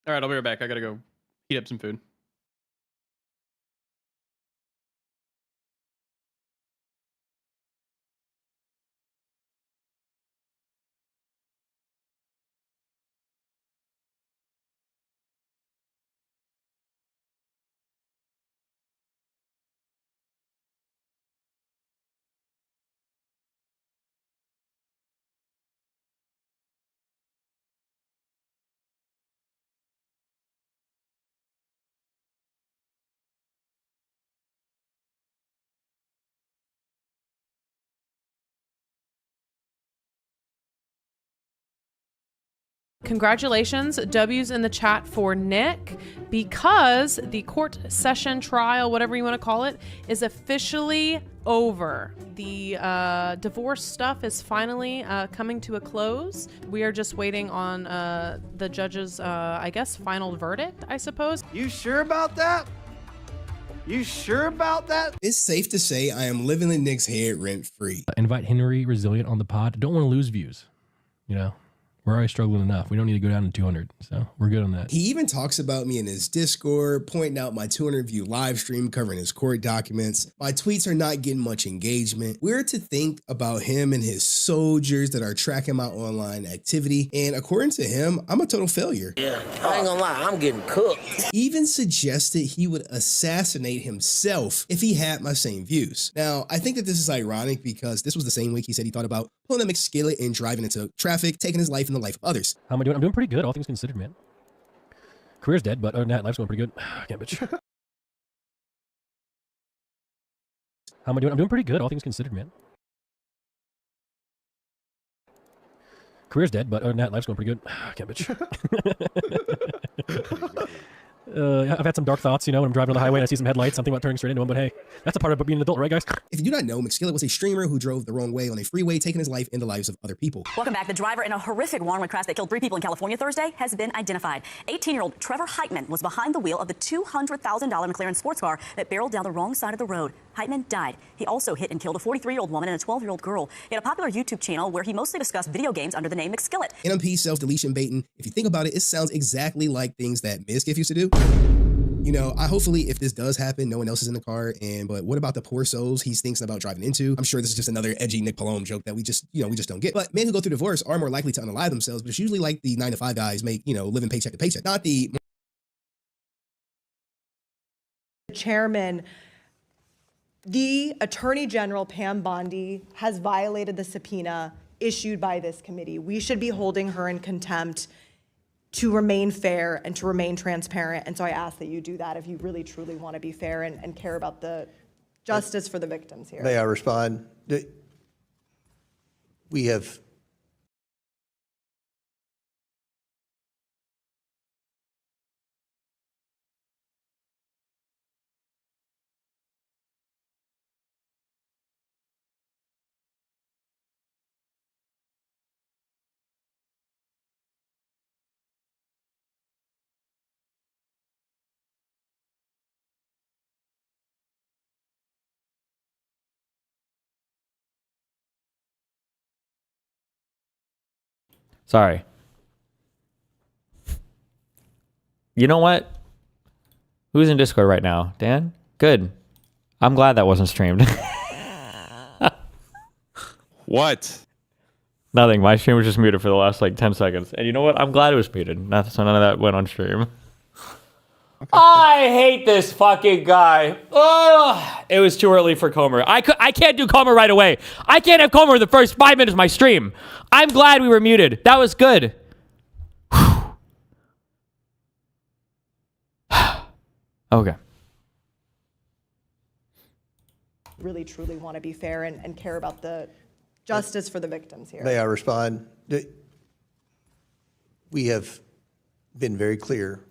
All right, I'll be right back. I gotta go heat up some food. Congratulations, W's in the chat for Nick, because the court session trial, whatever you want to call it, is officially over. The divorce stuff is finally coming to a close. We are just waiting on the judge's, I guess, final verdict, I suppose. You sure about that? You sure about that? It's safe to say I am living in Nick's head rent-free. Invite Henry Resilient on the pod. Don't want to lose views, you know? We're already struggling enough. We don't need to go down to 200, so we're good on that. He even talks about me in his Discord, pointing out my 200 view live stream covering his court documents. My tweets are not getting much engagement. We're to think about him and his soldiers that are tracking my online activity, and according to him, I'm a total failure. Yeah, I ain't gonna lie, I'm getting cooked. Even suggested he would assassinate himself if he had my same views. Now, I think that this is ironic because this was the same week he said he thought about pulling a McSkillet and driving into traffic, taking his life and the life of others. How am I doing? I'm doing pretty good, all things considered, man. Career's dead, but other than that, life's going pretty good. Can't bitch. How am I doing? I'm doing pretty good, all things considered, man. Career's dead, but other than that, life's going pretty good. Can't bitch. I've had some dark thoughts, you know, when I'm driving on the highway and I see some headlights, something about turning straight into them, but hey, that's a part of being an adult, right, guys? If you do not know, McSkillet was a streamer who drove the wrong way on a freeway, taking his life and the lives of other people. Welcome back. The driver in a horrific one-way crash that killed 3 people in California Thursday has been identified. 18-year-old Trevor Heitman was behind the wheel of the $200,000 McLaren sports car that barreled down the wrong side of the road. Heitman died. He also hit and killed a 43-year-old woman and a 12-year-old girl. He had a popular YouTube channel where he mostly discussed video games under the name McSkillet. NMP self-deletion baiting. If you think about it, it sounds exactly like things that Mizgiff used to do. You know, hopefully if this does happen, no one else is in the car. But what about the poor souls he's thinking about driving into? I'm sure this is just another edgy Nick Palome joke that we just don't get. But men who go through divorce are more likely to unalive themselves, but it's usually like the 9-to-5 guys make, living paycheck to paycheck, not the Chairman, the Attorney General, Pam Bondi, has violated the subpoena issued by this committee. We should be holding her in contempt to remain fair and to remain transparent. And so I ask that you do that if you really, truly want to be fair and care about the justice for the victims here. May I respond? We have Sorry. You know what? Who's in Discord right now? Dan? Good. I'm glad that wasn't streamed. What? Nothing. My stream was just muted for the last like 10 seconds. And you know what? I'm glad it was muted. So none of that went on stream. Okay. I hate this fucking guy. Oh, it was too early for Comer. I can't do Comer right away. I can't have Comer the first 5 minutes of my stream. I'm glad we were muted. That was good. Okay. Really, truly want to be fair and care about the justice for the victims here. May I respond? We have been very clear.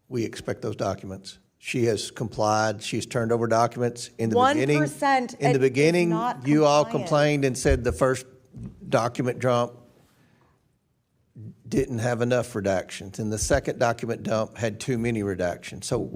We expect those documents. She has complied. She's turned over documents. In the 1% in the beginning, not you all compliant. complained and said the first document dump didn't have enough redactions, and the second document dump had too many redactions. So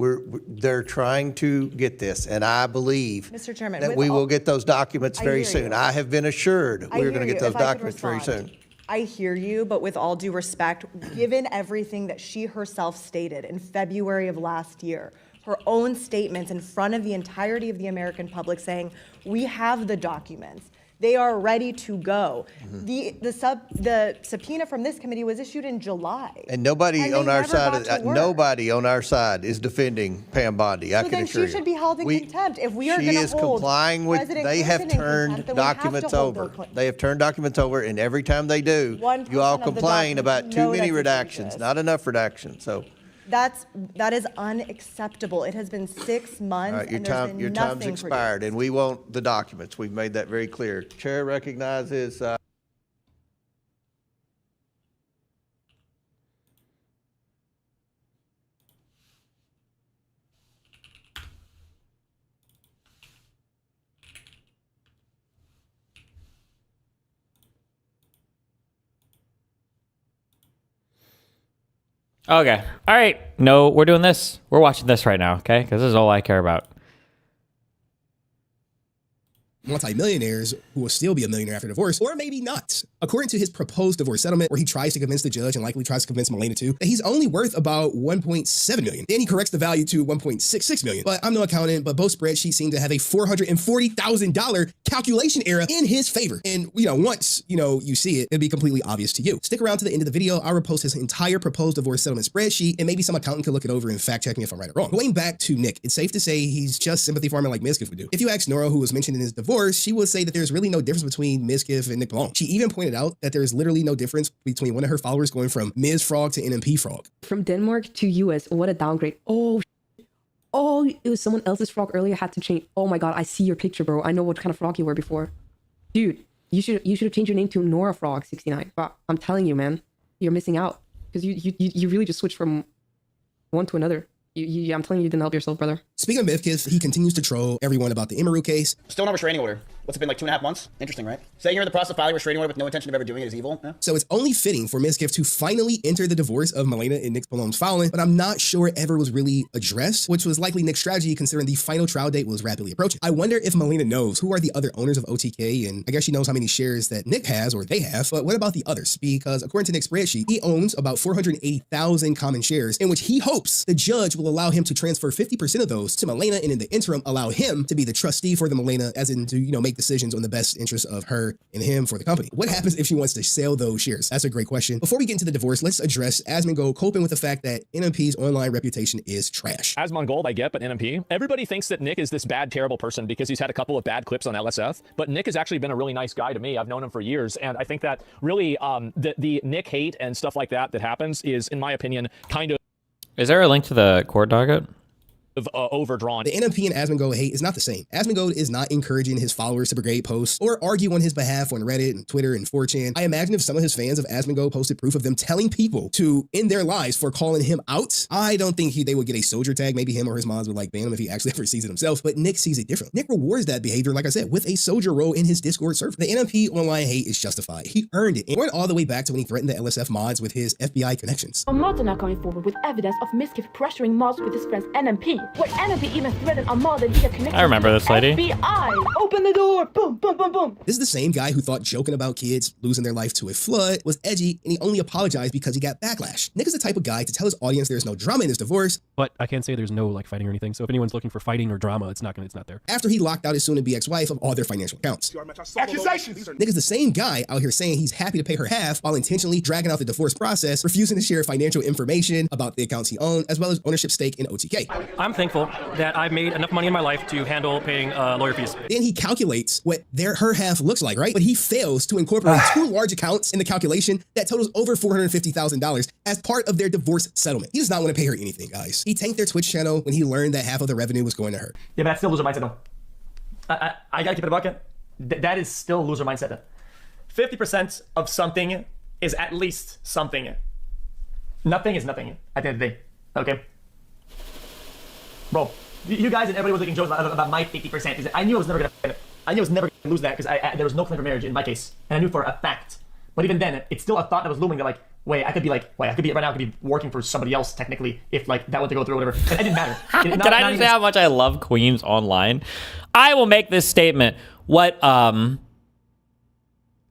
they're trying to get this, and I believe Mr. Chairman, that we will get those documents very soon. I have been assured we're going to get those documents very soon. I hear you, but with all due respect, given everything that she herself stated in February of last year, her own statements in front of the entirety of the American public saying, we have the documents, they are ready to go. The subpoena from this committee was issued in July. And nobody And on they our never side, got to work. nobody on our side is defending Pam Bondi. I So can then assure you. she should be held in contempt. If we are She going is to hold complying with, President they have Clinton in turned contempt, then we have to documents hold over. Bill Clinton. They have turned documents over, and every time they do, One you all portion of the complain about documents, too no, many that's redactions, egregious. not enough redactions. So, That is unacceptable. It has been 6 months, all right, your and there's time, been your nothing time's expired, and we want the documents. We've made that very clear. Chair recognizes. Okay. All right. No, we're doing this. We're watching this right now, okay? Because this is all I care about. Multi-millionaires who will still be a millionaire after divorce, or maybe not. According to his proposed divorce settlement, where he tries to convince the judge and likely tries to convince Melania too, that he's only worth about $1.7 million. Then he corrects the value to $1.66 million. But I'm no accountant, but both spreadsheets seem to have a $440,000 calculation error in his favor. And once you see it, it'll be completely obvious to you. Stick around to the end of the video. I'll repost his entire proposed divorce settlement spreadsheet, and maybe some accountant can look it over and fact check me if I'm right or wrong. Going back to Nick, it's safe to say he's just sympathy farming like Mizkif would do. If you ask Nora, who was mentioned in his divorce, she would say that there's really no difference between Mizkif and Nick Malone. She even pointed out that there's literally no difference between one of her followers going from Ms. Frog to NMP Frog. From Denmark to US, what a downgrade. Oh, it was someone else's frog earlier, had to change. Oh my God, I see your picture, bro. I know what kind of frog you were before. Dude, you should have changed your name to Nora Frog 69. But I'm telling you, man, you're missing out. Because you really just switched from one to another. I'm telling you didn't help yourself, brother. Speaking of Mizkif, he continues to troll everyone about the Imaru case. Still no restraining order. What's it been, like 2.5 months? Interesting, right? Saying you're in the process of filing a restraining order with no intention of ever doing it is evil. Yeah. So it's only fitting for Mizkif to finally enter the divorce of Melania and Nick Malone's filing, but I'm not sure it ever was really addressed, which was likely Nick's strategy considering the final trial date was rapidly approaching. I wonder if Melania knows who are the other owners of OTK, and I guess she knows how many shares that Nick has or they have, but what about the others? Because according to Nick's spreadsheet, he owns about 480,000 common shares in which he hopes the judge will allow him to transfer 50% of those to Melania, and in the interim allow him to be the trustee for the Melania, as in to make decisions on the best interest of her and him for the company. What happens if she wants to sell those shares? That's a great question. Before we get into the divorce, let's address Asmongold coping with the fact that NMP's online reputation is trash. Asmongold, I get, but NMP, everybody thinks that Nick is this bad, terrible person because he's had a couple of bad clips on LSF, but Nick has actually been a really nice guy to me. I've known him for years, and I think that really the Nick hate and stuff like that happens is, in my opinion, kind of... Is there a link to the court docket? Overdrawn. The NMP and Asmongold hate is not the same. Asmongold is not encouraging his followers to brigade posts or argue on his behalf on Reddit and Twitter and 4chan. I imagine if some of his fans of Asmongold posted proof of them telling people to end their lives for calling him out, I don't think they would get a soldier tag. Maybe him or his moms would ban him if he actually ever sees it himself. But Nick sees it different. Nick rewards that behavior, like I said, with a soldier role in his Discord server. The NMP online hate is justified. He earned it. And went all the way back to when he threatened the LSF mods with his FBI connections. Mods are now coming forward with evidence of Mizkif pressuring mods with his friends NMP, where NMP even threatened a mod that he had connected I remember to this lady. FBI. Open the door. Boom, boom, boom, boom. This is the same guy who thought joking about kids losing their life to a flood was edgy, and he only apologized because he got backlash. Nick is the type of guy to tell his audience there's no drama in his divorce. But I can't say there's no fighting or anything. So if anyone's looking for fighting or drama, it's not there. After he locked out his soon-to-be ex-wife of all their financial accounts. Accusations! Nick is the same guy out here saying he's happy to pay her half while intentionally dragging out the divorce process, refusing to share financial information about the accounts he owned, as well as ownership stake in OTK. I'm thankful that I've made enough money in my life to handle paying lawyer fees. Then he calculates what her half looks like, right? But he fails to incorporate two large accounts in the calculation that totals over $450,000 as part of their divorce settlement. He does not want to pay her anything, guys. He tanked their Twitch channel when he learned that half of the revenue was going to her. Yeah, but that's still loser mindset, though. I gotta keep it a bucket. That is still loser mindset. 50% of something is at least something. Nothing is nothing at the end of the day. Okay? Bro, you guys and everybody was making jokes about my 50%. I knew I was never gonna lose that because there was no claim for marriage in my case, and I knew for a fact. But even then, it's still a thought that was looming that I could be right now I could be working for somebody else technically if that were to go through or whatever. And it didn't matter. Can I just say how much I love Queens online? I will make this statement. What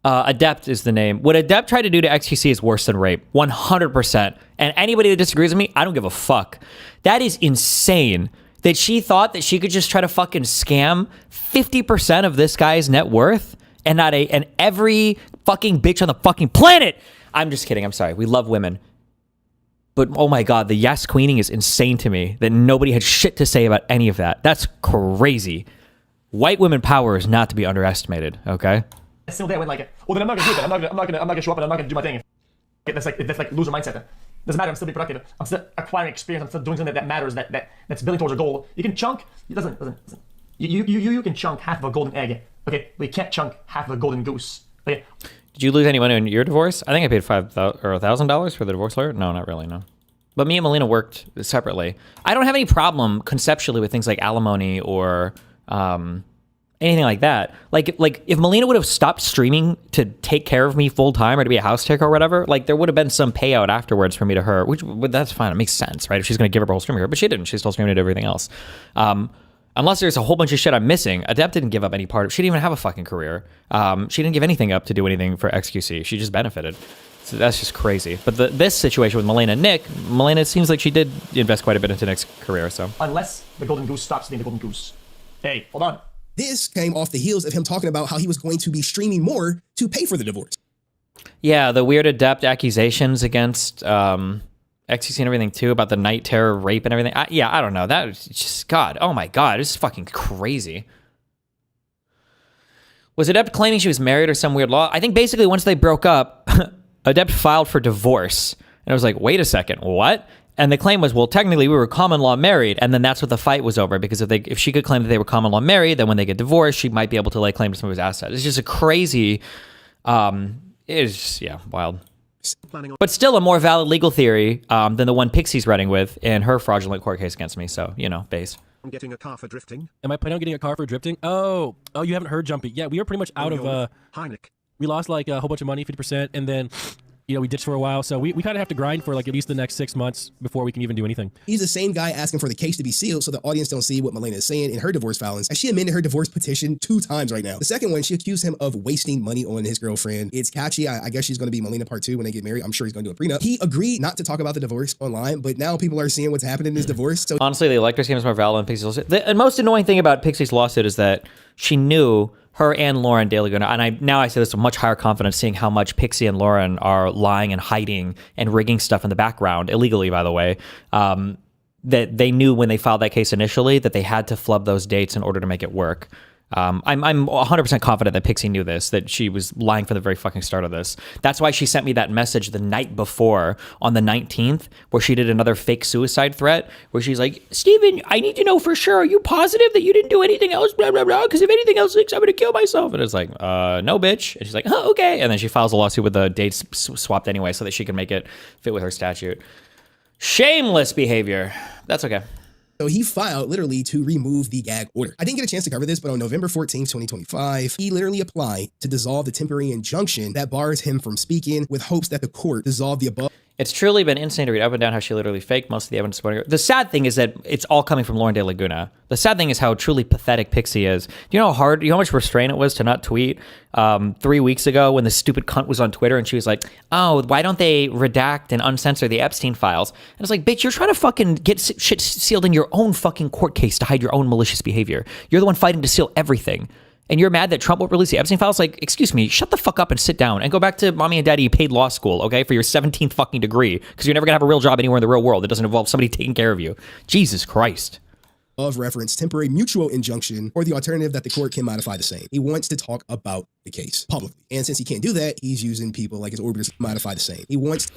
Adept is the name. What Adept tried to do to XQC is worse than rape. 100%. And anybody that disagrees with me, I don't give a fuck. That is insane that she thought that she could just try to fucking scam 50% of this guy's net worth and and every fucking bitch on the fucking planet. I'm just kidding. I'm sorry. We love women. But oh my God, the yes queening is insane to me that nobody had shit to say about any of that. That's crazy. White women power is not to be underestimated, okay? Still there when like, well then I'm not gonna do that. I'm not gonna show up and I'm not gonna do my thing. That's like loser mindset. Doesn't matter. I'm still being productive. I'm still acquiring experience. I'm still doing something that matters. That's building towards a goal. You can chunk. It doesn't. You can chunk half of a golden egg. Okay, but you can't chunk half of a golden goose. Okay. Did you lose any money on your divorce? I think I paid $1,000 for the divorce lawyer. No, not really. No. But me and Melina worked separately. I don't have any problem conceptually with things like alimony or anything like that. Like if Melina would have stopped streaming to take care of me full time or to be a house ticker or whatever, like there would have been some payout afterwards for me to her, which that's fine. It makes sense, right? If she's going to give up her whole streaming, but she didn't. She still streamed everything else. Unless there's a whole bunch of shit I'm missing. Adept didn't give up any part of. She didn't even have a fucking career. She didn't give anything up to do anything for XQC. She just benefited. So that's just crazy. But this situation with Melina and Nick, Melina seems like she did invest quite a bit into Nick's career. So unless the golden goose stops being the golden goose. Hey, hold on. This came off the heels of him talking about how he was going to be streaming more to pay for the divorce. Yeah, the weird Adept accusations against XQC and everything too about the night terror, rape and everything. I don't know. That was just, God, oh my God, it's fucking crazy. Was Adept claiming she was married or some weird law? I think basically once they broke up, Adept filed for divorce. And I was like, wait a second, what? And the claim was, well, technically we were common law married. And then that's what the fight was over, because if she could claim that they were common law married, then when they get divorced, she might be able to lay claim to some of his assets. It's just a crazy, wild. But still a more valid legal theory than the one Pixie's running with in her fraudulent court case against me. So, base. I'm getting a car for drifting. Am I planning on getting a car for drifting? Oh, you haven't heard Jumpy. Yeah, we were pretty much out of... Hi, Nick. We lost like a whole bunch of money, 50%, and then... we ditched for a while, so we kind of have to grind for like at least the next 6 months before we can even do anything. He's the same guy asking for the case to be sealed so the audience don't see what Melina is saying in her divorce filings, as she amended her divorce petition 2 times right now. The second one, she accused him of wasting money on his girlfriend. It's catchy. I guess she's going to be Melina part 2 when they get married. I'm sure he's going to do a prenup. He agreed not to talk about the divorce online, but now people are seeing what's happening in his divorce. So honestly, the elector scheme is more valid than Pixie's lawsuit. The most annoying thing about Pixie's lawsuit is that she knew her and Lauren De Laguna, and I say this with much higher confidence, seeing how much Pixie and Lauren are lying and hiding and rigging stuff in the background, illegally, by the way, that they knew when they filed that case initially that they had to flub those dates in order to make it work. I'm 100% confident that Pixie knew this, that she was lying from the very fucking start of this. That's why she sent me that message the night before on the 19th, where she did another fake suicide threat, where she's like, Steven, I need to know for sure, are you positive that you didn't do anything else, blah, blah, blah, because if anything else leaks, I'm going to kill myself. And it's like, no, bitch. And she's like, oh, okay. And then she files a lawsuit with the dates swapped anyway so that she can make it fit with her statute. Shameless behavior. That's okay. So he filed literally to remove the gag order. I didn't get a chance to cover this, but on November 14th, 2025, he literally applied to dissolve the temporary injunction that bars him from speaking, with hopes that the court dissolve the above. It's truly been insane to read up and down how she literally faked most of the evidence supporting her. The sad thing is that it's all coming from Lauren De Laguna. The sad thing is how truly pathetic Pixie is. Do you know how much restraint it was to not tweet 3 weeks ago when the stupid cunt was on Twitter and she was like, oh, why don't they redact and uncensor the Epstein files? And it's like, bitch, you're trying to fucking get shit sealed in your own fucking court case to hide your own malicious behavior. You're the one fighting to seal everything. And you're mad that Trump won't release the Epstein files? Like, excuse me, shut the fuck up and sit down and go back to mommy and daddy you paid law school, okay, for your 17th fucking degree, because you're never gonna have a real job anywhere in the real world that doesn't involve somebody taking care of you. Jesus Christ. Of reference, temporary mutual injunction, or the alternative that the court can modify the same. He wants to talk about the case publicly. And since he can't do that, he's using people like his orbiters to modify the same. He wants...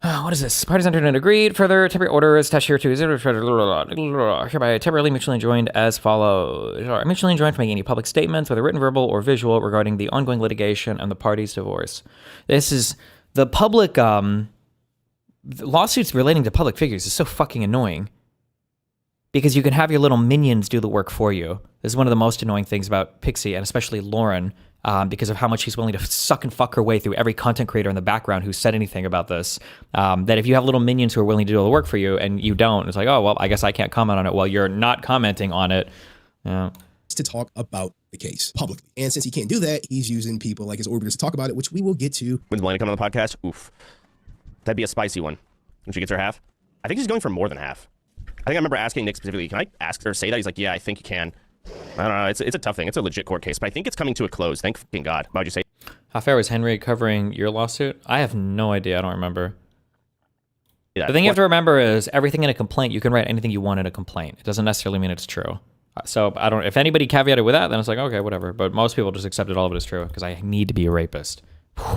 What is this? Parties entered and agreed. Further, temporary order is attached here to hereby temporarily mutually enjoined as follows. Mutually enjoined from making any public statements, whether written, verbal, or visual, regarding the ongoing litigation and the parties' divorce. This is the public lawsuits relating to public figures is so fucking annoying, because you can have your little minions do the work for you. This is one of the most annoying things about Pixie, and especially Lauren, because of how much she's willing to suck and fuck her way through every content creator in the background who said anything about this. That if you have little minions who are willing to do all the work for you and you don't, it's like, oh, well, I guess I can't comment on it. Well, you're not commenting on it. Yeah. To talk about the case publicly. And since he can't do that, he's using people like his orbiters to talk about it, which we will get to. When's Melania coming on the podcast? Oof. That'd be a spicy one. When she gets her half. I think she's going for more than half. I think I remember asking Nick specifically, can I ask her to say that? He's like, yeah, I think you can. I don't know. It's a tough thing. It's a legit court case, but I think it's coming to a close. Thank fucking God. Why would you say? How fair was Henry covering your lawsuit? I have no idea. I don't remember. Yeah, the thing you have to remember is everything in a complaint, you can write anything you want in a complaint. It doesn't necessarily mean it's true. So I don't. If anybody caveated with that, then it's like, okay, whatever. But most people just accepted all of it as true because I need to be a rapist.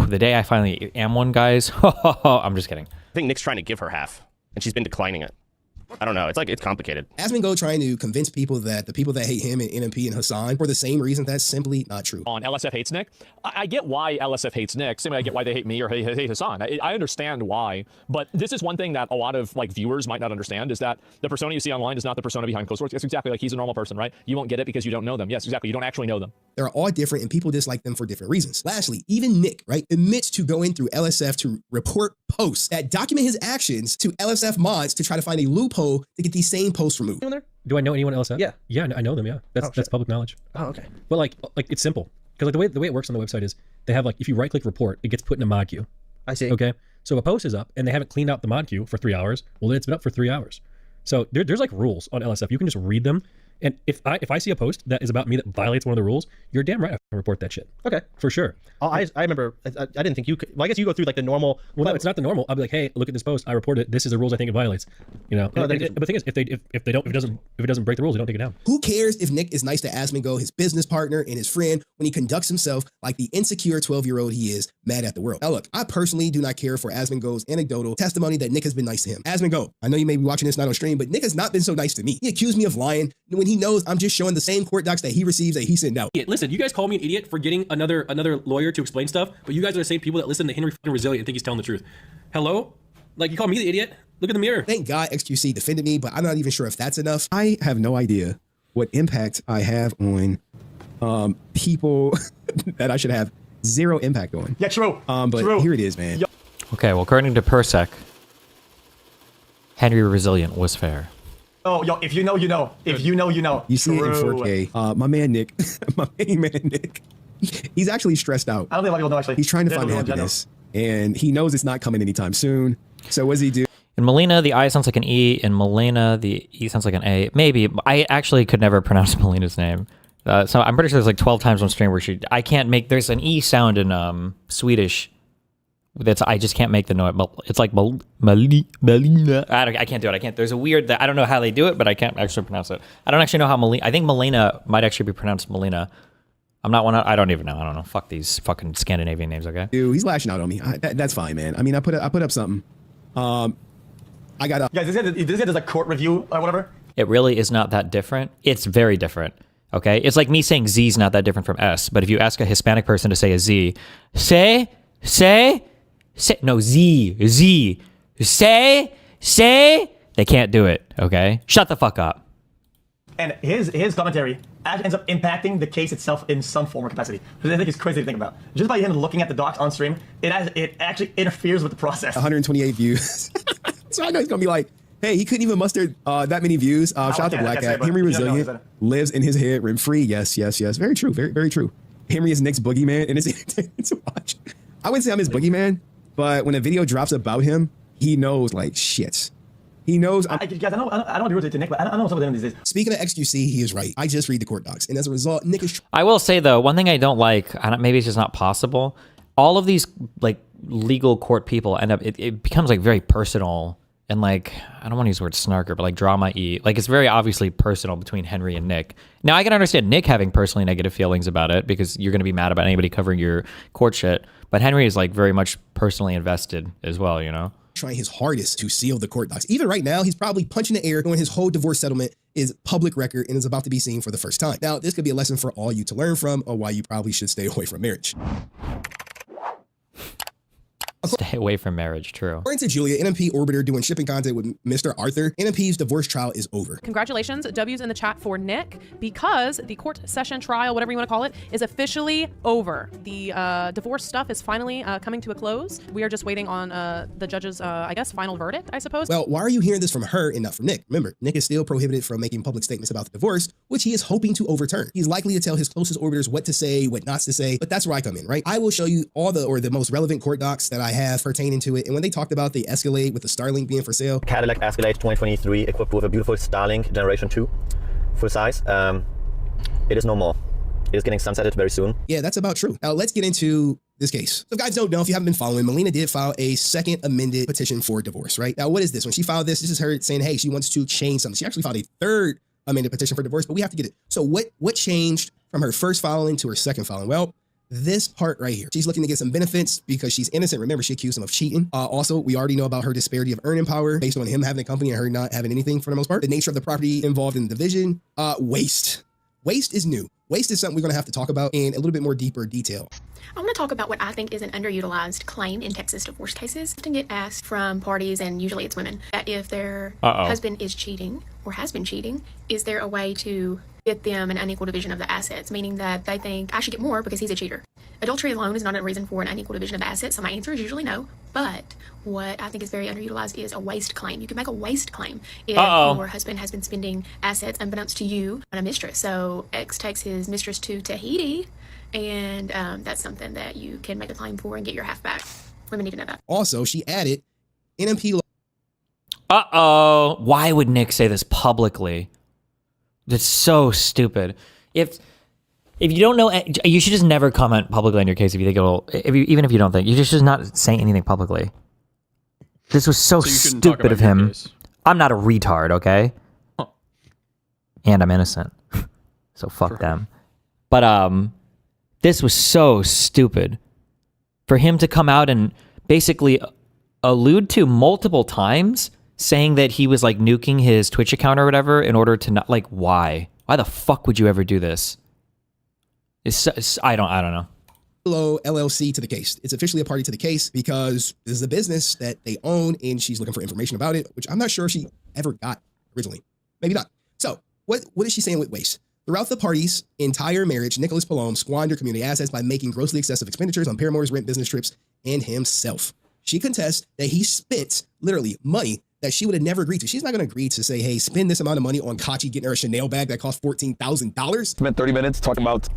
The day I finally am one, guys, I'm just kidding. I think Nick's trying to give her half, and she's been declining it. I don't know. It's complicated. Asmongold trying to convince people that the people that hate him and NMP and Hassan for the same reason, that's simply not true. On LSF hates Nick. I get why LSF hates Nick. Same way I get why they hate me or hate Hassan. I understand why. But this is one thing that a lot of like viewers might not understand is that the persona you see online is not the persona behind closed doors. It's exactly like he's a normal person, right? You won't get it because you don't know them. Yes, exactly. You don't actually know them. They're all different and people dislike them for different reasons. Lastly, even Nick, right, admits to going through LSF to report posts that document his actions to LSF mods to try to find a loophole to get these same posts removed. Do I know anyone else? Yeah. Yeah, I know them. Yeah, that's public knowledge. Oh, okay. But like it's simple because like the way it works on the website is they have like if you right click report, it gets put in a mod queue. I see. Okay, so if a post is up and they haven't cleaned out the mod queue for 3 hours, well, then it's been up for 3 hours. So there's like rules on LSF. You can just read them. And if I see a post that is about me that violates one of the rules, you're damn right I can report that shit. Okay. For sure. I remember, I didn't think you could, well, I guess you go through like the normal. Well, no, it's not the normal. I'll be like, hey, look at this post. I report it. This is the rules I think it violates. You know, No, but the thing is, if it doesn't break the rules, they don't take it down. Who cares if Nick is nice to Asmongold, his business partner and his friend, when he conducts himself like the insecure 12-year-old he is, mad at the world? Now look, I personally do not care for Asmongold's anecdotal testimony that Nick has been nice to him. Asmongold, I know you may be watching this not on stream, but Nick has not been so nice to me. He accused me of lying when he knows I'm just showing the same court docs that he receives that he sent out. Listen, you guys call me an idiot for getting another lawyer to explain stuff, but you guys are the same people that listen to Henry Resilient and think he's telling the truth. Hello? Like, you call me the idiot? Look in the mirror. Thank God XQC defended me, but I'm not even sure if that's enough. I have no idea what impact I have on people that I should have zero impact on. Yeah, true. But true. Here it is, man. Okay, well, according to Persec, Henry Resilient was fair. Oh, yo, if you know, you know. If you know, you know. You see it in 4K. My man Nick, my main man Nick, he's actually stressed out. I don't think a lot of people know, actually. He's trying to find happiness, and he knows it's not coming anytime soon. So what does he do? In Melina, the I sounds like an E. In Melina, the E sounds like an A. Maybe. I actually could never pronounce Melina's name. So I'm pretty sure there's like 12 times on stream where I can't make, there's an E sound in Swedish. I just can't make the noise. It's like Melina. I can't do it. I can't. There's a weird, I don't know how they do it, but I can't actually pronounce it. I don't actually know how Melina, I think Melina might actually be pronounced Melina. I don't even know. I don't know. Fuck these fucking Scandinavian names, okay? Dude, he's lashing out on me. That's fine, man. I mean, I put up something. I got up. Guys, this guy does a court review or whatever. It really is not that different. It's very different. Okay? It's like me saying Z is not that different from S, but if you ask a Hispanic person to say a Z, say, no, Z, say, they can't do it, okay? Shut the fuck up. And his commentary actually ends up impacting the case itself in some form or capacity, which I think is crazy to think about. Just by him looking at the docs on stream, it actually interferes with the process. 128 views. So I know he's gonna be like, hey, he couldn't even muster that many views. Shout out to Black Cat. Henry Resilient lives in his head rent free. Yes. Very true. Very true. Henry is Nick's boogeyman, and it's entertaining to watch. I wouldn't say I'm his boogeyman, but when a video drops about him, he knows like shit. He knows. Guys, I don't agree with Nick, but I don't know what's up with him these days. Speaking of XQC, he is right. I just read the court docs, and as a result, Nick is. I will say though, one thing I don't like, maybe it's just not possible. All of these like legal court people end up. It becomes like very personal and like I don't want to use the word snarker, but like drama-y. Like it's very obviously personal between Henry and Nick. Now I can understand Nick having personally negative feelings about it because you're going to be mad about anybody covering your court shit. But Henry is like very much personally invested as well, you know? Trying his hardest to seal the court docs. Even right now, he's probably punching the air knowing his whole divorce settlement is public record and is about to be seen for the first time. Now, this could be a lesson for all you to learn from or why you probably should stay away from marriage. Stay away from marriage, true. According to Julia, NMP Orbiter doing shipping content with Mr. Arthur, NMP's divorce trial is over. Congratulations, W's in the chat for Nick, because the court session trial, whatever you want to call it, is officially over. The divorce stuff is finally coming to a close. We are just waiting on the judge's, I guess, final verdict, I suppose. Well, why are you hearing this from her and not from Nick? Remember, Nick is still prohibited from making public statements about the divorce, which he is hoping to overturn. He's likely to tell his closest orbiters what to say, what not to say, but that's where I come in, right? I will show you all the most relevant court docs that I have pertaining to it. And when they talked about the Escalade with the Starlink being for sale. Cadillac Escalade 2023 equipped with a beautiful Starlink Generation 2, full size. It is no more. It is getting sunsetted very soon. Yeah, that's about true. Now let's get into this case. So if guys don't know, if you haven't been following, Melina did file a second amended petition for divorce, right? Now, what is this? When she filed this is her saying, hey, she wants to change something. She actually filed a third amended petition for divorce, but we have to get it. So what changed from her first filing to her second filing? Well, this part right here. She's looking to get some benefits because she's innocent. Remember, she accused him of cheating. Also, we already know about her disparity of earning power based on him having a company and her not having anything for the most part. The nature of the property involved in the division. Waste. Waste is new. Waste is something we're going to have to talk about in a little bit more deeper detail. I want to talk about what I think is an underutilized claim in Texas divorce cases. I often get asked from parties, and usually it's women, that if their husband is cheating or has been cheating, is there a way to get them an unequal division of the assets, meaning that they think I should get more because he's a cheater. Adultery alone is not a reason for an unequal division of assets, so my answer is usually no. But what I think is very underutilized is a waste claim. You can make a waste claim if your husband has been spending assets unbeknownst to you on a mistress. So X takes his mistress to Tahiti, and that's something that you can make a claim for and get your half back. Women need to know that. Also, she added NMP. Why would Nick say this publicly? That's so stupid. If you don't know, you should just never comment publicly on your case if you think it'll. Even if you don't think, you just not say anything publicly. This was so stupid of him. I'm not a retard, okay? Huh. And I'm innocent, so fuck them. But this was so stupid for him to come out and basically allude to multiple times, saying that he was like nuking his Twitch account or whatever in order to not, like, why the fuck would you ever do this? I don't know. LLC to the case. It's officially a party to the case because this is a business that they own and she's looking for information about it, which I'm not sure she ever got originally. Maybe not. So what is she saying with waste? Throughout the party's entire marriage, Nicholas Palome squandered community assets by making grossly excessive expenditures on paramours, rent, business trips, and himself. She contests that he spent literally money that she would have never agreed to. She's not going to agree to say, hey, spend this amount of money on Kachi getting her a Chanel bag that cost $14,000. Spent 30 minutes talking about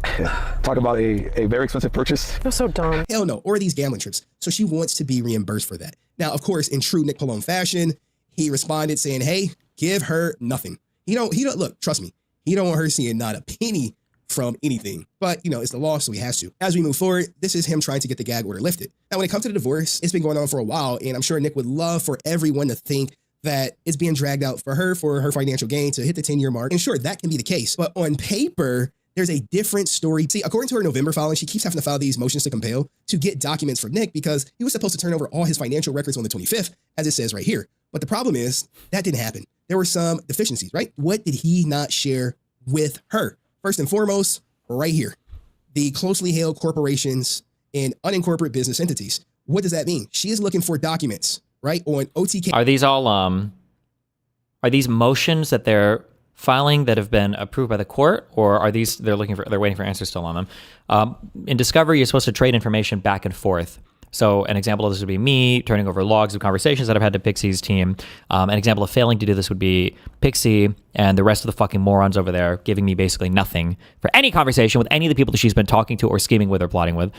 a very expensive purchase. You're so dumb. Hell no. Or these gambling trips. So she wants to be reimbursed for that. Now, of course, in true Nick Palome fashion, he responded saying, hey, give her nothing. He don't look, trust me, he don't want her seeing not a penny from anything. But, it's the law, so he has to. As we move forward, this is him trying to get the gag order lifted. Now, when it comes to the divorce, it's been going on for a while, and I'm sure Nick would love for everyone to think that it's being dragged out for her financial gain to hit the 10-year mark. And sure, that can be the case. But on paper, there's a different story. See, according to her November filing, she keeps having to file these motions to compel to get documents from Nick because he was supposed to turn over all his financial records on the 25th, as it says right here. But the problem is that didn't happen. There were some deficiencies, right? What did he not share with her? First and foremost, right here, the closely held corporations and unincorporated business entities. What does that mean? She is looking for documents, right, on OTK. Are these all are these motions that they're filing that have been approved by the court, or are these they're waiting for answers still on them? In discovery, you're supposed to trade information back and forth. So an example of this would be me turning over logs of conversations that I've had to Pixie's team. An example of failing to do this would be Pixie and the rest of the fucking morons over there giving me basically nothing for any conversation with any of the people that she's been talking to or scheming with or plotting with.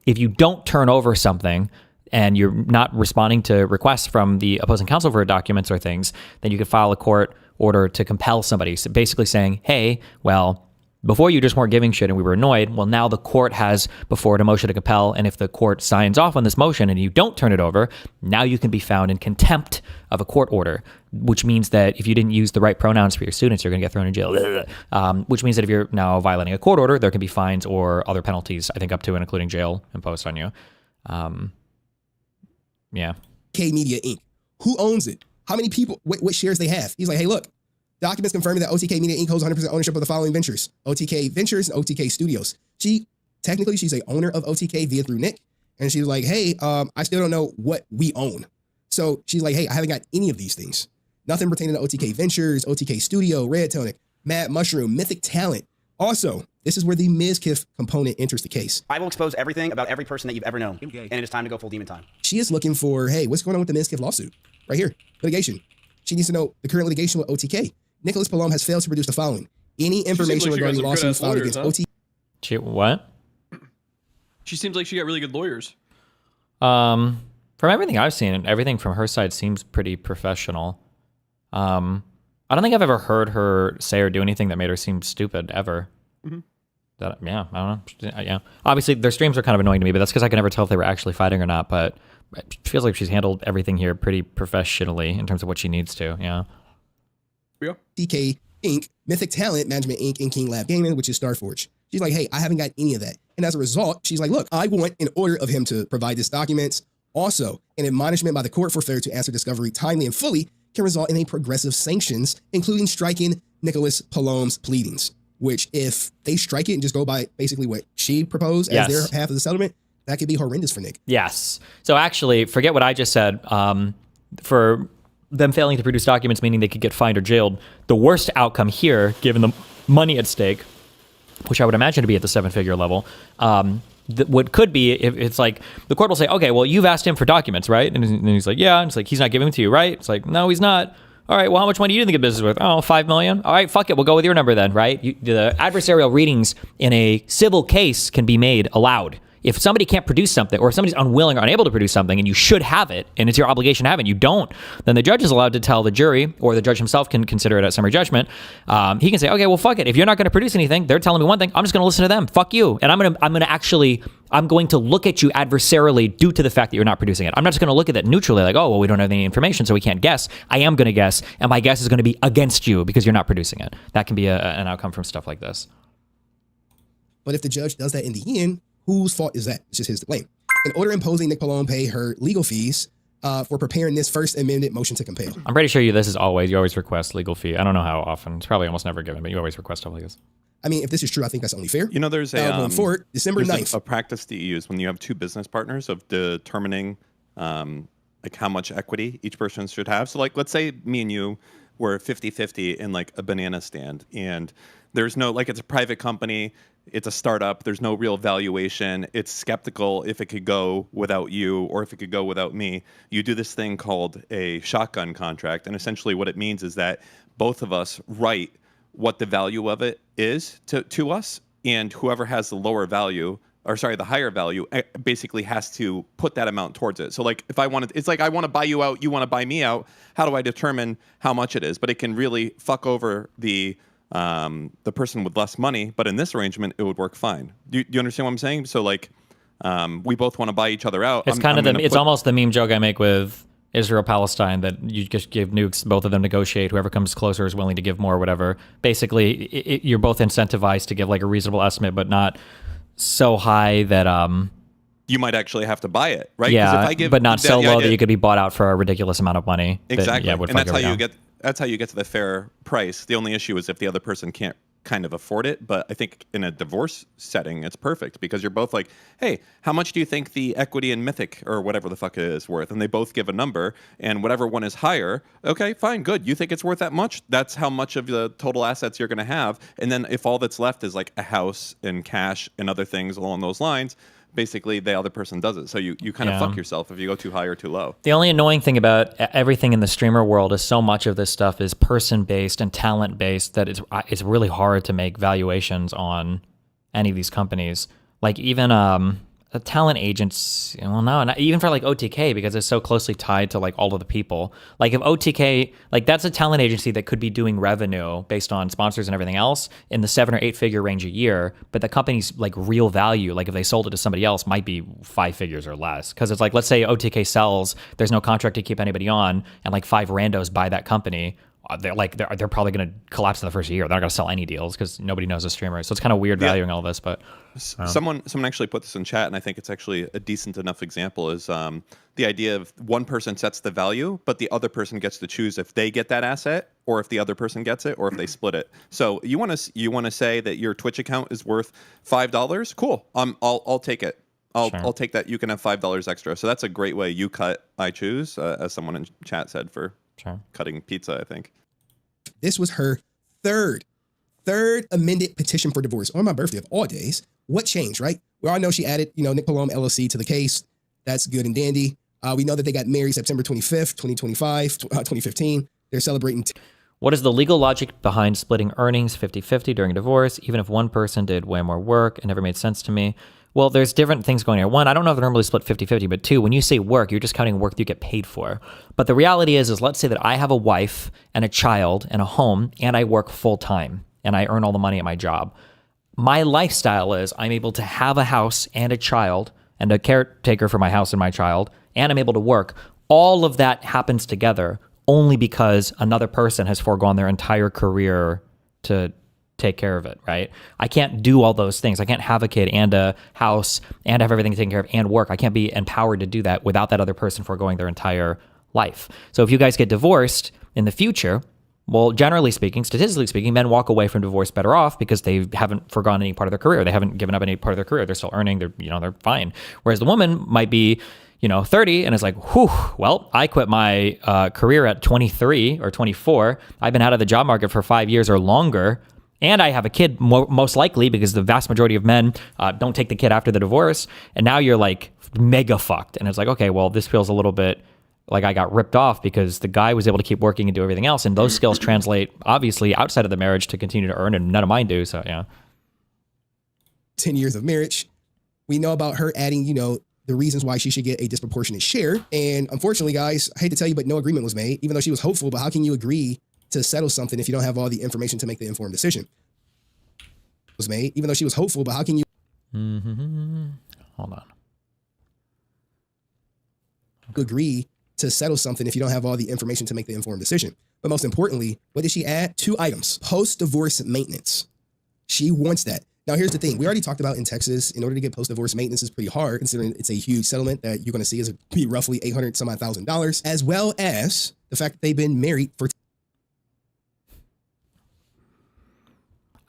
If you don't turn over something and you're not responding to requests from the opposing counsel for documents or things, then you could file a court order to compel somebody. So basically saying, hey, well, before you just weren't giving shit and we were annoyed. Well, now the court has before it a motion to compel. And if the court signs off on this motion and you don't turn it over, now you can be found in contempt of a court order, which means that if you didn't use the right pronouns for your students, you're going to get thrown in jail. Which means that if you're now violating a court order, there can be fines or other penalties, I think up to and including jail imposed on you. Yeah. K Media Inc. Who owns it? How many people, what shares they have? He's like, hey, look, documents confirming that OTK Media Inc. holds 100% ownership of the following ventures: OTK Ventures and OTK Studios. She's a owner of OTK through Nick, And she's like, hey, I still don't know what we own. So she's like, hey, I haven't got any of these things. Nothing pertaining to OTK Ventures, OTK Studio, Red Tonic, Mad Mushroom, Mythic Talent. Also, this is where the Mizkif component enters the case. I will expose everything about every person that you've ever known. And it is time to go full demon time. She is looking for, hey, what's going on with the Mizkif lawsuit? Right here, litigation. She needs to know the current litigation with OTK. Nicholas Palom has failed to produce the following. Any information regarding lawsuits filed against OTK. What? She seems like she got really good lawyers. From everything I've seen, everything from her side seems pretty professional. I don't think I've ever heard her say or do anything that made her seem stupid ever. Mm-hmm. I don't know. Yeah. Obviously, their streams are kind of annoying to me, but that's because I can never tell if they were actually fighting or not. But it feels like she's handled everything here pretty professionally in terms of what she needs to. Yeah. DK Inc., Mythic Talent Management Inc., and King Lab Gaming, which is Starforge. She's like, hey, I haven't got any of that. And as a result, she's like, look, I want an order of him to provide these documents. Also, an admonishment by the court for failure to answer discovery timely and fully can result in a progressive sanctions, including striking Nicholas Palom's pleadings, which if they strike it and just go by basically what she proposed as their half of the settlement, that could be horrendous for Nick. Yes. So actually, forget what I just said. For them failing to produce documents, meaning they could get fined or jailed, the worst outcome here, given the money at stake, which I would imagine to be at the 7-figure level, what could be, if it's like, the court will say, okay, well, you've asked him for documents, right? And he's like, yeah. And it's like, he's not giving them to you, right? It's like, no, he's not. All right, well, how much money do you think the business is worth? Oh, $5 million. All right, fuck it. We'll go with your number then, right? The adversarial readings in a civil case can be made allowed. If somebody can't produce something, or if somebody's unwilling or unable to produce something, and you should have it, and it's your obligation to have it, and you don't, then the judge is allowed to tell the jury, or the judge himself can consider it at summary judgment. He can say, okay, well, fuck it. If you're not going to produce anything, they're telling me one thing. I'm just going to listen to them. Fuck you. And I'm going to look at you adversarially due to the fact that you're not producing it. I'm not just going to look at it neutrally, like, oh, well, we don't have any information, so we can't guess. I am going to guess, and my guess is going to be against you because you're not producing it. That can be an outcome from stuff like this. But if the judge does that in the end, whose fault is that? It's just his to blame. An order imposing Nick Palom pay her legal fees for preparing this First Amendment motion to compel. I'm pretty sure you always request legal fee. I don't know how often. It's probably almost never given, but you always request stuff like this. I mean, if this is true, I think that's only fair. You know, there's going forward, December 9th. A practice that you use when you have two business partners of determining like how much equity each person should have. So like, let's say me and you were 50-50 in like a banana stand, and there's no, like, it's a private company, it's a startup, there's no real valuation, it's skeptical if it could go without you or if it could go without me. You do this thing called a shotgun contract, and essentially what it means is that both of us write what the value of it is to us, and whoever has the higher value basically has to put that amount towards it. So like, if I wanted, it's like I want to buy you out, you want to buy me out, how do I determine how much it is? But it can really fuck over the person with less money, but in this arrangement, it would work fine. Do you understand what I'm saying? So like, we both want to buy each other out. It's almost the meme joke I make with Israel Palestine, that you just give nukes, both of them negotiate, whoever comes closer is willing to give more, whatever. Basically, you're both incentivized to give like a reasonable estimate, but not so high that you might actually have to buy it, right? Yeah, but not so low that you could be bought out for a ridiculous amount of money. Exactly, and that's how you get to the fair price. The only issue is if the other person can't kind of afford it. But I think in a divorce setting, it's perfect because you're both like, hey, how much do you think the equity in Mythic or whatever the fuck it is worth? And they both give a number, and whatever one is higher, okay, fine, good. You think it's worth that much? That's how much of the total assets you're going to have. And then if all that's left is like a house and cash and other things along those lines, basically the other person does it. So you kind of fuck yourself if you go too high or too low. The only annoying thing about everything in the streamer world is so much of this stuff is person-based and talent-based that it's really hard to make valuations on any of these companies. Like even talent agents, well, no, not even for like OTK, because it's so closely tied to like all of the people. Like if OTK, like that's a talent agency that could be doing revenue based on sponsors and everything else in the 7 or 8 figure range a year, but the company's like real value, like if they sold it to somebody else, might be 5 figures or less. Because it's like, let's say OTK sells, there's no contract to keep anybody on, and like 5 randos buy that company. They're probably going to collapse in the first year. They're not going to sell any deals because nobody knows a streamer. So it's kind of weird valuing all this. But someone actually put this in chat, and I think it's actually a decent enough example. Is the idea of one person sets the value, but the other person gets to choose if they get that asset, or if the other person gets it, or if they split it. So you want to say that your Twitch account is worth $5? Cool. I'll take it. I'll take that. You can have $5 extra. So that's a great way. You cut, I choose, as someone in chat said for cutting pizza, I think. This was her third amended petition for divorce on my birthday of all days. What changed, right? We all know she added, Nick Palome LLC to the case. That's good and dandy. We know that they got married September 25th, 2015. They're celebrating. What is the legal logic behind splitting earnings 50-50 during a divorce, even if one person did way more work? It never made sense to me. Well, there's different things going on. One, I don't know if they're normally split 50-50, but two, when you say work, you're just counting work that you get paid for. But the reality is let's say that I have a wife and a child and a home, and I work full time, and I earn all the money at my job. My lifestyle is I'm able to have a house and a child and a caretaker for my house and my child, and I'm able to work. All of that happens together only because another person has foregone their entire career to take care of it, right? I can't do all those things. I can't have a kid and a house and have everything taken care of and work. I can't be empowered to do that without that other person foregoing their entire life. So if you guys get divorced in the future, well, generally speaking, statistically speaking, men walk away from divorce better off because they haven't forgone any part of their career. They haven't given up any part of their career. They're still earning. They're fine. Whereas the woman might be 30 and is like, whew, well, I quit my career at 23 or 24. I've been out of the job market for 5 years or longer. And I have a kid, most likely, because the vast majority of men don't take the kid after the divorce. And now you're like mega fucked. And it's like, okay, well, this feels a little bit like I got ripped off because the guy was able to keep working and do everything else. And those skills translate, obviously, outside of the marriage to continue to earn, and none of mine do. So, yeah. 10 years of marriage. We know about her adding, the reasons why she should get a disproportionate share. And unfortunately, guys, I hate to tell you, but no agreement was made, even though she was hopeful. But how can you agree to settle something if you don't have all the information to make the informed decision? Was made, even though she was hopeful, but how can you hold on agree to settle something if you don't have all the information to make the informed decision? But most importantly, what did she add? 2 items: post-divorce maintenance. She wants that. Now, here's the thing. We already talked about in Texas, in order to get post-divorce maintenance is pretty hard, considering it's a huge settlement that you're going to see is be roughly $800,000, as well as the fact that they've been married for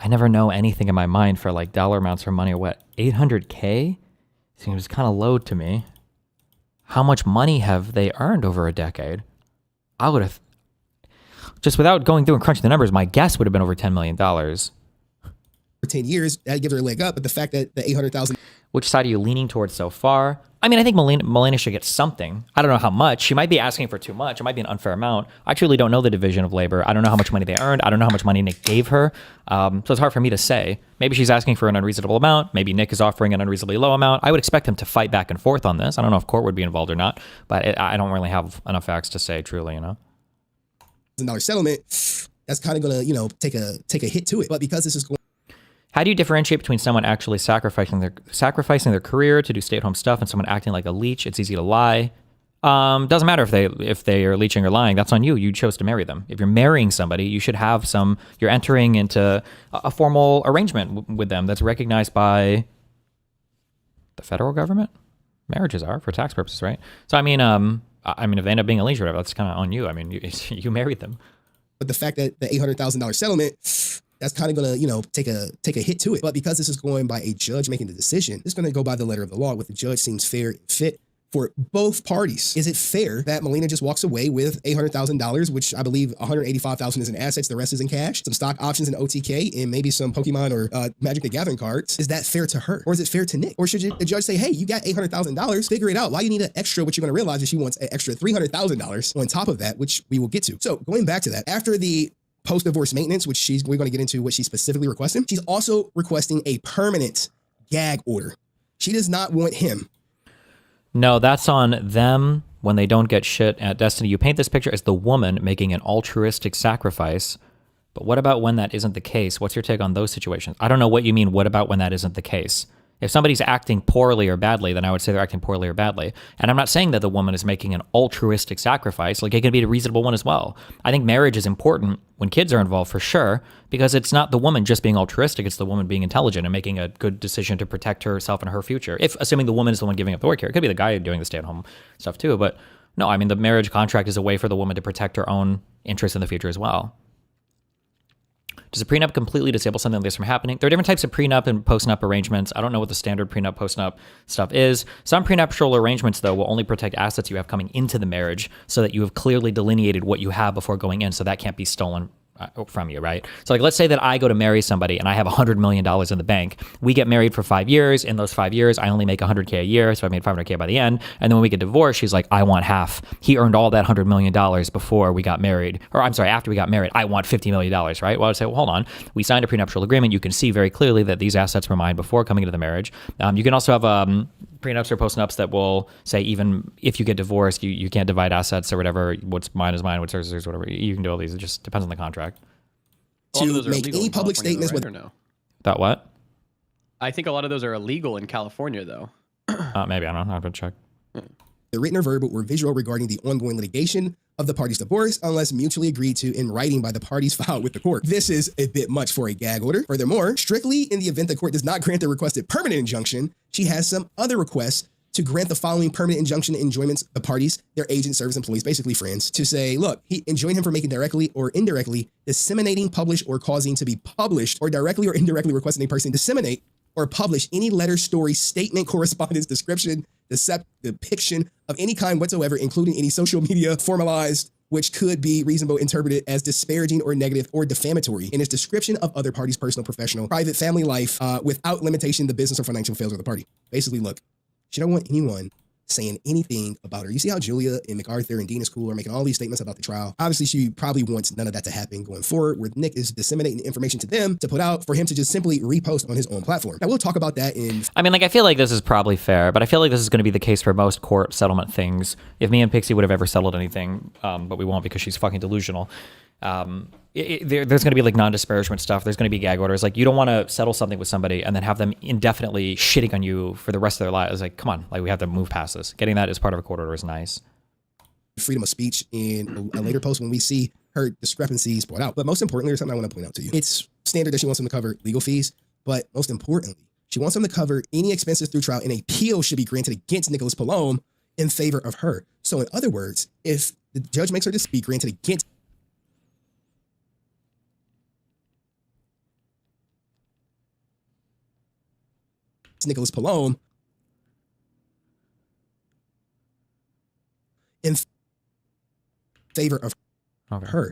I never know anything in my mind for like dollar amounts for money or what. 800K seems kind of low to me. How much money have they earned over a decade? I would have, just without going through and crunching the numbers, my guess would have been over $10 million. For 10 years, that gives her a leg up. But the fact that the $800,000. Which side are you leaning towards so far? I mean, I think Melania should get something. I don't know how much. She might be asking for too much. It might be an unfair amount. I truly don't know the division of labor. I don't know how much money they earned. I don't know how much money Nick gave her. So it's hard for me to say. Maybe she's asking for an unreasonable amount. Maybe Nick is offering an unreasonably low amount. I would expect them to fight back and forth on this. I don't know if court would be involved or not, but I don't really have enough facts to say truly, $1,000 settlement, that's kind of going to, take a hit to it. But because this is going. How do you differentiate between someone actually sacrificing their career to do stay-at-home stuff and someone acting like a leech? It's easy to lie. Doesn't matter if they are leeching or lying. That's on you. You chose to marry them. If you're marrying somebody, you should have you're entering into a formal arrangement with them that's recognized by the federal government. Marriages are for tax purposes, right? So I mean, if they end up being a leech or whatever, that's kind of on you. I mean, you married them. But the fact that the $800,000 settlement, that's kind of going to, take a hit to it. But because this is going by a judge making the decision, it's going to go by the letter of the law. What the judge seems fair and fit for both parties. Is it fair that Melina just walks away with $800,000, which I believe $185,000 is in assets, the rest is in cash, some stock options in OTK, and maybe some Pokemon or Magic the Gathering cards? Is that fair to her? Or is it fair to Nick? Or should the judge say, hey, you got $800,000, figure it out. Why you need an extra? What you're going to realize is she wants an extra $300,000 on top of that, which we will get to. So going back to that, after the post-divorce maintenance, which we're going to get into what she's specifically requesting, she's also requesting a permanent gag order. She does not want him. No, that's on them when they don't get shit at Destiny. You paint this picture as the woman making an altruistic sacrifice, but what about when that isn't the case? What's your take on those situations? I don't know what you mean, what about when that isn't the case? If somebody's acting poorly or badly, then I would say they're acting poorly or badly. And I'm not saying that the woman is making an altruistic sacrifice. Like, it can be a reasonable one as well. I think marriage is important when kids are involved, for sure, because it's not the woman just being altruistic. It's the woman being intelligent and making a good decision to protect herself and her future. If, assuming the woman is the one giving up the work here. It could be the guy doing the stay-at-home stuff too. But no, I mean, the marriage contract is a way for the woman to protect her own interests in the future as well. Does a prenup completely disable something like this from happening? There are different types of prenup and postnup arrangements. I don't know what the standard prenup, postnup stuff is. Some prenuptial arrangements, though, will only protect assets you have coming into the marriage so that you have clearly delineated what you have before going in, so that can't be stolen from you, right? So like, let's say that I go to marry somebody and I have $100 million in the bank. We get married for 5 years. In those 5 years, I only make $100K a year. So I made $500K by the end. And then when we get divorced, she's like, I want half. He earned all that $100 million before we got married. Or I'm sorry, after we got married, I want $50 million, right? Well, I'd say, well, hold on. We signed a prenuptial agreement. You can see very clearly that these assets were mine before coming into the marriage. You can also have prenups or postnups that will say, even if you get divorced, you can't divide assets or whatever. What's mine is mine, what's yours is whatever. You can do all these. It just depends on the contract. To make any public statements with... Or no? About what? I think a lot of those are illegal in California, though. Maybe, I don't know. I'll have to check. The written or verbal or visual regarding the ongoing litigation of the parties' divorce unless mutually agreed to in writing by the parties filed with the court. This is a bit much for a gag order. Furthermore, strictly in the event the court does not grant the requested permanent injunction, she has some other requests to grant the following permanent injunction enjoyments the parties, their agents, service employees, basically friends, to say, look, he enjoined him for making directly or indirectly disseminating, publish, or causing to be published, or directly or indirectly requesting a person disseminate or publish any letter, story, statement, correspondence, description, depiction of any kind whatsoever, including any social media formalized, which could be reasonable interpreted as disparaging or negative or defamatory in its description of other parties' personal, professional, private, family life, without limitation the business or financial affairs of the party. Basically, look, she don't want anyone saying anything about her. You see how Julia and MacArthur and Dean is cool are making all these statements about the trial. Obviously, she probably wants none of that to happen going forward, where Nick is disseminating information to them to put out for him to just simply repost on his own platform. Now, we'll talk about that in... I mean, like, I feel like this is probably fair, but I feel like this is going to be the case for most court settlement things. If me and Pixie would have ever settled anything, but we won't because she's fucking delusional. There's going to be like non-disparagement stuff. There's going to be gag orders. Like, you don't want to settle something with somebody and then have them indefinitely shitting on you for the rest of their lives. Like, come on, like, we have to move past this. Getting that as part of a court order is nice. Freedom of speech in a later post when we see her discrepancies brought out. But most importantly, there's something I want to point out to you. It's standard that she wants them to cover legal fees, but most importantly, she wants them to cover any expenses through trial, and an appeal should be granted against Nicholas Palome in favor of her. So in other words, if the judge makes her to be granted against Nicholas Palome in favor of her.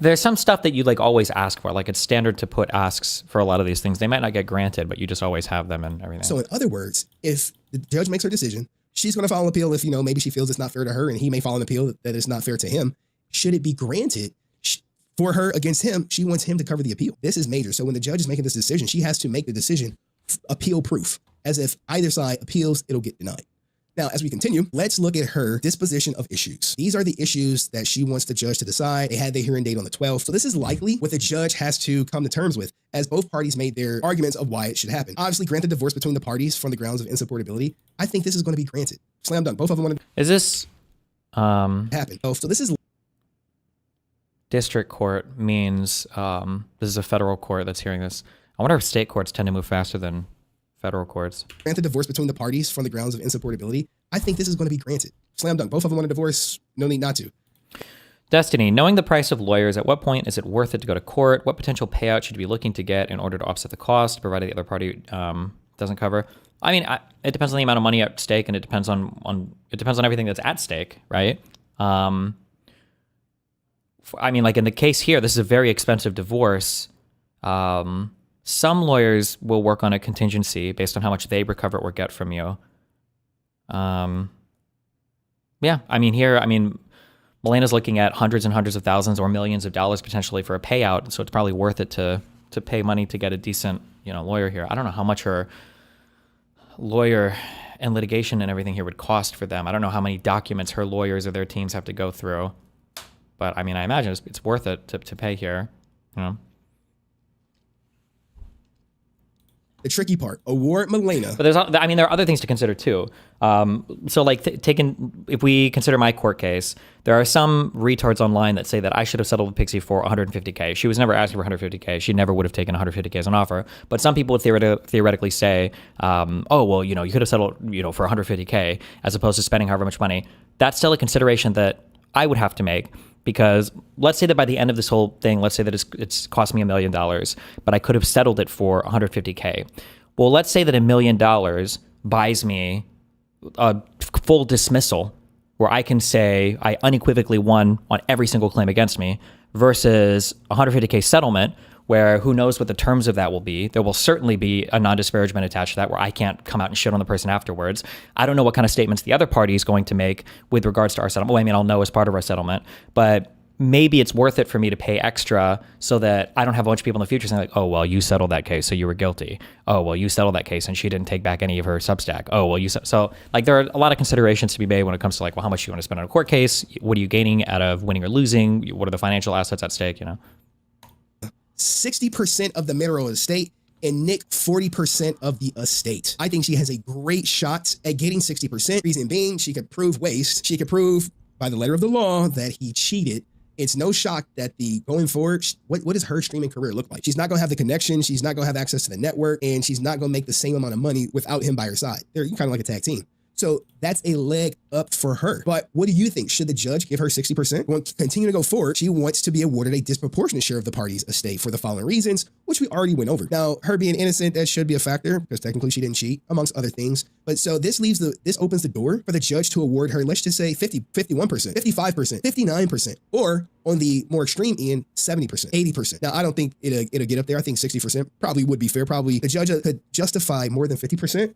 There's some stuff that you like always ask for. Like, it's standard to put asks for a lot of these things. They might not get granted, but you just always have them and everything. So in other words, if the judge makes her decision, she's going to file an appeal if, maybe she feels it's not fair to her, and he may file an appeal that it's not fair to him. Should it be granted for her against him, she wants him to cover the appeal. This is major. So when the judge is making this decision, she has to make the decision appeal proof. As if either side appeals, it'll get denied. Now, as we continue, let's look at her disposition of issues. These are the issues that she wants the judge to decide. They had their hearing date on the 12th. So this is likely what the judge has to come to terms with, as both parties made their arguments of why it should happen. Obviously, grant the divorce between the parties from the grounds of insupportability. I think this is going to be granted. Slam dunk. Both of them want to... Is this... happen. Oh, so this is... District court means this is a federal court that's hearing this. I wonder if state courts tend to move faster than federal courts. Grant the divorce between the parties from the grounds of insupportability. I think this is going to be granted. Slam dunk. Both of them want a divorce. No need not to. Destiny, knowing the price of lawyers, at what point is it worth it to go to court? What potential payout should you be looking to get in order to offset the cost, provided the other party doesn't cover? I mean, it depends on the amount of money at stake, and it depends on everything that's at stake, right? I mean, like in the case here, this is a very expensive divorce. Some lawyers will work on a contingency based on how much they recover or get from you. Yeah, I mean, Melena's looking at hundreds and hundreds of thousands or millions of dollars potentially for a payout, so it's probably worth it to pay money to get a decent, lawyer here. I don't know how much her lawyer and litigation and everything here would cost for them. I don't know how many documents her lawyers or their teams have to go through, but I mean, I imagine it's worth it to pay here, The tricky part, award Melena. But there are other things to consider too. So like if we consider my court case, there are some retards online that say that I should have settled with Pixie for 150K. She was never asking for 150K. She never would have taken 150K as an offer. But some people would theoretically say, oh, well, you could have settled, for 150K as opposed to spending however much money. That's still a consideration that I would have to make. Because let's say that by the end of this whole thing, let's say that it's cost me $1 million, but I could have settled it for $150K. Well, let's say that $1 million buys me a full dismissal where I can say I unequivocally won on every single claim against me versus $150K settlement where who knows what the terms of that will be. There will certainly be a non-disparagement attached to that where I can't come out and shit on the person afterwards. I don't know what kind of statements the other party is going to make with regards to our settlement. Well, I mean, I'll know as part of our settlement, but maybe it's worth it for me to pay extra so that I don't have a bunch of people in the future saying like, oh, well, you settled that case, so you were guilty. Oh, well, you settled that case and she didn't take back any of her Substack. Oh, well, so like there are a lot of considerations to be made when it comes to like, well, how much do you want to spend on a court case? What are you gaining out of winning or losing? What are the financial assets at stake, 60% of the mineral estate and Nick 40% of the estate. I think she has a great shot at getting 60%. Reason being, she could prove waste. She could prove by the letter of the law that he cheated. It's no shock that going forward, what does her streaming career look like? She's not going to have the connection. She's not going to have access to the network, and she's not going to make the same amount of money without him by her side. They're kind of like a tag team. So that's a leg up for her. But what do you think? Should the judge give her 60%? Will continue to go forward. She wants to be awarded a disproportionate share of the party's estate for the following reasons, which we already went over. Now, her being innocent, that should be a factor because technically she didn't cheat, amongst other things. But so this opens the door for the judge to award her, let's just say 51%, 55%, 59%, or on the more extreme end, 70%, 80%. Now, I don't think it'll get up there. I think 60% probably would be fair. Probably the judge could justify more than 50%.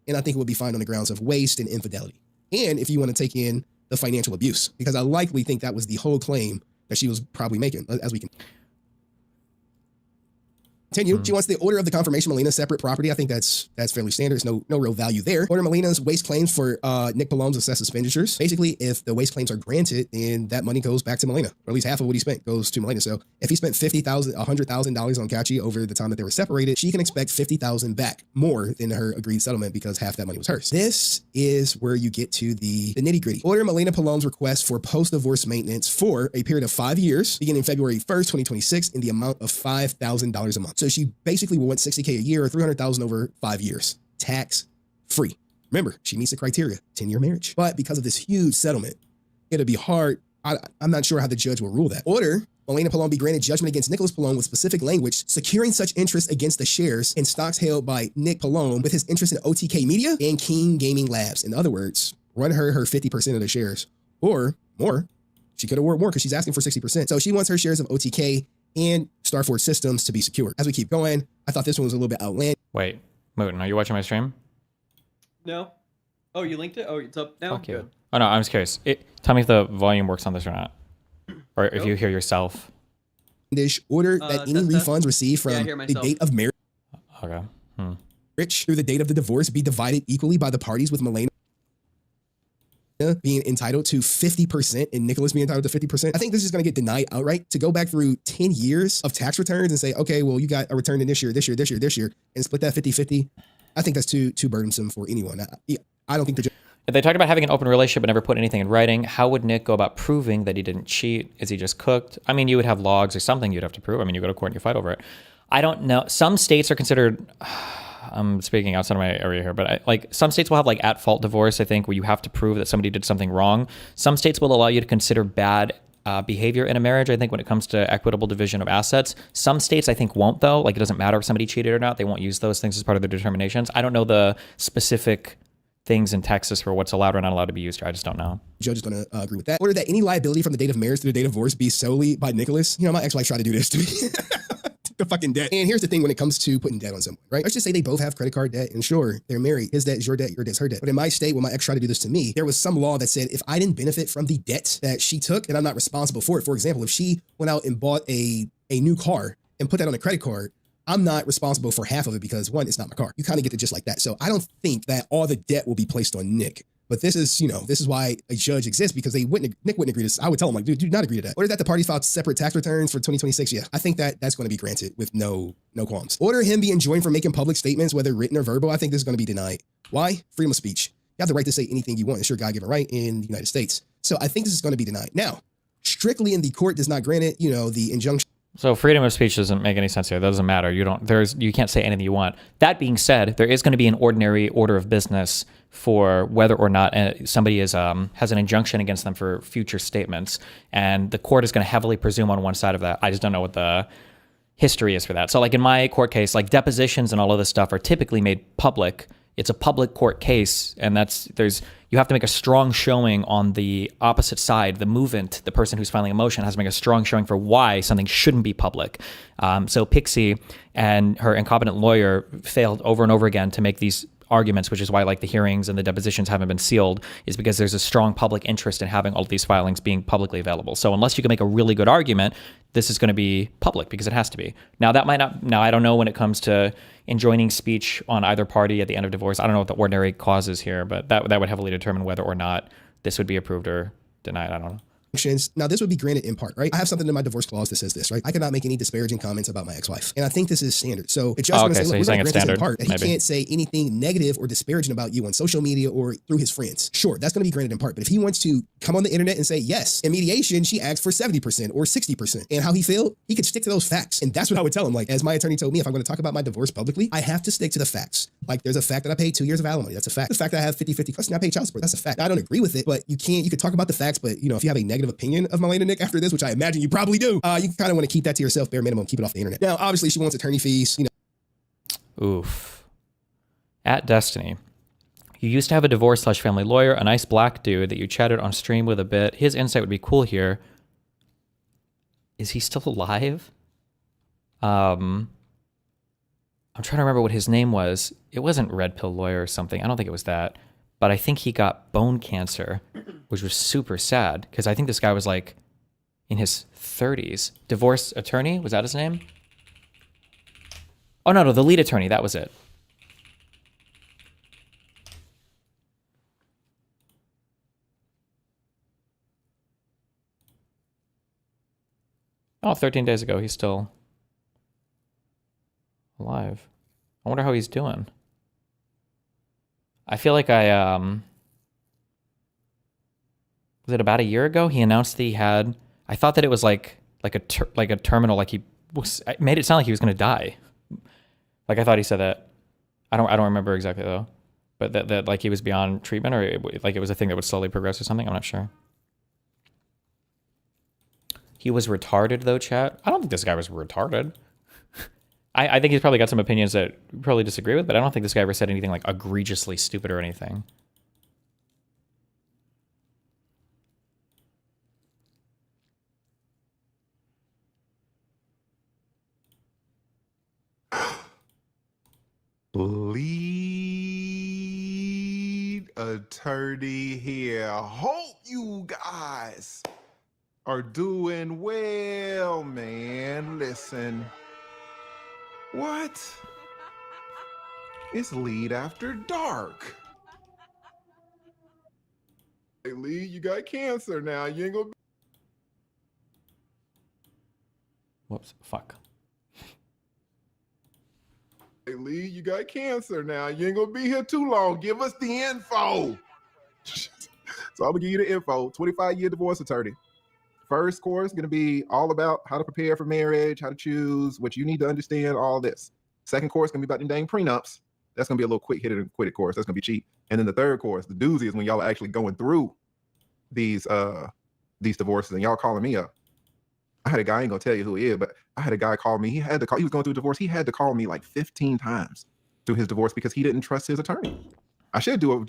And I think it would be fine on the grounds of waste and infidelity. And if you want to take in the financial abuse, because I likely think that was the whole claim that she was probably making, as we can continue. She wants the order of the confirmation Melina separate property. I think that's fairly standard. There's no real value there. Order Melina's waste claims for Nick Palome's excessive expenditures. Basically, if the waste claims are granted, then that money goes back to Melina, or at least half of what he spent goes to Melina. So if he spent $100,000 on Kachi over the time that they were separated, she can expect $50,000 back more than her agreed settlement because half that money was hers. This is where you get to the nitty gritty. Order Melina Palome's request for post-divorce maintenance for a period of 5 years, beginning February 1st, 2026, in the amount of $5,000 a month. So she basically will want $60K a year or $300,000 over 5 years, tax free. Remember, she meets the criteria, 10-year marriage. But because of this huge settlement, it'll be hard. I'm not sure how the judge will rule that. Order Melina Palome be granted judgment against Nicholas Palome with specific language, securing such interest against the shares and stocks held by Nick Palome with his interest in OTK Media and King Gaming Labs. In other words, run her 50% of the shares or more. She could award more because she's asking for 60%. So she wants her shares of OTK and Starforge Systems to be secured. As we keep going, I thought this one was a little bit outlandish. Wait, Mooty, are you watching my stream? No. Oh, you linked it? Oh, it's up now? Fuck you. Oh, no, I'm just curious. Tell me if the volume works on this or not. Or if you hear yourself. This order that any refunds received from the date of marriage through the date of the divorce be divided equally by the parties, with Melina being entitled to 50% and Nicholas being entitled to 50%. I think this is going to get denied outright. To go back through 10 years of tax returns and say, okay, well, you got a return in this year, and split that 50-50. I think that's too burdensome for anyone. I don't think they're just... If they talked about having an open relationship but never put anything in writing, how would Nick go about proving that he didn't cheat? Is he just cooked? I mean, you would have logs or something you'd have to prove. I mean, you go to court and you fight over it. I don't know. Some states are considered... I'm speaking outside of my area here, but some states will have like at-fault divorce, I think, where you have to prove that somebody did something wrong. Some states will allow you to consider bad behavior in a marriage, I think, when it comes to equitable division of assets. Some states, I think, won't, though. Like, it doesn't matter if somebody cheated or not. They won't use those things as part of their determinations. I don't know the specific things in Texas for what's allowed or not allowed to be used here. I just don't know. The judge is going to agree with that. Order that any liability from the date of marriage to the date of divorce be solely by Nicholas. You know, my ex-wife tried to do this to me. The fucking debt. And here's the thing when it comes to putting debt on someone, right? Let's just say they both have credit card debt, and sure, they're married. His debt is your debt, your debt's her debt. But in my state, when my ex tried to do this to me, there was some law that said if I didn't benefit from the debt that she took, then I'm not responsible for it. For example, if she went out and bought a new car and put that on a credit card, I'm not responsible for half of it because, one, it's not my car. You kind of get it just like that. So I don't think that all the debt will be placed on Nick. But this is why a judge exists, because Nick wouldn't agree to this. I would tell him, like, dude, do not agree to that. Order that the parties file separate tax returns for 2026. Yeah, I think that's going to be granted with no qualms. Order him be enjoined from making public statements, whether written or verbal. I think this is going to be denied. Why? Freedom of speech. You have the right to say anything you want. It's your God-given right in the United States. So I think this is going to be denied. Now, strictly in the court does not grant it, the injunction So freedom of speech doesn't make any sense here. That doesn't matter. You can't say anything you want. That being said, there is going to be an ordinary order of business for whether or not somebody has an injunction against them for future statements, and the court is going to heavily presume on one side of that. I just don't know what the history is for that. So like in my court case, like depositions and all of this stuff are typically made public. It's a public court case, and you have to make a strong showing on the opposite side. The movement, the person who's filing a motion, has to make a strong showing for why something shouldn't be public. So Pixie and her incompetent lawyer failed over and over again to make these arguments, which is why like the hearings and the depositions haven't been sealed, is because there's a strong public interest in having all of these filings being publicly available. So unless you can make a really good argument, this is going to be public because it has to be. Now that might not. Now I don't know when it comes to enjoining speech on either party at the end of divorce. I don't know what the ordinary cause is here, but that would heavily determine whether or not this would be approved or denied. I don't know. Now, this would be granted in part, right? I have something in my divorce clause that says this, right? I cannot make any disparaging comments about my ex-wife. And I think this is standard. So a judge is going to say, look, we're going to grant this in part, that he can't say anything negative or disparaging about you on social media or through his friends. Sure, that's going to be granted in part. But if he wants to come on the internet and say, yes, in mediation, she asked for 70% or 60%, and how he failed, he could stick to those facts. And that's what I would tell him. Like, as my attorney told me, if I'm going to talk about my divorce publicly, I have to stick to the facts. Like, there's a fact that I paid 2 years of alimony. That's a fact. The fact that I have 50-50 custody, I pay child support. That's a fact. I don't agree with it, but you could talk about the facts, but if you have a negative opinion of Malena Nick after this, which I imagine you probably do, you kind of want to keep that to yourself, bare minimum, keep it off the internet. Now, obviously, she wants attorney fees, Oof. At Destiny. You used to have a divorce/family lawyer, a nice black dude that you chatted on stream with a bit. His insight would be cool here. Is he still alive? I'm trying to remember what his name was. It wasn't Red Pill Lawyer or something. I don't think it was that. But I think he got bone cancer, which was super sad because I think this guy was like in his 30s. Divorce attorney? Was that his name? Oh, no, the lead attorney. That was it. Oh, 13 days ago, he's still alive. I wonder how he's doing. I feel like was it about a year ago? He announced that he had, I thought that it was like a terminal, like he made it sound like he was going to die. Like I thought he said that. I don't remember exactly though, but that like he was beyond treatment, or like it was a thing that would slowly progress or something. I'm not sure. He was retarded though, chat. I don't think this guy was retarded. I think he's probably got some opinions that we probably disagree with, but I don't think this guy ever said anything like egregiously stupid or anything. Lead attorney here. Hope you guys are doing well, man. Listen. What? It's Lead After Dark. Hey, Lead, you got cancer now. You ain't gonna be... Whoops, fuck. Hey, Lead, you got cancer now. You ain't gonna be here too long. Give us the info. So I'm gonna give you the info. 25-year divorce attorney. First course going to be all about how to prepare for marriage, how to choose, what you need to understand, all this. Second course going to be about them dang prenups. That's going to be a little quick hit it and quit it course. That's going to be cheap. And then the third course, the doozy, is when y'all are actually going through these divorces and y'all calling me up. I had a guy, I ain't going to tell you who he is, but I had a guy call me. He was going through a divorce. He had to call me like 15 times through his divorce because he didn't trust his attorney. I should do a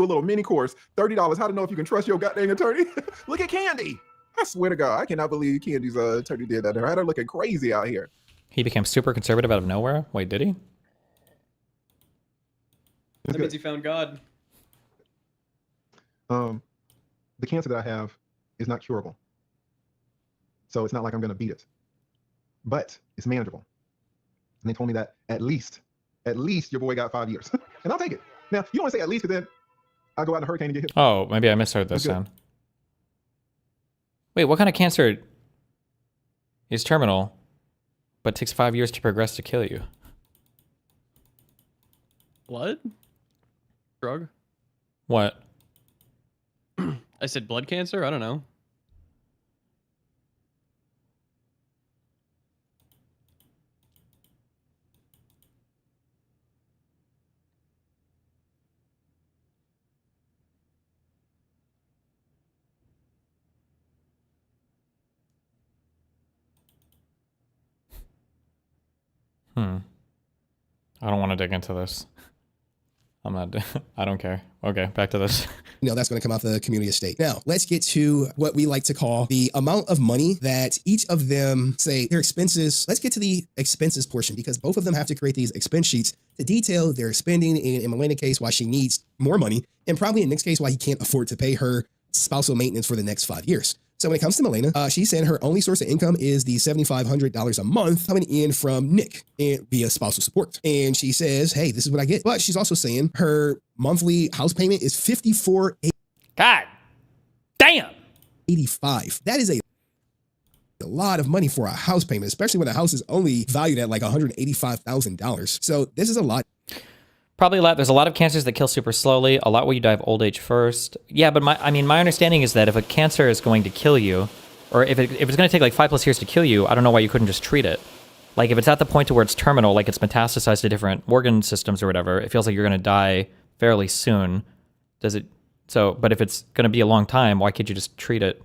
little mini course, $30, how to know if you can trust your goddamn attorney. Look at Candy. I swear to God, I cannot believe Candy's attorney did that. I had her looking crazy out here. He became super conservative out of nowhere? Wait, did he? That means he found God. The cancer that I have is not curable. So it's not like I'm going to beat it. But it's manageable. And they told me that at least your boy got 5 years. And I'll take it. Now, you don't want to say at least, because then I'll go out in a hurricane and get hit. Oh, maybe I misheard this sound. Wait, what kind of cancer is terminal, but takes 5 years to progress to kill you? Blood? Drug? What? I said blood cancer? I don't know. I don't want to dig into this. I'm not. I don't care. Okay, back to this. That's going to come out the community estate. Now, let's get to what we like to call the amount of money that each of them say their expenses. Let's get to the expenses portion because both of them have to create these expense sheets to detail their spending. In Melena's case, why she needs more money, and probably in Nick's case, why he can't afford to pay her spousal maintenance for the next 5 years. So when it comes to Melena, she said her only source of income is the $7,500 a month coming in from Nick and via spousal support. And she says, hey, this is what I get. But she's also saying her monthly house payment is $54,885. God damn. 85. That is a lot of money for a house payment, especially when a house is only valued at like $185,000. So this is a lot. Probably a lot. There's a lot of cancers that kill super slowly. A lot where you die of old age first. Yeah, but my understanding is that if a cancer is going to kill you, or if it's going to take like 5+ years to kill you, I don't know why you couldn't just treat it. Like if it's at the point to where it's terminal, like it's metastasized to different organ systems or whatever, it feels like you're going to die fairly soon. Does it? So, but if it's going to be a long time, why can't you just treat it?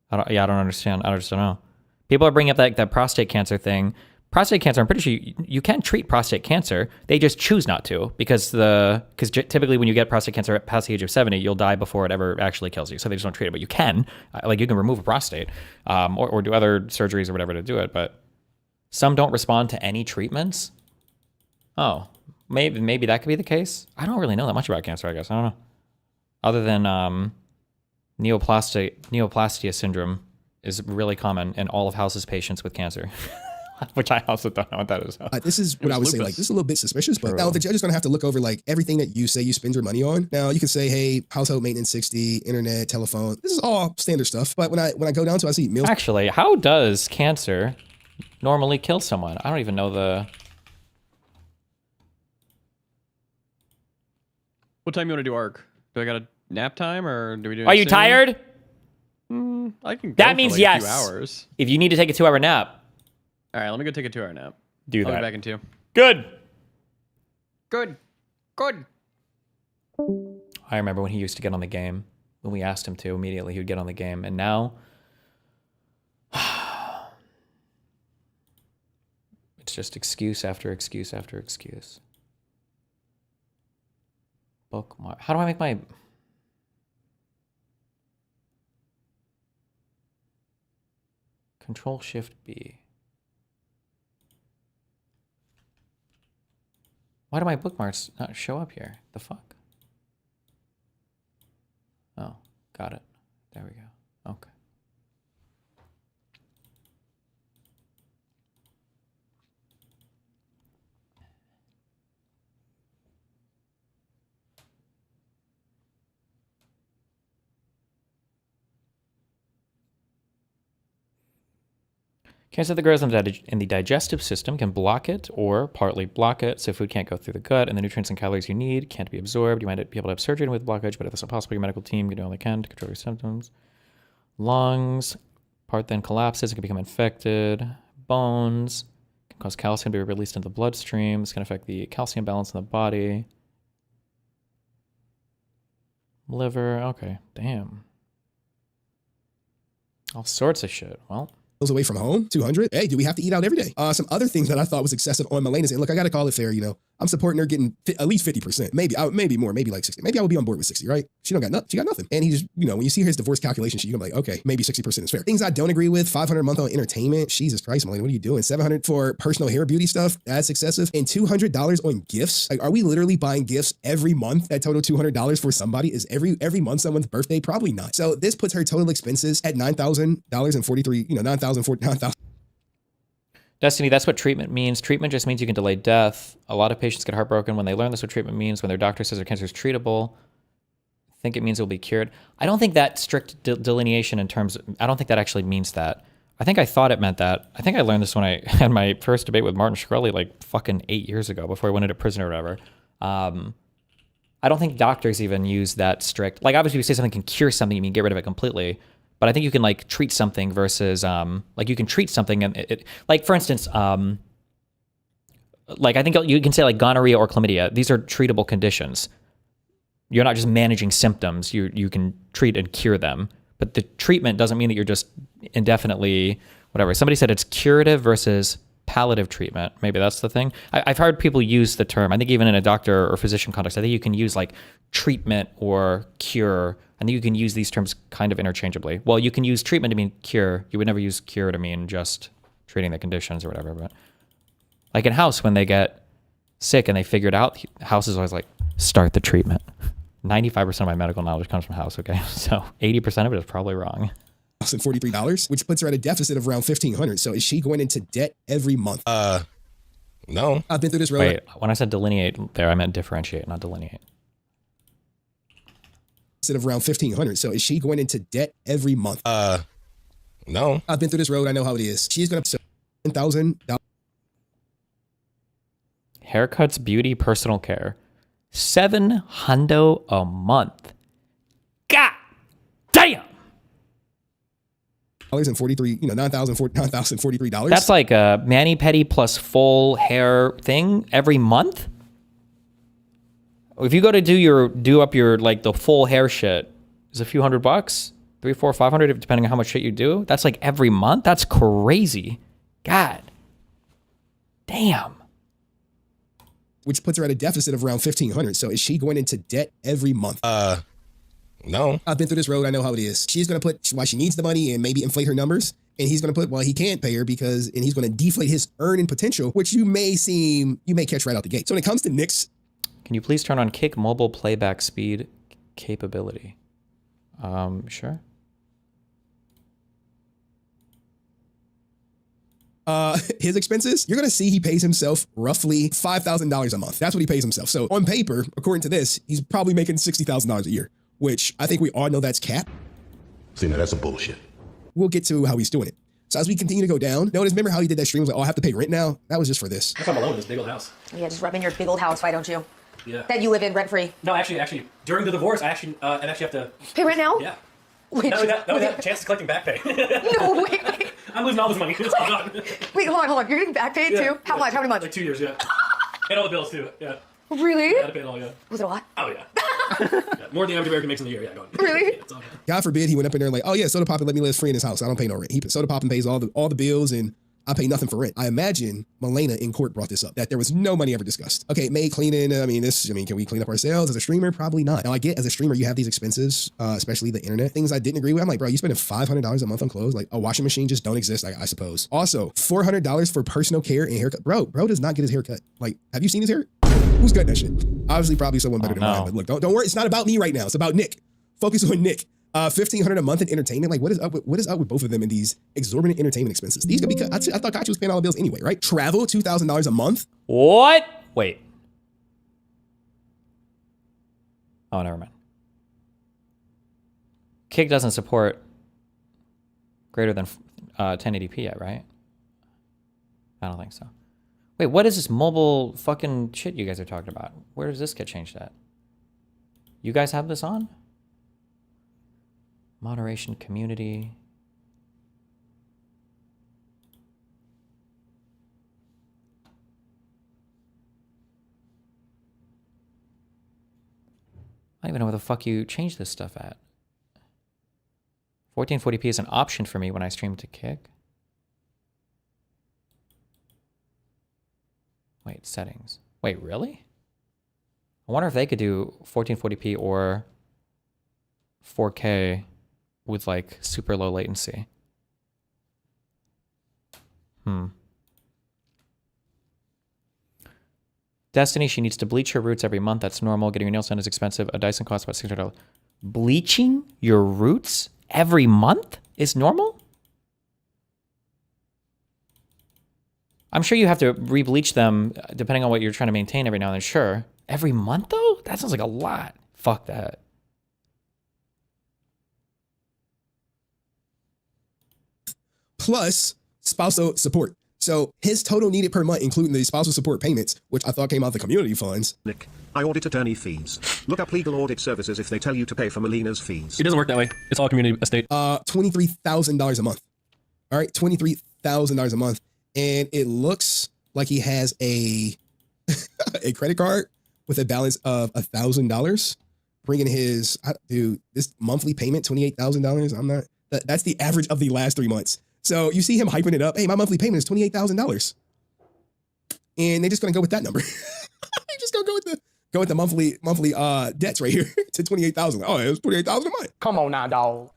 I don't understand. I just don't know. People are bringing up that prostate cancer thing. Prostate cancer, I'm pretty sure you can treat prostate cancer. They just choose not to because typically when you get prostate cancer past the age of 70, you'll die before it ever actually kills you. So they just don't treat it. But you can, you can remove a prostate or do other surgeries or whatever to do it. But some don't respond to any treatments. Oh, maybe that could be the case. I don't really know that much about cancer, I guess. I don't know. Other than neoplastia syndrome is really common in all of House's patients with cancer. Which I also don't know what that is. This is what I would say, like, this is a little bit suspicious, but now the judge is going to have to look over, like, everything that you say you spend your money on. Now, you can say, hey, household maintenance 60, internet, telephone. This is all standard stuff. But when I go down to, I see meals. Actually, how does cancer normally kill someone? I don't even know the... What time you want to do ARC? Do I got a nap time, or do we do it Are you soon? tired? I can go That for means like yes. a few hours. If you need to take a 2-hour nap. All right, let me go take a 2-hour nap. Do I'll that. be back in 2. Good. Good. I remember when he used to get on the game. When we asked him to, immediately he would get on the game. And now... it's just excuse after excuse after excuse. Bookmark. How do I make my... Control-Shift-B. Why do my bookmarks not show up here? The fuck? Oh, got it. There we go. Okay. Cancer that grows in the digestive system can block it or partly block it, so food can't go through the gut, and the nutrients and calories you need can't be absorbed. You might be able to have surgery with blockage, but if it's impossible, your medical team can do all they can to control your symptoms. Lungs, part then collapses, it can become infected. Bones, can cause calcium to be released into the bloodstream. This can affect the calcium balance in the body. Liver, okay, damn. All sorts of shit. Well... away from home, 200. Hey, do we have to eat out every day? Some other things that I thought was excessive on Melena's end. Look, I got to call it fair, I'm supporting her getting at least 50%, maybe more, maybe like 60. Maybe I would be on board with 60, right? She got nothing. And he just, when you see his divorce calculation sheet, you're like, okay, maybe 60% is fair. Things I don't agree with, 500 a month on entertainment. Jesus Christ, Melena, what are you doing? 700 for personal hair beauty stuff. That's excessive. And $200 on gifts. Like, are we literally buying gifts every month that total $200 for somebody? Is every month someone's birthday? Probably not. So this puts her total expenses at $9,000 and $9,000. Destiny, that's what treatment means. Treatment just means you can delay death. A lot of patients get heartbroken when they learn that's what treatment means. When their doctor says their cancer is treatable, I think it means it will be cured. I don't think that strict delineation I don't think that actually means that. I think I thought it meant that. I think I learned this when I had my first debate with Martin Shkreli like fucking 8 years ago before I went into prison or whatever. I don't think doctors even use that strict. Like, obviously, if you say something can cure something, you mean get rid of it completely. But I think you can like treat something versus you can treat something and it like, for instance, like I think you can say like gonorrhea or chlamydia. These are treatable conditions. You're not just managing symptoms. You can treat and cure them. But the treatment doesn't mean that you're just indefinitely whatever. Somebody said it's curative versus palliative treatment. Maybe that's the thing. I've heard people use the term, I think even in a doctor or physician context, I think you can use like treatment or cure. I think you can use these terms kind of interchangeably. Well, you can use treatment to mean cure. You would never use cure to mean just treating the conditions or whatever. But like in House, when they get sick and they figure it out, House is always like, start the treatment. 95% of my medical knowledge comes from House, okay? So 80% of it is probably wrong. $1,043, which puts her at a deficit of around $1,500. So is she going into debt every month? No. I've been through this road. Wait, when I said delineate there, I meant differentiate, not delineate. Of around $1,500. So is she going into debt every month? No. I've been through this road. I know how it is. She's going to $10,000. Haircuts, beauty, personal care. $700 a month. God damn. And 43, $9,043. That's like a mani-pedi plus full hair thing every month. If you go to do up your like the full hair shit, it's a few $100, $300, $400, $500, depending on how much shit you do. That's like every month. That's crazy. God damn. Which puts her at a deficit of around $1,500. So is she going into debt every month? No. I've been through this road. I know how it is. She's going to put why she needs the money and maybe inflate her numbers. And he's going to put, well, he can't pay her and he's going to deflate his earning potential, which you may catch right out the gate. So when it comes to Nick's. Can you please turn on Kick mobile playback speed capability? Sure. His expenses, you're going to see he pays himself roughly $5,000 a month. That's what he pays himself. So on paper, according to this, he's probably making $60,000 a year, which I think we all know that's cap. See, now that's some bullshit. We'll get to how he's doing it. So as we continue to go down, notice, remember how he did that stream? He was like, oh, I have to pay rent now? That was just for this. I'm alone in this big old house. Yeah, just rub in your big old house, why don't you? Yeah. That you live in rent-free. No, actually, during the divorce, I actually have to pay rent now? Yeah. Wait, not only that, chance of collecting back pay. No, wait. I'm losing all this money. It's all gone. Wait, hold on. You're getting back paid too? How much? How many months? Like 2 years, yeah. And all the bills too, yeah. Really? Yeah, I had to pay it all, yeah. Was it a lot? Oh, yeah. Yeah, more than the average American makes in a year, yeah. Go on. Really? It's all good. God forbid he went up in there and like, oh yeah, Soda Pop let me live free in his house. I don't pay no rent. Soda Pop pays all the bills and I pay nothing for rent. I imagine Milena in court brought this up, that there was no money ever discussed. Okay, maid cleaning, can we clean up ourselves as a streamer? Probably not. Now I get as a streamer, you have these expenses, especially the internet, things I didn't agree with. I'm like, bro, you spending $500 a month on clothes? Like a washing machine just don't exist, I suppose. Also, $400 for personal care and haircut. Bro does not get his hair cut. Like, have you seen his hair? Who's cutting that shit? Obviously, probably someone better than mine, but look, don't worry. It's not about me right now. It's about Nick. Focus on Nick. $1,500 a month in entertainment. Like, what is up with both of them in these exorbitant entertainment expenses? These could be cut. I thought Kachi was paying all the bills anyway, right? Travel, $2,000 a month. What? Wait. Oh, never mind. Kick doesn't support greater than 1080p yet, right? I don't think so. Wait, what is this mobile fucking shit you guys are talking about? Where does this get changed at? You guys have this on? Moderation, community. I don't even know where the fuck you change this stuff at. 1440p is an option for me when I stream to Kick. Wait, settings. Wait, really? I wonder if they could do 1440p or 4K with like super low latency. Destiny, she needs to bleach her roots every month. That's normal. Getting your nails done is expensive. A Dyson costs about $600. Bleaching your roots every month is normal? I'm sure you have to re-bleach them depending on what you're trying to maintain every now and then. Sure. Every month though? That sounds like a lot. Fuck that. Plus spousal support. So his total needed per month, including the spousal support payments, which I thought came out of the community funds. Nick, I audit attorney fees. Look up legal audit services if they tell you to pay for Melina's fees. It doesn't work that way. It's all community estate. $23,000 a month. All right, $23,000 a month. And it looks like he has a credit card with a balance of $1,000, bringing his, this monthly payment, $28,000. That's the average of the last 3 months. So you see him hyping it up. Hey, my monthly payment is $28,000. and they're just gonna go with that number. They're just gonna go with the monthly debts right here to 28,000. Oh, it was 28,000 a month. Come on now, dog.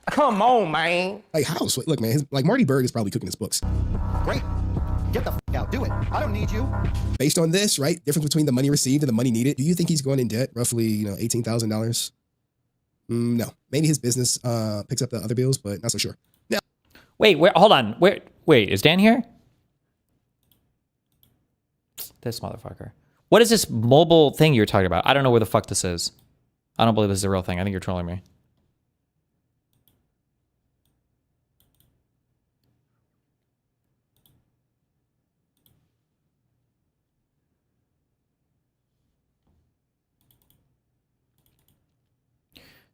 Come on, man. Like how? Look, man, like Marty Bird is probably cooking his books. Great. Get the out. Do it. I don't need you. Based on this, right? Difference between the money received and the money needed. Do you think he's going in debt roughly, $18,000? No. Maybe his business picks up the other bills, but not so sure. Now, wait, hold on. Wait, is Dan here? This motherfucker. What is this mobile thing you're talking about? I don't know where the fuck this is. I don't believe this is a real thing. I think you're trolling me.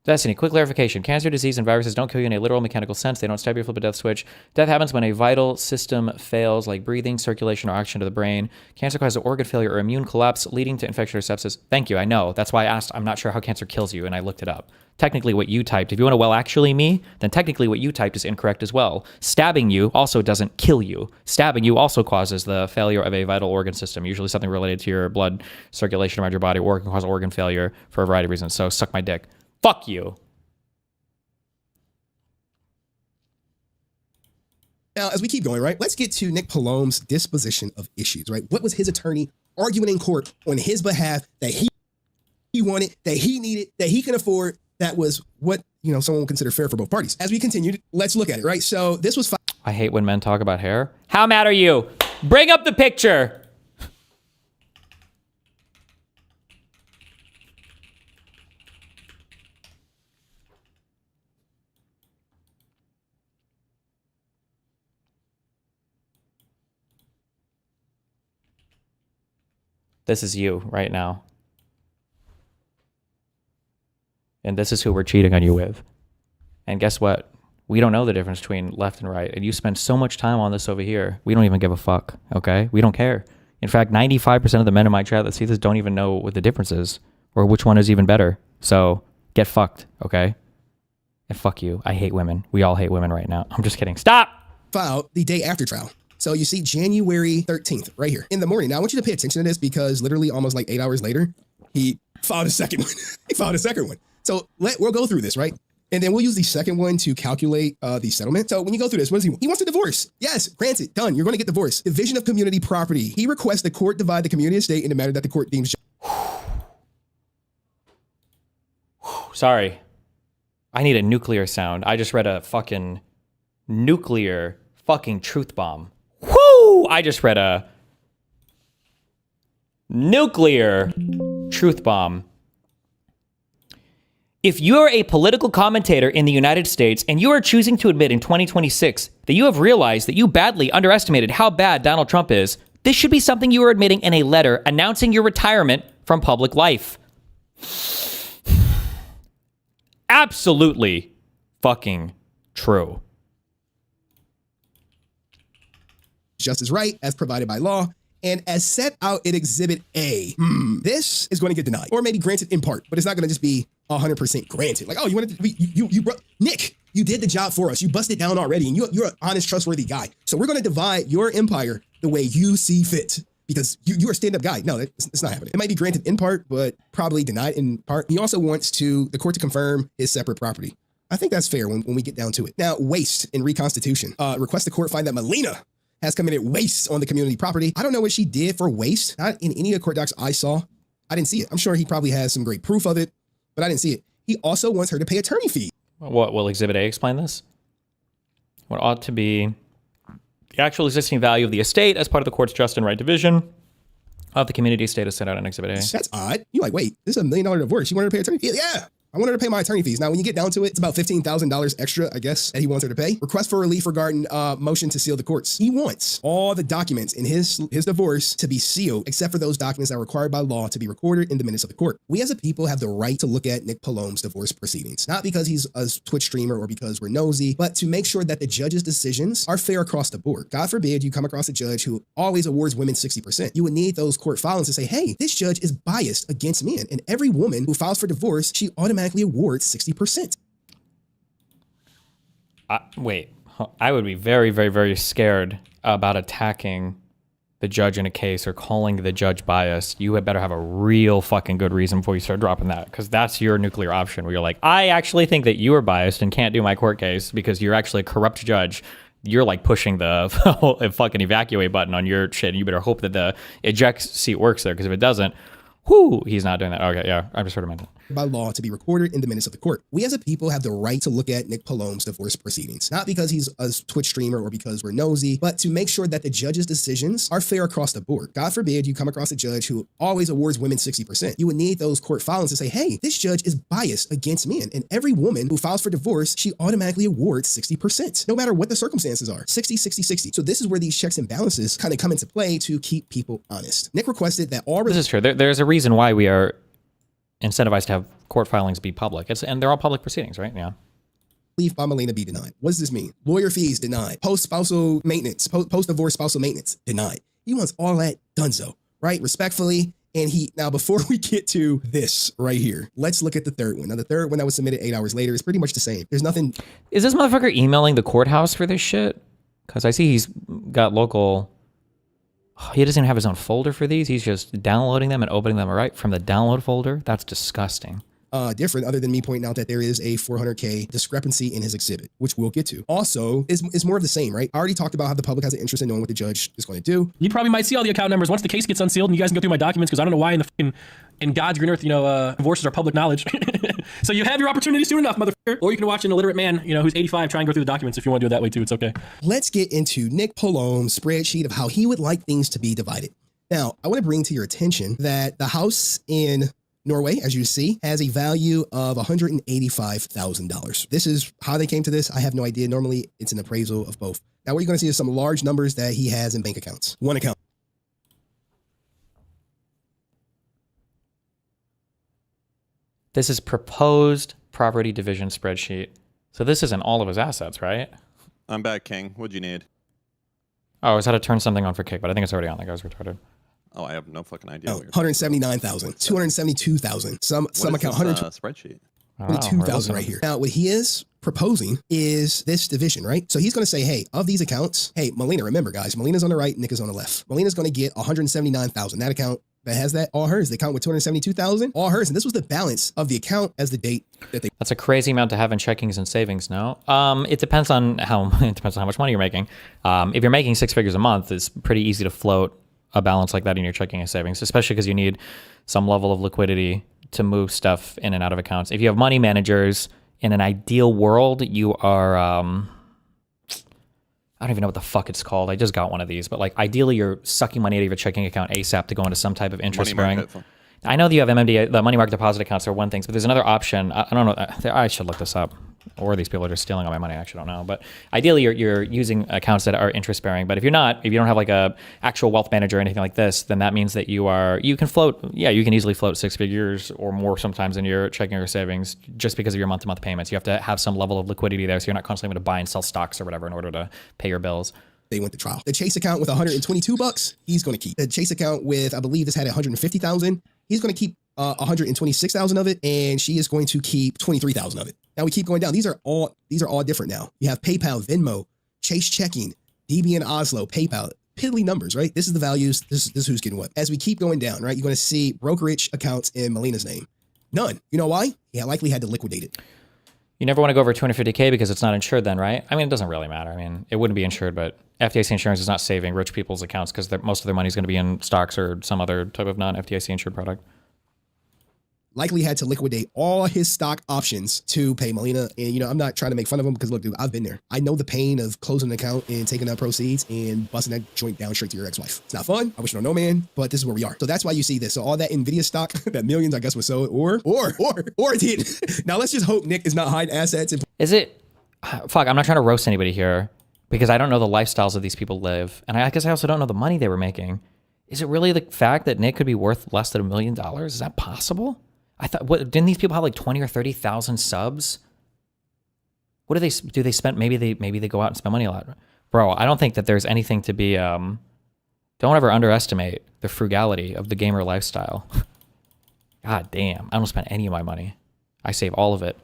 Destiny, quick clarification. Cancer, disease, and viruses don't kill you in a literal mechanical sense. They don't stab you, flip a death switch. Death happens when a vital system fails, like breathing, circulation, or oxygen to the brain. Cancer causes organ failure or immune collapse, leading to infection or sepsis. Thank you, I know. That's why I asked. I'm not sure how cancer kills you, and I looked it up. Technically, what you typed, if you want to actually me, then technically what you typed is incorrect as well. Stabbing you also doesn't kill you. Stabbing you also causes the failure of a vital organ system, usually something related to your blood circulation around your body, or can cause organ failure for a variety of reasons. So suck my dick. Fuck you. Now, as we keep going, right, let's get to Nick Palome's disposition of issues, right? What was his attorney arguing in court on his behalf that he wanted, that he needed, that he can afford, that was what, someone would consider fair for both parties. As we continued, let's look at it, right? So this was... I hate when men talk about hair. How mad are you? Bring up the picture. This is you right now. And this is who we're cheating on you with. And guess what? We don't know the difference between left and right. And you spend so much time on this over here. We don't even give a fuck, okay? We don't care. In fact, 95% of the men in my chat that see this don't even know what the difference is or which one is even better. So get fucked, okay? And fuck you. I hate women. We all hate women right now. I'm just kidding. Stop! Filed the day after trial. So you see January 13th right here in the morning. Now I want you to pay attention to this because literally almost like 8 hours later, he filed a second one. He filed a second one. So we'll go through this, right? And then we'll use the second one to calculate the settlement. So when you go through this, what does he want? He wants a divorce. Yes, granted, done. You're going to get divorced. Division of community property. He requests the court divide the community estate in a manner that the court deems. Sorry. I need a nuclear sound. I just read a fucking nuclear fucking truth bomb. Whoo! I just read a nuclear truth bomb. If you are a political commentator in the United States and you are choosing to admit in 2026 that you have realized that you badly underestimated how bad Donald Trump is, this should be something you are admitting in a letter announcing your retirement from public life. Absolutely fucking true. Justice right as provided by law and as set out in Exhibit A. This is going to get denied or maybe granted in part, but it's not going to just be 100% granted. Like, oh, you wanted to, Nick, you did the job for us. You busted down already and you're an honest, trustworthy guy. So we're going to divide your empire the way you see fit because you're a stand-up guy. No, it's not happening. It might be granted in part, but probably denied in part. He also wants the court to confirm his separate property. I think that's fair when we get down to it. Now, waste in reconstitution. Request the court find that Melina has committed waste on the community property. I don't know what she did for waste. Not in any of the court docs I saw. I didn't see it. I'm sure he probably has some great proof of it, but I didn't see it. He also wants her to pay attorney fees. What will Exhibit A explain this? What ought to be the actual existing value of the estate as part of the court's just and right division of the community estate is set out in Exhibit A. That's odd. You're like, wait, this is $1 million divorce. You want her to pay attorney fees? Yeah. I want her to pay my attorney fees. Now, when you get down to it, it's about $15,000 extra, I guess, that he wants her to pay. Request for relief regarding motion to seal the courts. He wants all the documents in his divorce to be sealed, except for those documents that are required by law to be recorded in the minutes of the court. We as a people have the right to look at Nick Palome's divorce proceedings, not because he's a Twitch streamer or because we're nosy, but to make sure that the judge's decisions are fair across the board. God forbid you come across a judge who always awards women 60%. You would need those court filings to say, hey, this judge is biased against men, and every woman who files for divorce, she automatically awards 60%. Wait, I would be very, very, very scared about attacking the judge in a case or calling the judge biased, you had better have a real fucking good reason before you start dropping that, because that's your nuclear option where you're like, I actually think that you are biased and can't do my court case because you're actually a corrupt judge. You're like pushing the fucking evacuate button on your shit, and you better hope that the eject seat works there, because if it doesn't, whoo, he's not doing that. Okay, yeah, I just heard him mention. By law to be recorded in the minutes of the court. We as a people have the right to look at Nick Palome's divorce proceedings, not because he's a Twitch streamer or because we're nosy, but to make sure that the judge's decisions are fair across the board. God forbid you come across a judge who always awards women 60%. You would need those court filings to say, hey, this judge is biased against men, and every woman who files for divorce, she automatically awards 60%, no matter what the circumstances are. 60, 60, 60. So this is where these checks and balances kind of come into play to keep people honest. Nick requested that all... This is true. There's a reason why we are incentivized to have court filings be public. And they're all public proceedings, right? Yeah. Leave by Melina be denied. What does this mean? Lawyer fees denied. Post-spousal maintenance, post-divorce spousal maintenance denied. He wants all that donezo, right? Respectfully. And now before we get to this right here, let's look at the third one. Now, the third one that was submitted 8 hours later is pretty much the same. There's nothing. Is this motherfucker emailing the courthouse for this shit? Because I see he's got local... He doesn't even have his own folder for these. He's just downloading them and opening them right from the download folder. That's disgusting. Different, other than me pointing out that there is a 400K discrepancy in his exhibit, which we'll get to. Also, is more of the same, right? I already talked about how the public has an interest in knowing what the judge is going to do. You probably might see all the account numbers once the case gets unsealed, and you guys can go through my documents, because I don't know why in God's green earth, divorces are public knowledge. So you have your opportunity soon enough, motherfucker. Or you can watch an illiterate man, who's 85, try and go through the documents if you want to do it that way too. It's okay. Let's get into Nick Palome's spreadsheet of how he would like things to be divided. Now, I want to bring to your attention that the house in Norway, as you see, has a value of $185,000. This is how they came to this. I have no idea. Normally, it's an appraisal of both. Now, what you're going to see is some large numbers that he has in bank accounts. One account. This is proposed property division spreadsheet. So this isn't all of his assets, right? I'm back, King. What'd you need? Oh, I was had to turn something on for Kick, but I think it's already on. That guy's retarded. Oh, I have no fucking idea. Oh, 179,000, 272,000. Some account. Spreadsheet. 22,000 right here. Now, what he is proposing is this division, right? So he's going to say, hey, of these accounts, hey, Melina, remember, guys, Melina's on the right, Nick is on the left. Melina's going to get 179,000. That account that has that, all hers. The account with 272,000, all hers. And this was the balance of the account as the date that they... That's a crazy amount to have in checkings and savings, no? It depends on how much money you're making. If you're making 6 figures a month, it's pretty easy to float a balance like that in your checking and savings, especially because you need some level of liquidity to move stuff in and out of accounts. If you have money managers, in an ideal world, you are, I don't even know what the fuck it's called. I just got one of these, but like ideally you're sucking money out of your checking account ASAP to go into some type of interest bearing. I know that you have MMD, the money market deposit accounts are one thing, but there's another option. I don't know. I should look this up. Or these people are just stealing all my money. I actually don't know. But ideally, you're using accounts that are interest bearing. But if you don't have like a actual wealth manager or anything like this, then that means that you can float. Yeah, you can easily float 6 figures or more sometimes in your checking or savings just because of your month-to-month payments. You have to have some level of liquidity there, so you're not constantly going to buy and sell stocks or whatever in order to pay your bills. They went to trial. The Chase account with $122, he's going to keep. The Chase account with, I believe this had 150,000, he's going to keep 126,000 of it, and she is going to keep 23,000 of it. Now we keep going down. These are all different now. You have PayPal, Venmo, Chase Checking, DB and Oslo, PayPal. Piddly numbers, right? This is the values. This is who's getting what. As we keep going down, right, you're going to see brokerage accounts in Melina's name. None. You know why? He likely had to liquidate it. You never want to go over 250K because it's not insured then, right? I mean, it doesn't really matter. I mean, it wouldn't be insured, but FDIC insurance is not saving rich people's accounts because most of their money is going to be in stocks or some other type of non-FDIC insured product. Likely had to liquidate all his stock options to pay Melina. And, I'm not trying to make fun of him because, look, dude, I've been there. I know the pain of closing an account and taking out proceeds and busting that joint down straight to your ex-wife. It's not fun. I wish you no man, but this is where we are. So that's why you see this. So all that NVIDIA stock, that millions, I guess, was sold or it did. Now let's just hope Nick is not hiding assets. Is it? Fuck, I'm not trying to roast anybody here because I don't know the lifestyles that these people live. And I guess I also don't know the money they were making. Is it really the fact that Nick could be worth less than $1 million? Is that possible? I thought, didn't these people have like 20 or 30,000 subs? What do they spend? Maybe they go out and spend money a lot. Bro, I don't think that there's anything to be, don't ever underestimate the frugality of the gamer lifestyle. God damn, I don't spend any of my money. I save all of it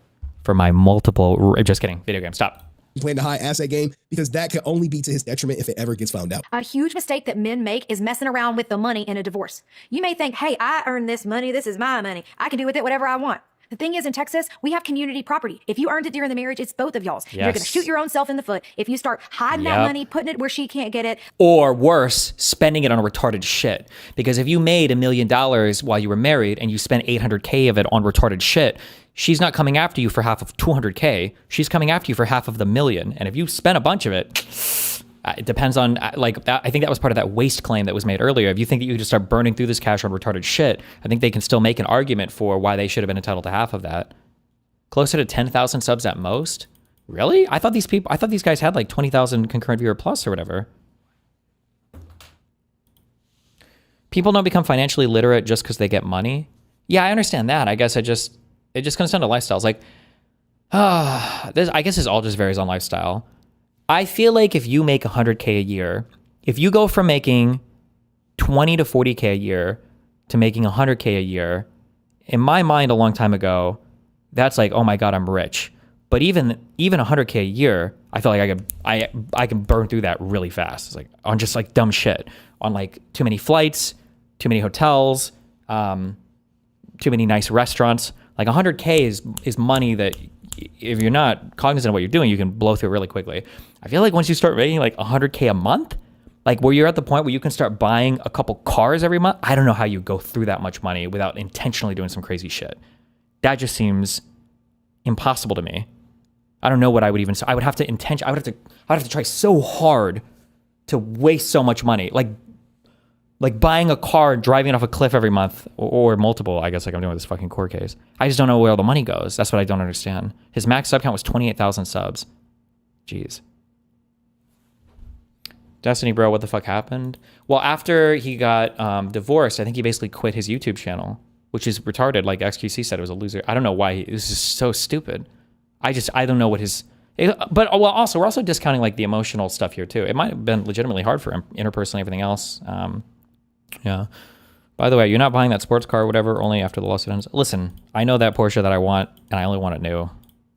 for my multiple, just kidding, video games, stop. playing the high asset game, because that could only be to his detriment if it ever gets found out. A huge mistake that men make is messing around with the money in a divorce. You may think, hey, I earned this money. This is my money. I can do with it whatever I want. The thing is, in Texas, we have community property. If you earned it during the marriage, it's both of y'all's. You're going to shoot your own self in the foot if you start hiding that money, putting it where she can't get it. Or worse, spending it on retarded shit. Because if you made $1 million while you were married and you spent $800K of it on retarded shit, she's not coming after you for half of $200K. She's coming after you for half of the $1 million. And if you spent a bunch of it, it depends on, like, that, I think that was part of that waste claim that was made earlier. If you think that you could just start burning through this cash on retarded shit, I think they can still make an argument for why they should have been entitled to half of that. Closer to 10,000 subs at most? Really? I thought these guys had like 20,000 concurrent viewer plus or whatever. People don't become financially literate just because they get money. Yeah, I understand that. I guess it just comes down to lifestyles. Like, I guess this all just varies on lifestyle. I feel like if you make 100K a year, if you go from making 20 to 40K a year to making 100K a year, in my mind a long time ago, that's like, oh my God, I'm rich. But even 100K a year, I feel like I can burn through that really fast. It's like on just like dumb shit, on like too many flights, too many hotels, too many nice restaurants. Like 100K is money that if you're not cognizant of what you're doing, you can blow through it really quickly. I feel like once you start making like 100K a month, like where you're at the point where you can start buying a couple cars every month, I don't know how you go through that much money without intentionally doing some crazy shit. That just seems impossible to me. I don't know what I would even say. I would have to try so hard to waste so much money. Like buying a car and driving it off a cliff every month, or multiple, I guess, like I'm doing with this fucking court case. I just don't know where all the money goes. That's what I don't understand. His max sub count was 28,000 subs. Jeez. Destiny, bro, what the fuck happened? Well, after he got divorced, I think he basically quit his YouTube channel, which is retarded. Like XQC said, it was a loser. I don't know why. This is so stupid. I don't know what his... But well, also, we're also discounting like the emotional stuff here too. It might have been legitimately hard for him, interpersonally, everything else. Yeah. By the way, you're not buying that sports car or whatever only after the lawsuit ends. Listen, I know that Porsche that I want, and I only want it new.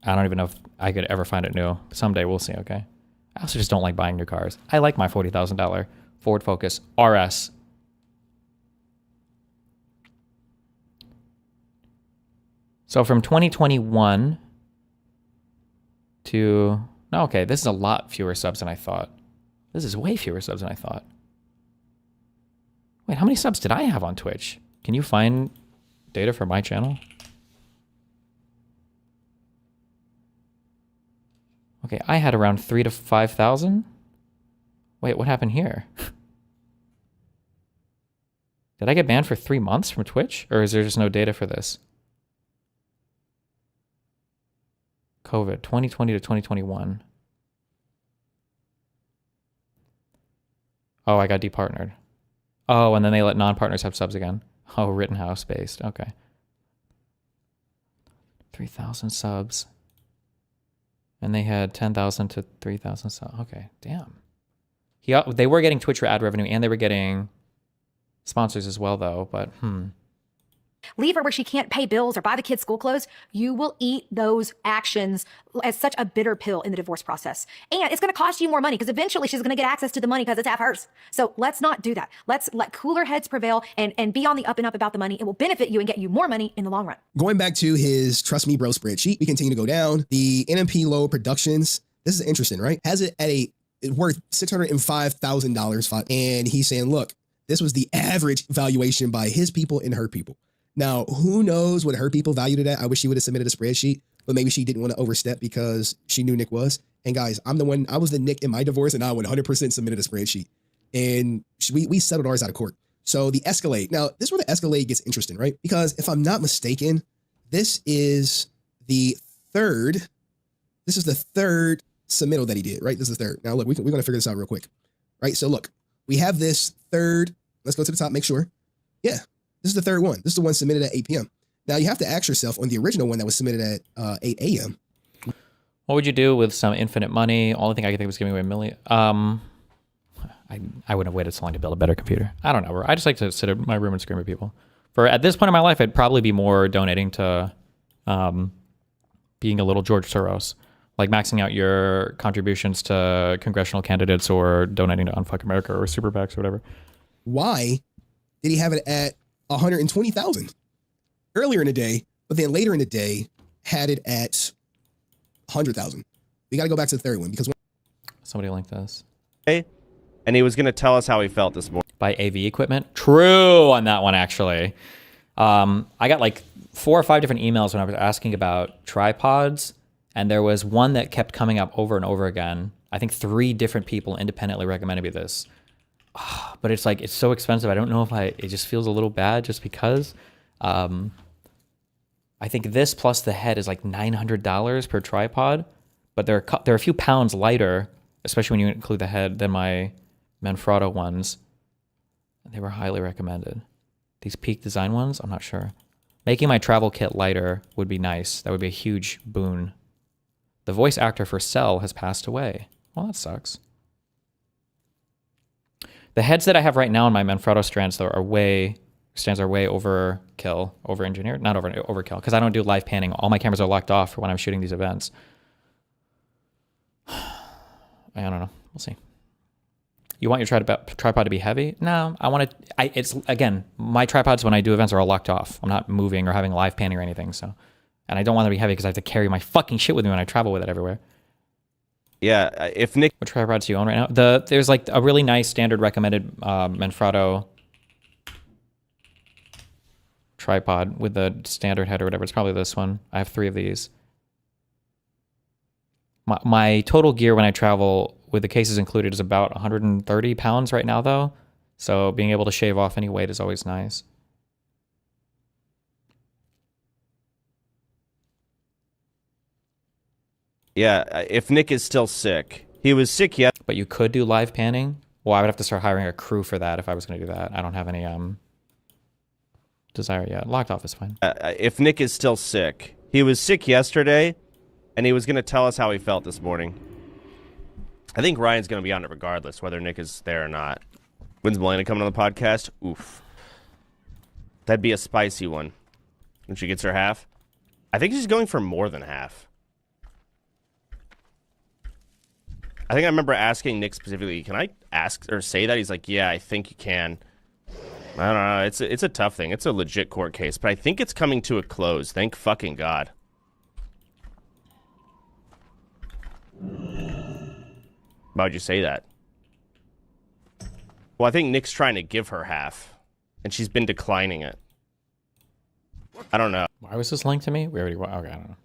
I don't even know if I could ever find it new. Someday we'll see, okay? I also just don't like buying new cars. I like my $40,000 Ford Focus RS. So from 2021 to... No, okay, this is a lot fewer subs than I thought. This is way fewer subs than I thought. Wait, how many subs did I have on Twitch? Can you find data for my channel? Okay, I had around 3,000 to 5,000. Wait, what happened here? Did I get banned for 3 months from Twitch? Or is there just no data for this? COVID, 2020 to 2021. Oh, I got departnered. Oh, and then they let non-partners have subs again. Oh, Rittenhouse based. Okay. 3,000 subs. And they had 10,000 to 3,000 subs. Okay, damn. They were getting Twitch ad revenue and they were getting sponsors as well, though. But, Leave her where she can't pay bills or buy the kids school clothes. You will eat those actions as such a bitter pill in the divorce process. And it's going to cost you more money because eventually she's going to get access to the money because it's half hers. So let's not do that. Let's let cooler heads prevail and be on the up and up about the money. It will benefit you and get you more money in the long run. Going back to his Trust Me Bro spreadsheet, we continue to go down. The NMP Low Productions, this is interesting, right? Has it at worth $605,000. And he's saying, look, this was the average valuation by his people and her people. Now, who knows what her people valued it at? I wish she would have submitted a spreadsheet, but maybe she didn't want to overstep because she knew Nick was. And guys, I was the Nick in my divorce, and I 100% submitted a spreadsheet. And we settled ours out of court. So the Escalade. Now, this is where the Escalade gets interesting, right? Because if I'm not mistaken, this is the third submittal that he did, right? This is the third. Now, look, we're going to figure this out real quick, right? So look, we have this third. Let's go to the top, make sure. Yeah. This is the third one. This is the one submitted at 8 p.m. Now, you have to ask yourself on the original one that was submitted at 8 a.m. What would you do with some infinite money? Only thing I could think was giving away $1 million. I wouldn't have waited so long to build a better computer. I don't know, bro. I just like to sit in my room and scream at people. At this point in my life, I'd probably be more donating to being a little George Soros. like maxing out your contributions to congressional candidates or donating to Unfuck America or Super PACs or whatever. Why did he have it at 120,000 earlier in the day, but then later in the day had it at 100,000? We got to go back to the third one because somebody linked this. Hey, and he was going to tell us how he felt this morning. By AV equipment. True on that one, actually. I got like 4 or 5 different emails when I was asking about tripods, and there was one that kept coming up over and over again. I think 3 different people independently recommended me this. But it's like, it's so expensive. I don't know if it just feels a little bad just because. I think this plus the head is like $900 per tripod, but they're a few pounds lighter, especially when you include the head, than my Manfrotto ones. They were highly recommended. These Peak Design ones, I'm not sure. Making my travel kit lighter would be nice. That would be a huge boon. The voice actor for Cell has passed away. Well, that sucks. The heads that I have right now in my Manfrotto stands though are way overkill, over-engineered, not overkill, because I don't do live panning. All my cameras are locked off for when I'm shooting these events. I don't know. We'll see. You want your tripod to be heavy? No, I want it. It's again, my tripods when I do events are all locked off. I'm not moving or having live panning or anything. So, and I don't want it to be heavy because I have to carry my fucking shit with me when I travel with it everywhere. Yeah, if Nick... What tripods do you own right now? There's like a really nice standard recommended Manfrotto tripod with the standard head or whatever. It's probably this one. I have 3 of these. My total gear when I travel with the cases included is about 130 pounds right now though. So being able to shave off any weight is always nice. Yeah, if Nick is still sick. He was sick yet. But you could do live panning? Well, I would have to start hiring a crew for that if I was going to do that. I don't have any desire yet. Locked off is fine. If Nick is still sick. He was sick yesterday, and he was going to tell us how he felt this morning. I think Ryan's going to be on it regardless, whether Nick is there or not. When's Melena coming on the podcast? Oof. That'd be a spicy one. When she gets her half. I think she's going for more than half. I think I remember asking Nick specifically, can I ask or say that? He's like, yeah, I think you can. I don't know. It's a tough thing. It's a legit court case, but I think it's coming to a close. Thank fucking God. Why would you say that? Well, I think Nick's trying to give her half, and she's been declining it. I don't know. Why was this linked to me? We already... Okay, I don't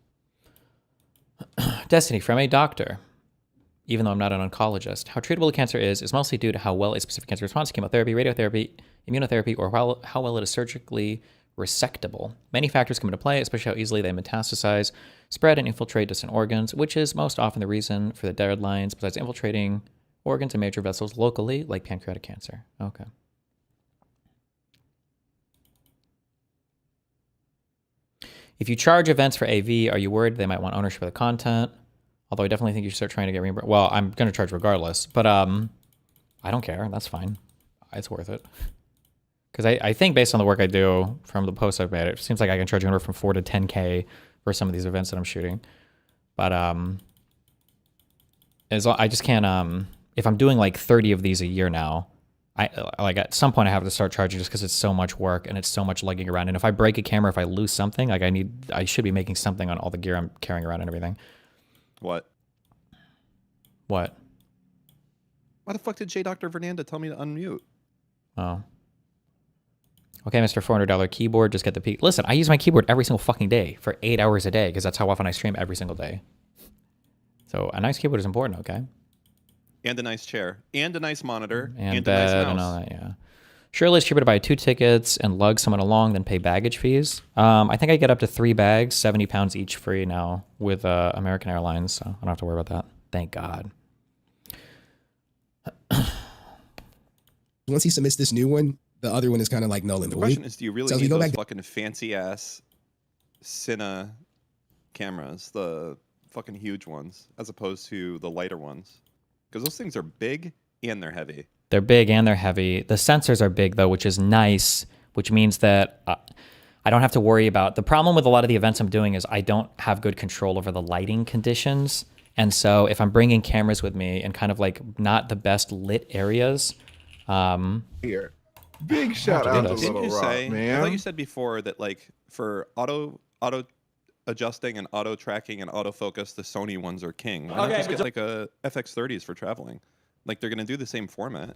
know. Destiny, from a doctor. Even though I'm not an oncologist, how treatable cancer is mostly due to how well a specific cancer responds to chemotherapy, radiotherapy, immunotherapy, or how well it is surgically resectable. Many factors come into play, especially how easily they metastasize, spread, and infiltrate distant organs, which is most often the reason for the deadlines, besides infiltrating organs and major vessels locally, like pancreatic cancer. Okay. If you charge events for AV, are you worried they might want ownership of the content? Although I definitely think you should start trying to get reimbursed. Well, I'm going to charge regardless, but I don't care. That's fine. It's worth it. Because I think based on the work I do from the posts I've made, it seems like I can charge anywhere from 4 to 10K for some of these events that I'm shooting. But I just can't, if I'm doing like 30 of these a year now, like at some point I have to start charging just because it's so much work and it's so much lugging around. And if I break a camera, if I lose something, like I should be making something on all the gear I'm carrying around and everything. What? What? Why the fuck did J. Dr. Fernanda tell me to unmute? Oh. Okay, Mr. $400 keyboard, just get the peak. Listen, I use my keyboard every single fucking day for 8 hours a day because that's how often I stream every single day. So a nice keyboard is important, okay? And a nice chair. And a nice monitor. And a nice bed mouse. and all that, yeah. Surely it's cheaper to buy 2 tickets and lug someone along than pay baggage fees. I think I get up to 3 bags, 70 pounds each free now with American Airlines, so I don't have to worry about that. Thank God. Once he submits this new one, the other one is kind of like null and The void. question is, do you really So if need you go those back fucking fancy-ass Cine cameras, the fucking huge ones, as opposed to the lighter ones? Because those things are big and they're heavy. They're big and they're heavy. The sensors are big, though, which is nice, which means that I don't have to worry about... The problem with a lot of the events I'm doing is I don't have good control over the lighting conditions. And so if I'm bringing cameras with me in kind of like not the best lit areas, Here, big shout out to Didn't Little you Rock, say? man. I thought you said before that like for auto adjusting and auto tracking and autofocus, the Sony ones are king. Why not just get like a FX30s for traveling? Like they're gonna do the same format.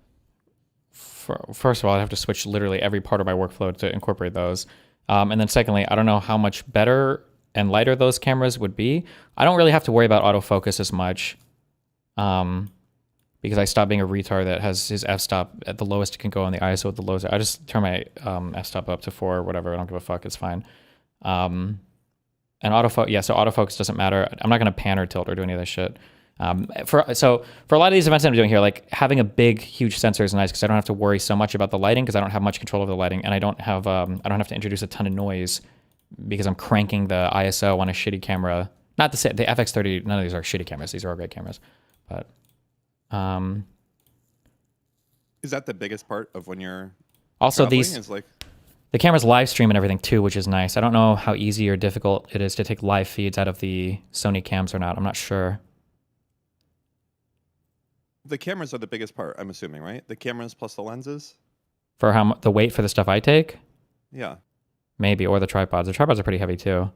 First of all, I'd have to switch literally every part of my workflow to incorporate those. And then secondly, I don't know how much better and lighter those cameras would be. I don't really have to worry about autofocus as much because I stopped being a retard that has his f-stop at the lowest it can go on the ISO at the lowest. I just turn my f-stop up to 4 or whatever. I don't give a fuck. It's fine. And autofocus, so autofocus doesn't matter. I'm not going to pan or tilt or do any of this shit. For a lot of these events that I'm doing here, like having a big, huge sensor is nice because I don't have to worry so much about the lighting because I don't have much control over the lighting, and I don't have to introduce a ton of noise because I'm cranking the ISO on a shitty camera. Not to say the FX30, none of these are shitty cameras. These are all great cameras, but is that the biggest part of when you're also traveling, these is like the cameras live stream and everything too, which is nice. I don't know how easy or difficult it is to take live feeds out of the Sony cams or not. I'm not sure. the cameras are the biggest part, I'm assuming, right? The cameras plus the lenses? For how the weight for the stuff I take? Yeah. Maybe, or the tripods. The tripods are pretty heavy too.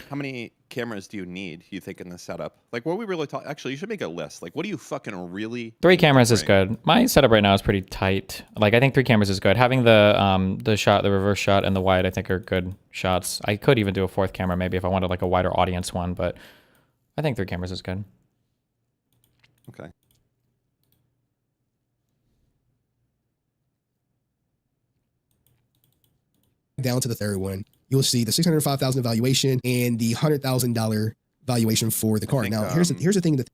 How many cameras do you need, you think, in this setup? Like, what we really talk... Actually, you should make a list. Like, what do you fucking really... 3 cameras is good. My setup right now is pretty tight. Like, I think 3 cameras is good. Having the shot, the reverse shot, and the wide, I think are good shots. I could even do a 4th camera maybe if I wanted like a wider audience one, but I think 3 cameras is good. Okay. Down to the third one, you'll see the $605,000 valuation and the $100,000 valuation for the car. Now, here's the thing that.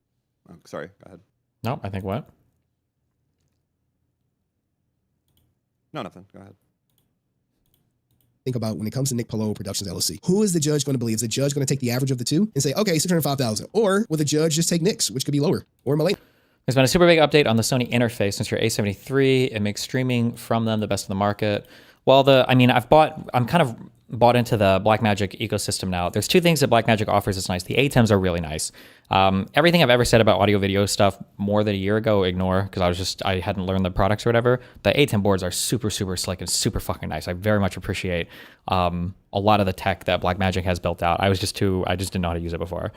Oh, sorry, go ahead. No, I think what? No, nothing. Go ahead. Think about when it comes to Nick Polo Productions LLC. Who is the judge going to believe? Is the judge going to take the average of the two and say, okay, $605,000, or will the judge just take Nick's, which could be lower, or Malay? There's been a super big update on the Sony interface since your A73. It makes streaming from them the best in the market. Well, I'm kind of bought into the Blackmagic ecosystem now. There's 2 things that Blackmagic offers that's nice. The ATEMs are really nice. Everything I've ever said about audio video stuff more than a year ago, ignore, because I hadn't learned the products or whatever. The ATEM boards are super, super slick and super fucking nice. I very much appreciate a lot of the tech that Blackmagic has built out. I just didn't know how to use it before.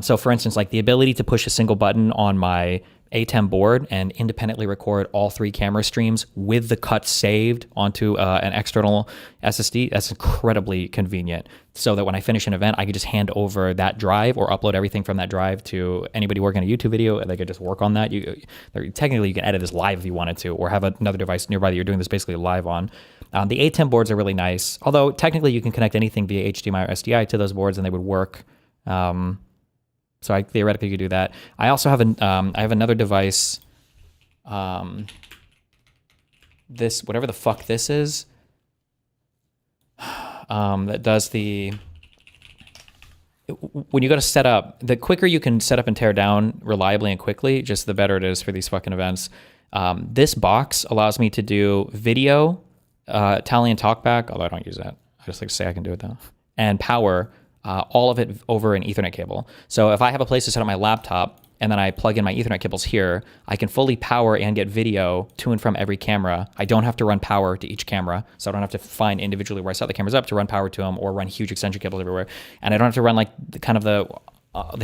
So for instance, like the ability to push a single button on my ATEM board and independently record all 3 camera streams with the cuts saved onto an external SSD, that's incredibly convenient. So that when I finish an event, I can just hand over that drive or upload everything from that drive to anybody working on a YouTube video, and they could just work on that. Technically, you can edit this live if you wanted to, or have another device nearby that you're doing this basically live on. The ATEM boards are really nice, although technically you can connect anything via HDMI or SDI to those boards and they would work. So I theoretically could do that. I also have I have another device. This, whatever the fuck this is, that does when you go to set up, the quicker you can set up and tear down reliably and quickly, just the better it is for these fucking events. This box allows me to do video, tally and talkback, although I don't use that. I just like to say I can do it though. And power. All of it over an Ethernet cable. So if I have a place to set up my laptop and then I plug in my Ethernet cables here, I can fully power and get video to and from every camera. I don't have to run power to each camera, so I don't have to find individually where I set the cameras up to run power to them or run huge extension cables everywhere. And I don't have to run like the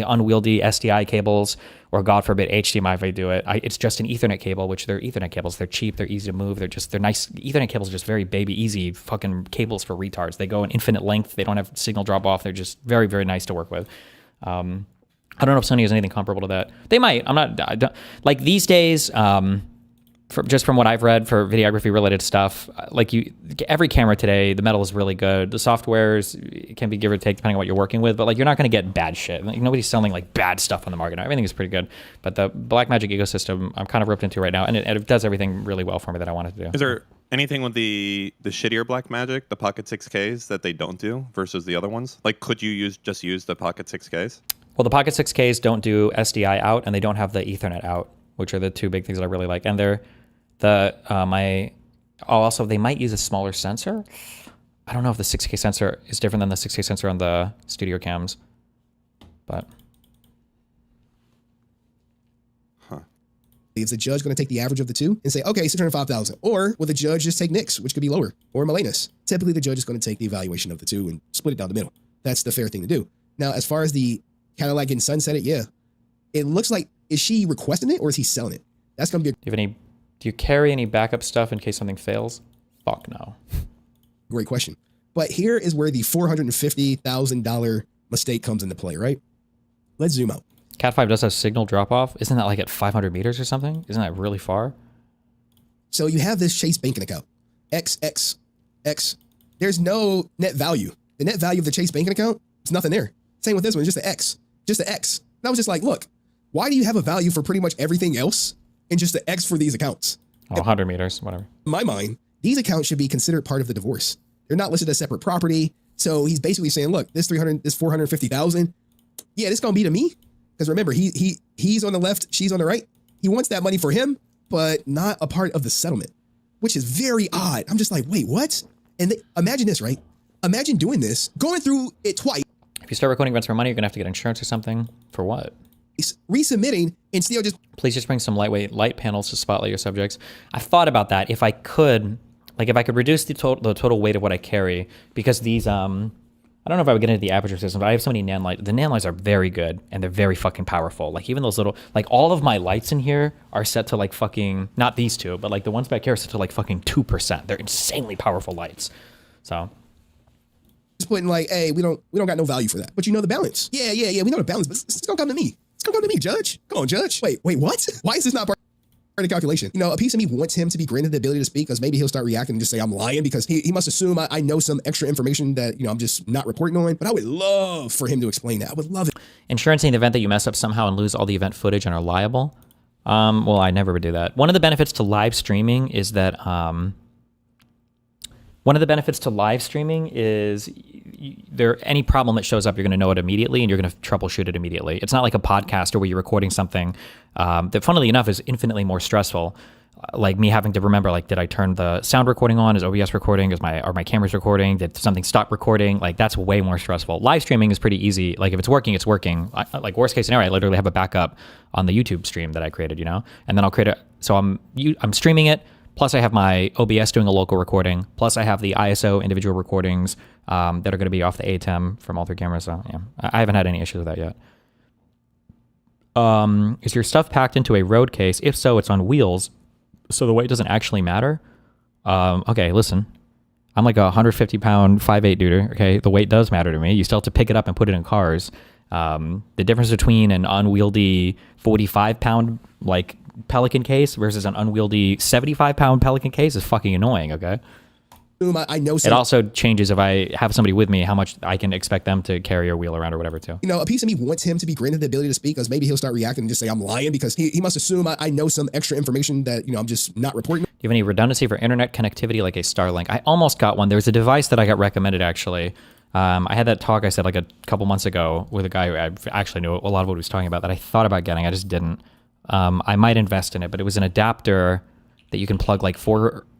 unwieldy SDI cables or God forbid HDMI if I do it. It's just an Ethernet cable, which they're Ethernet cables. They're cheap, they're easy to move, they're nice. Ethernet cables are just very baby easy fucking cables for retards. They go in infinite length. They don't have signal drop off. They're just very, very nice to work with. I don't know if Sony has anything comparable to that. They might. I don't, like these days, just from what I've read for videography related stuff, every camera today, the metal is really good. The softwares, it can be give or take depending on what you're working with, but like you're not going to get bad shit. Like, nobody's selling like bad stuff on the market now. Everything is pretty good. But the Blackmagic ecosystem, I'm kind of roped into right now, and it does everything really well for me that I wanted to do. Is there anything with the shittier Blackmagic, the Pocket 6Ks, that they don't do versus the other ones? Like, could you just use the Pocket 6Ks? Well, the Pocket 6Ks don't do SDI out, and they don't have the Ethernet out, which are the 2 big things that I really like. And also they might use a smaller sensor. I don't know if the 6K sensor is different than the 6K sensor on the studio cams, but. Is the judge going to take the average of the two and say, okay, 605,000? Or will the judge just take Nick's, which could be lower, or Melena's? Typically, the judge is going to take the evaluation of the two and split it down the middle. That's the fair thing to do. Now, as far as the Cadillac getting sunsetted, yeah, it looks like, is she requesting it or is he selling it? That's going to be Do you carry any backup stuff in case something fails? Fuck no. Great question. But here is where the $450,000 mistake comes into play, right? Let's zoom out. Cat 5 does have signal drop off. Isn't that like at 500 meters or something? Isn't that really far? So you have this Chase banking account, X. There's no net value. The net value of the Chase banking account, it's nothing there. Same with this one, just the X, just the X. And I was just like, look, why do you have a value for pretty much everything else and just the X for these accounts? Oh, 100 meters, whatever. In my mind, these accounts should be considered part of the divorce. They're not listed as separate property. So he's basically saying, look, this 450,000, yeah, this gonna be to me. Because remember, he's on the left, she's on the right. He wants that money for him, but not a part of the settlement, which is very odd. I'm just like, wait, what? And imagine this, right? Imagine doing this, going through it twice. If you start recording events for money, you're gonna have to get insurance or something. For what? Resubmitting and still just... Please just bring some lightweight light panels to spotlight your subjects. I thought about that. If I could, like if I could reduce the total weight of what I carry, because these, I don't know if I would get into the aperture system, but I have so many nan lights. The nan lights are very good and they're very fucking powerful. Like even those little, like all of my lights in here are set to like fucking, not these two, but like the ones back here are set to like fucking 2%. They're insanely powerful lights. So. Just putting like, hey, we don't got no value for that. But you know the balance. Yeah, we know the balance, but it's gonna come to me. It's gonna come to me, judge. Come on, judge. Wait, what? Why is this not part of the calculation? You know, a piece of me wants him to be granted the ability to speak because maybe he'll start reacting and just say I'm lying because he must assume I know some extra information that, you know, I'm just not reporting on. But I would love for him to explain that. I would love it. Insurance in the event that you mess up somehow and lose all the event footage and are liable. Well, I never would do that. One of the benefits to live streaming is that any problem that shows up, you're going to know it immediately and you're going to troubleshoot it immediately. It's not like a podcast or where you're recording something that, funnily enough, is infinitely more stressful. Like me having to remember, like, did I turn the sound recording on? Is OBS recording? Are my cameras recording? Did something stop recording? Like, that's way more stressful. Live streaming is pretty easy. Like, if it's working, it's working. Like, worst case scenario, I literally have a backup on the YouTube stream that I created, you know? And then I'll create so I'm streaming it. Plus, I have my OBS doing a local recording. Plus, I have the ISO individual recordings that are going to be off the ATEM from all three cameras. So, yeah, I haven't had any issues with that yet. Is your stuff packed into a road case? If so, it's on wheels, so the weight doesn't actually matter. Okay, listen. I'm like a 150-pound 5'8" dude. Okay, the weight does matter to me. You still have to pick it up and put it in cars. The difference between an unwieldy 45-pound like Pelican case versus an unwieldy 75-pound Pelican case is fucking annoying. Okay. I know. It also changes if I have somebody with me, how much I can expect them to carry or wheel around or whatever too. You know, a piece of me wants him to be granted the ability to speak because maybe he'll start reacting and just say I'm lying because he must assume I know some extra information that, you know, I'm just not reporting. Do you have any redundancy for internet connectivity like a Starlink? I almost got one. There's a device that I got recommended actually. I had that talk I said like a couple months ago with a guy who I actually knew a lot of what he was talking about that I thought about getting. I just didn't. I might invest in it, but it was an adapter that you can plug like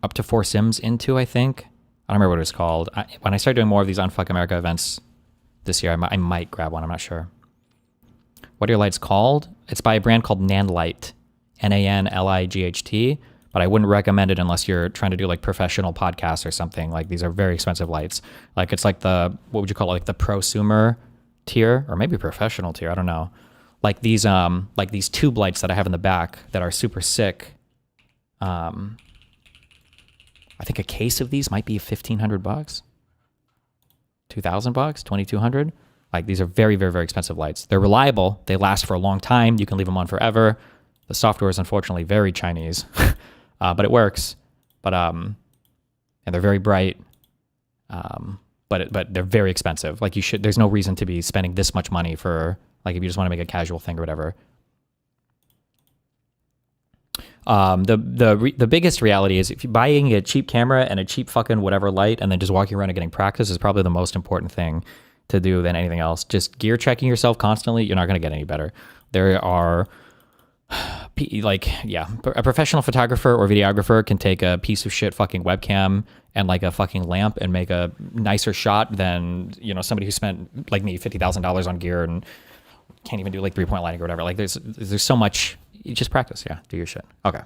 up to four SIMs into, I think. I don't remember what it was called. When I start doing more of these on Fuck America events this year, I might grab one. I'm not sure. What are your lights called? It's by a brand called Nanlight, Nanlight, but I wouldn't recommend it unless you're trying to do like professional podcasts or something. Like these are very expensive lights. Like it's like the, what would you call it? Like the prosumer tier or maybe professional tier. I don't know. Like these tube lights that I have in the back that are super sick. I think a case of these might be $1,500, $2,000, $2,200. Like these are very, very, very expensive lights. They're reliable. They last for a long time. You can leave them on forever. The software is unfortunately very Chinese, but it works. But and they're very bright. But they're very expensive. Like there's no reason to be spending this much money for like if you just want to make a casual thing or whatever. The biggest reality is if you're buying a cheap camera and a cheap fucking whatever light and then just walking around and getting practice is probably the most important thing to do than anything else. Just gear checking yourself constantly, you're not going to get any better. There are like, yeah, a professional photographer or videographer can take a piece of shit fucking webcam and like a fucking lamp and make a nicer shot than, you know, somebody who spent like me $50,000 on gear and can't even do like 3-point lighting or whatever. Like there's so much. You just practice. Yeah, do your shit. Okay.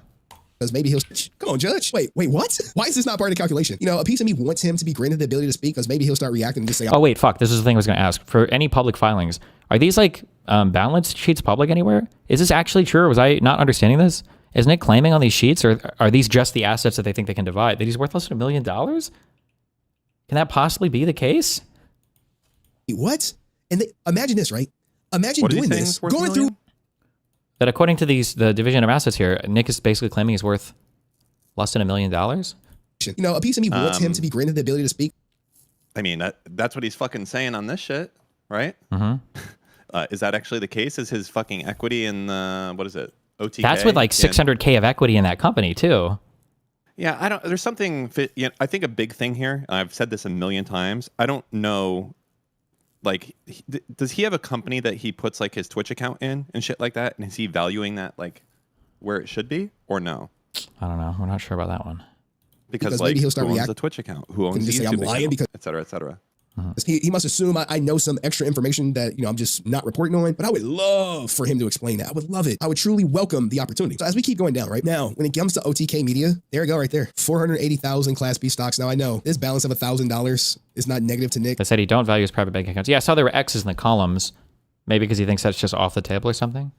Because maybe he'll, come on, Judge. Wait, what? Why is this not part of the calculation? You know, a piece of me wants him to be granted the ability to speak because maybe he'll start reacting and just say, oh wait, fuck. This is the thing I was going to ask. For any public filings, are these like balance sheets public anywhere? Is this actually true, or was I not understanding this? Is Nick claiming on these sheets, or are these just the assets that they think they can divide? That he's worth less than $1 million? Can that possibly be the case? What? And imagine this, right? Imagine doing this, going through. That according to the division of assets here, Nick is basically claiming he's worth less than $1 million. You know, a piece of me wants him to be granted the ability to speak. I mean, that's what he's fucking saying on this shit, right? Mm-hmm. Is that actually the case? Is his fucking equity in the, what is it, OTK? That's with like $600K of equity in that company too. Yeah, there's something, you know, I think a big thing here, I've said this a million times, I don't know, like, does he have a company that he puts like his Twitch account in and shit like that? And is he valuing that like where it should be or no? I don't know. We're not sure about that one. Because like, maybe he'll start who owns the Twitch account? Who owns the say YouTube I'm lying account? because et cetera, et cetera. He must assume I know some extra information that, you know, I'm just not reporting on, but I would love for him to explain that. I would love it. I would truly welcome the opportunity. So as we keep going down right now, when it comes to OTK Media, there you go right there. 480,000 Class B stocks. Now I know this balance of $1,000 is not negative to Nick. They said he don't value his private bank accounts. Yeah, I saw there were X's in the columns. Maybe because he thinks that's just off the table or something.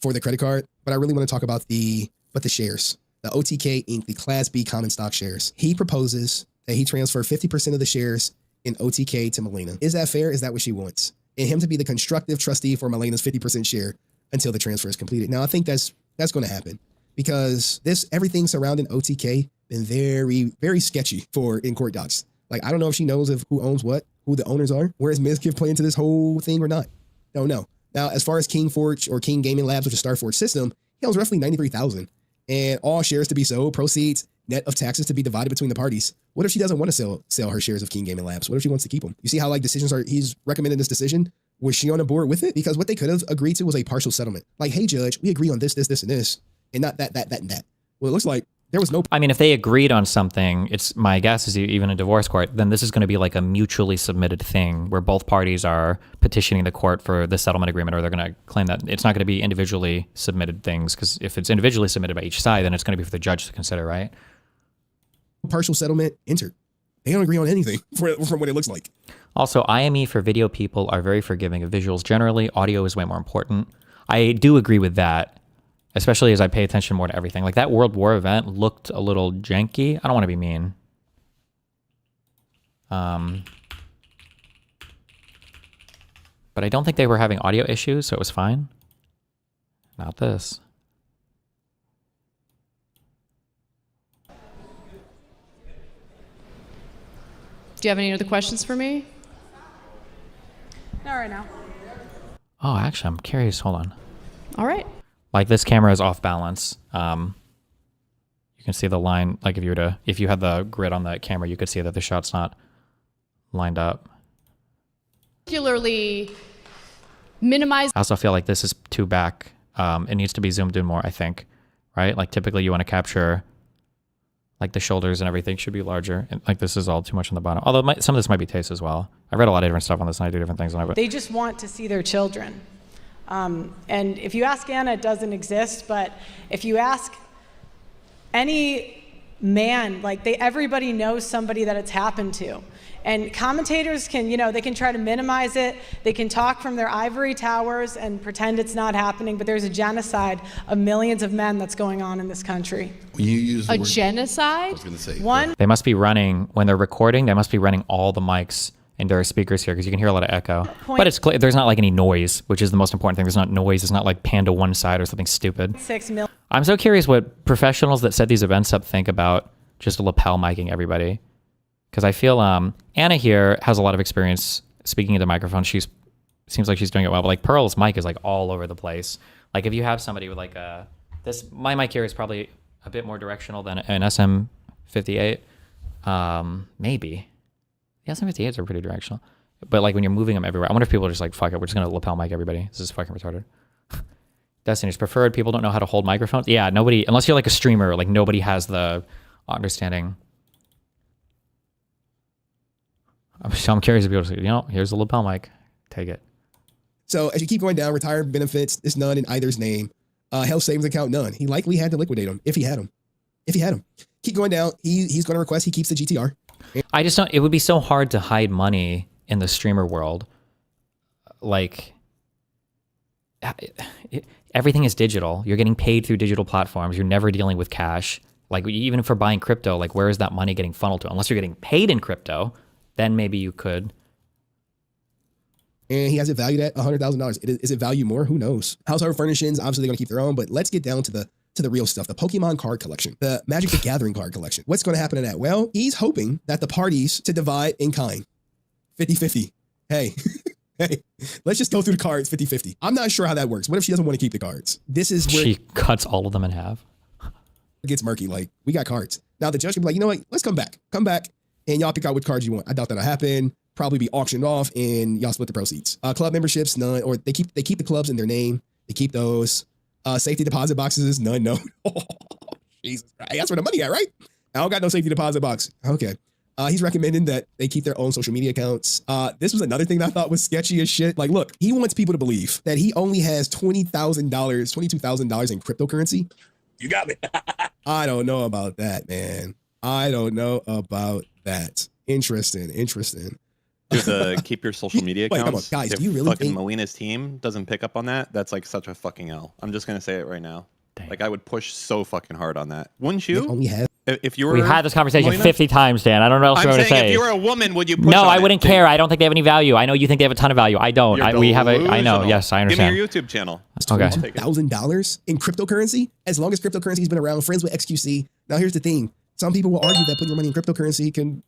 For the credit card, but I really want to talk about the shares. The OTK Inc., the Class B common stock shares. He proposes that he transfer 50% of the shares in OTK to Melena. Is that fair? Is that what she wants? And him to be the constructive trustee for Melena's 50% share until the transfer is completed. Now, I think that's going to happen because everything surrounding OTK been very, very sketchy for in court docs. Like, I don't know if she knows of who owns what, who the owners are. Where is Mizkif play into this whole thing or not? Don't know. Now, as far as King Forge or King Gaming Labs, which is Starforge system, he owns roughly 93,000 and all shares to be sold, proceeds, net of taxes to be divided between the parties. What if she doesn't want to sell her shares of King Gaming Labs? What if she wants to keep them? You see how like decisions are, he's recommended this decision. Was she on a board with it? Because what they could have agreed to was a partial settlement. Like, hey, judge, we agree on this, this, and this, and not that, and that. Well, it looks like there was no. I mean, if they agreed on something, it's my guess is even a divorce court, then this is going to be like a mutually submitted thing where both parties are petitioning the court for the settlement agreement, or they're going to claim that it's not going to be individually submitted things. Because if it's individually submitted by each side, then it's going to be for the judge to consider, right? Partial settlement entered. They don't agree on anything from what it looks like. Also, IME for video people are very forgiving of visuals. Generally, audio is way more important. I do agree with that, especially as I pay attention more to everything. Like that World War event looked a little janky. I don't want to be mean. But I don't think they were having audio issues, so it was fine. Not this. Do you have any other questions for me? Not right now. Oh, actually, I'm curious. Hold on. All right. Like this camera is off balance. You can see the line. Like if you had the grid on that camera, you could see that the shot's not lined up. Particularly minimize. I also feel like this is too back. It needs to be zoomed in more, I think. Right? Like typically you want to capture like the shoulders and everything should be larger. And like this is all too much on the bottom. Although some of this might be taste as well. I read a lot of different stuff on this and I do different things on it. They just want to see their children. And if you ask Anna, it doesn't exist. But if you ask any man, like everybody knows somebody that it's happened to. And commentators can, they can try to minimize it. They can talk from their ivory towers and pretend it's not happening, but there's a genocide of millions of men that's going on in this country. You use a genocide? I was going to say. One. They must be running, when they're recording, they must be running all the mics into our speakers here because you can hear a lot of echo. But it's clear, there's not like any noise, which is the most important thing. There's not noise. It's not like pan to one side or something stupid. 6 million. I'm so curious what professionals that set these events up think about just lapel micing everybody. Because I feel Anna here has a lot of experience speaking into microphone. Seems like she's doing it well. But like Pearl's mic is like all over the place. Like if you have somebody with like my mic here is probably a bit more directional than an SM58. Maybe. The SM58s are pretty directional. But like when you're moving them everywhere, I wonder if people are just like, fuck it, we're just going to lapel mic everybody. This is fucking retarded. Destiny's preferred. People don't know how to hold microphones. Yeah, nobody, unless you're like a streamer, like nobody has the understanding. I'm curious if people say, you know, here's a lapel mic. Take it. So as you keep going down, retirement benefits, there's none in either's name. Health savings account, none. He likely had to liquidate them if he had them. If he had them. Keep going down. He's going to request he keeps the GTR. I just don't, it would be so hard to hide money in the streamer world. Like, everything is digital. You're getting paid through digital platforms. You're never dealing with cash. Like, even for buying crypto, like, where is that money getting funneled to? Unless you're getting paid in crypto, then maybe you could. And he has it valued at $100,000. Is it valued more? Who knows? Household furnishings, obviously they're going to keep their own, but let's get down to the real stuff. The Pokemon card collection, the Magic the Gathering card collection. What's going to happen to that? Well, he's hoping that the parties to divide in kind. 50-50. Hey, hey, let's just go through the cards 50-50. I'm not sure how that works. What if she doesn't want to keep the cards? This is where she cuts all of them in half. It gets murky. Like, we got cards. Now the judge can be like, you know what? Let's come back, and y'all pick out which cards you want. I doubt that'll happen. Probably be auctioned off and y'all split the proceeds. Club memberships, none, or they keep the clubs in their name. They keep those. Safety deposit boxes, none, no. Jesus Christ. That's where the money at, right? I don't got no safety deposit box. Okay. He's recommending that they keep their own social media accounts. This was another thing that I thought was sketchy as shit. Like, look, he wants people to believe that he only has $22,000 in cryptocurrency. You got me. I don't know about that, man. I don't know about that. Interesting. To keep your social media accounts. Wait, come on, guys, if do you really fucking think Molina's team doesn't pick up on that, that's like such a fucking L. I'm just gonna say it right now. Dang. Like, I would push so fucking hard on that. Wouldn't you? Only have if you were. We've had this conversation Molina? 50 times, Dan. I don't know what else I'm you're saying going to say. if you were a woman, would you push No, on I it? wouldn't care. I don't think they have any value. I know you think they have a ton of value. I don't. We have it. I know. Yes, I understand. Give me your YouTube channel. Okay. $22,000 in cryptocurrency? As long as cryptocurrency has been around, friends with XQC. Now, here's the thing. Some people will argue that putting your money in cryptocurrency can...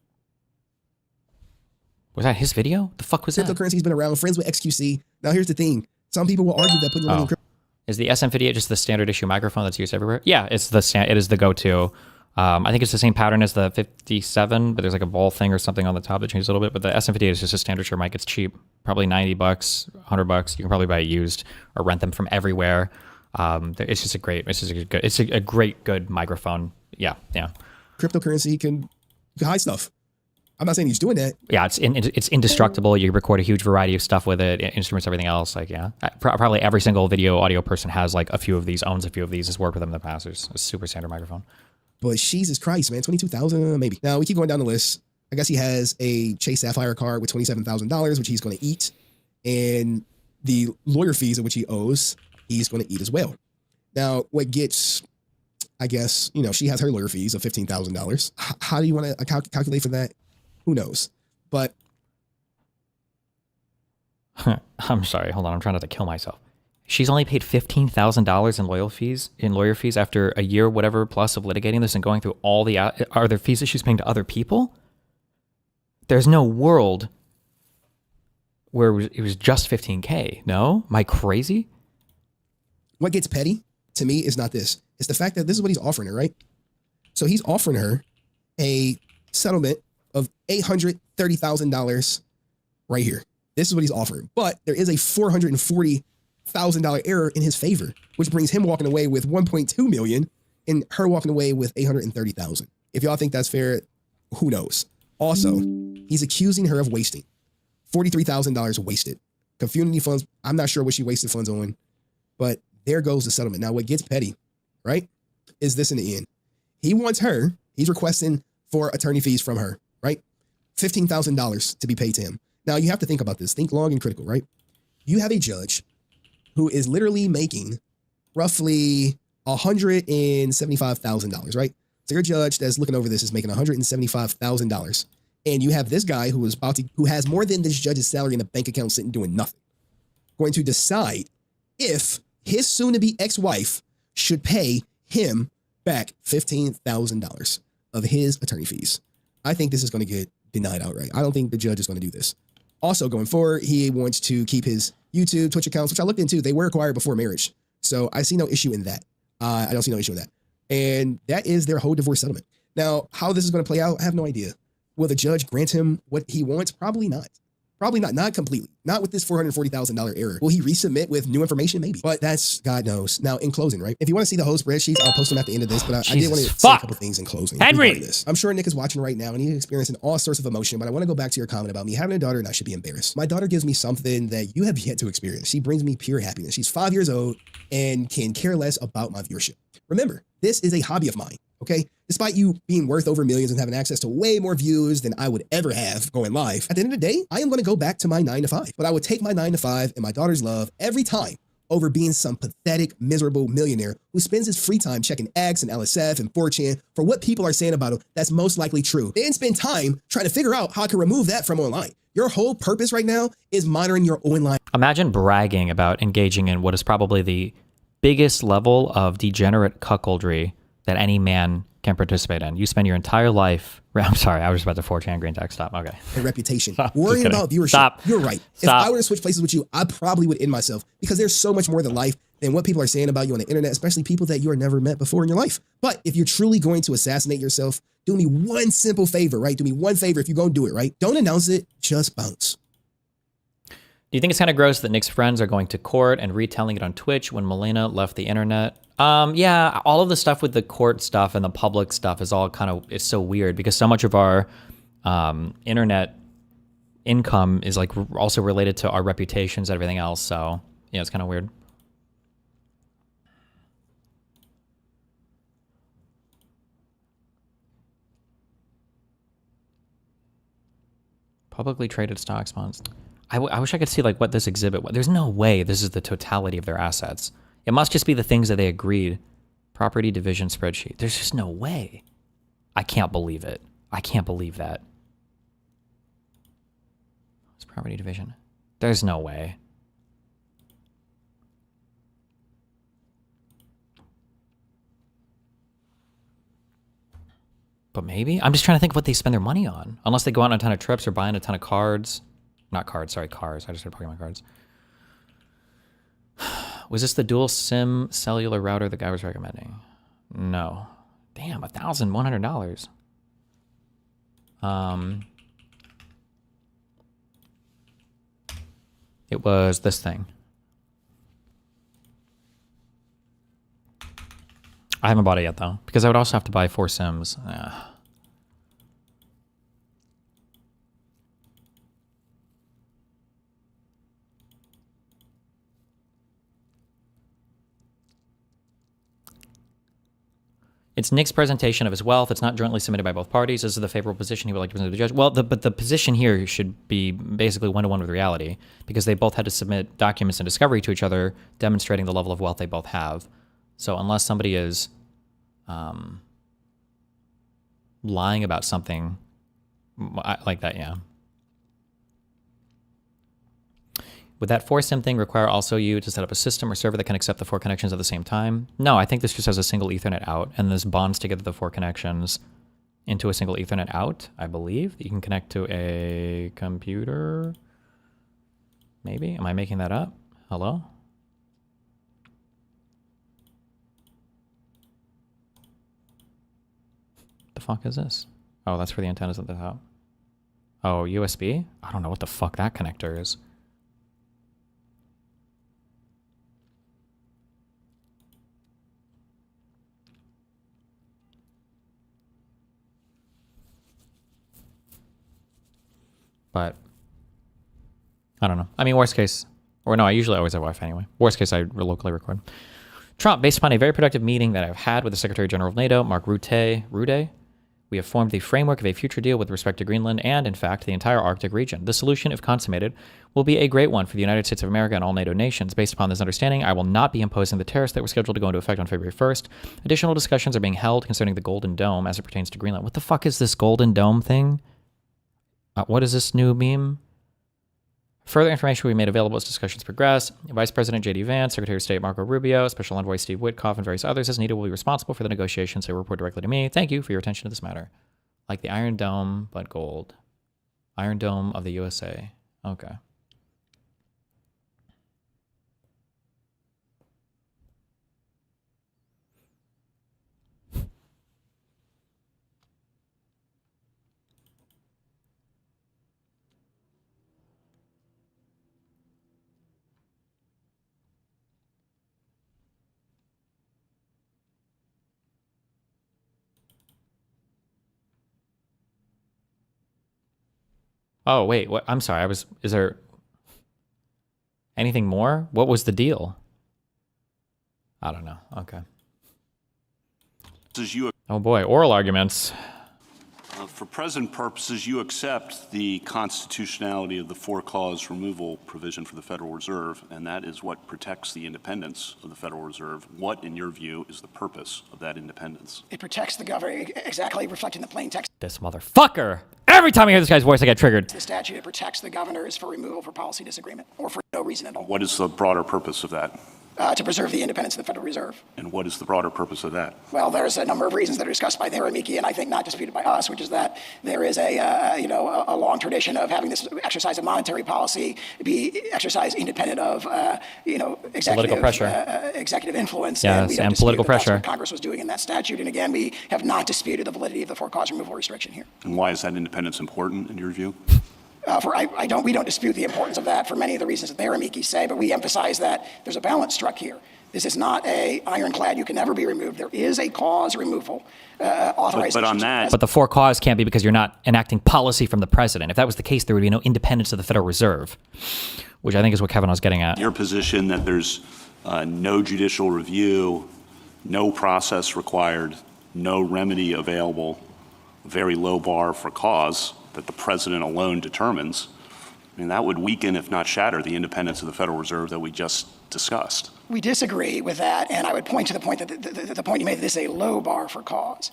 Was that his video? The fuck was that? Cryptocurrency has been around, friends with XQC. Now, here's the thing. Some people will argue that putting your money in crypto... Is the SM58 just the standard issue microphone that's used everywhere? Yeah, it is the go-to. I think it's the same pattern as the 57, but there's like a ball thing or something on the top that changes a little bit. But the SM58 is just a standard Shure mic. It's cheap, probably $90, $100. You can probably buy it used or rent them from everywhere. It's just a great good microphone. Yeah. Cryptocurrency can hide stuff. I'm not saying he's doing that. Yeah, it's indestructible. You record a huge variety of stuff with it, instruments, everything else. Like, yeah, probably every single video audio person has like a few of these, owns a few of these, has worked with them in the past. It's a super standard microphone. But Jesus Christ, man, 22,000 maybe. Now we keep going down the list. I guess he has a Chase Sapphire card with $27,000, which he's going to eat, and the lawyer fees of which he owes, he's going to eat as well. Now, what gets, I guess, she has her lawyer fees of $15,000. How do you want to calculate for that? Who knows? But I'm sorry. Hold on. I'm trying not to kill myself. She's only paid $15,000 in lawyer fees after a year, whatever, plus of litigating this and going through all the other fees that she's paying to other people. There's no world where it was just $15K. No? Am I crazy? What gets petty to me is not this. It's the fact that this is what he's offering her, right? So he's offering her a settlement of $830,000 right here. This is what he's offering. But there is a $440,000 error in his favor, which brings him walking away with $1.2 million and her walking away with $830,000. If y'all think that's fair, who knows? Also, he's accusing her of wasting $43,000 wasted. Community funds, I'm not sure what she wasted funds on, but there goes the settlement. Now, what gets petty, right, is this in the end. He wants her, he's requesting for attorney fees from her, right? $15,000 to be paid to him. Now, you have to think about this. Think long and critical, right? You have a judge who is literally making roughly $175,000, right? So your judge that's looking over this is making $175,000. And you have this guy who has more than this judge's salary in a bank account sitting doing nothing, going to decide if his soon-to-be ex-wife should pay him back $15,000 of his attorney fees. I think this is going to get denied outright. I don't think the judge is going to do this. Also, going forward, he wants to keep his YouTube, Twitch accounts, which I looked into. They were acquired before marriage. So I see no issue in that. I don't see no issue in that. And that is their whole divorce settlement. Now, how this is going to play out, I have no idea. Will the judge grant him what he wants? Probably not. Probably not. Not completely. Not with this $440,000 error. Will he resubmit with new information? Maybe. But that's God knows. Now, in closing, right? If you want to see the whole spreadsheets, I'll post them at the end of this. But I did want to say a couple things in closing. Henry! This. I'm sure Nick is watching right now and he's experiencing all sorts of emotion. But I want to go back to your comment about me having a daughter and I should be embarrassed. My daughter gives me something that you have yet to experience. She brings me pure happiness. She's 5 years old and can care less about my viewership. Remember, this is a hobby of mine. Okay? Despite you being worth over millions and having access to way more views than I would ever have going live, at the end of the day, I am going to go back to my 9 to 5. But I would take my 9 to 5 and my daughter's love every time over being some pathetic, miserable millionaire who spends his free time checking X and LSF and 4chan for what people are saying about him that's most likely true. Then spend time trying to figure out how I can remove that from online. Your whole purpose right now is monitoring your online. Imagine bragging about engaging in what is probably the biggest level of degenerate cuckoldry that any man can participate in. You spend your entire life. I'm sorry, I was about to 4chan green tech. Stop. Okay. A reputation. Worrying about viewership. Stop. You're right. Stop. If I were to switch places with you, I probably would end myself because there's so much more to life than what people are saying about you on the internet, especially people that you are never met before in your life. But if you're truly going to assassinate yourself, do me one simple favor, right? Do me one favor if you're going to do it, right? Don't announce it, just bounce. Do you think it's kind of gross that Nick's friends are going to court and retelling it on Twitch when Melina left the internet? Yeah, all of the stuff with the court stuff and the public stuff is all kind of, it's so weird because so much of our internet income is like also related to our reputations and everything else. So yeah, it's kind of weird. Publicly traded stocks bonds. I wish I could see like what this exhibit was. There's no way this is the totality of their assets. It must just be the things that they agreed. Property division spreadsheet. There's just no way. I can't believe it. I can't believe that. It's property division. There's no way. But maybe? I'm just trying to think of what they spend their money on. Unless they go out on a ton of trips or buying a ton of cards. Not cards, sorry, cars. I just started Pokemon cards. Was this the dual SIM cellular router the guy was recommending? No. Damn, $1,100. It was this thing. I haven't bought it yet though, because I would also have to buy 4 SIMs. It's Nick's presentation of his wealth. It's not jointly submitted by both parties. This is the favorable position he would like to present to the judge. Well, but the position here should be basically one-to-one with reality because they both had to submit documents and discovery to each other demonstrating the level of wealth they both have. So unless somebody is lying about something like that, yeah. Would that 4SIM thing require also you to set up a system or server that can accept the 4 connections at the same time? No, I think this just has a single Ethernet out, and this bonds together the 4 connections into a single Ethernet out, I believe. You can connect to a computer. Maybe? Am I making that up? Hello? The fuck is this? Oh, that's for the antennas at the top. Oh, USB? I don't know what the fuck that connector is. But I don't know. I mean, worst case, or no, I usually always have Wi-Fi anyway. Worst case, I locally record. Trump, based upon a very productive meeting that I've had with the Secretary General of NATO, Mark Rutte, we have formed the framework of a future deal with respect to Greenland and, in fact, the entire Arctic region. The solution, if consummated, will be a great one for the United States of America and all NATO nations. Based upon this understanding, I will not be imposing the tariffs that were scheduled to go into effect on February 1st. Additional discussions are being held concerning the Golden Dome as it pertains to Greenland. What the fuck is this Golden Dome thing? What is this new meme? Further information will be made available as discussions progress. Vice President J.D. Vance, Secretary of State Marco Rubio, Special Envoy Steve Witkoff, and various others as needed will be responsible for the negotiations. They will report directly to me. Thank you for your attention to this matter. Like the Iron Dome, but gold. Iron Dome of the USA. Okay. Oh, wait. What? I'm sorry. Is there anything more? What was the deal? I don't know. Okay. Oh boy, oral arguments. For present purposes, you accept the constitutionality of the four-clause removal provision for the Federal Reserve, and that is what protects the independence of the Federal Reserve. What, in your view, is the purpose of that independence? It protects the governor, exactly reflecting the plain text. This motherfucker. Every time I hear this guy's voice, I get triggered. The statute, it protects the governors for removal for policy disagreement or for no reason at all. What is the broader purpose of that? To preserve the independence of the Federal Reserve. And what is the broader purpose of that? Well, there's a number of reasons that are discussed by their amici, and I think not disputed by us, which is that there is a long tradition of having this exercise of monetary policy be exercised independent of executive pressure, executive influence. Yes, and political pressure. That's what Congress was doing in that statute. And again, we have not disputed the validity of the four-clause removal restriction here. And why is that independence important in your view? We don't dispute the importance of that for many of the reasons that their amici say, but we emphasize that there's a balance struck here. This is not a ironclad, you can never be removed. There is a cause removal authorization. But on that. But the four cause can't be because you're not enacting policy from the president. If that was the case, there would be no independence of the Federal Reserve, which I think is what Kevin was getting at. Your position that there's no judicial review, no process required, no remedy available, very low bar for cause that the president alone determines, I mean, that would weaken, if not shatter, the independence of the Federal Reserve that we just discussed. We disagree with that, and I would point to the point that the point you made that this is a low bar for cause.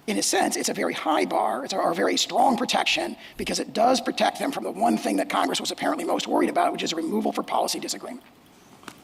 In a sense, it's a very high bar. It's a very strong protection because it does protect them from the one thing that Congress was apparently most worried about, which is removal for policy disagreement.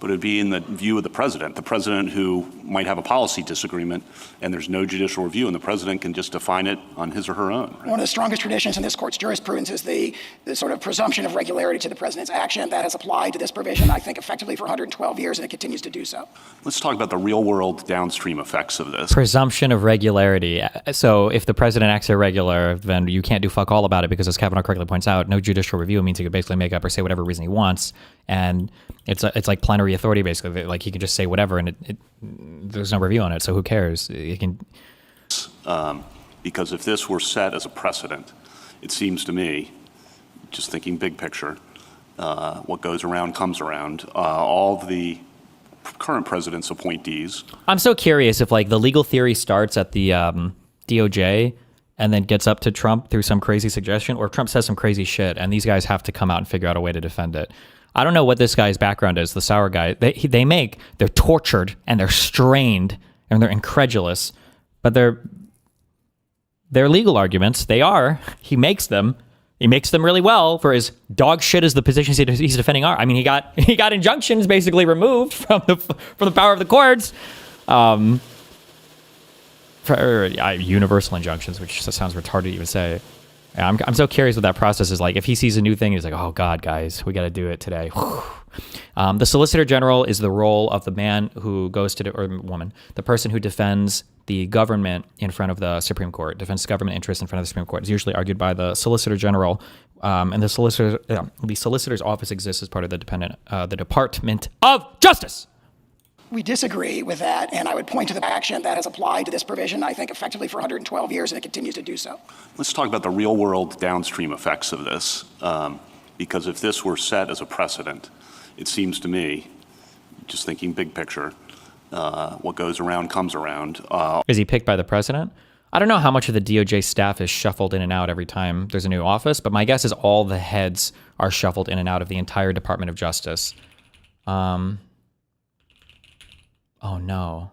But it'd be in the view of the president who might have a policy disagreement, and there's no judicial review, and the president can just define it on his or her own. Right? One of the strongest traditions in this court's jurisprudence is the sort of presumption of regularity to the president's action that has applied to this provision, I think, effectively for 112 years, and it continues to do so. Let's talk about the real-world downstream effects of this. Presumption of regularity. So if the president acts irregular, then you can't do fuck all about it because, as Kavanaugh correctly points out, no judicial review means he could basically make up or say whatever reason he wants, and it's like plenary authority, basically. Like he can just say whatever, and there's no review on it. So who cares? He can. Because if this were set as a precedent, it seems to me, just thinking big picture, what goes around comes around. All of the current president's appointees. I'm so curious if like the legal theory starts at the DOJ and then gets up to Trump through some crazy suggestion, or Trump says some crazy shit, and these guys have to come out and figure out a way to defend it. I don't know what this guy's background is, the sour guy. They're tortured and they're strained and they're incredulous, but they're legal arguments. He makes them really well for as dog shit as the positions he's defending are. I mean, he got injunctions basically removed from the power of the courts. For universal injunctions, which sounds retarded to even say. I'm so curious what that process is like. If he sees a new thing, he's like, oh God, guys, we got to do it today. The Solicitor General is the role of the man who goes to, or woman, the person who defends the government in front of the Supreme Court, defends government interests in front of the Supreme Court. It's usually argued by the Solicitor General, and the Solicitor's office exists as part of the Department of Justice. We disagree with that, and I would point to the action that has applied to this provision, I think, effectively for 112 years, and it continues to do so. Let's talk about the real-world downstream effects of this, because if this were set as a precedent, it seems to me, just thinking big picture, what goes around comes around. Is he picked by the president? I don't know how much of the DOJ staff is shuffled in and out every time there's a new office, but my guess is all the heads are shuffled in and out of the entire Department of Justice. Oh no.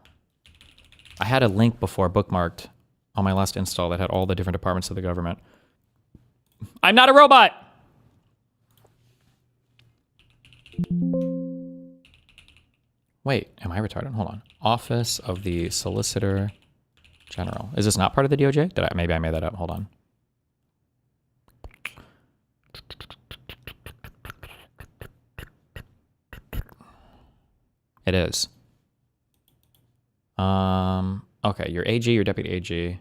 I had a link before bookmarked on my last install that had all the different departments of the government. I'm not a robot! Wait, am I retarded? Hold on. Office of the Solicitor General. Is this not part of the DOJ? Maybe I made that up. Hold on. It is. Okay, your AG, your deputy AG.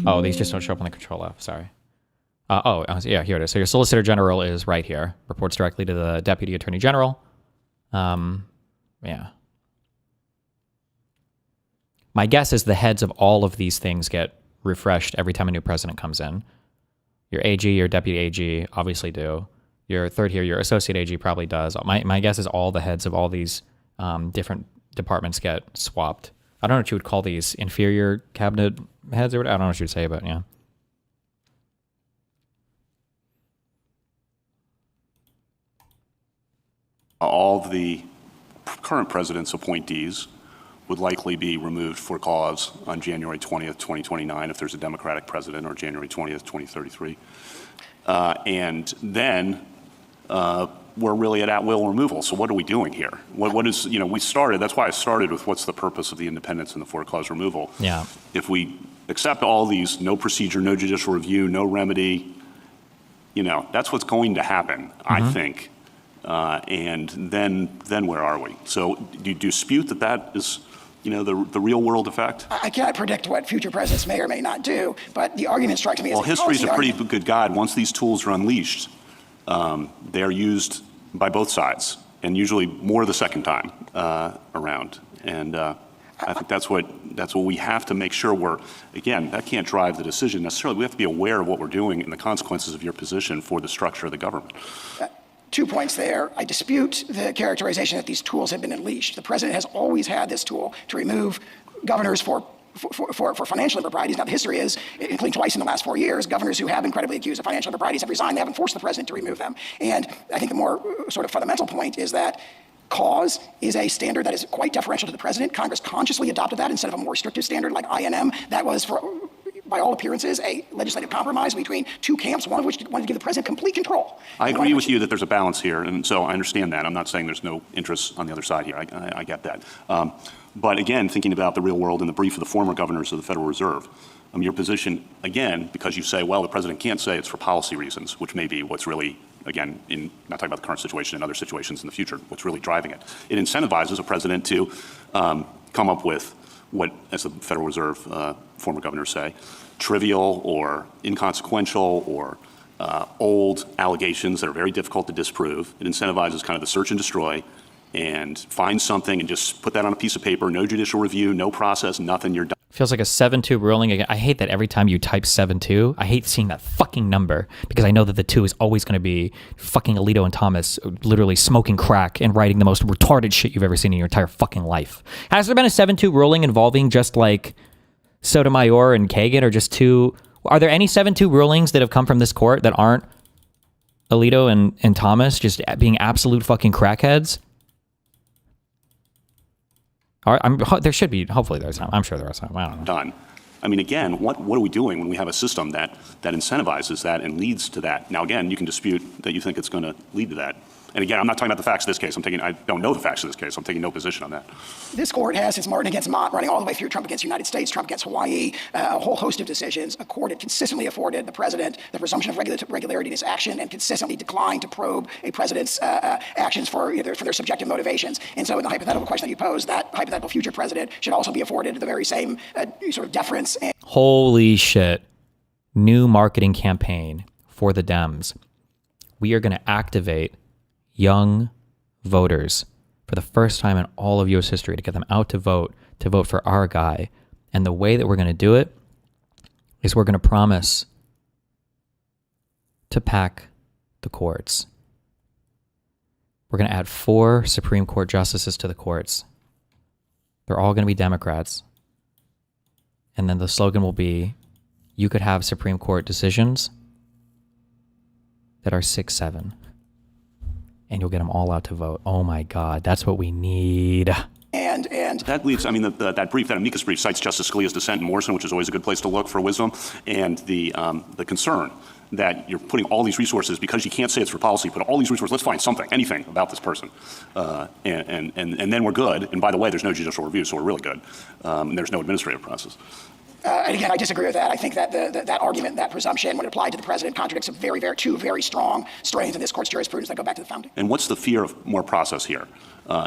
Oh, these just don't show up on the control F, sorry. Yeah, here it is. So your Solicitor General is right here. Reports directly to the Deputy Attorney General. Yeah. My guess is the heads of all of these things get refreshed every time a new president comes in. Your AG, your deputy AG obviously do. Your third here, your associate AG probably does. My guess is all the heads of all these different departments get swapped. I don't know what you would call these, inferior cabinet heads or whatever. I don't know what you would say, but yeah. All of the current president's appointees would likely be removed for cause on January 20th, 2029, if there's a Democratic president, or January 20th, 2033. And then we're really at will removal. So what are we doing here? What is, we started, that's why I started with what's the purpose of the independence and the for-cause removal. Yeah. If we accept all these, no procedure, no judicial review, no remedy, that's what's going to happen, I think. And then where are we? So do you dispute that is, the real world effect? I cannot predict what future presidents may or may not do, but the argument strikes me as well, history's a pretty good guide. Once these tools are unleashed, they're used by both sides, and usually more the second time around. And I think that's what we have to make sure again, that can't drive the decision necessarily. We have to be aware of what we're doing and the consequences of your position for the structure of the government. 2 points there. I dispute the characterization that these tools have been unleashed. The president has always had this tool to remove governors for financial improprieties. Now, the history is, including twice in the last 4 years, governors who have been credibly accused of financial improprieties have resigned. They haven't forced the president to remove them. And I think the more sort of fundamental point is that cause is a standard that is quite deferential to the president. Congress consciously adopted that instead of a more restrictive standard like INM. That was, by all appearances, a legislative compromise between two camps, one of which wanted to give the president complete control. I agree with you that there's a balance here, and so I understand that. I'm not saying there's no interests on the other side here. I get that. But again, thinking about the real world and the brief of the former governors of the Federal Reserve, your position, again, because you say, well, the president can't say it's for policy reasons, which may be what's really, again, not talking about the current situation and other situations in the future, what's really driving it. It incentivizes a president to come up with what, as the Federal Reserve former governors say, trivial or inconsequential or old allegations that are very difficult to disprove. It incentivizes kind of the search and destroy and find something and just put that on a piece of paper, no judicial review, no process, nothing, you're done. Feels like a 7-2 ruling. Again, I hate that every time you type 7-2, I hate seeing that fucking number because I know that the 2 is always going to be fucking Alito and Thomas literally smoking crack and writing the most retarded shit you've ever seen in your entire fucking life. Has there been a 7-2 ruling involving just like Sotomayor and Kagan, or just two? Are there any 7-2 rulings that have come from this court that aren't Alito and Thomas just being absolute fucking crackheads? There should be. Hopefully there's some. I'm sure there are some. I don't know. Done. I mean, again, what are we doing when we have a system that incentivizes that and leads to that? Now, again, you can dispute that you think it's going to lead to that. And again, I'm not talking about the facts of this case. I don't know the facts of this case. I'm taking no position on that. This court has, since Martin against Mott, running all the way through Trump against the United States, Trump against Hawaii, a whole host of decisions, consistently afforded the president the presumption of regularity in his action and consistently declined to probe a president's actions for their subjective motivations. And so in the hypothetical question that you posed, that hypothetical future president should also be afforded the very same sort of deference. Holy shit. New marketing campaign for the Dems. We are going to activate young voters for the first time in all of U.S. history to get them out to vote for our guy. And the way that we're going to do it is we're going to promise to pack the courts. We're going to add 4 Supreme Court justices to the courts. They're all going to be Democrats. And then the slogan will be, you could have Supreme Court decisions that are 6-7. And you'll get them all out to vote. Oh my God, that's what we need. And that leads, that brief, that amicus brief cites Justice Scalia's dissent in Morrison, which is always a good place to look for wisdom, and the concern that you're putting all these resources, because you can't say it's for policy, put all these resources, let's find something, anything about this person. And then we're good. And by the way, there's no judicial review, so we're really good. And there's no administrative process. And again, I disagree with that. I think that that argument, that presumption, when applied to the president, contradicts two very strong strains in this court's jurisprudence that go back to the founding. And what's the fear of more process here?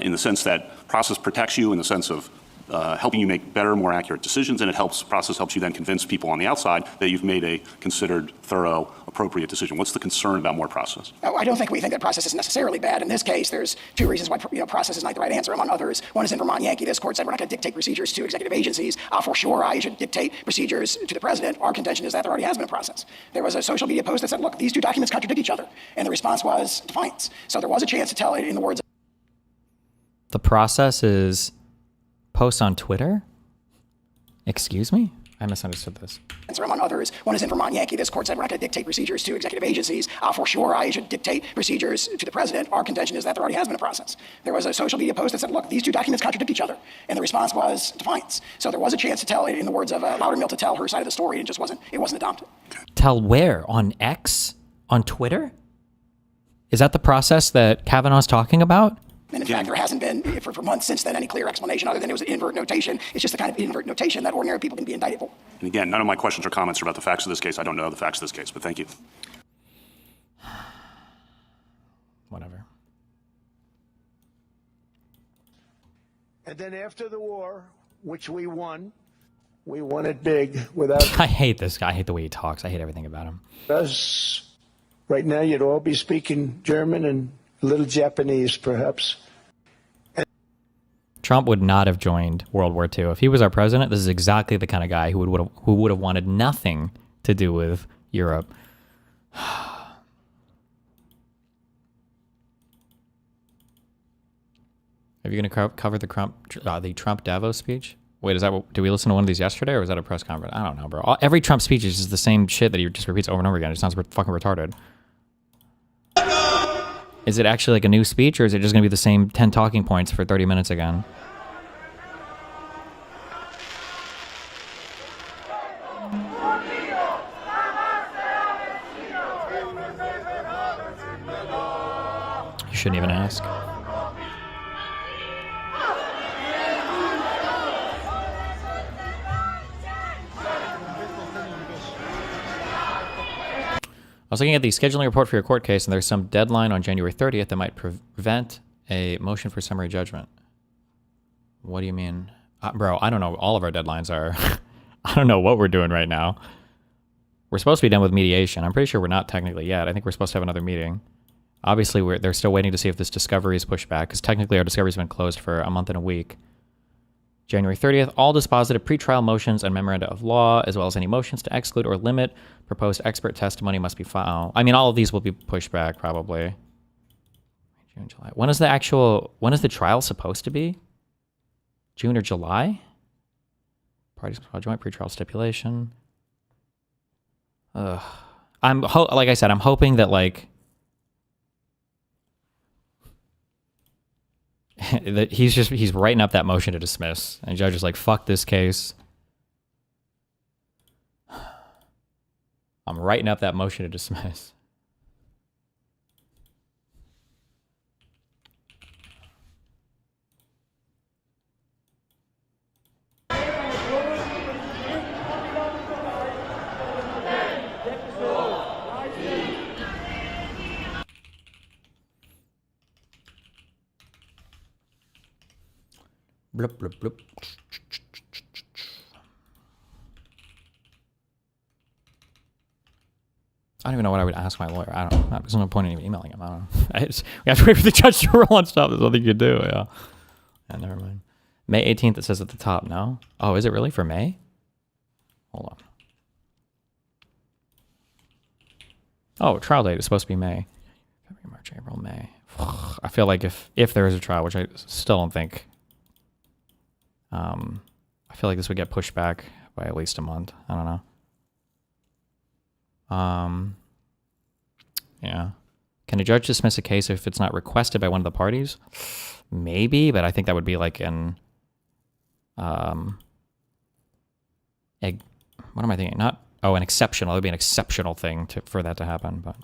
In the sense that process protects you, in the sense of helping you make better, more accurate decisions, and process helps you then convince people on the outside that you've made a considered, thorough, appropriate decision. What's the concern about more process? I don't think we think that process is necessarily bad. In this case, there's two reasons why process is not the right answer, among others. One is in Vermont Yankee. This court said we're not going to dictate procedures to executive agencies. For sure, I should dictate procedures to the president. Our contention is that there already has been a process. There was a social media post that said, look, these two documents contradict each other. And the response was defiance. So there was a chance to tell it in the words. The process is post on Twitter? Excuse me? I misunderstood this. Among others, one is in Vermont Yankee. This court said we're not going to dictate procedures to executive agencies. For sure, I should dictate procedures to the president. Our contention is that there already has been a process. There was a social media post that said, look, these two documents contradict each other. And the response was defiance. So there was a chance to tell it in the words of Loudermill to tell her side of the story. It wasn't adopted. Tell where? On X? On Twitter? Is that the process that Kavanaugh's talking about? And in fact, there hasn't been, for months since then, any clear explanation other than it was an invert notation. It's just the kind of invert notation that ordinary people can be indicted for. And again, none of my questions or comments are about the facts of this case. I don't know the facts of this case, but thank you. Whatever. And then after the war, which we won it big without I hate this guy. I hate the way he talks. I hate everything about him. us. Right now, you'd all be speaking German and a little Japanese, perhaps. Trump would not have joined World War II. If he was our president, this is exactly the kind of guy who would have wanted nothing to do with Europe. Are you going to cover the Trump Davos speech? Wait, did we listen to one of these yesterday, or was that a press conference? I don't know, bro. Every Trump speech is just the same shit that he just repeats over and over again. It sounds fucking retarded. Is it actually like a new speech, or is it just going to be the same 10 talking points for 30 minutes again? You shouldn't even ask. I was looking at the scheduling report for your court case, and there's some deadline on January 30th that might prevent a motion for summary judgment. What do you mean? Bro, I don't know. All of our deadlines are... I don't know what we're doing right now. We're supposed to be done with mediation. I'm pretty sure we're not technically yet. I think we're supposed to have another meeting. Obviously, they're still waiting to see if this discovery is pushed back, because technically our discovery's been closed for a month and a week. January 30th, all dispositive pretrial motions and memoranda of law, as well as any motions to exclude or limit proposed expert testimony must be filed. I mean, all of these will be pushed back, probably. June, July. When is the trial supposed to be? June or July? Parties joint pretrial stipulation. Like I said, I'm hoping that, like, that he's writing up that motion to dismiss, and the judge is like, fuck this case. I'm writing up that motion to dismiss. Blup, blup, blup. I don't even know what I would ask my lawyer. I don't know. There's no point in even emailing him. I don't know. We have to wait for the judge to rule on stuff. There's nothing you can do. Yeah. Never mind. May 18th, it says at the top, no? Oh, is it really for May? Hold on. Oh, trial date is supposed to be May. February, March, April, May. I feel like if there is a trial, which I still don't think, I feel like this would get pushed back by at least a month. I don't know. Yeah. Can a judge dismiss a case if it's not requested by one of the parties? Maybe, but I think that would be like an what am I thinking? An exceptional. It would be an exceptional thing for that to happen, but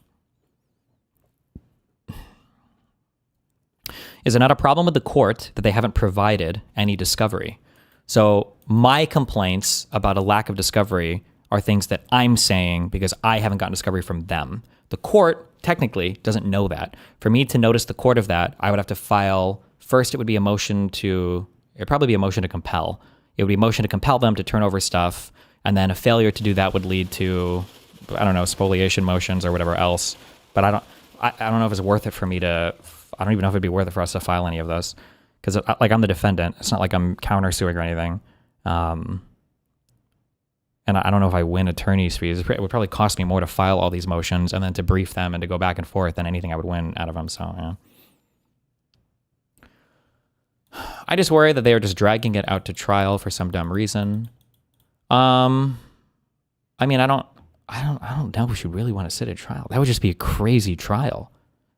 is it not a problem with the court that they haven't provided any discovery? So my complaints about a lack of discovery are things that I'm saying because I haven't gotten discovery from them. The court technically doesn't know that. For me to notice the court of that, I would have to file, first it would be a motion to It'd probably be a motion to compel. It would be a motion to compel them to turn over stuff, and then a failure to do that would lead to, I don't know, spoliation motions or whatever else. But I don't know if it's worth it for me to. I don't even know if it'd be worth it for us to file any of this, because like I'm the defendant. It's not like I'm countersuing or anything. And I don't know if I win attorney's fees. It would probably cost me more to file all these motions and then to brief them and to go back and forth than anything I would win out of them. So, yeah. I just worry that they are just dragging it out to trial for some dumb reason. I mean, I don't know if she would really want to sit at trial. That would just be a crazy trial.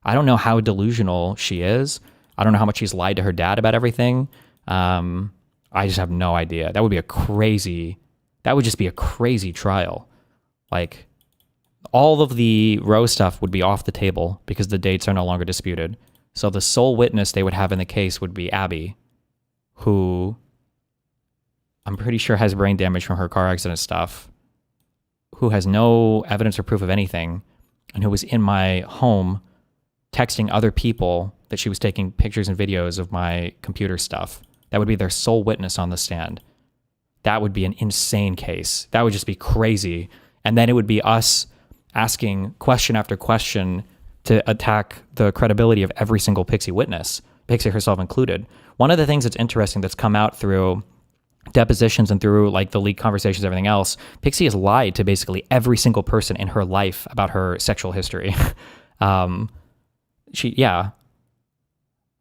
I don't know how delusional she is. I don't know how much she's lied to her dad about everything. I just have no idea. That would just be a crazy trial. Like, all of the Roe stuff would be off the table because the dates are no longer disputed. So the sole witness they would have in the case would be Abby, who I'm pretty sure has brain damage from her car accident stuff, who has no evidence or proof of anything, and who was in my home texting other people that she was taking pictures and videos of my computer stuff. That would be their sole witness on the stand. That would be an insane case. That would just be crazy. And then it would be us asking question after question to attack the credibility of every single Pixie witness, Pixie herself included. One of the things that's interesting that's come out through depositions and through like the leaked conversations, everything else, Pixie has lied to basically every single person in her life about her sexual history. I'm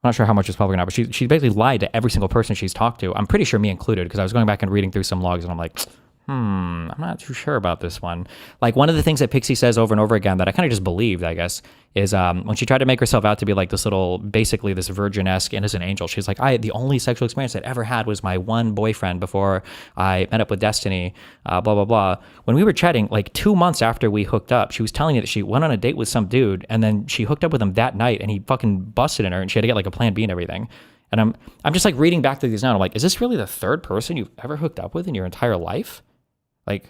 not sure how much is public or not, but she basically lied to every single person she's talked to. I'm pretty sure me included, because I was going back and reading through some logs and I'm like, I'm not too sure about this one. Like, one of the things that Pixie says over and over again that I kind of just believed, I guess, is when she tried to make herself out to be like this little, basically this virgin-esque innocent angel. She's like, the only sexual experience I'd ever had was my one boyfriend before I met up with Destiny, blah, blah, blah. When we were chatting, like 2 months after we hooked up, she was telling me that she went on a date with some dude and then she hooked up with him that night and he fucking busted in her and she had to get like a plan B and everything. And I'm just like reading back through these now and I'm like, is this really the third person you've ever hooked up with in your entire life? Like,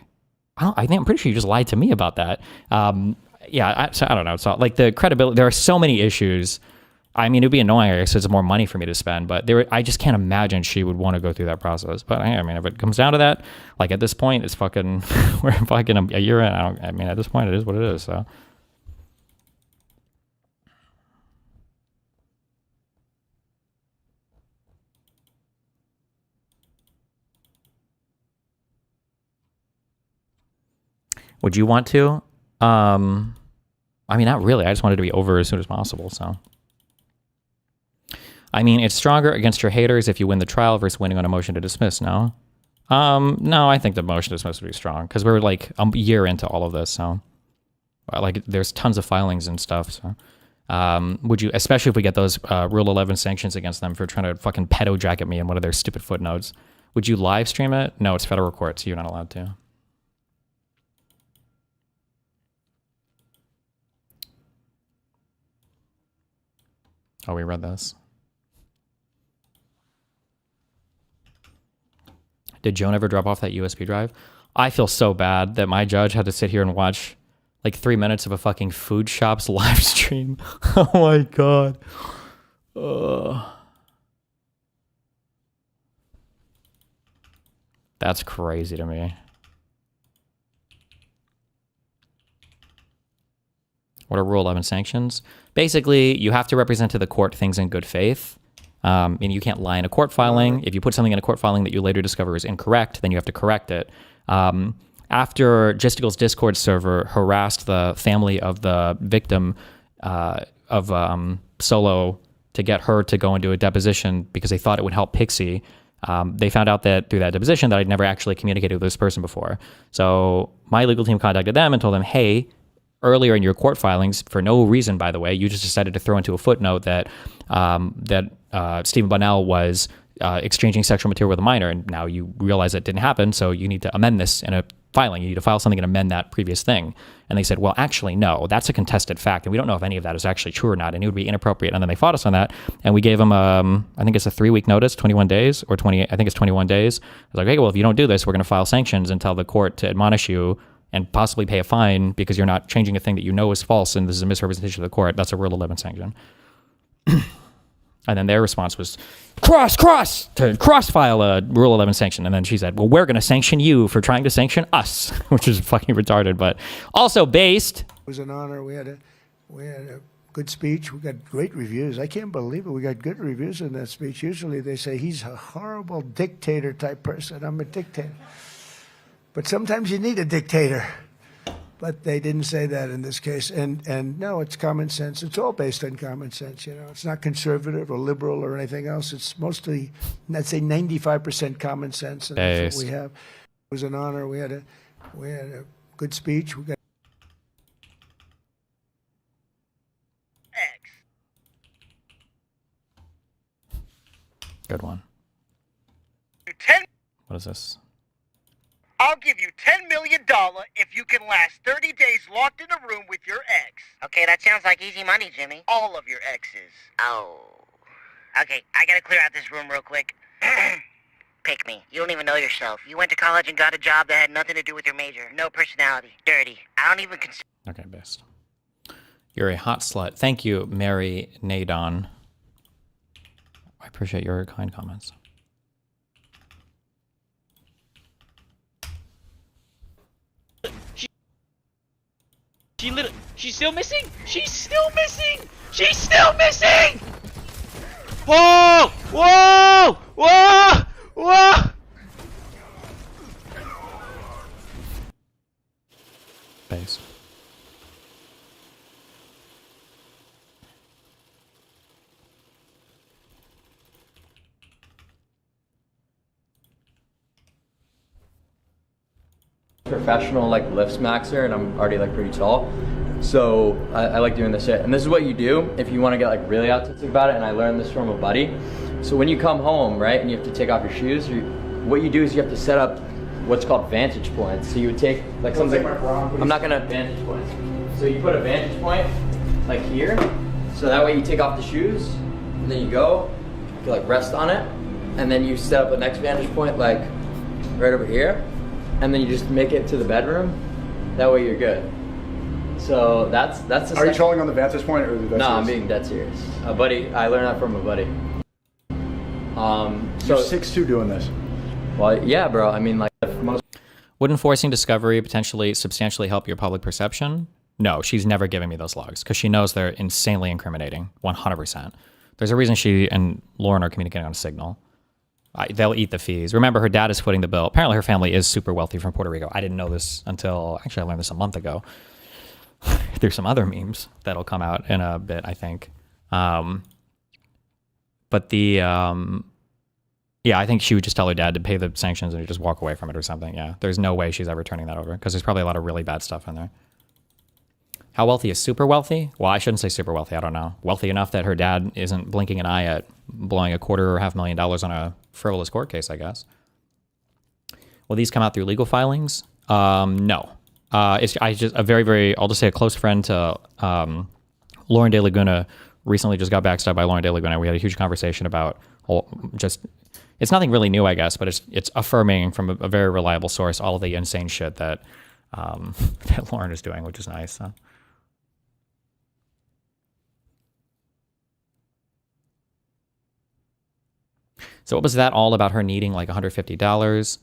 I think I'm pretty sure you just lied to me about that. So I don't know. So like the credibility, there are so many issues. I mean, it'd be annoying, I guess, it's more money for me to spend, but I just can't imagine she would want to go through that process. But I mean, if it comes down to that, like at this point, it's fucking, we're fucking a year in. I mean, at this point, it is what it is. So. Would you want to? I mean, not really. I just wanted to be over as soon as possible. So, I mean, it's stronger against your haters if you win the trial versus winning on a motion to dismiss. No, no, I think the motion to dismiss would be strong because we're like a year into all of this. So, like, there's tons of filings and stuff. So, would you, especially if we get those Rule 11 sanctions against them for trying to fucking pedo jacket me in one of their stupid footnotes? Would you live stream it? No, it's federal court, so you're not allowed to. Oh, we read this. Did Joan ever drop off that USB drive? I feel so bad that my judge had to sit here and watch like 3 minutes of a fucking food shop's live stream. Oh my God. That's crazy to me. What are Rule 11 sanctions? Basically, you have to represent to the court things in good faith. And you can't lie in a court filing. If you put something in a court filing that you later discover is incorrect, then you have to correct it. After Gisticle's Discord server harassed the family of the victim of Solo to get her to go into a deposition because they thought it would help Pixie, they found out that through that deposition that I'd never actually communicated with this person before. So my legal team contacted them and told them, hey, earlier in your court filings, for no reason, by the way, you just decided to throw into a footnote that Stephen Bunnell was exchanging sexual material with a minor, and now you realize that didn't happen, so you need to amend this in a filing. You need to file something and amend that previous thing. And they said, well, actually, no, that's a contested fact, and we don't know if any of that is actually true or not, and it would be inappropriate. And then they fought us on that, and we gave them, I think it's a 3-week notice, 21 days, or 20, I think it's 21 days. I was like, okay, well, if you don't do this, we're going to file sanctions and tell the court to admonish you and possibly pay a fine because you're not changing a thing that you know is false and this is a misrepresentation of the court. That's a Rule 11 sanction. And then their response was, to cross-file a Rule 11 sanction. And then she said, well, we're going to sanction you for trying to sanction us, which is fucking retarded, but also based. It was an honor. We had a good speech. We got great reviews. I can't believe it. We got good reviews in that speech. Usually they say he's a horrible dictator type person. I'm a dictator. But sometimes you need a dictator. But they didn't say that in this case. And no, it's common sense. It's all based on common sense. You know, it's not conservative or liberal or anything else. It's mostly, I'd say 95% common sense. And that's what we have. It was an honor. We had a good speech. We got Good one. What is this? I'll give you $10 million if you can last 30 days locked in a room with your ex. Okay, that sounds like easy money, Jimmy. All of your exes. Oh. Okay, I gotta clear out this room real quick. Pick me. You don't even know yourself. You went to college and got a job that had nothing to do with your major. No personality. Dirty. I don't even consider... Okay, best. You're a hot slut. Thank you, Mary Nadon. I appreciate your kind comments. She's still missing? She's still missing! She's still missing! Whoa! Whoa! Whoa! Whoa! Base. Professional like lift maxer, and I'm already like pretty tall, so I like doing this shit. And this is what you do if you want to get like really autistic about it. And I learned this from a buddy. So when you come home, right, and you have to take off your shoes, what you do is you have to set up what's called vantage points. So you would take like something. I'm not gonna have vantage points. So you put a vantage point like here, so that way you take off the shoes, and then you go, you like rest on it, and then you set up the next vantage point like right over here. And then you just make it to the bedroom. That way you're good. So that's. Are you trolling on the vantage point, or is it? No, I'm being dead serious. A buddy, I learned that from a buddy. So 6'2" doing this. Well, yeah, bro. I mean, like most. Would enforcing discovery potentially substantially help your public perception? No, she's never given me those logs because she knows they're insanely incriminating. 100%. There's a reason she and Lauren are communicating on a Signal. They'll eat the fees. Remember, her dad is footing the bill. Apparently, her family is super wealthy from Puerto Rico. I didn't know this until, actually, I learned this a month ago. There's some other memes that'll come out in a bit, I think. But yeah, I think she would just tell her dad to pay the sanctions and just walk away from it or something. Yeah, there's no way she's ever turning that over because there's probably a lot of really bad stuff in there. How wealthy is super wealthy? Well, I shouldn't say super wealthy. I don't know. Wealthy enough that her dad isn't blinking an eye at blowing $250,000 or $500,000 on a frivolous court case, I guess. Will these come out through legal filings? No. I'll just say a close friend to Lauren De Laguna recently just got backstabbed by Lauren De Laguna. We had a huge conversation about it's nothing really new, I guess, but it's affirming from a very reliable source all of the insane shit that that Lauren is doing, which is nice. Huh? So what was that all about, her needing like $150?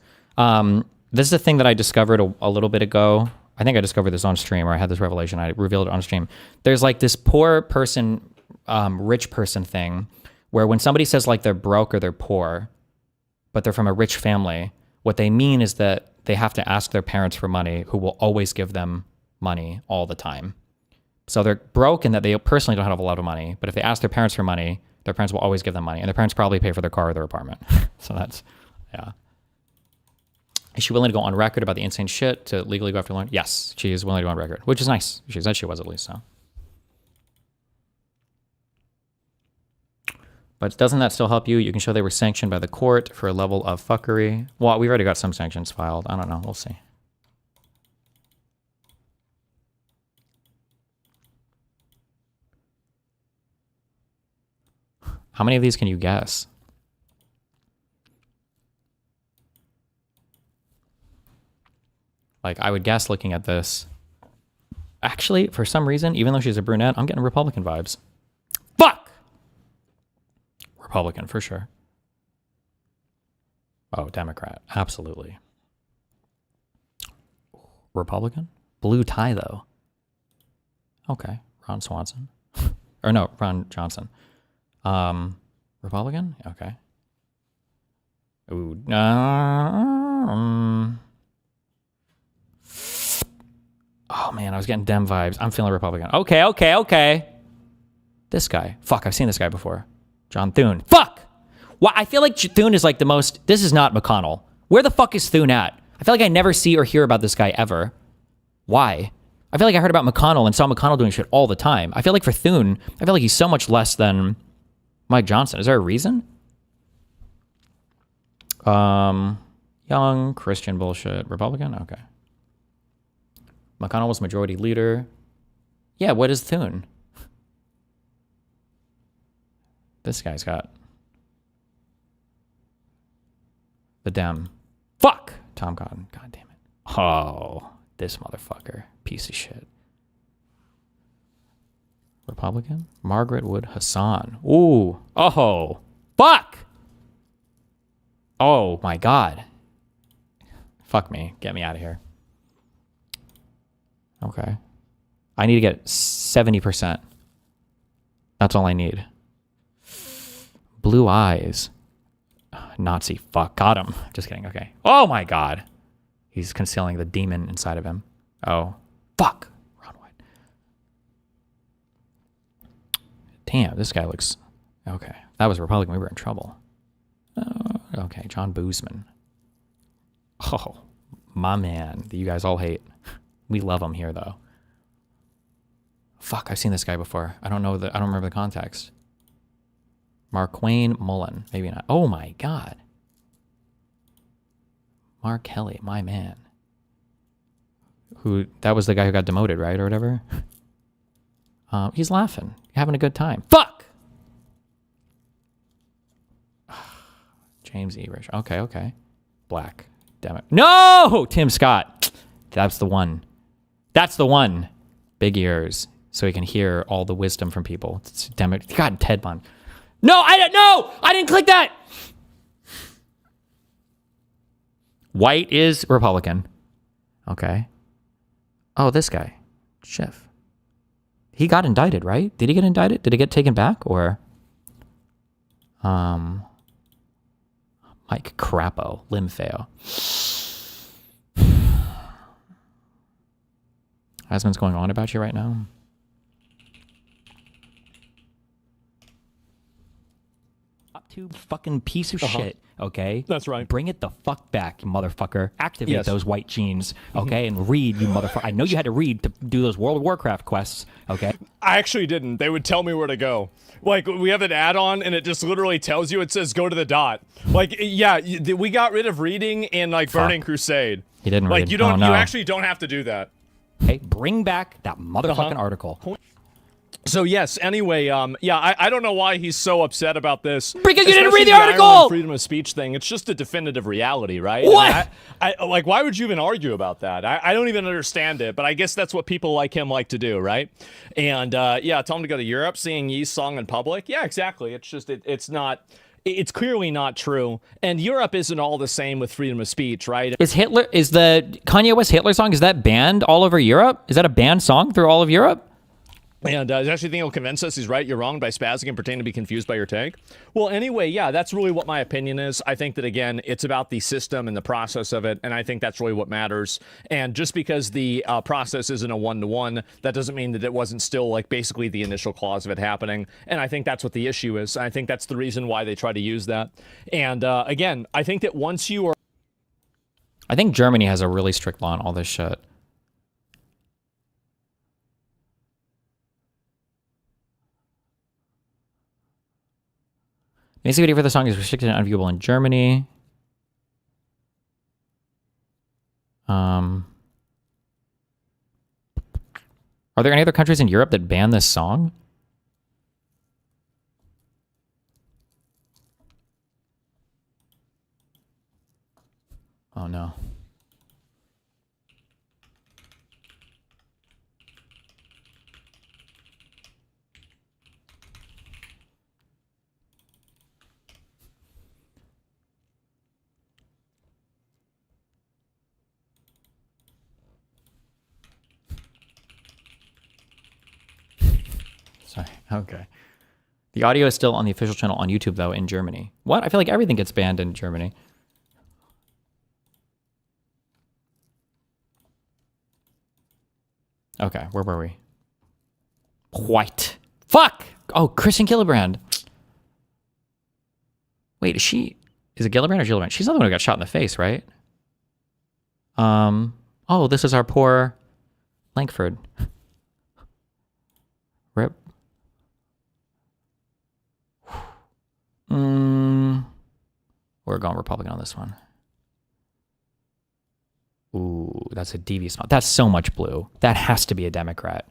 This is a thing that I discovered a little bit ago. I think I discovered this on stream, or I had this revelation. I revealed it on stream. There's like this poor person, rich person thing where when somebody says like they're broke or they're poor, but they're from a rich family, what they mean is that they have to ask their parents for money, who will always give them money all the time. So they're broke in that they personally don't have a lot of money, but if they ask their parents for money, their parents will always give them money, and their parents probably pay for their car or their apartment. So that's, yeah. Is she willing to go on record about the insane shit to legally go after Lauren? Yes, she is willing to go on record, which is nice. She said she was, at least, so. But doesn't that still help you? You can show they were sanctioned by the court for a level of fuckery. Well, we've already got some sanctions filed. I don't know. We'll see. How many of these can you guess? Like, I would guess looking at this. Actually, for some reason, even though she's a brunette, I'm getting Republican vibes. Fuck! Republican for sure. Oh, Democrat. Absolutely. Republican? Blue tie, though. Okay. Ron Swanson. Or no, Ron Johnson. Republican? Okay. Ooh. Oh, man, I was getting Dem vibes. I'm feeling Republican. Okay. This guy. Fuck, I've seen this guy before. John Thune. Fuck! Well, I feel like Thune is like the most... This is not McConnell. Where the fuck is Thune at? I feel like I never see or hear about this guy ever. Why? I feel like I heard about McConnell and saw McConnell doing shit all the time. I feel like for Thune, I feel like he's so much less than Mike Johnson. Is there a reason? Young, Christian bullshit. Republican? Okay. McConnell was majority leader. Yeah, what is Thune? This guy's got the Dem. Fuck! Tom Cotton. God damn it. Oh, this motherfucker. Piece of shit. Republican? Margaret Wood Hassan. Ooh. Oh. Fuck! Oh, my God. Fuck me. Get me out of here. Okay. I need to get 70%. That's all I need. Blue eyes. Nazi. Fuck. Got him. Just kidding. Okay. Oh my God. He's concealing the demon inside of him. Oh. Fuck. Ron White. Damn. This guy looks... Okay. That was Republican. We were in trouble. Okay. John Boozman. Oh. My man. That you guys all hate. We love him here, though. Fuck. I've seen this guy before. I don't remember the context. Marquane Mullen. Maybe not. Oh my God. Mark Kelly, my man. That was the guy who got demoted, right? Or whatever. He's laughing. Having a good time. Fuck! James E. Rich. Okay. Black. Damn it. No! Tim Scott. That's the one. Big ears. So he can hear all the wisdom from people. God, Ted Bundy. No, I didn't click that. White is Republican. Okay. Oh, this guy. Schiff. He got indicted, right? Did he get indicted? Did it get taken back? Or Mike Crapo, Limfeo. Asman's going on about you right now. To fucking piece of shit, okay? That's right. Bring it the fuck back, you motherfucker. Activate those white genes, okay? And read, you motherfucker. I know you had to read to do those World of Warcraft quests, okay? I actually didn't. They would tell me where to go. Like, we have an add-on, and it just literally tells you, it says go to the dot. Like, yeah, we got rid of reading in, like, Burning Crusade. He didn't read. Like, you actually don't have to do that. Okay, bring back that motherfucking article. So yes, anyway, yeah, I don't know why he's so upset about this. Because you didn't read the Ireland article! Freedom of speech thing. It's just a definitive reality, right? What? I like, why would you even argue about that? I don't even understand it, but I guess that's what people like him like to do, right? And yeah, tell him to go to Europe, singing Ye's song in public. Yeah, exactly. It's just, it's clearly not true. And Europe isn't all the same with freedom of speech, right? Is the Kanye West Hitler song, is that banned all over Europe? Is that a banned song through all of Europe? And is actually think he'll convince us he's right, you're wrong by spazzing and pretending to be confused by your take? Well, anyway, yeah, that's really what my opinion is. I think that, again, it's about the system and the process of it, and I think that's really what matters. And just because the process isn't a one-to-one, that doesn't mean that it wasn't still, like, basically the initial cause of it happening. And I think that's what the issue is. I think that's the reason why they try to use that. And, again, I think that once you are... I think Germany has a really strict law on all this shit. Music video for the song is restricted and unviewable in Germany. Are there any other countries in Europe that ban this song? Oh no. Okay. The audio is still on the official channel on YouTube, though, in Germany. What? I feel like everything gets banned in Germany. Okay, where were we? White. Fuck! Oh, Kristen Gillibrand. Wait, is it Gillibrand or Gillibrand? She's not the one who got shot in the face, right? Oh, this is our poor Lankford. Rip. We're going Republican on this one. Ooh, that's a devious amount. That's so much blue. That has to be a Democrat.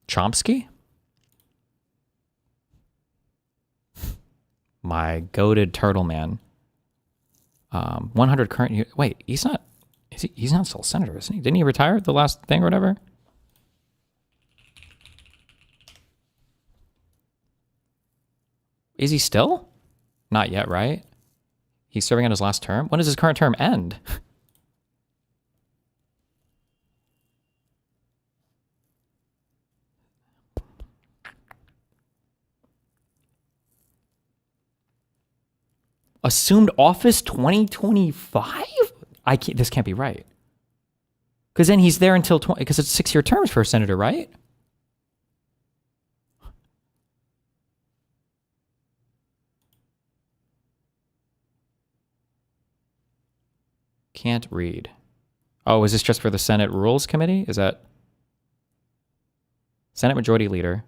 Chomsky? My goated turtle man. 100 current. Wait, he's not. He's not still a senator, isn't he? Didn't he retire at the last thing or whatever? Is he still? Not yet, right? He's serving on his last term. When does his current term end? Assumed office 2025? This can't be right. Because then he's there until because it's 6-year terms for a senator, right? Can't read. Oh, is this just for the Senate Rules Committee? Is that Senate Majority Leader?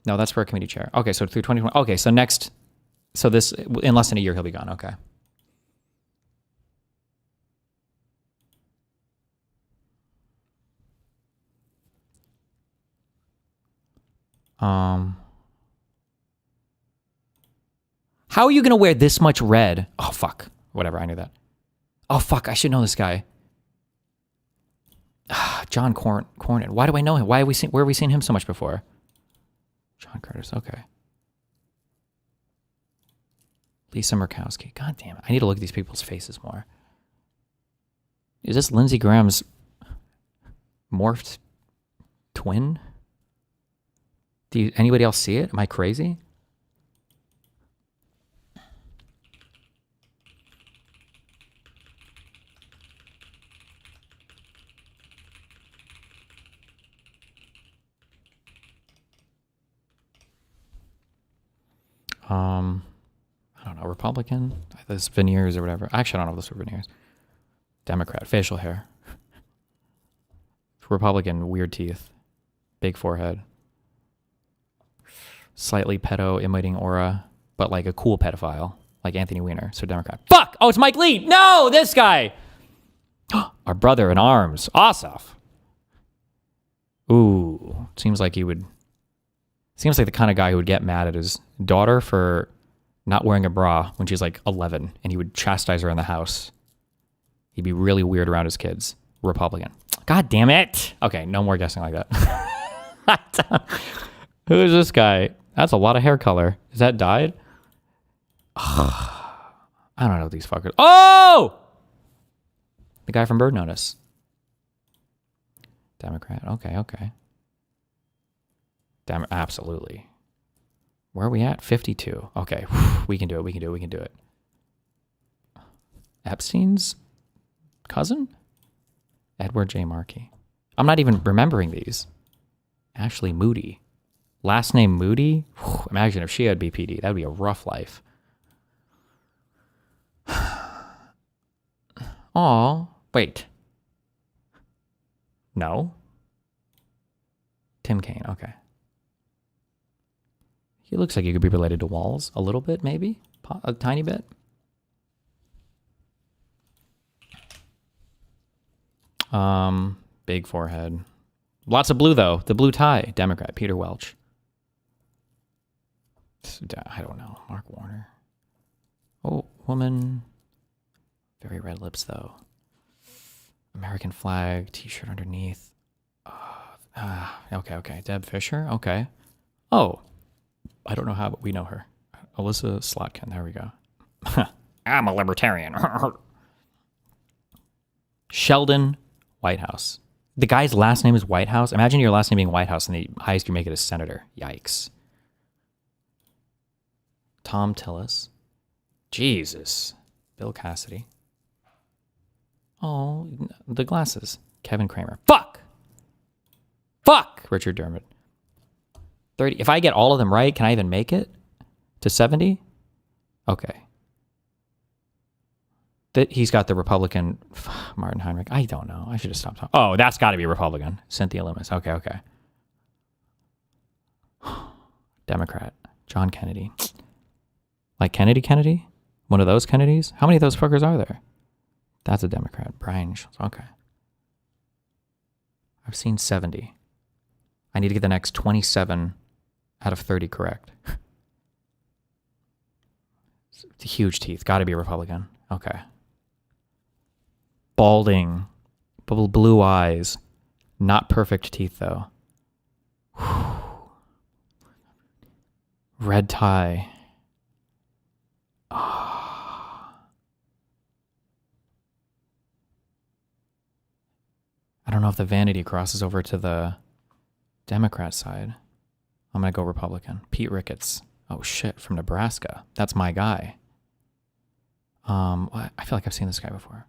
No, that's for a committee chair. Okay, so through 2020. Okay, so next, so this, in less than a year, he'll be gone. Okay. How are you going to wear this much red? Oh, fuck. Whatever, I knew that. Oh, fuck, I should know this guy. John Cornyn. Why do I know him? Where have we seen him so much before? John Curtis, okay. Lisa Murkowski. God damn it. I need to look at these people's faces more. Is this Lindsey Graham's morphed twin? Anybody else see it? Am I crazy? I don't know, Republican? This veneers or whatever. Actually, I don't know if this were veneers. Democrat, facial hair. Republican, weird teeth. Big forehead. Slightly pedo-imitating aura, but like a cool pedophile, like Anthony Weiner, so Democrat. Fuck! Oh, it's Mike Lee! No, this guy! Our brother in arms, Ossoff. Ooh, seems like the kind of guy who would get mad at his daughter for not wearing a bra when she's like 11, and he would chastise her in the house. He'd be really weird around his kids. Republican. God damn it. Okay, no more guessing like that. Who is this guy? That's a lot of hair color. Is that dyed? I don't know what these fuckers. Oh! The guy from Bird Notice. Democrat. Okay. Absolutely. Where are we at? 52. Okay. We can do it. Epstein's cousin? Edward J. Markey. I'm not even remembering these. Ashley Mooty. Last name Mooty? Imagine if she had BPD. That would be a rough life. Aw. Wait. No. Tim Kaine. Okay. He looks like he could be related to Walls. A little bit, maybe? A tiny bit? Big forehead. Lots of blue, though. The blue tie. Democrat. Peter Welch. I don't know. Mark Warner. Oh, woman. Very red lips, though. American flag. T-shirt underneath. Okay. Deb Fisher. Okay. Oh. I don't know how, but we know her. Alyssa Slotkin. There we go. I'm a libertarian. Sheldon Whitehouse. The guy's last name is Whitehouse. Imagine your last name being Whitehouse and the highest you make it is senator. Yikes. Tom Tillis. Jesus. Bill Cassidy. Oh, the glasses. Kevin Kramer. Fuck! Richard Dermott. 30. If I get all of them right, can I even make it to 70? Okay. He's got the Republican Martin Heinrich. I don't know. I should have stopped talking. Oh, that's got to be Republican. Cynthia Loomis. Okay. Democrat. John Kennedy. Like Kennedy? One of those Kennedys? How many of those fuckers are there? That's a Democrat. Brian Schultz. Okay. I've seen 70. I need to get the next 27 out of 30 correct. Huge teeth. Got to be a Republican. Okay. Balding. Blue eyes. Not perfect teeth, though. Red tie. I don't know if the vanity crosses over to the Democrat side. I'm going to go Republican. Pete Ricketts. Oh, shit. From Nebraska. That's my guy. I feel like I've seen this guy before.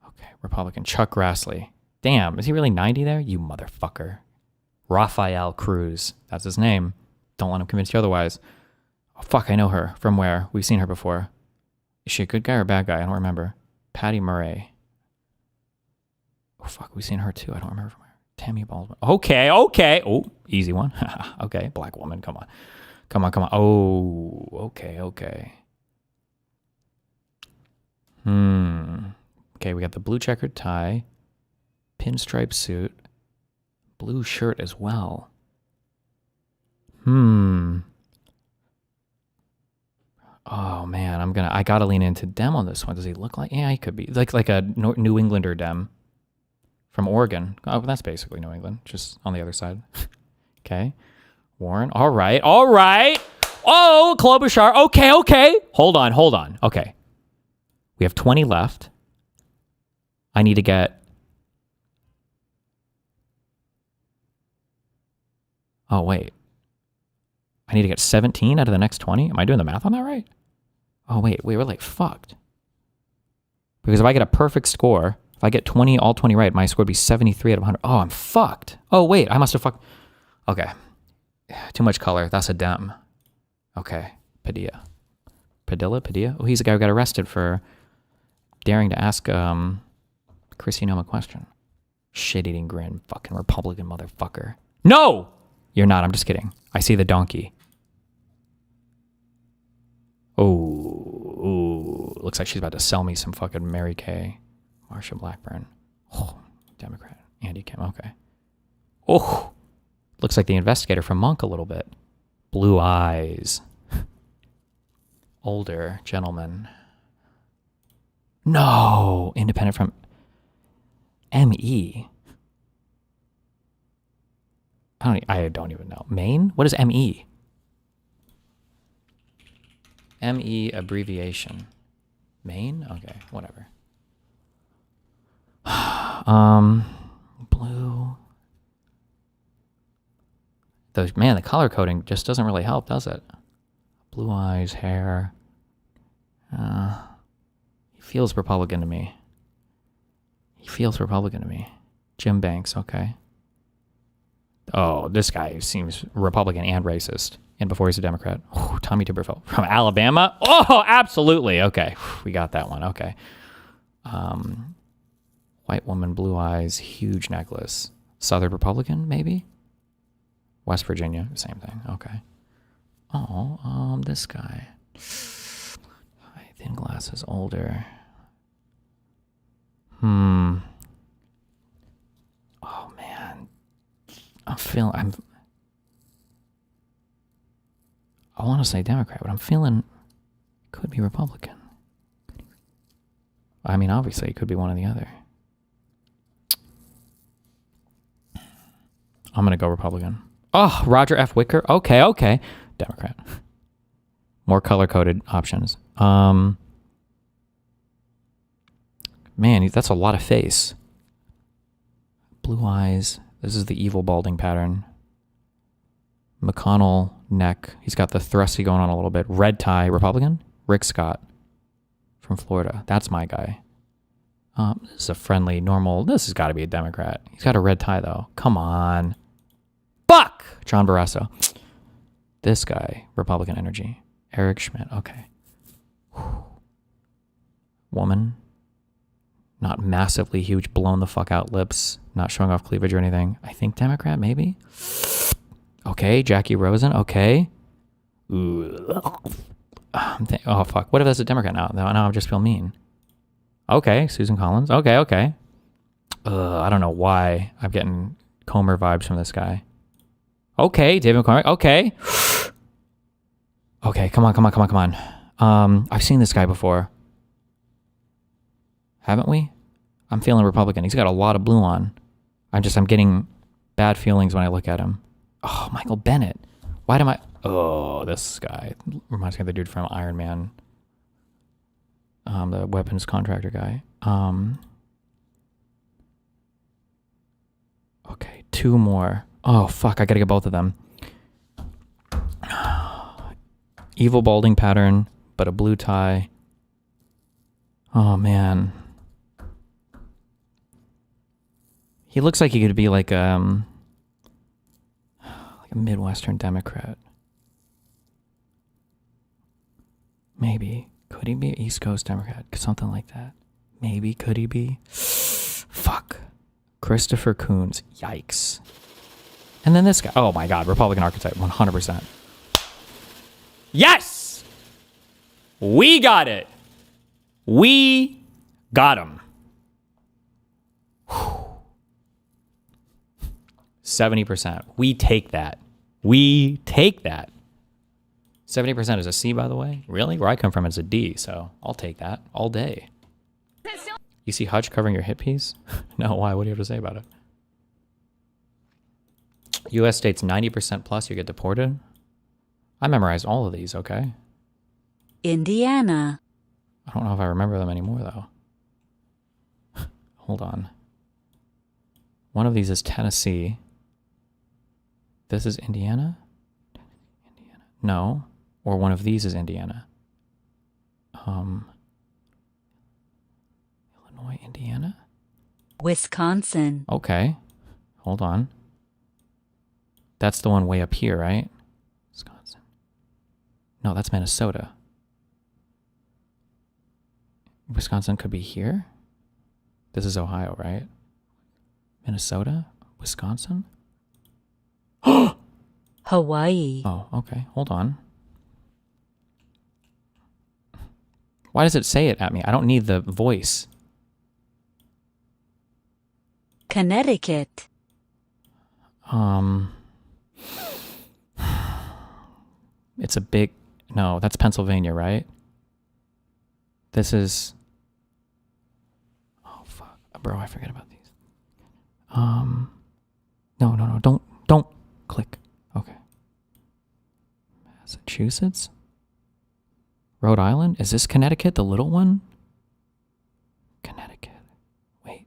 Okay. Republican. Chuck Grassley. Damn. Is he really 90 there? You motherfucker. Rafael Cruz. That's his name. Don't let him convince you otherwise. Oh, fuck. I know her. From where? We've seen her before. Is she a good guy or a bad guy? I don't remember. Patty Murray. Oh, fuck. We've seen her too. I don't remember from where. Tammy Baldwin. Okay. Oh, easy one. Okay. Black woman. Come on. Oh, okay. Okay, we got the blue checkered tie, pinstripe suit, blue shirt as well. Oh man, I gotta lean into Dem on this one. Does he look like? Yeah, he could be like a New Englander Dem from Oregon. Oh, that's basically New England, just on the other side. Okay, Warren. All right. Oh, Klobuchar. Okay. Hold on. Okay. We have 20 left. I need to get... Oh, wait. I need to get 17 out of the next 20? Am I doing the math on that right? Oh, wait, we're like fucked. Because if I get a perfect score, if I get all 20 right, my score would be 73 out of 100. Oh, I'm fucked. Oh, wait, I must have fucked... Okay. Too much color. That's a Dem. Okay. Padilla. Oh, he's the guy who got arrested for daring to ask Chrissy Nome a question. Shit-eating grin. Fucking Republican motherfucker. No! You're not. I'm just kidding. I see the donkey. Oh. Looks like she's about to sell me some fucking Mary Kay. Marsha Blackburn. Oh, Democrat. Andy Kim. Okay. Oh. Looks like the investigator from Monk a little bit. Blue eyes. Older gentleman. No. Independent from ME. I don't even know. Maine? What is ME? ME abbreviation. Maine? Okay, whatever. Blue. Man, the color coding just doesn't really help, does it? Blue eyes, hair. He feels Republican to me. Jim Banks, okay. Oh, this guy seems Republican and racist. And before he's a Democrat. Oh, Tommy Tuberville from Alabama. Oh, absolutely. Okay, we got that one. Okay. White woman, blue eyes, huge necklace. Southern Republican, maybe? West Virginia, same thing. Okay. Oh, this guy. Thin glasses, older. Oh, man. I want to say Democrat, but I'm feeling could be Republican. I mean, obviously, it could be one or the other. I'm going to go Republican. Oh, Roger F. Wicker. Okay. Democrat. More color-coded options. Man, that's a lot of face. Blue eyes. This is the evil balding pattern. McConnell neck. He's got the thrusty going on a little bit. Red tie. Republican? Rick Scott from Florida. That's my guy. This is a friendly, normal. This has got to be a Democrat. He's got a red tie, though. Come on. Fuck! John Barrasso. This guy. Republican energy. Eric Schmidt. Okay. Woman. Not massively huge, blown the fuck out lips. Not showing off cleavage or anything. I think Democrat, maybe? Okay, Jackie Rosen. Okay. Oh, fuck. What if that's a Democrat now? Now I just feel mean. Okay, Susan Collins. Okay. I don't know why I'm getting Comer vibes from this guy. Okay, David McCormick. Okay. Okay, come on. I've seen this guy before. Haven't we? I'm feeling Republican. He's got a lot of blue on. I'm getting bad feelings when I look at him. Oh, Michael Bennett. Why am I... Oh, this guy reminds me of the dude from Iron Man. The weapons contractor guy. Okay, 2 more. Oh, fuck, I gotta get both of them. Evil balding pattern, but a blue tie. Oh, man. He looks like he could be like a Midwestern Democrat. Maybe. Could he be an East Coast Democrat? Something like that. Maybe. Could he be? Fuck. Christopher Coons. Yikes. And then this guy. Oh my God. Republican archetype. 100%. Yes! We got it. We got him. 70%. We take that. 70% is a C, by the way. Really? Where I come from, it's a D, so I'll take that all day. You see Hutch covering your hit piece? No, why? What do you have to say about it? U.S. states 90% plus, you get deported. I memorized all of these, okay? Indiana. I don't know if I remember them anymore, though. Hold on. One of these is Tennessee. This is Indiana? No. Or one of these is Indiana. Illinois, Indiana? Wisconsin. Okay. Hold on. That's the one way up here, right? Wisconsin. No, that's Minnesota. Wisconsin could be here? This is Ohio, right? Minnesota? Wisconsin? Hawaii. Oh, okay. Hold on. Why does it say it at me? I don't need the voice. Connecticut. It's a big... No, that's Pennsylvania, right? This is... Oh, fuck. Bro, I forget about these. No. Don't click. Okay. Massachusetts? Rhode Island? Is this Connecticut, the little one? Connecticut. Wait.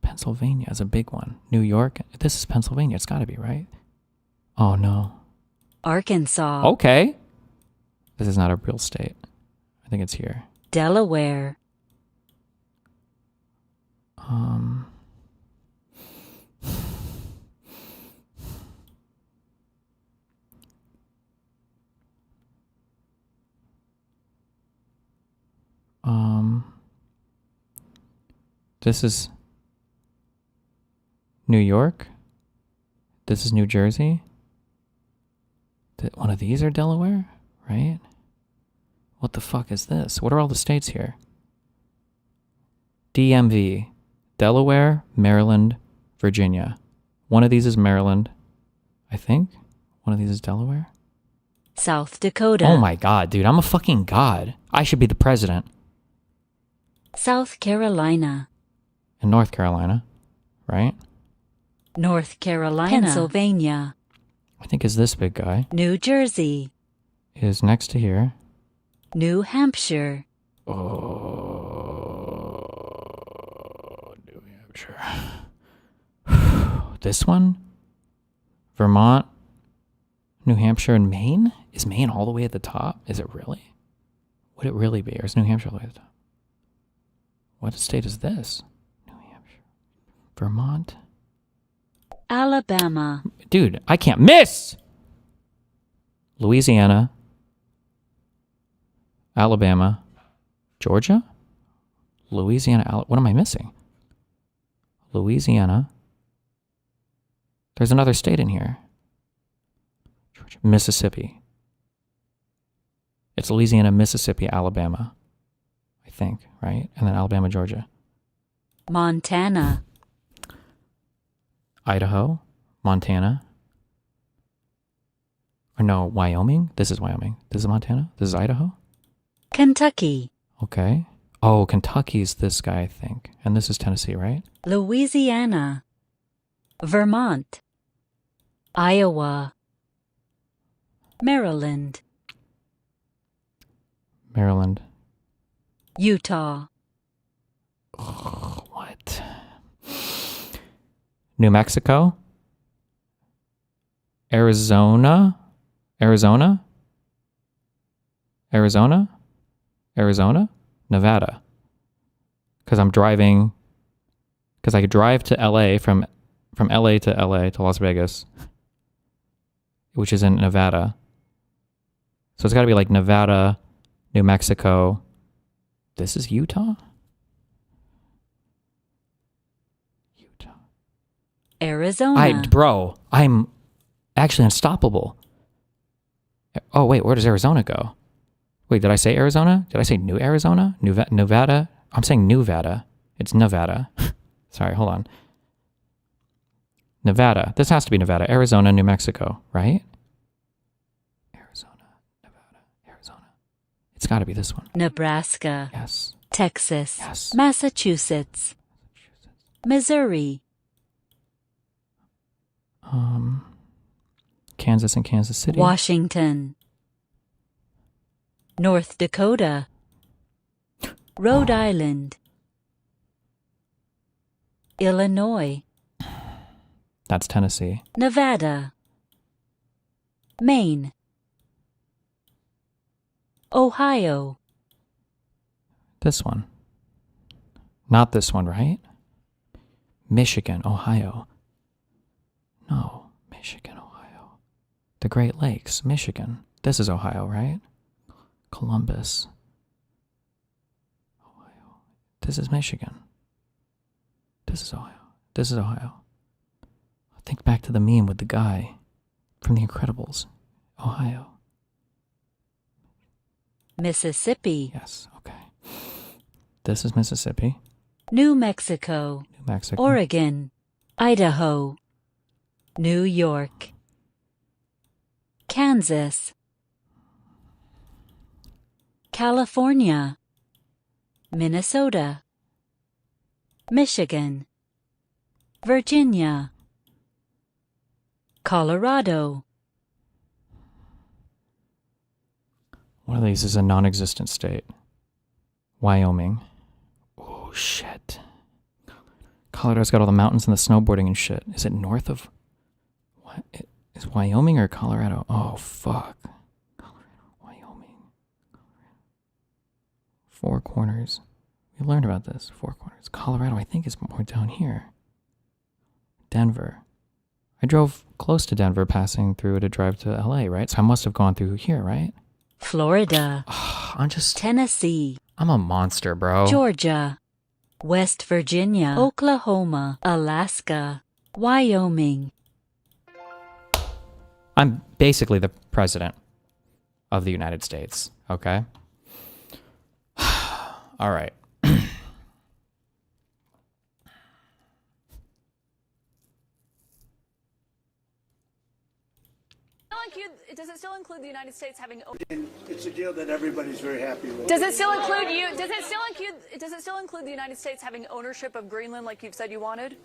Pennsylvania is a big one. New York? This is Pennsylvania. It's got to be, right? Oh, no. Arkansas. Okay. This is not a real state. I think it's here. Delaware. This is New York. This is New Jersey. One of these are Delaware, right? What the fuck is this? What are all the states here? DMV, Delaware, Maryland, Virginia. One of these is Maryland, I think. One of these is Delaware. South Dakota. Oh my God, dude. I'm a fucking god. I should be the president. South Carolina. In North Carolina, right? North Carolina. Pennsylvania. I think is this big guy. New Jersey. Is next to here. New Hampshire. Oh, New Hampshire. This one? Vermont, New Hampshire, and Maine? Is Maine all the way at the top? Is it really? Would it really be? Or is New Hampshire all the way at the top? What state is this? New Hampshire. Vermont? Alabama. Dude, I can't miss! Louisiana. Alabama. Georgia? Louisiana. What am I missing? Louisiana. There's another state in here. Georgia. Mississippi. It's Louisiana, Mississippi, Alabama. I think, right? And then Alabama, Georgia. Montana. Idaho. Montana. Or no, Wyoming? This is Wyoming. This is Montana? This is Idaho? Kentucky. Okay. Oh, Kentucky's this guy, I think. And this is Tennessee, right? Louisiana. Vermont. Iowa. Maryland. Maryland. Utah. What? New Mexico. Arizona. Arizona. Arizona. Arizona. Nevada. Because I'm driving. Because I could drive to LA from LA to Las Vegas, which is in Nevada. So it's got to be like Nevada, New Mexico. This is Utah? Arizona. Bro, I'm actually unstoppable. Oh, wait, where does Arizona go? Wait, did I say Arizona? Did I say New Arizona? Nevada? I'm saying Nevada. It's Nevada. Sorry, hold on. Nevada. This has to be Nevada. Arizona, New Mexico, right? Arizona, Nevada, Arizona. It's got to be this one. Nebraska. Yes. Texas. Yes. Massachusetts. Missouri. Kansas and Kansas City. Washington. North Dakota. Rhode Island. Illinois. That's Tennessee. Nevada. Maine. Ohio. This one. Not this one, right? Michigan, Ohio. No, Michigan, Ohio. The Great Lakes, Michigan. This is Ohio, right? Columbus. Ohio. This is Michigan. This is Ohio. This is Ohio. Think back to the meme with the guy from The Incredibles. Ohio. Mississippi. Yes, okay. This is Mississippi. New Mexico. New Mexico. Oregon. Idaho. New York. Kansas. California. Minnesota. Michigan. Virginia. Colorado. One of these is a non-existent state. Wyoming. Oh, shit. Colorado's got all the mountains and the snowboarding and shit. Is it north of... What? Is Wyoming or Colorado? Oh, fuck. Colorado, Wyoming. Four Corners. We learned about this. Four Corners. Colorado, I think, is more down here. Denver. I drove close to Denver passing through to drive to LA, right? So I must have gone through here, right? Florida. I'm just... Tennessee. I'm a monster, bro. Georgia. West Virginia. Oklahoma. Alaska. Wyoming. I'm basically the president of the United States, okay? All right. Does it still include the United States having? It's a deal that everybody's very happy with. Does it still include you? Does it still include the United States having ownership of Greenland, like you've said you wanted?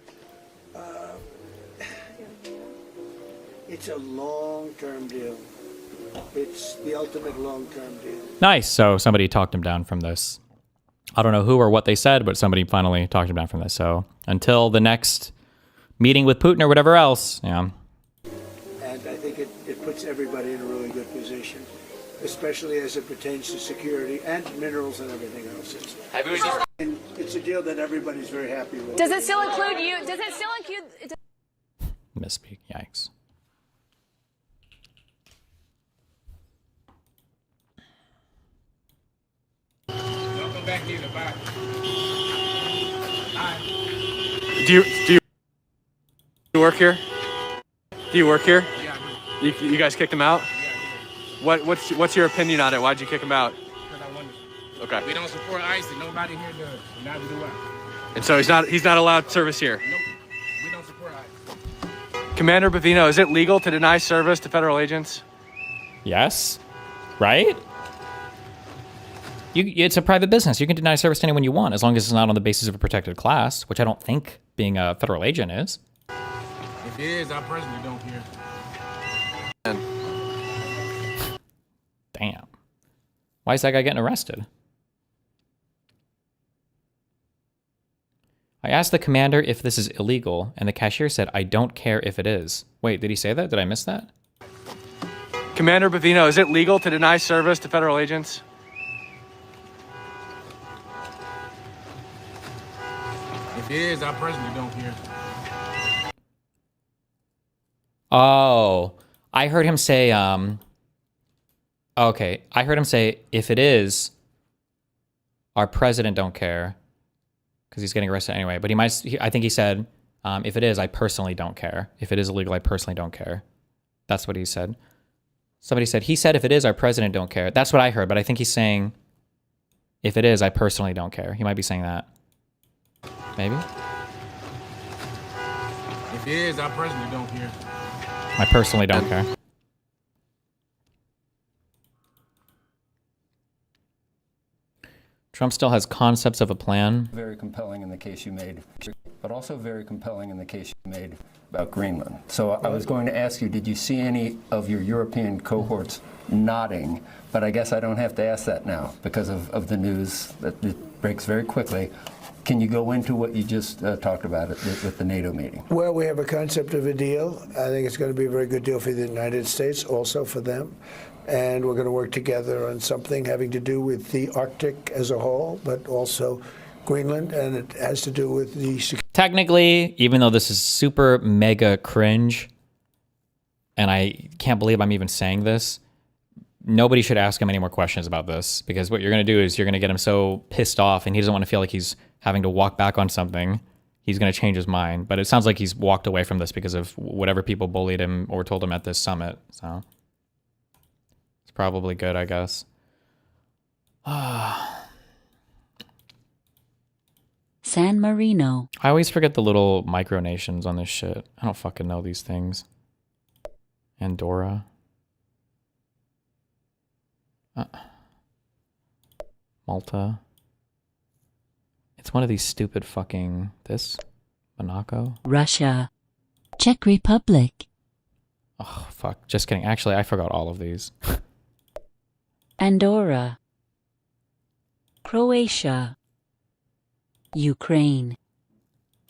It's a long-term deal. It's the ultimate long-term deal. Nice. So somebody talked him down from this. I don't know who or what they said, but somebody finally talked him down from this. So until the next meeting with Putin or whatever else, yeah. And I think it puts everybody in a really good position, especially as it pertains to security and minerals and everything else. It's a deal that everybody's very happy with. Does it still include you? Does it still include? Misspeak. Yikes. Welcome back here. Bye. Do you work here? Do you work here? Yeah, I do. You guys kicked him out? What's your opinion on it? Why'd you kick him out? Because I wanted to. Okay. We don't support ICE, and nobody here does. And neither do I. And so he's not allowed service here. Nope. We don't support ICE. Commander Bavino, is it legal to deny service to federal agents? Yes. Right? It's a private business. You can deny service to anyone you want as long as it's not on the basis of a protected class, which I don't think being a federal agent is. If it is, I personally don't care. Damn. Why is that guy getting arrested? I asked the commander if this is illegal, and the cashier said, I don't care if it is. Wait, did he say that? Did I miss that? Commander Bavino, is it legal to deny service to federal agents? If it is, I personally don't care. Oh, I heard him say, okay, I heard him say, if it is, our president don't care, because he's getting arrested anyway. But I think he said, if it is, I personally don't care. If it is illegal, I personally don't care. That's what he said. Somebody said, he said, if it is, our president don't care. That's what I heard, but I think he's saying, if it is, I personally don't care. He might be saying that. Maybe? If it is, I personally don't care. I personally don't care. Trump still has concepts of a plan. Very compelling in the case you made, but also very compelling in the case you made about Greenland. So I was going to ask you, did you see any of your European cohorts nodding? But I guess I don't have to ask that now because of the news that it breaks very quickly. Can you go into what you just talked about with the NATO meeting? Well, we have a concept of a deal. I think it's going to be a very good deal for the United States, also for them. And we're going to work together on something having to do with the Arctic as a whole, but also Greenland, and it has to do with the security. Technically, even though this is super mega cringe, and I can't believe I'm even saying this, nobody should ask him any more questions about this, because what you're going to do is you're going to get him so pissed off, and he doesn't want to feel like he's having to walk back on something. He's going to change his mind. But it sounds like he's walked away from this because of whatever people bullied him or told him at this summit. So it's probably good, I guess. San Marino. I always forget the little micronations on this shit. I don't fucking know these things. Andorra. Malta. It's one of these stupid fucking... This? Monaco? Russia. Czech Republic. Oh, fuck. Just kidding. Actually, I forgot all of these. Andorra. Croatia. Ukraine.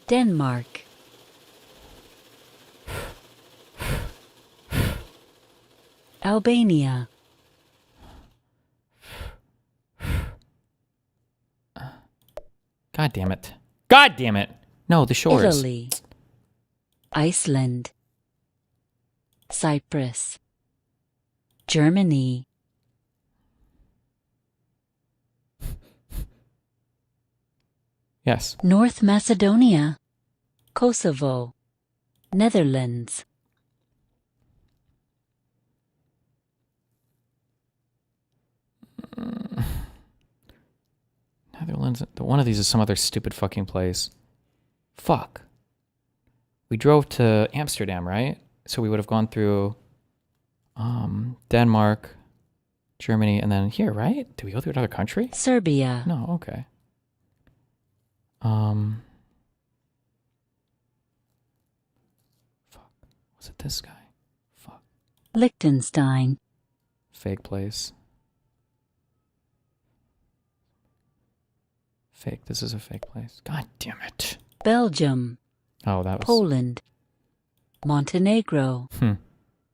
Denmark. Albania. God damn it. God damn it! No, the shores. Italy. Iceland. Cyprus. Germany. Yes. North Macedonia. Kosovo. Netherlands. Netherlands. One of these is some other stupid fucking place. Fuck. We drove to Amsterdam, right? So we would have gone through Denmark, Germany, and then here, right? Did we go through another country? Serbia. No, okay. Fuck. Was it this guy? Fuck. Liechtenstein. Fake place. Fake. This is a fake place. God damn it. Belgium. Oh, that was... Poland. Montenegro.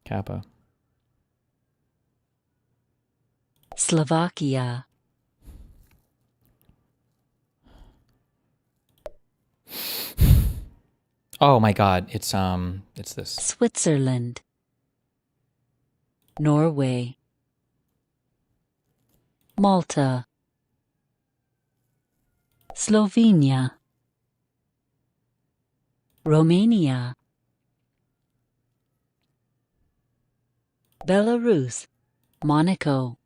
Kappa. Slovakia. Oh my god, it's this. Switzerland. Norway. Malta. Slovenia. Romania. Belarus. Monaco.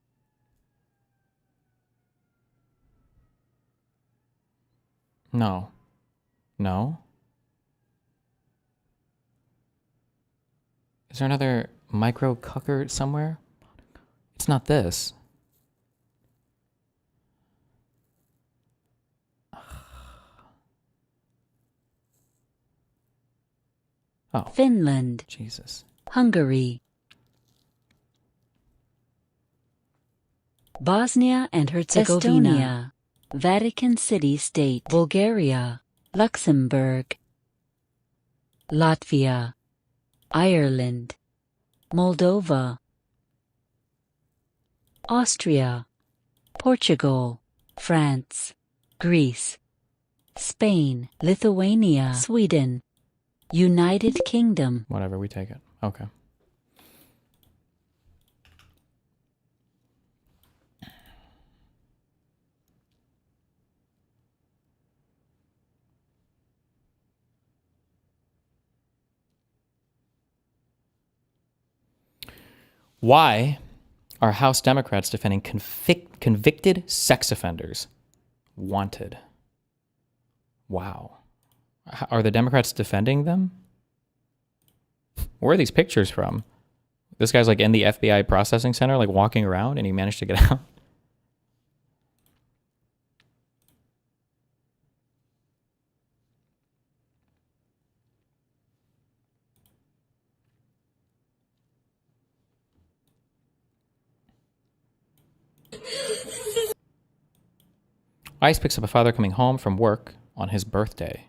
No. No? Is there another micro cucker somewhere? It's not this. Oh. Finland. Jesus. Hungary. Bosnia and Herzegovina. Estonia. Vatican City State. Bulgaria. Luxembourg. Latvia. Ireland. Moldova. Austria. Portugal. France. Greece. Spain. Lithuania. Sweden. United Kingdom. Whatever, we take it. Okay. Why are House Democrats defending convicted sex offenders wanted? Wow. Are the Democrats defending them? Where are these pictures from? This guy's like in the FBI processing center, like walking around, and he managed to get out. ICE picks up a father coming home from work on his birthday.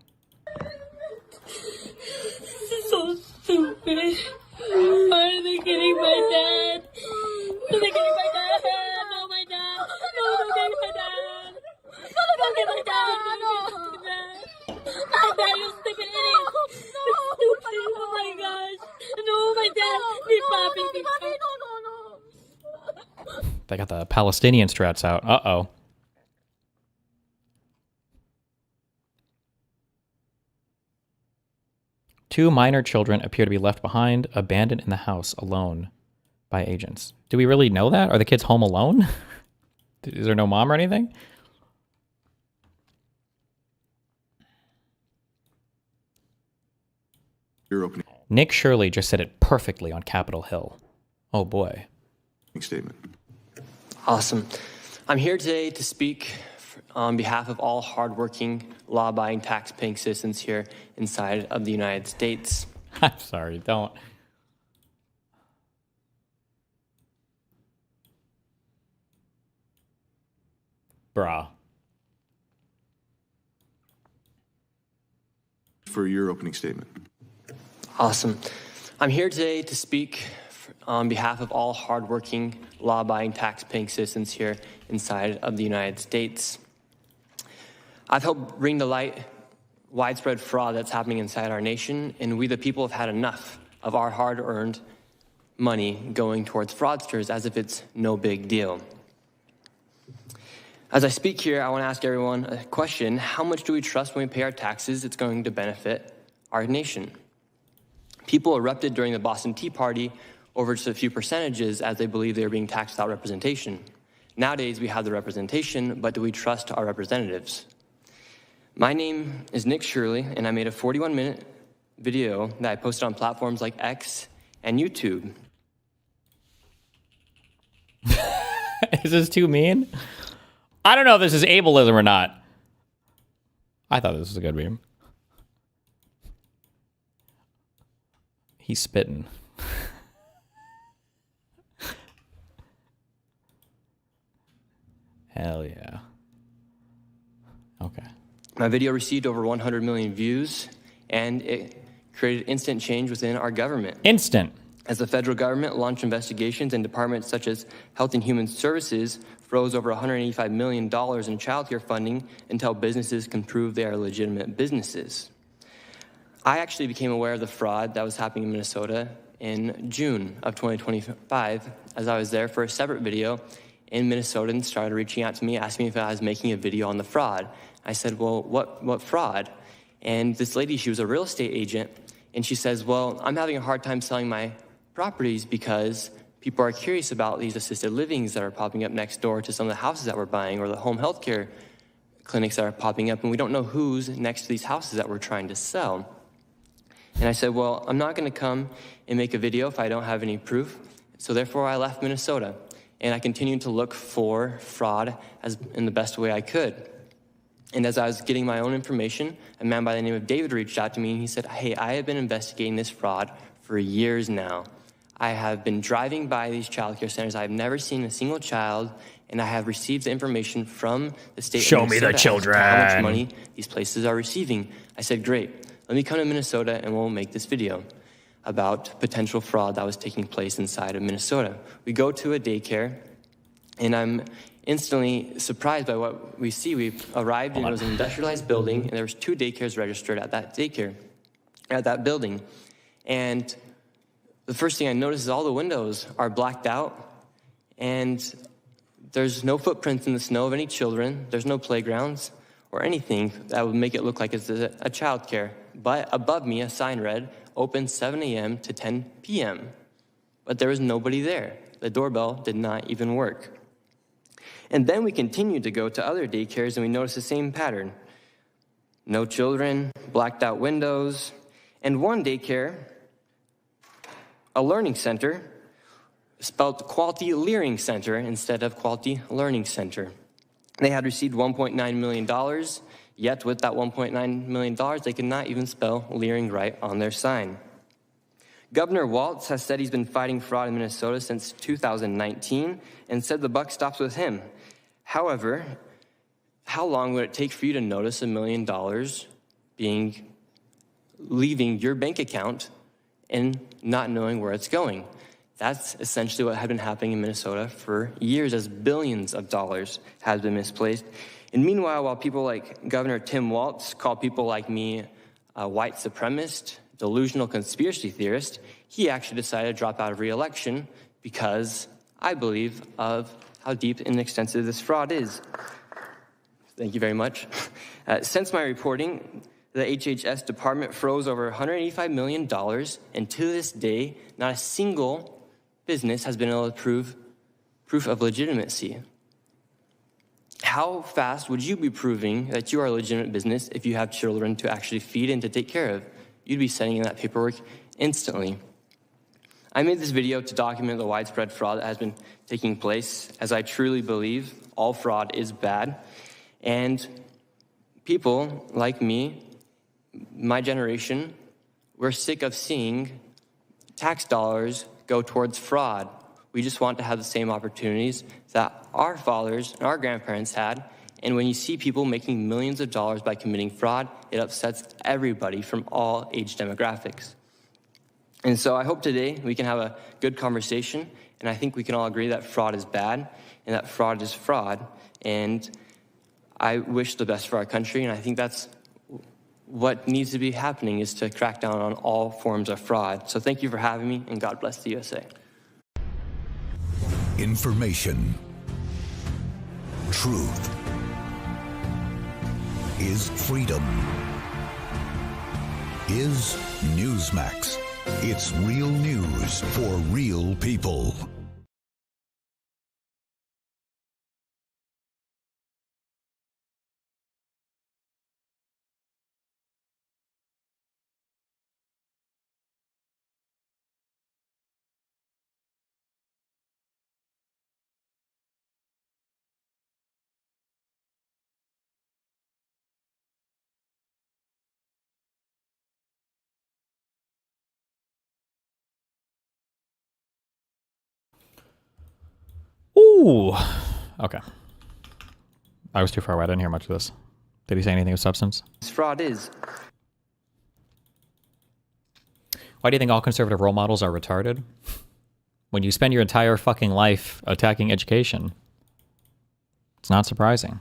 So stupid. Why are they getting my dad? Are they getting my dad? No, my dad. No, don't get my dad. No, don't get my dad. No, don't get my dad. My dad, you stupid idiot. No, stupid. Oh my gosh. No, my dad. Me papi, me papi. No. They got the Palestinian strats out. Uh-oh. Two minor children appear to be left behind, abandoned in the house alone by agents. Do we really know that? Are the kids home alone? Is there no mom or anything? Your opening Nick Shirley just said it perfectly on Capitol Hill. Oh boy. statement. Awesome. I'm here today to speak on behalf of all hardworking, law-abiding, tax-paying citizens here inside of the United States. I'm sorry, don't. Bruh. For your opening statement. Awesome. I'm here today to speak on behalf of all hardworking, law-abiding, tax-paying citizens here inside of the United States. I've helped bring to light widespread fraud that's happening inside our nation, and we the people have had enough of our hard-earned money going towards fraudsters as if it's no big deal. As I speak here, I want to ask everyone a question. How much do we trust when we pay our taxes it's going to benefit our nation? People erupted during the Boston Tea Party over just a few percentages as they believed they were being taxed without representation. Nowadays, we have the representation, but do we trust our representatives? My name is Nick Shirley, and I made a 41-minute video that I posted on platforms like X and YouTube. Is this too mean? I don't know if this is ableism or not. I thought this was a good meme. He's spitting. Hell yeah. Okay. My video received over 100 million views, and it created instant change within our government. Instant. As the federal government launched investigations and departments such as Health and Human Services froze over $185 million in child care funding until businesses can prove they are legitimate businesses. I actually became aware of the fraud that was happening in Minnesota in June of 2025 as I was there for a separate video, and Minnesotans started reaching out to me asking me if I was making a video on the fraud. I said, well, what fraud? And this lady, she was a real estate agent, and she says, well, I'm having a hard time selling my properties because people are curious about these assisted livings that are popping up next door to some of the houses that we're buying, or the home health care clinics that are popping up, and we don't know who's next to these houses that we're trying to sell. And I said, well, I'm not going to come and make a video if I don't have any proof. So therefore, I left Minnesota, and I continued to look for fraud in the best way I could. And as I was getting my own information, a man by the name of David reached out to me, and he said, hey, I have been investigating this fraud for years now. I have been driving by these child care centers. I have never seen a single child, and I have received the information from the state Show of me Minnesota the as children. to how much money these places are receiving. I said, great, let me come to Minnesota and we'll make this video about potential fraud that was taking place inside of Minnesota. We go to a daycare, and I'm instantly surprised by what we see. We arrived, and it was an industrialized building, and there was 2 daycares registered at that daycare, at that building. And the first thing I noticed is all the windows are blacked out, and there's no footprints in the snow of any children. There's no playgrounds or anything that would make it look like it's a child care. But above me, a sign read, open 7 a.m. to 10 p.m. But there was nobody there. The doorbell did not even work. And then we continued to go to other daycares, and we noticed the same pattern. No children, blacked out windows, and one daycare, a learning center, spelled Quality Learning Center instead of Quality Learning Center. They had received $1.9 million, yet with that $1.9 million, they could not even spell Leering right on their sign. Governor Walz has said he's been fighting fraud in Minnesota since 2019 and said the buck stops with him. However, how long would it take for you to notice $1 million leaving your bank account and not knowing where it's going? That's essentially what had been happening in Minnesota for years, as billions of dollars have been misplaced. And meanwhile, while people like Governor Tim Walz call people like me a white supremacist, delusional conspiracy theorist, he actually decided to drop out of re-election because I believe of how deep and extensive this fraud is. Thank you very much. Since my reporting, the HHS department froze over $185 million, and to this day, not a single business has been able to prove proof of legitimacy. How fast would you be proving that you are a legitimate business if you have children to actually feed and to take care of? You'd be sending in that paperwork instantly. I made this video to document the widespread fraud that has been taking place, as I truly believe all fraud is bad. And people like me, my generation, we're sick of seeing tax dollars go towards fraud. We just want to have the same opportunities that our fathers and our grandparents had. And when you see people making millions of dollars by committing fraud, it upsets everybody from all age demographics. And so I hope today we can have a good conversation, and I think we can all agree that fraud is bad and that fraud is fraud. And I wish the best for our country, and I think that's what needs to be happening, is to crack down on all forms of fraud. So thank you for having me, and God bless the USA. Information. Truth. Is freedom. Is Newsmax. It's real news for real people. Ooh. Okay. I was too far away. I didn't hear much of this. Did he say anything of substance? Fraud is. Why do you think all conservative role models are retarded? When you spend your entire fucking life attacking education, it's not surprising.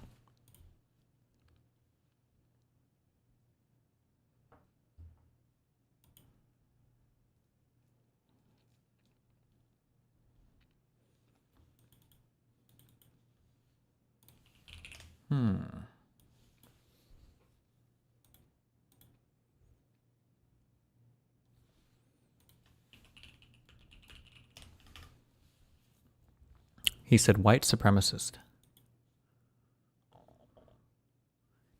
He said white supremacist.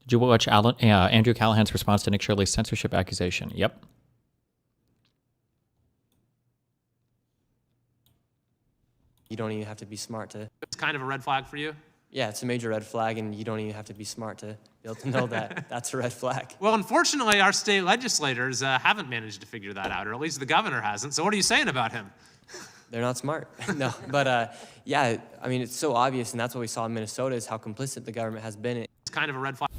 Did you watch Andrew Callahan's response to Nick Shirley's censorship accusation? Yep. You don't even have to be smart to... It's kind of a red flag for you? Yeah, it's a major red flag, and you don't even have to be smart to be able to know that that's a red flag. Well, unfortunately, our state legislators haven't managed to figure that out, or at least the governor hasn't. So what are you saying about him? They're not smart. No, but yeah, I mean, it's so obvious, and that's what we saw in Minnesota is how complicit the government has been. It's kind of a red flag.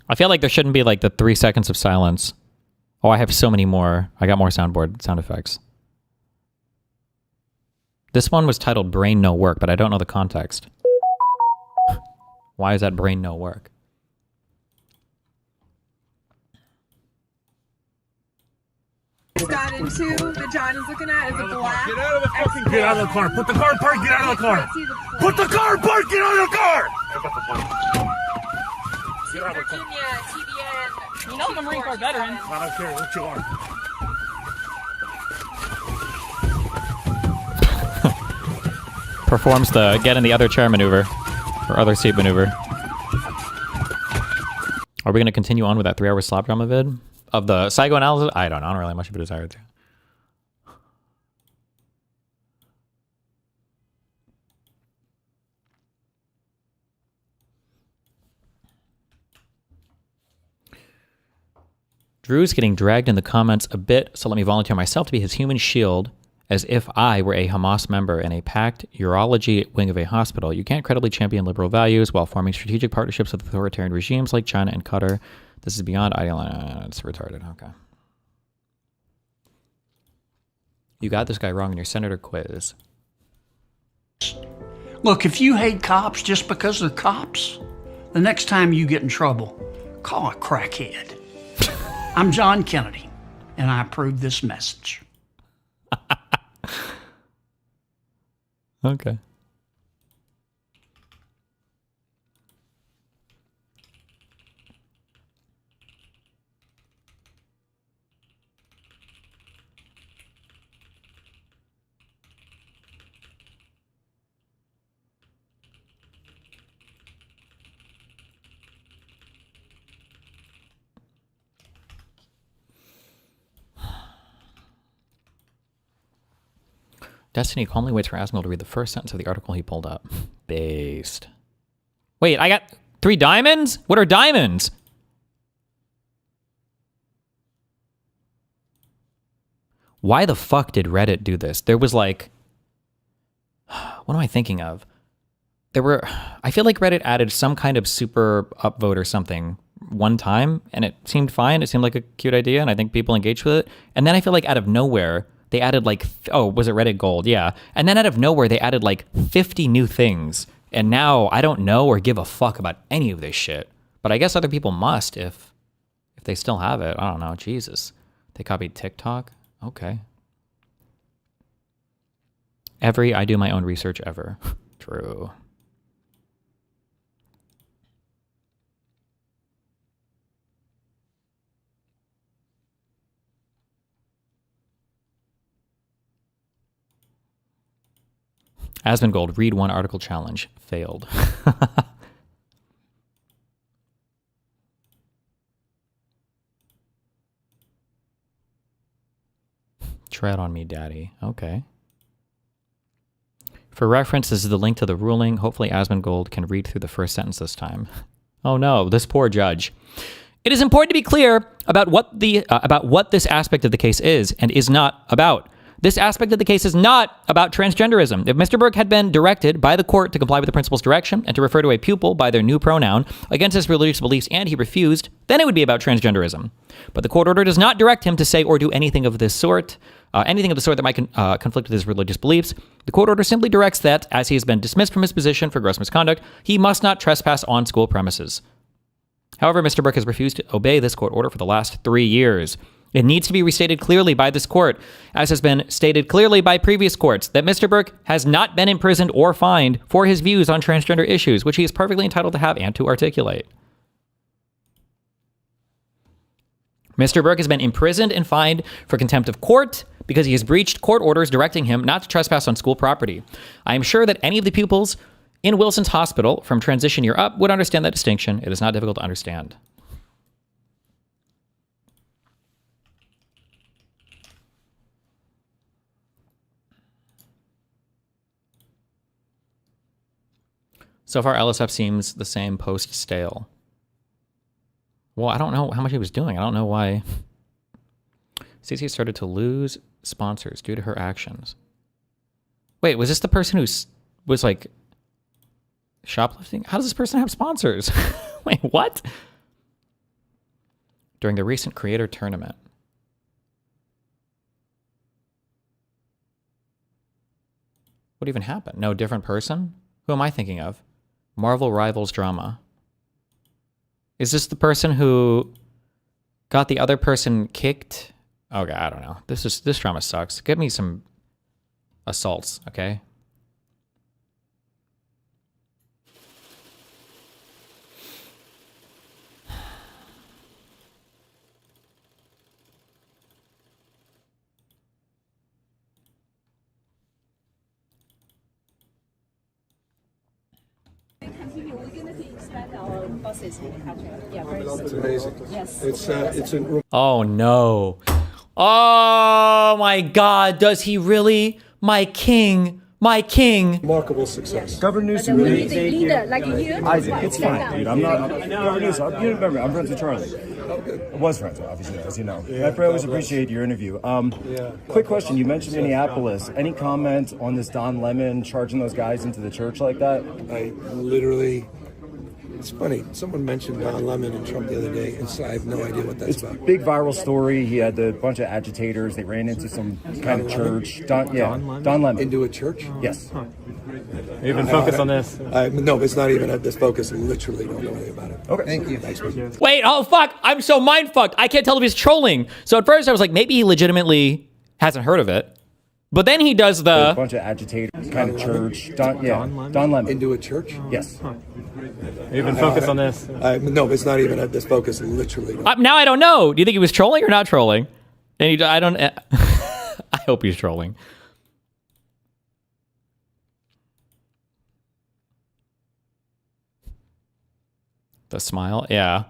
I feel like there shouldn't be like the 3 seconds of silence. Oh, I have so many more. I got more soundboard sound effects. This one was titled Brain No Work, but I don't know the context. Why is that brain no work? Got into that John is looking at is a black. Get out of the fucking car. Get out of the car. Put the car in park. Get out of the car. Put the car in park. Get out of the car. Get out of the car. TBN. You know I'm a Marine Corps veteran. I don't care what you are. Performs the get in the other chair maneuver. Or other seat maneuver. Are we going to continue on with that 3-hour slap drama vid? Of the psychoanalysis? I don't know. I don't really have much of a desire to. Drew's getting dragged in the comments a bit, so let me volunteer myself to be his human shield, as if I were a Hamas member in a packed urology wing of a hospital. You can't credibly champion liberal values while forming strategic partnerships with authoritarian regimes like China and Qatar. This is beyond ideology. It's retarded. Okay. You got this guy wrong in your senator quiz. Look, if you hate cops just because they're cops, the next time you get in trouble, call a crackhead. I'm John Kennedy, and I approve this message. Okay. Destiny calmly waits for Asmil to read the first sentence of the article he pulled up. Based. Wait, I got 3 diamonds? What are diamonds? Why the fuck did Reddit do this? There was like... What am I thinking of? There were... I feel like Reddit added some kind of super upvote or something one time, and it seemed fine. It seemed like a cute idea, and I think people engaged with it. And then I feel like out of nowhere... They added like, oh, was it Reddit Gold? Yeah. And then out of nowhere, they added like 50 new things. And now I don't know or give a fuck about any of this shit. But I guess other people must if they still have it. I don't know. Jesus. They copied TikTok? Okay. I do my own research ever. True. Asmongold, read one article challenge. Failed. Tread on me, daddy. Okay. For reference, this is the link to the ruling. Hopefully Asmongold can read through the first sentence this time. Oh no, this poor judge. It is important to be clear, about what this aspect of the case is and is not about. This aspect of the case is not about transgenderism. If Mr. Burke had been directed by the court to comply with the principal's direction and to refer to a pupil by their new pronoun against his religious beliefs and he refused, then it would be about transgenderism. But the court order does not direct him to say or do anything of this sort, that might conflict with his religious beliefs. The court order simply directs that, as he has been dismissed from his position for gross misconduct, he must not trespass on school premises. However, Mr. Burke has refused to obey this court order for the last 3 years. It needs to be restated clearly by this court, as has been stated clearly by previous courts, that Mr. Burke has not been imprisoned or fined for his views on transgender issues, which he is perfectly entitled to have and to articulate. Mr. Burke has been imprisoned and fined for contempt of court because he has breached court orders directing him not to trespass on school property. I am sure that any of the pupils in Wilson's hospital from transition year up would understand that distinction. It is not difficult to understand. So far, LSF seems the same post-stale. Well, I don't know how much he was doing. I don't know why. Stacey started to lose sponsors due to her actions. Wait, was this the person who was like shoplifting? How does this person have sponsors? Wait, what? During the recent creator tournament. What even happened? No, different person? Who am I thinking of? Marvel Rivals drama. Is this the person who got the other person kicked? Okay, I don't know. This drama sucks. Give me some assaults, okay? That's amazing. Yes. It's in. Oh no. Oh my God. Does he really? My king. My king. Remarkable success. Governor Newsom, really? Isaac, it's fine, dude. I'm not. Governor Newsom, you remember, I'm friends with Charlie. I was friends, obviously, as you know. Yeah, I always appreciate your interview. Quick question. You mentioned Minneapolis. Any comment on this Don Lemon charging those guys into the church like that? I literally. It's funny. Someone mentioned Don Lemon and Trump the other day, and so I have no idea what that's about. Big viral story. He had a bunch of agitators. They ran into some kind of church. Don Lemon. Into a church? Yes. Even focus on this. No, it's not even at this focus. Literally don't know anything about it. Okay. Thank you. Thanks, man. Wait, oh fuck. I'm so mind fucked. I can't tell if he's trolling. So at first I was like, maybe he legitimately hasn't heard of it. But then he does the... A bunch of agitators, kind of church. Don Lemon. Into a church? Yes. Even focus on this. No, it's not even at this focus. Literally. Now I don't know. Do you think he was trolling or not trolling? And I don't... I hope he's trolling. The smile? Yeah.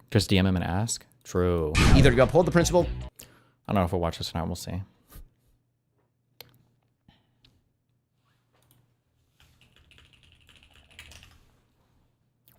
Just DM him and ask? True. Either to uphold the principle. I don't know if we'll watch this or not. We'll see.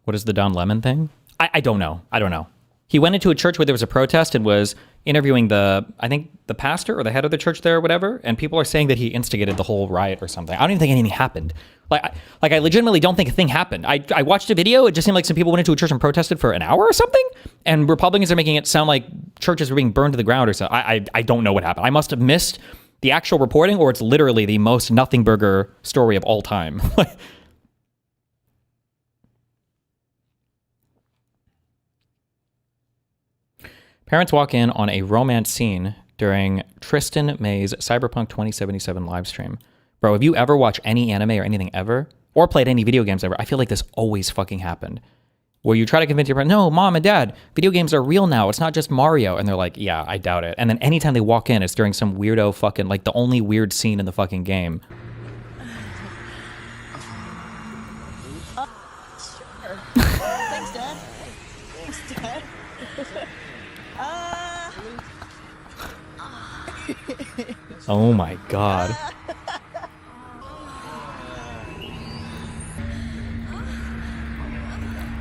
What is the Don Lemon thing? I don't know. I don't know. He went into a church where there was a protest and was interviewing I think the pastor or the head of the church there or whatever, and people are saying that he instigated the whole riot or something. I don't even think anything happened. I legitimately don't think a thing happened. I watched a video. It just seemed like some people went into a church and protested for an hour or something, and Republicans are making it sound like churches were being burned to the ground or something. I don't know what happened. I must have missed the actual reporting, or it's literally the most nothing burger story of all time. Parents walk in on a romance scene during Tristan May's Cyberpunk 2077 live stream. Bro, have you ever watched any anime or anything ever? Or played any video games ever? I feel like this always fucking happened. Where you try to convince your parents, no, mom and dad, video games are real now. It's not just Mario. And they're like, yeah, I doubt it. And then anytime they walk in, it's during some weirdo fucking, like the only weird scene in the fucking game. Thanks, Dad. Thanks, Dad. Oh my god.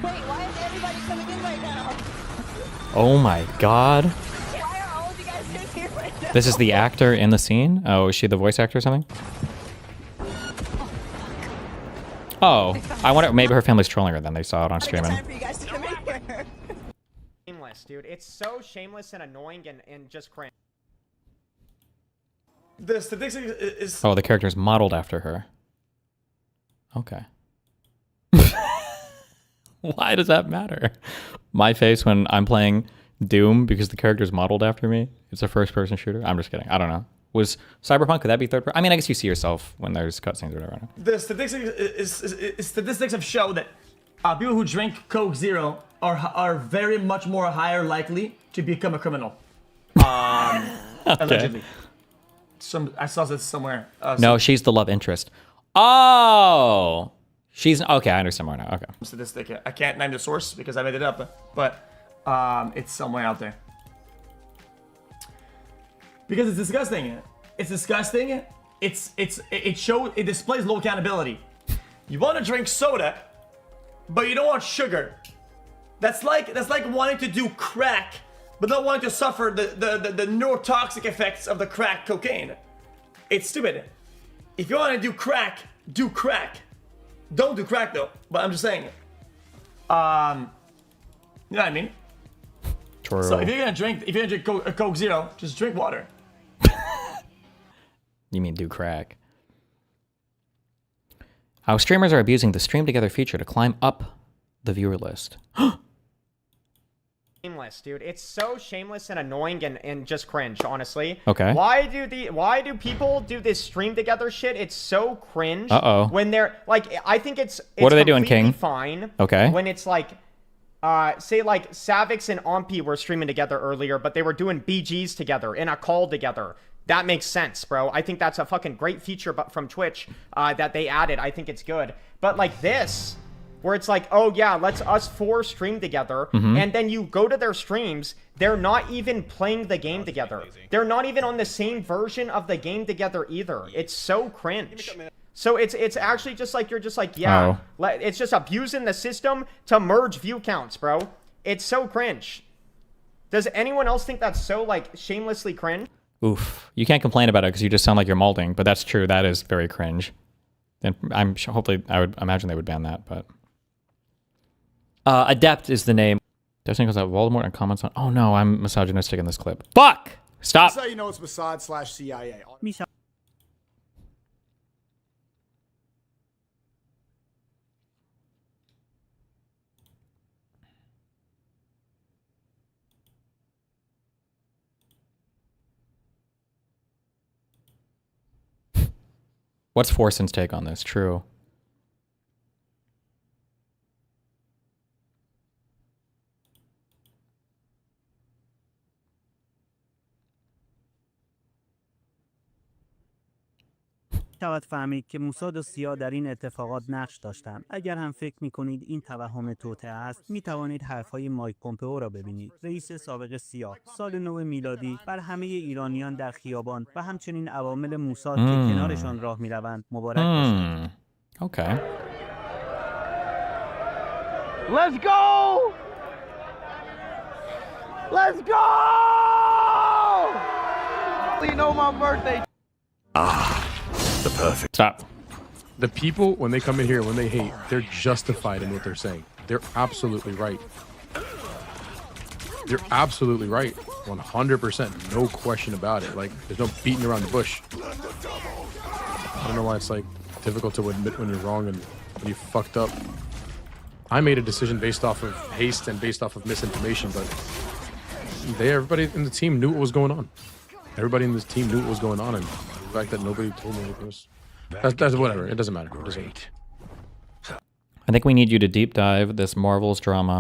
Wait, why is everybody coming in right now? Oh my god. Why are all of you guys in here right now? This is the actor in the scene? Oh, is she the voice actor or something? Oh, I wonder, maybe her family's trolling her then. They saw it on streaming. Shameless, dude. It's so shameless and annoying and just cringe. The statistic is... Oh, the character is modeled after her. Okay. Why does that matter? My face when I'm playing Doom because the character's modeled after me. It's a first-person shooter. I'm just kidding. I don't know. Was Cyberpunk, could that be third person? I mean, I guess you see yourself when there's cutscenes or whatever. The statistics have shown that people who drink Coke Zero are very much more higher likely to become a criminal. Allegedly. I saw this somewhere. No, she's the love interest. Oh! She's... Okay, I understand more now. Okay. Statistic. I can't name the source because I made it up, but it's somewhere out there. Because it's disgusting. It's disgusting. It displays low accountability. You want to drink soda, but you don't want sugar. That's like wanting to do crack, but not wanting to suffer the neurotoxic effects of the crack cocaine. It's stupid. If you want to do crack, do crack. Don't do crack though. But I'm just saying. You know what I mean? True. So if you're gonna drink Coke Zero, just drink water. You mean do crack. How streamers are abusing the stream together feature to climb up the viewer list. Shameless, dude. It's so shameless and annoying and just cringe, honestly. Okay. Why do people do this stream together shit? It's so cringe. Uh-oh. When they're like, I think it's what are they doing, completely King? Fine. Okay. When it's like, say like Savix and Ompi were streaming together earlier, but they were doing BGs together in a call together. That makes sense, bro. I think that's a fucking great feature from Twitch that they added. I think it's good. But like this, where it's like, oh yeah, let's us four stream together, and then you go to their streams, they're not even playing the game together. They're not even on the same version of the game together either. It's so cringe. So it's actually just like, you're just like, yeah, it's just abusing the system to merge view counts, bro. It's so cringe. Does anyone else think that's so like shamelessly cringe? Oof. You can't complain about it because you just sound like you're molding, but that's true. That is very cringe. And I'm sure, hopefully, I would imagine they would ban that, but... Adept is the name. Destiny goes out Voldemort and comments on... Oh no, I'm misogynistic in this clip. Fuck! Stop! That's how you know it's Mossad/CIA. What's Forson's take on this? True. شود فهمید که موساد و سیا در این اتفاقات نقش داشتند. اگر هم فکر می‌کنید این توهم توطئه است، می‌توانید حرف‌های مایک پومپئو را ببینید. رئیس سابق سیا سال نو میلادی بر همه ایرانیان در خیابان و همچنین عوامل موساد که کنارشان راه می‌روند مبارک باشد. Okay. Let's go! Let's go! You know my birthday. The perfect. Stop. The people, when they come in here, when they hate, they're justified in what they're saying. They're absolutely right. They're absolutely right. 100%. No question about it. Like, there's no beating around the bush. I don't know why it's like difficult to admit when you're wrong and when you fucked up. I made a decision based off of haste and based off of misinformation, but everybody in the team knew what was going on. Everybody in this team knew what was going on, and the fact that nobody told me anything was... That's whatever. It doesn't matter. It doesn't matter. I think we need you to deep dive this Marvel's drama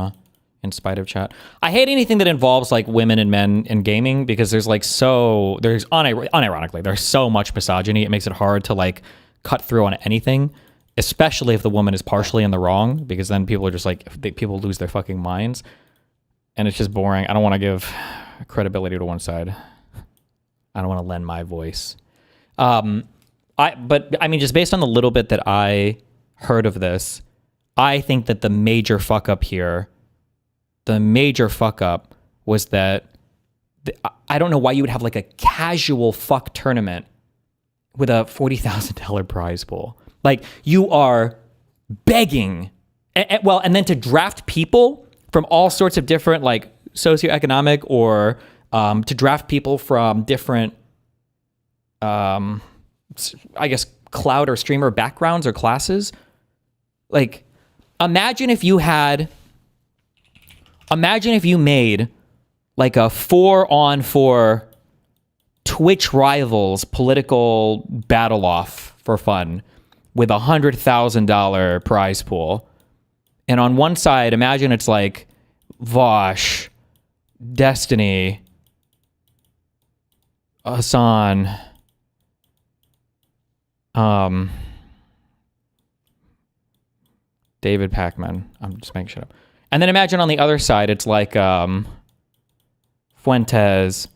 in spite of chat. I hate anything that involves like women and men in gaming because there's like unironically, there's so much misogyny. It makes it hard to like cut through on anything, especially if the woman is partially in the wrong, because then people are just like, people lose their fucking minds and it's just boring. I don't want to give credibility to one side. I don't want to lend my voice. But I mean, just based on the little bit that I heard of this, I think that the major fuck up was that I don't know why you would have like a casual fuck tournament with a $40,000 prize pool. Like, you are begging, and then to draft people from all sorts of different like socioeconomic or to draft people from different, I guess, cloud or streamer backgrounds or classes. Like, imagine if you made like a 4-on-4 Twitch rivals political battle off for fun with $100,000 prize pool. And on one side, imagine it's like Vosh, Destiny, Hassan, David Pacman. I'm just making shit up. And then imagine on the other side, it's like Fuentes,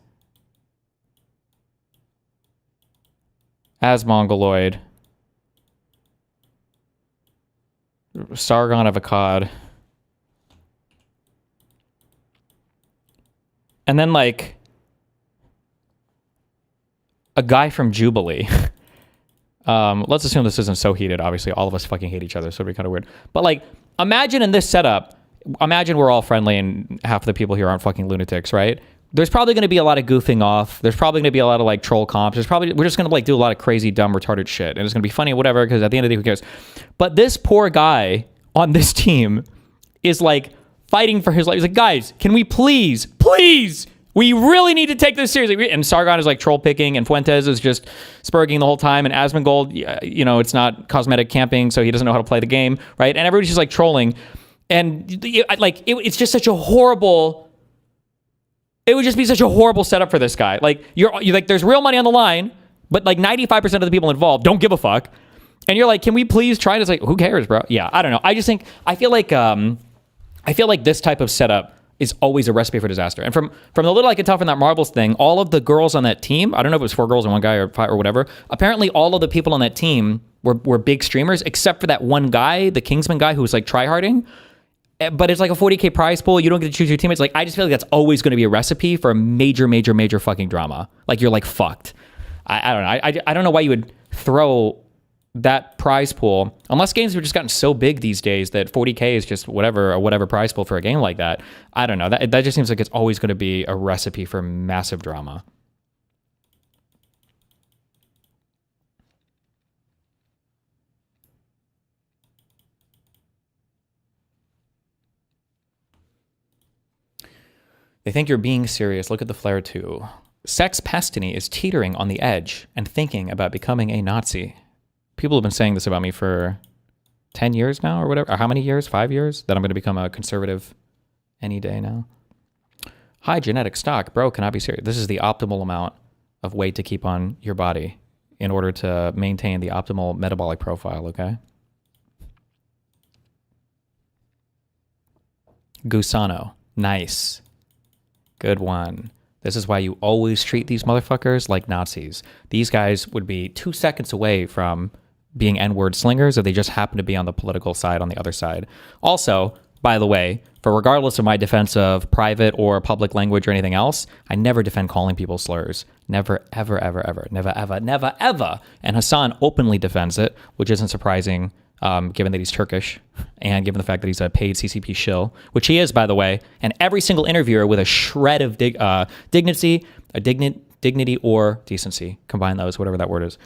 as Mongoloid, Sargon of Akkad, and then like a guy from Jubilee. Let's assume this isn't so heated. Obviously, all of us fucking hate each other, so it'd be kind of weird. But like, imagine in this setup, imagine we're all friendly and half of the people here aren't fucking lunatics, right? There's probably going to be a lot of goofing off. There's probably going to be a lot of like troll comps. We're just going to like do a lot of crazy, dumb, retarded shit. And it's going to be funny, whatever, because at the end of the day, who cares? But this poor guy on this team is like fighting for his life. He's like, guys, can we please, we really need to take this seriously. And Sargon is like troll picking, and Fuentes is just spurging the whole time. And Asmongold, you know, it's not cosmetic camping, so he doesn't know how to play the game, right? And everybody's just like trolling. And like, it's just such a horrible... It would just be such a horrible setup for this guy. Like, you're like, there's real money on the line, but like 95% of the people involved don't give a fuck. And you're like, can we please try? And it's like, who cares, bro? Yeah, I don't know. I feel like this type of setup is always a recipe for disaster. And from the little I could tell from that Marbles thing, all of the girls on that team, I don't know if it was 4 girls and 1 guy or 5 or whatever. Apparently all of the people on that team were big streamers, except for that one guy, the Kingsman guy who was like tryharding. But it's like a 40K prize pool. You don't get to choose your teammates. Like, I just feel like that's always going to be a recipe for a major, major, major fucking drama. Like, you're like fucked. I don't know. I don't know why you would throw that prize pool, unless games have just gotten so big these days that 40K is just whatever prize pool for a game like that. I don't know. That just seems like it's always going to be a recipe for massive drama. They think you're being serious. Look at the flare too. Sex Pestiny is teetering on the edge and thinking about becoming a Nazi. People have been saying this about me for 10 years now or whatever. Or how many years? 5 years? That I'm going to become a conservative any day now. High genetic stock. Bro, can I be serious? This is the optimal amount of weight to keep on your body in order to maintain the optimal metabolic profile, okay? Gusano. Nice. Good one. This is why you always treat these motherfuckers like Nazis. These guys would be 2 seconds away from being N-word slingers if they just happen to be on the political side on the other side. Also, by the way, for regardless of my defense of private or public language or anything else, I never defend calling people slurs. Never, ever, ever, ever. Never, ever, never, ever. And Hassan openly defends it, which isn't surprising given that he's Turkish and given the fact that he's a paid CCP shill, which he is, by the way. And every single interviewer with a shred of dignity or decency, combine those, whatever that word is,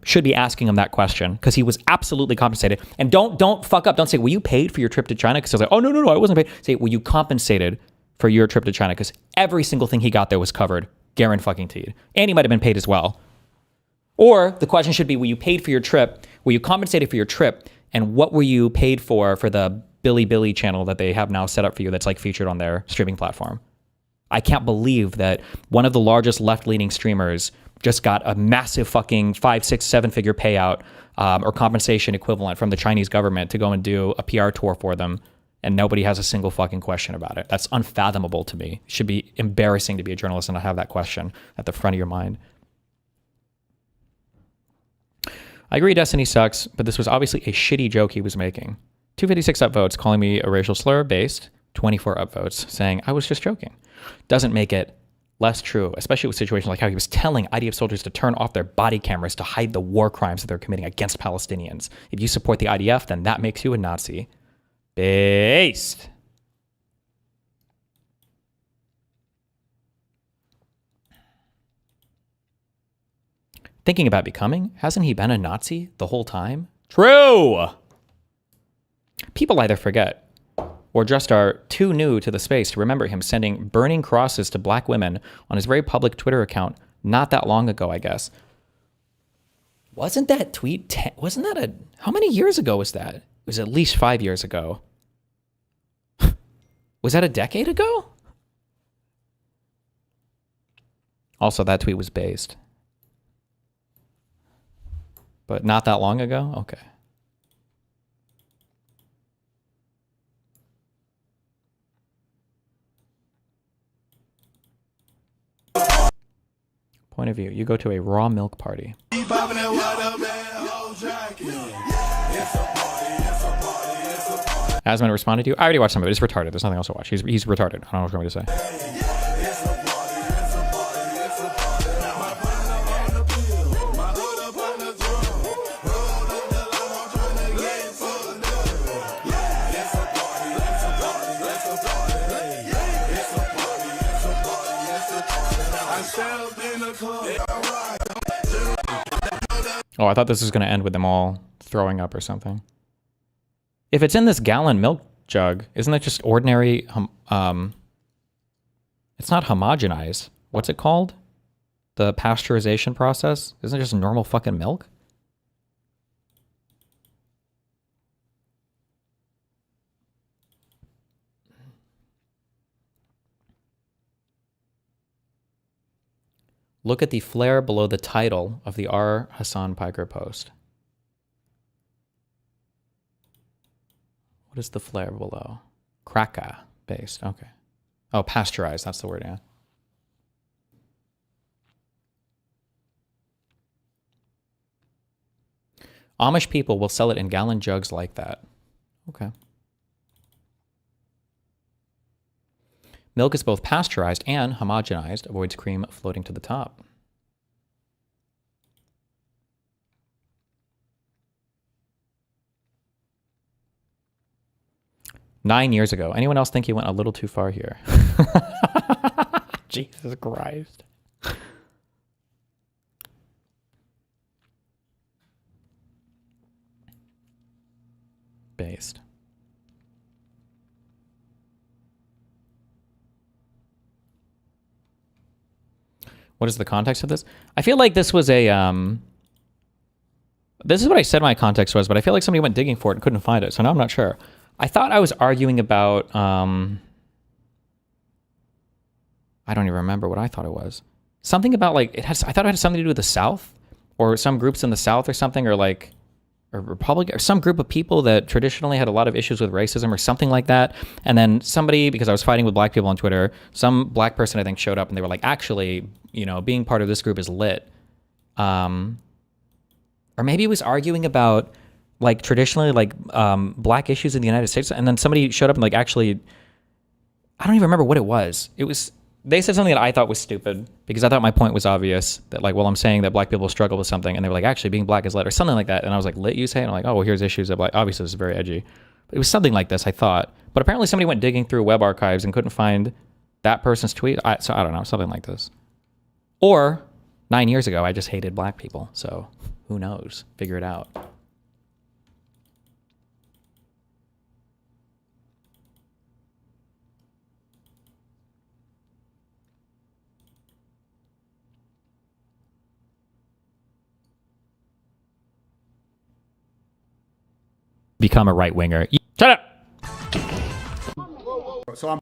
should be asking him that question because he was absolutely compensated. And don't fuck up. Don't say, were you paid for your trip to China? Because I was like, oh, no, I wasn't paid. Say, were you compensated for your trip to China? Because every single thing he got there was covered, guaranteed. And he might have been paid as well. Or the question should be, were you paid for your trip? Were you compensated for your trip? And what were you paid for the Billy channel that they have now set up for you that's like featured on their streaming platform? I can't believe that one of the largest left-leaning streamers just got a massive fucking 5, 6, 7-figure payout or compensation equivalent from the Chinese government to go and do a PR tour for them. And nobody has a single fucking question about it. That's unfathomable to me. It should be embarrassing to be a journalist and not have that question at the front of your mind. I agree Destiny sucks, but this was obviously a shitty joke he was making. 256 upvotes calling me a racial slur based, 24 upvotes saying I was just joking. Doesn't make it less true, especially with situations like how he was telling IDF soldiers to turn off their body cameras to hide the war crimes that they're committing against Palestinians. If you support the IDF, then that makes you a Nazi. Based. Thinking about becoming? Hasn't he been a Nazi the whole time? True! People either forget or just are too new to the space to remember him sending burning crosses to black women on his very public Twitter account not that long ago, I guess. Wasn't that tweet, wasn't that how many years ago was that? It was at least 5 years ago. Was that a decade ago? Also, that tweet was based. But not that long ago? Okay. Point of view. You go to a raw milk party. Asman responded to you. I already watched some of it. It's retarded. There's nothing else to watch. He's retarded. I don't know what you're going to say. Oh, I thought this was going to end with them all throwing up or something. If it's in this gallon milk jug, isn't that just ordinary, it's not homogenized. What's it called? The pasteurization process? Isn't it just normal fucking milk? Look at the flare below the title of the R. Hassan Piker post. What is the flare below? Kraka based. Okay. Oh, pasteurized. That's the word, yeah. Amish people will sell it in gallon jugs like that. Okay. Milk is both pasteurized and homogenized, avoids cream floating to the top. "9 years ago. Anyone else think he went a little too far here?" Jesus Christ. Based. What is the context of this? I feel like this was a, this is what I said my context was, but I feel like somebody went digging for it and couldn't find it, so now I'm not sure. I thought I was arguing about, I don't even remember what I thought it was. Something about like, I thought it had something to do with the South, or some groups in the South or something, or like, or Republic, or some group of people that traditionally had a lot of issues with racism or something like that. And then somebody, because I was fighting with black people on Twitter, some black person I think showed up and they were like, actually, you know, being part of this group is lit. Or maybe it was arguing about like traditionally like black issues in the United States. And then somebody showed up and like, actually, I don't even remember what it was. It was, they said something that I thought was stupid because I thought my point was obvious that like, well, I'm saying that black people struggle with something, and they were like, actually being black is lit or something like that. And I was like, lit, you say? And I'm like, oh, well, here's issues of like, obviously this is very edgy. But it was something like this, I thought. But apparently somebody went digging through web archives and couldn't find that person's tweet. So I don't know, something like this. Or 9 years ago, I just hated black people. So who knows? Figure it out. Become a right winger. Shut up. So I'm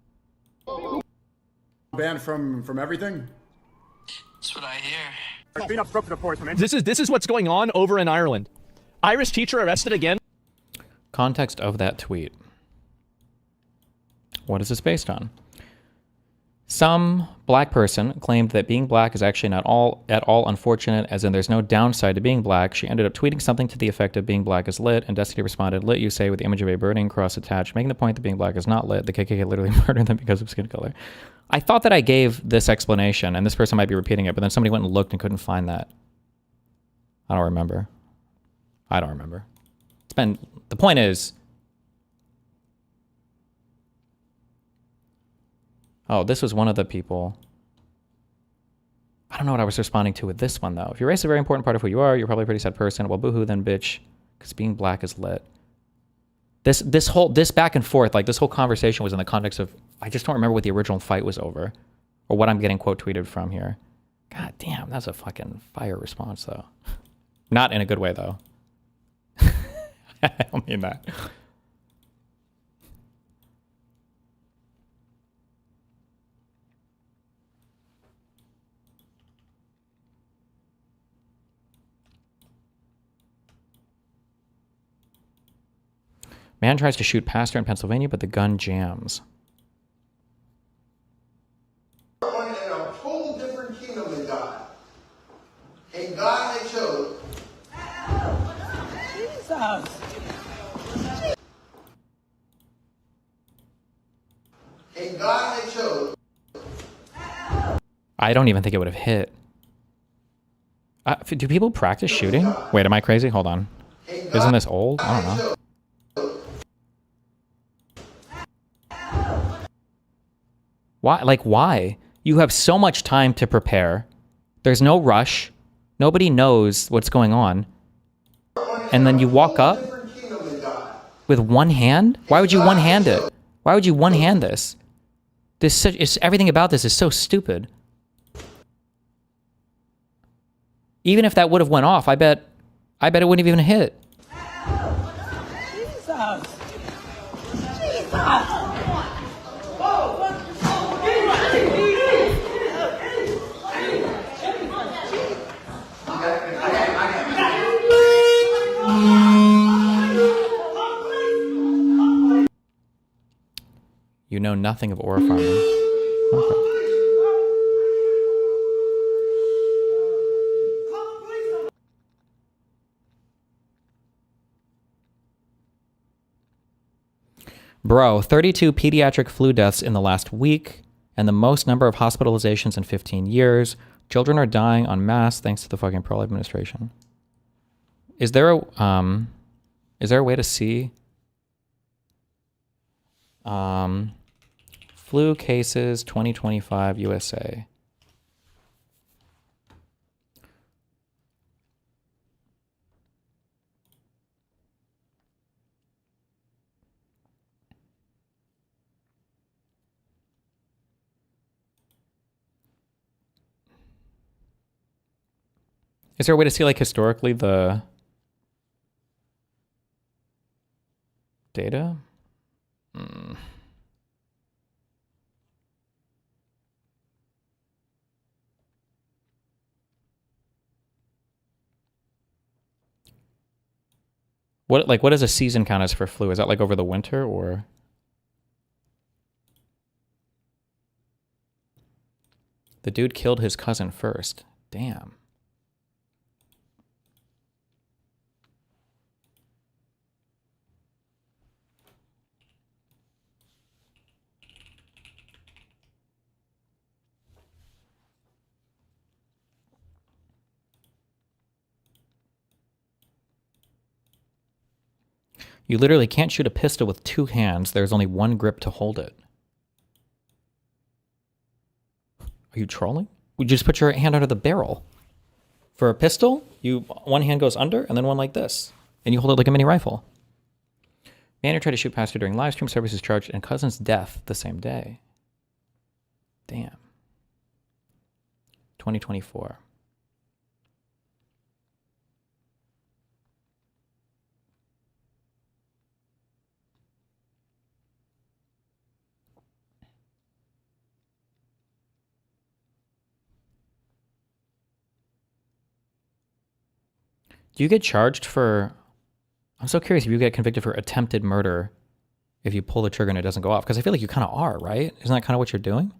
banned from everything. That's what I hear. This is what's going on over in Ireland. Irish teacher arrested again. Context of that tweet. What is this based on? Some black person claimed that being black is actually not at all unfortunate, as in there's no downside to being black. She ended up tweeting something to the effect of being black is lit, and Destiny responded, lit you say, with the image of a burning cross attached, making the point that being black is not lit. The KKK literally murdered them because of skin color. I thought that I gave this explanation, and this person might be repeating it, but then somebody went and looked and couldn't find that. I don't remember. The point is, oh, this was one of the people. I don't know what I was responding to with this one, though. If your race is a very important part of who you are, you're probably a pretty sad person. Well, boohoo then, bitch, because being black is lit. This back and forth, like this whole conversation was in the context of, I just don't remember what the original fight was over, or what I'm getting quote tweeted from here. God damn, that's a fucking fire response, though. Not in a good way, though. I don't mean that. Man tries to shoot pastor in Pennsylvania, but the gun jams. In a whole different kingdom than God. And God had chose. Jesus. And God had chose. I don't even think it would have hit. Do people practice shooting? Wait, am I crazy? Hold on. Isn't this old? I don't know. Why? Like, why? You have so much time to prepare. There's no rush. Nobody knows what's going on. And then you walk up with one hand? Why would you one-hand it? Why would you one-hand this? Everything about this is so stupid. Even if that would have went off, I bet it wouldn't have even hit. Jesus. You know nothing of ore farming. Okay. Bro, 32 pediatric flu deaths in the last week, and the most number of hospitalizations in 15 years. Children are dying en masse thanks to the fucking pro administration. Is there a way to see flu cases 2025 USA? Is there a way to see, like, historically the data? What does a season count as for flu? Is that like over the winter, or? The dude killed his cousin first. Damn. You literally can't shoot a pistol with two hands. There's only one grip to hold it. Are you trolling? You just put your hand under the barrel. For a pistol, one hand goes under and then one like this. And you hold it like a mini rifle. Man who tried to shoot pastor during live stream service is charged in cousin's death the same day. Damn. 2024. Do you get charged for... I'm so curious if you get convicted for attempted murder if you pull the trigger and it doesn't go off. Because I feel like you kind of are, right? Isn't that kind of what you're doing?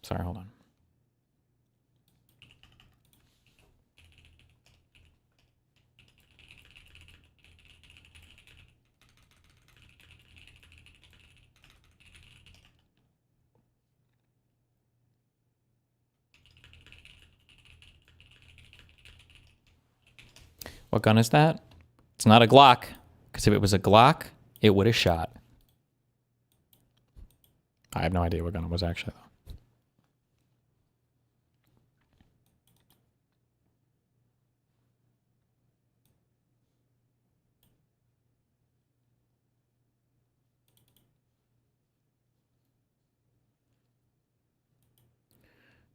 Sorry, hold on. What gun is that? It's not a Glock, because if it was a Glock, it would have shot. I have no idea what gun it was actually, though.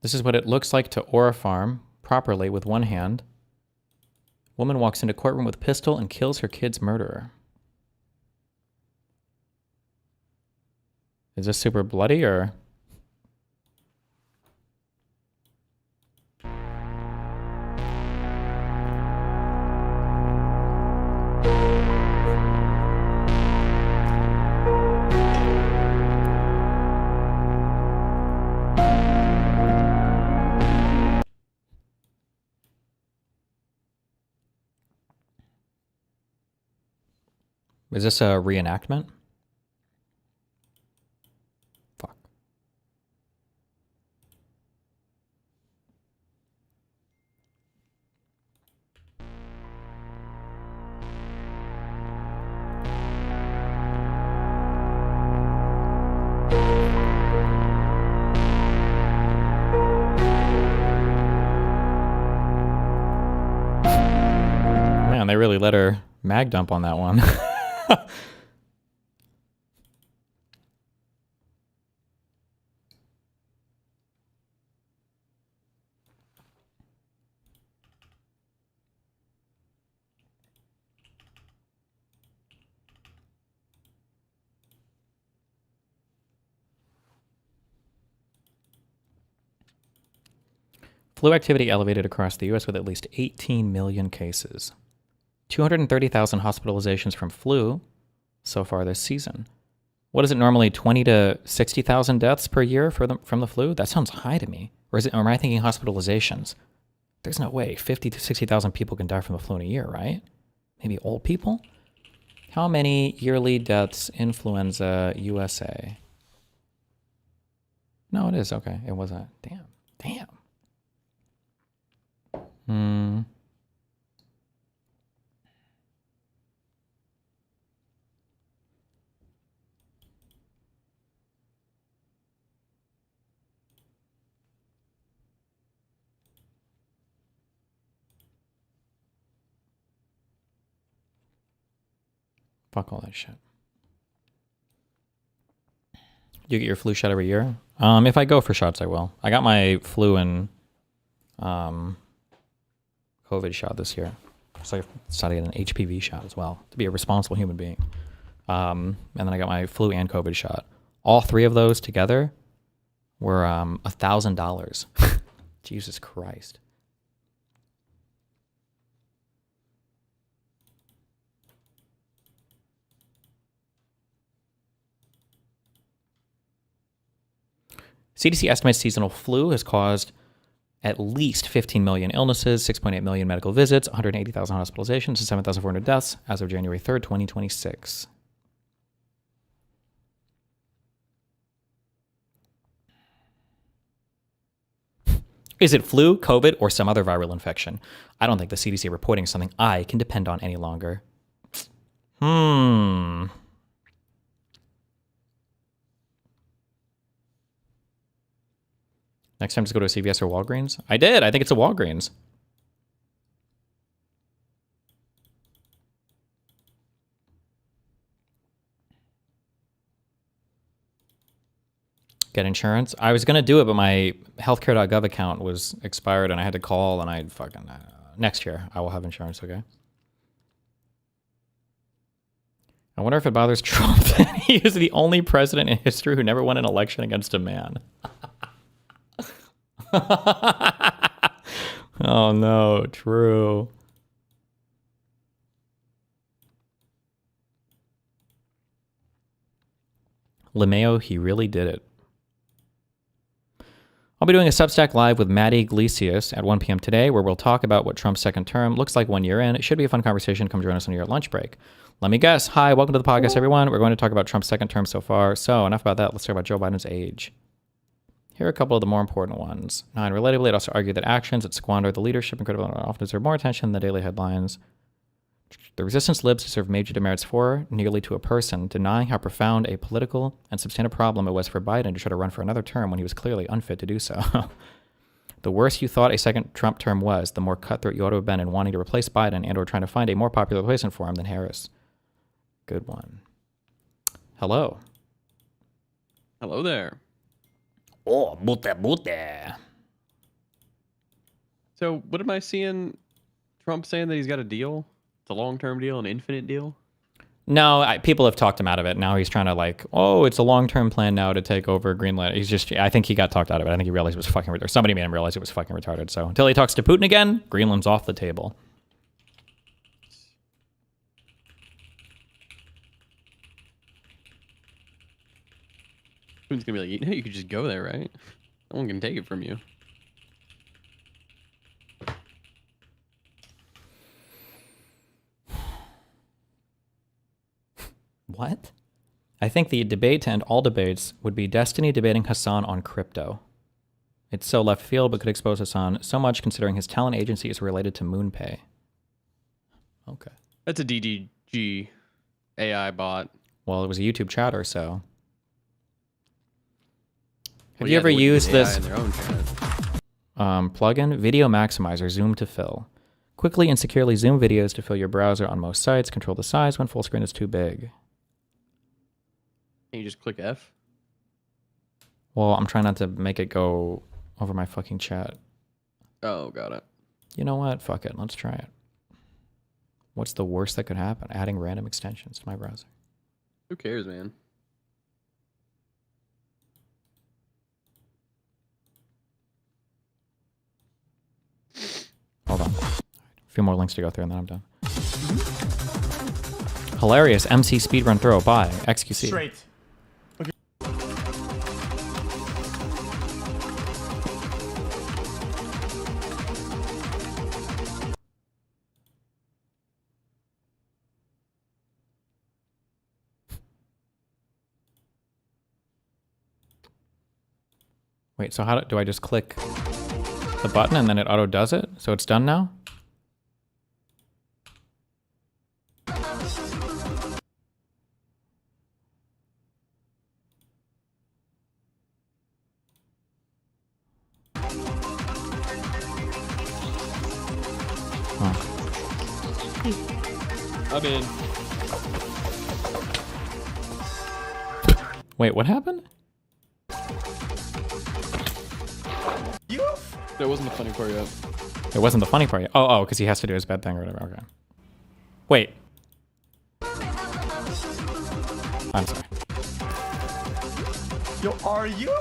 This is what it looks like to aura farm properly with one hand. Woman walks into courtroom with pistol and kills her kid's murderer. Is this super bloody or? Is this a reenactment? Fuck. Man, they really let her mag dump on that one. Flu activity elevated across the U.S. with at least 18 million cases. 230,000 hospitalizations from flu so far this season. What is it normally, 20 to 60,000 deaths per year from the flu? That sounds high to me. Or am I thinking hospitalizations? There's no way 50 to 60,000 people can die from the flu in a year, right? Maybe old people? How many yearly deaths influenza USA? No, it is. Okay, it wasn't. Damn. Fuck all that shit. You get your flu shot every year? If I go for shots, I will. I got my flu and COVID shot this year. So I decided to get an HPV shot as well to be a responsible human being. And then I got my flu and COVID shot. All three of those together were $1,000. Jesus Christ. CDC estimates seasonal flu has caused at least 15 million illnesses, 6.8 million medical visits, 180,000 hospitalizations, and 7,400 deaths as of January 3rd, 2026. Is it flu, COVID, or some other viral infection? I don't think the CDC reporting is something I can depend on any longer. Next time, just go to a CVS or Walgreens. I did. I think it's a Walgreens. Get insurance. I was going to do it, but my healthcare.gov account was expired and I had to call and I fucking... next year, I will have insurance, okay? I wonder if it bothers Trump that he is the only president in history who never won an election against a man. Oh no, true. LeMayo, he really did it. I'll be doing a Substack live with Maddie Iglesias at 1 p.m. today, where we'll talk about what Trump's second term looks like 1 year in. It should be a fun conversation. Come join us on your lunch break. Let me guess. Hi, welcome to the podcast, everyone. We're going to talk about Trump's second term so far. So enough about that. Let's talk about Joe Biden's age. Here are a couple of the more important ones. 9. Relatively, it also argued that actions that squander the leadership and critical often deserve more attention than the daily headlines. The resistance libs deserve major demerits for, nearly to a person, denying how profound a political and substantive problem it was for Biden to try to run for another term when he was clearly unfit to do so. The worse you thought a second Trump term was, the more cutthroat you ought to have been in wanting to replace Biden and or trying to find a more popular replacement for him than Harris. Good one. Hello. Hello there. Oh, bute. So, what am I seeing? Trump saying that he's got a deal? It's a long-term deal, an infinite deal? No, people have talked him out of it. Now he's trying to like, oh, it's a long-term plan now to take over Greenland. I think he got talked out of it. I think he realized it was fucking retarded. Somebody made him realize it was fucking retarded. So until he talks to Putin again, Greenland's off the table. Putin's gonna be like, you know, you could just go there, right? No one can take it from you. What? I think the debate to end all debates would be Destiny debating Hassan on crypto. It's so left field, but could expose Hassan so much considering his talent agency is related to MoonPay. Okay. That's a DDG AI bot. Well, it was a YouTube chatter, so. Have Well, you yeah, ever they wouldn't use used AI this in their own chat. plugin? Video Maximizer, zoom to fill. Quickly and securely zoom videos to fill your browser on most sites. Control the size when full screen is too big. Can you just click F? Well, I'm trying not to make it go over my fucking chat. Oh, got it. You know what? Fuck it. Let's try it. What's the worst that could happen? Adding random extensions to my browser. Who cares, man? Hold on. A few more links to go through and then I'm done. Hilarious MC speedrun throw by XQC. Straight. Okay. Wait, so how do I just click the button and then it auto does it? So it's done now? I'm in. Wait, what happened? That wasn't the funny part yet. It wasn't the funny part yet. Oh, because he has to do his bed thing or whatever. Okay. Wait. I'm sorry. Yo, are you?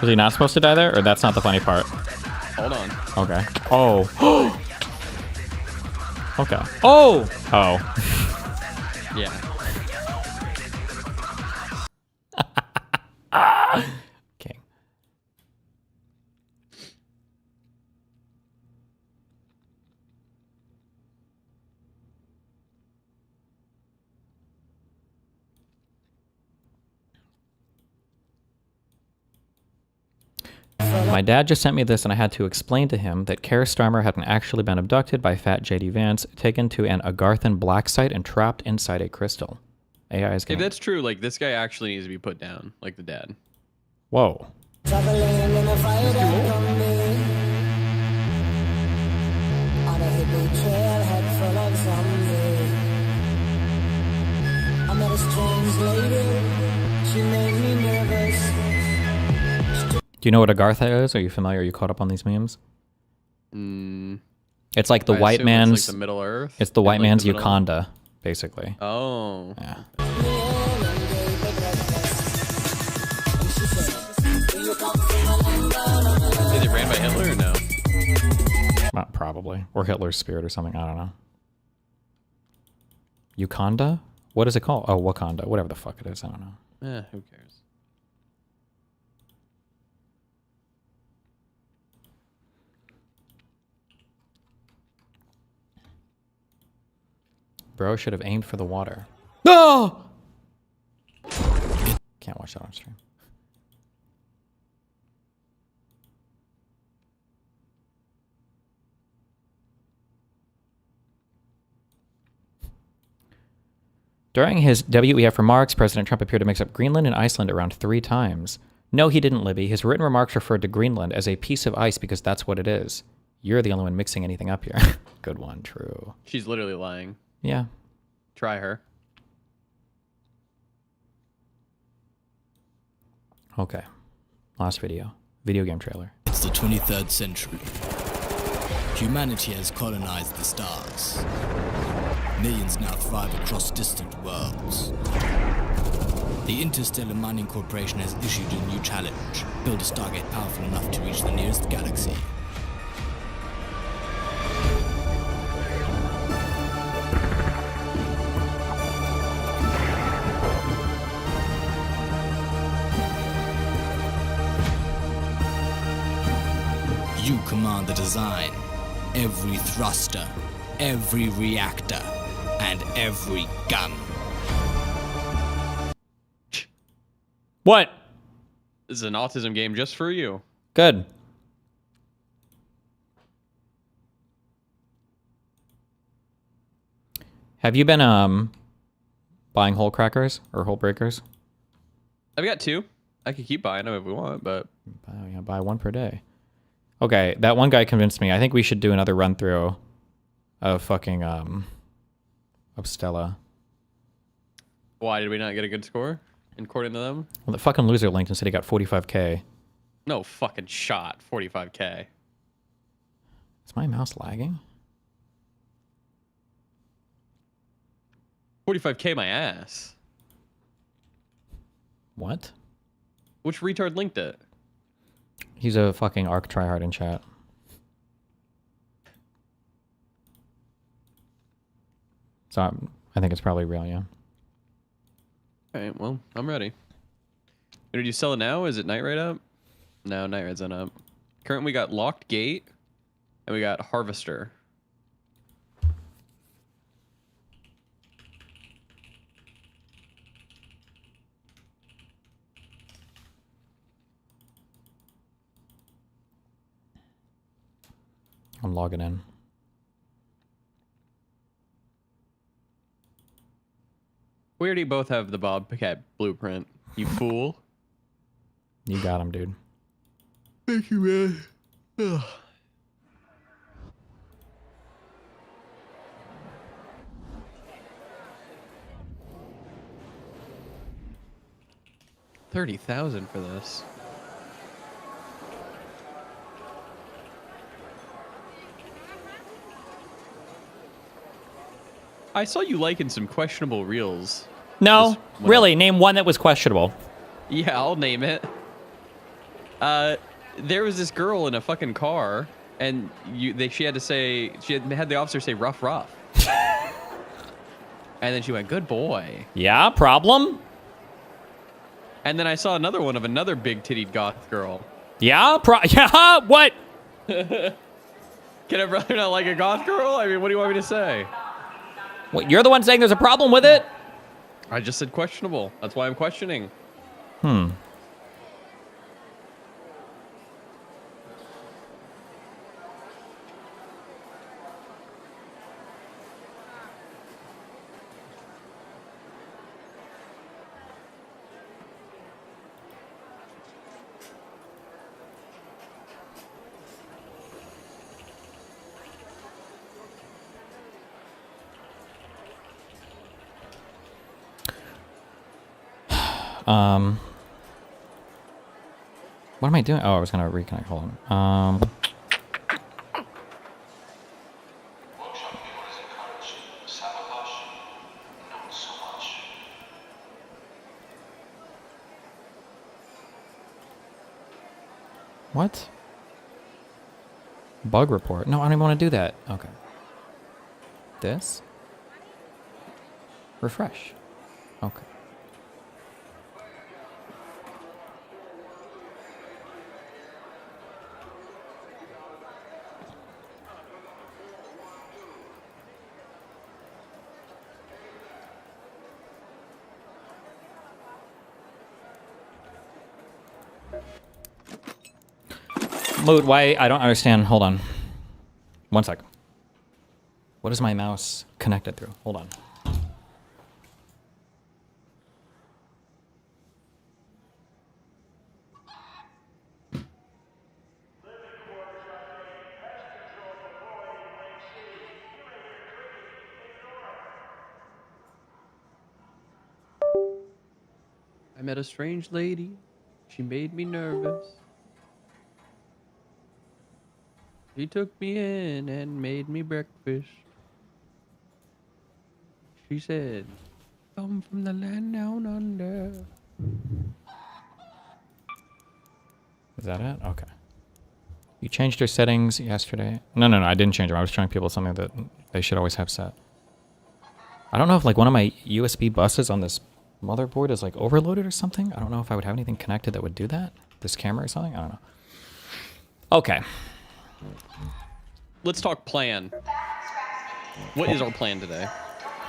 Was he not supposed to die there? Or that's not the funny part? Hold on. Okay. Oh. Okay. Oh! Oh. Yeah. Okay. My dad just sent me this and I had to explain to him that Keir Starmer hadn't actually been abducted by fat JD Vance, taken to an Agarthan black site and trapped inside a crystal. AI is If getting... that's true, like, this guy actually needs to be put down, like the dad. Whoa. Do you know what Agartha is? Are you familiar? Are you caught up on these memes? It's like the I white assume man's. It's like the Middle Earth. It's the white and, like, man's the middle- Uganda, basically. Oh. Yeah. Is it ran by Hitler or no? Probably. Or Hitler's spirit or something. I don't know. Uganda? What is it called? Oh, Wakanda. Whatever the fuck it is. I don't know. Who cares? Bro should have aimed for the water. No! Can't watch that on stream. During his WEF remarks, President Trump appeared to mix up Greenland and Iceland around 3 times. No, he didn't, Libby. His written remarks referred to Greenland as a piece of ice because that's what it is. You're the only one mixing anything up here. Good one, true. She's literally lying. Yeah. Try her. Okay. Last video. Video game trailer. It's the 23rd century. Humanity has colonized the stars. Millions now thrive across distant worlds. The Interstellar Mining Corporation has issued a new challenge. Build a Stargate powerful enough to reach the nearest galaxy. You command the design, every thruster, every reactor, and every gun. What? This is an autism game just for you. Good. Have you been buying hole crackers or hole breakers? I've got 2. I could keep buying them if we want, but Buy 1 per day. Okay, that one guy convinced me. I think we should do another run through of fucking of Stella. why did we not get a good score according to them? Well, the fucking loser linked and said he got 45k. No fucking shot. 45k. Is my mouse lagging? 45k my ass. What? Which retard linked it? He's a fucking arc tryhard in chat. So I think it's probably real, yeah. Alright, well, I'm ready. Did you sell it now? Is it night raid up? No, night raid's not up. Currently we got Locked Gate and we got Harvester. I'm logging in. We already both have the Bobcat blueprint. You fool. You got him, dude. Thank you, man. Ugh. $30,000 for this. I saw you liking some questionable reels. No, really, name one that was questionable. Yeah, I'll name it. There was this girl in a fucking car, and she had to say, she had the officer say rough. And then she went, good boy. Yeah, problem? And then I saw another one of another big-tittied goth girl. Yeah, yeah, what? Can a brother not like a goth girl? I mean, what do you want me to say? What, you're the one saying there's a problem with it? I just said questionable. That's why I'm questioning. Hmm. What am I doing? Oh, I was gonna reconnect. Hold on. What? Bug report? No, I don't even want to do that. Okay. This? Refresh. Okay. Moot, why? I don't understand. Hold on. 1 second. What is my mouse connected through? Hold on. I met a strange lady. She made me nervous. She took me in and made me breakfast. She said, "Come from the land down under." Is that it? Okay. You changed your settings yesterday. No, I didn't change them. I was showing people something that they should always have set. I don't know if like one of my USB buses on this motherboard is like overloaded or something. I don't know if I would have anything connected that would do that. This camera or something. I don't know. Okay. Let's talk plan. What is our plan today?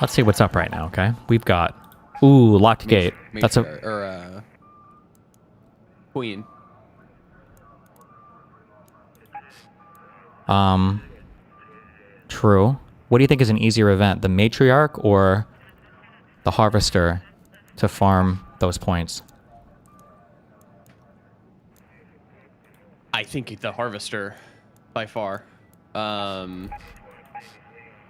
Let's see what's up right now, okay? We've got... Ooh, locked gate. That's a... Or, queen. True. What do you think is an easier event? The matriarch or the harvester to farm those points? I think the harvester, by far.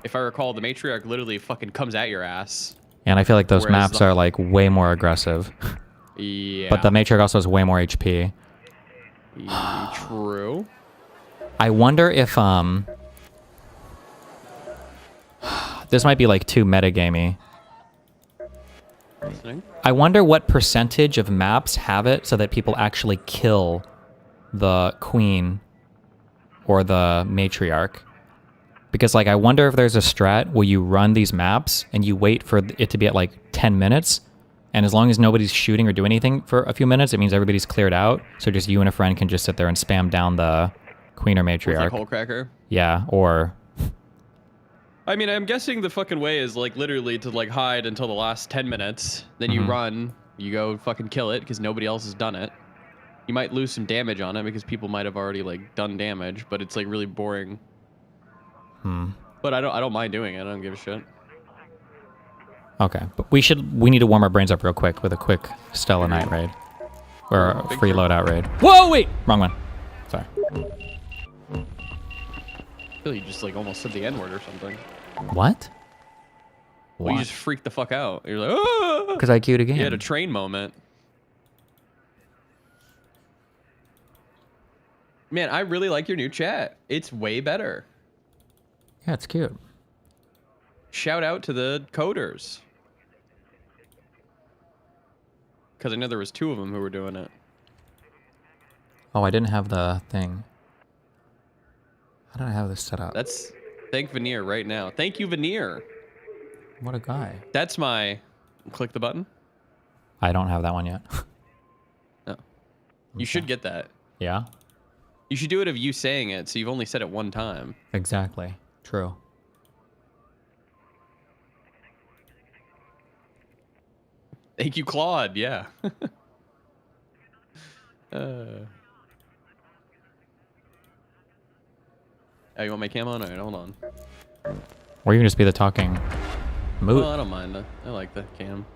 If I recall, the matriarch literally fucking comes at your ass. And I feel like those Whereas maps are like way more aggressive. Yeah. But the matriarch also has way more HP. True. I wonder if this might be like too metagamey. I wonder what percentage of maps have it so that people actually kill the queen or the matriarch. Because like I wonder if there's a strat where you run these maps and you wait for it to be at like 10 minutes, and as long as nobody's shooting or doing anything for a few minutes, it means everybody's cleared out. So just you and a friend can just sit there and spam down the queen or matriarch. Like hole cracker. Yeah, or... I mean, I'm guessing the fucking way is like literally to like hide until the last 10 minutes. Then you run, you go fucking kill it because nobody else has done it. You might lose some damage on it because people might have already like done damage, but it's like really boring. But I don't mind doing it. I don't give a shit. Okay, but we need to warm our brains up real quick with a quick Stella Night raid. Or a free loadout raid. Whoa, wait! Wrong one. Sorry. I feel you just like almost said the N-word or something. What? Well, you just freaked the fuck out. You're like, oh! Because I queued again. You had a train moment. Man, I really like your new chat. It's way better. Yeah, it's cute. Shout out to the coders. Because I know there was 2 of them who were doing it. Oh, I didn't have the thing. How did I have this set up? That's... Thank Veneer right now. Thank you, Veneer. What a guy. That's my... Click the button. I don't have that one yet. No. You should get that. Yeah? You should do it of you saying it, so you've only said it one time. Exactly. True. Thank you, Claude. Yeah. Oh, you want my cam on? All right, hold on. Or you can just be the talking moot. Well, I don't mind. I like the cam.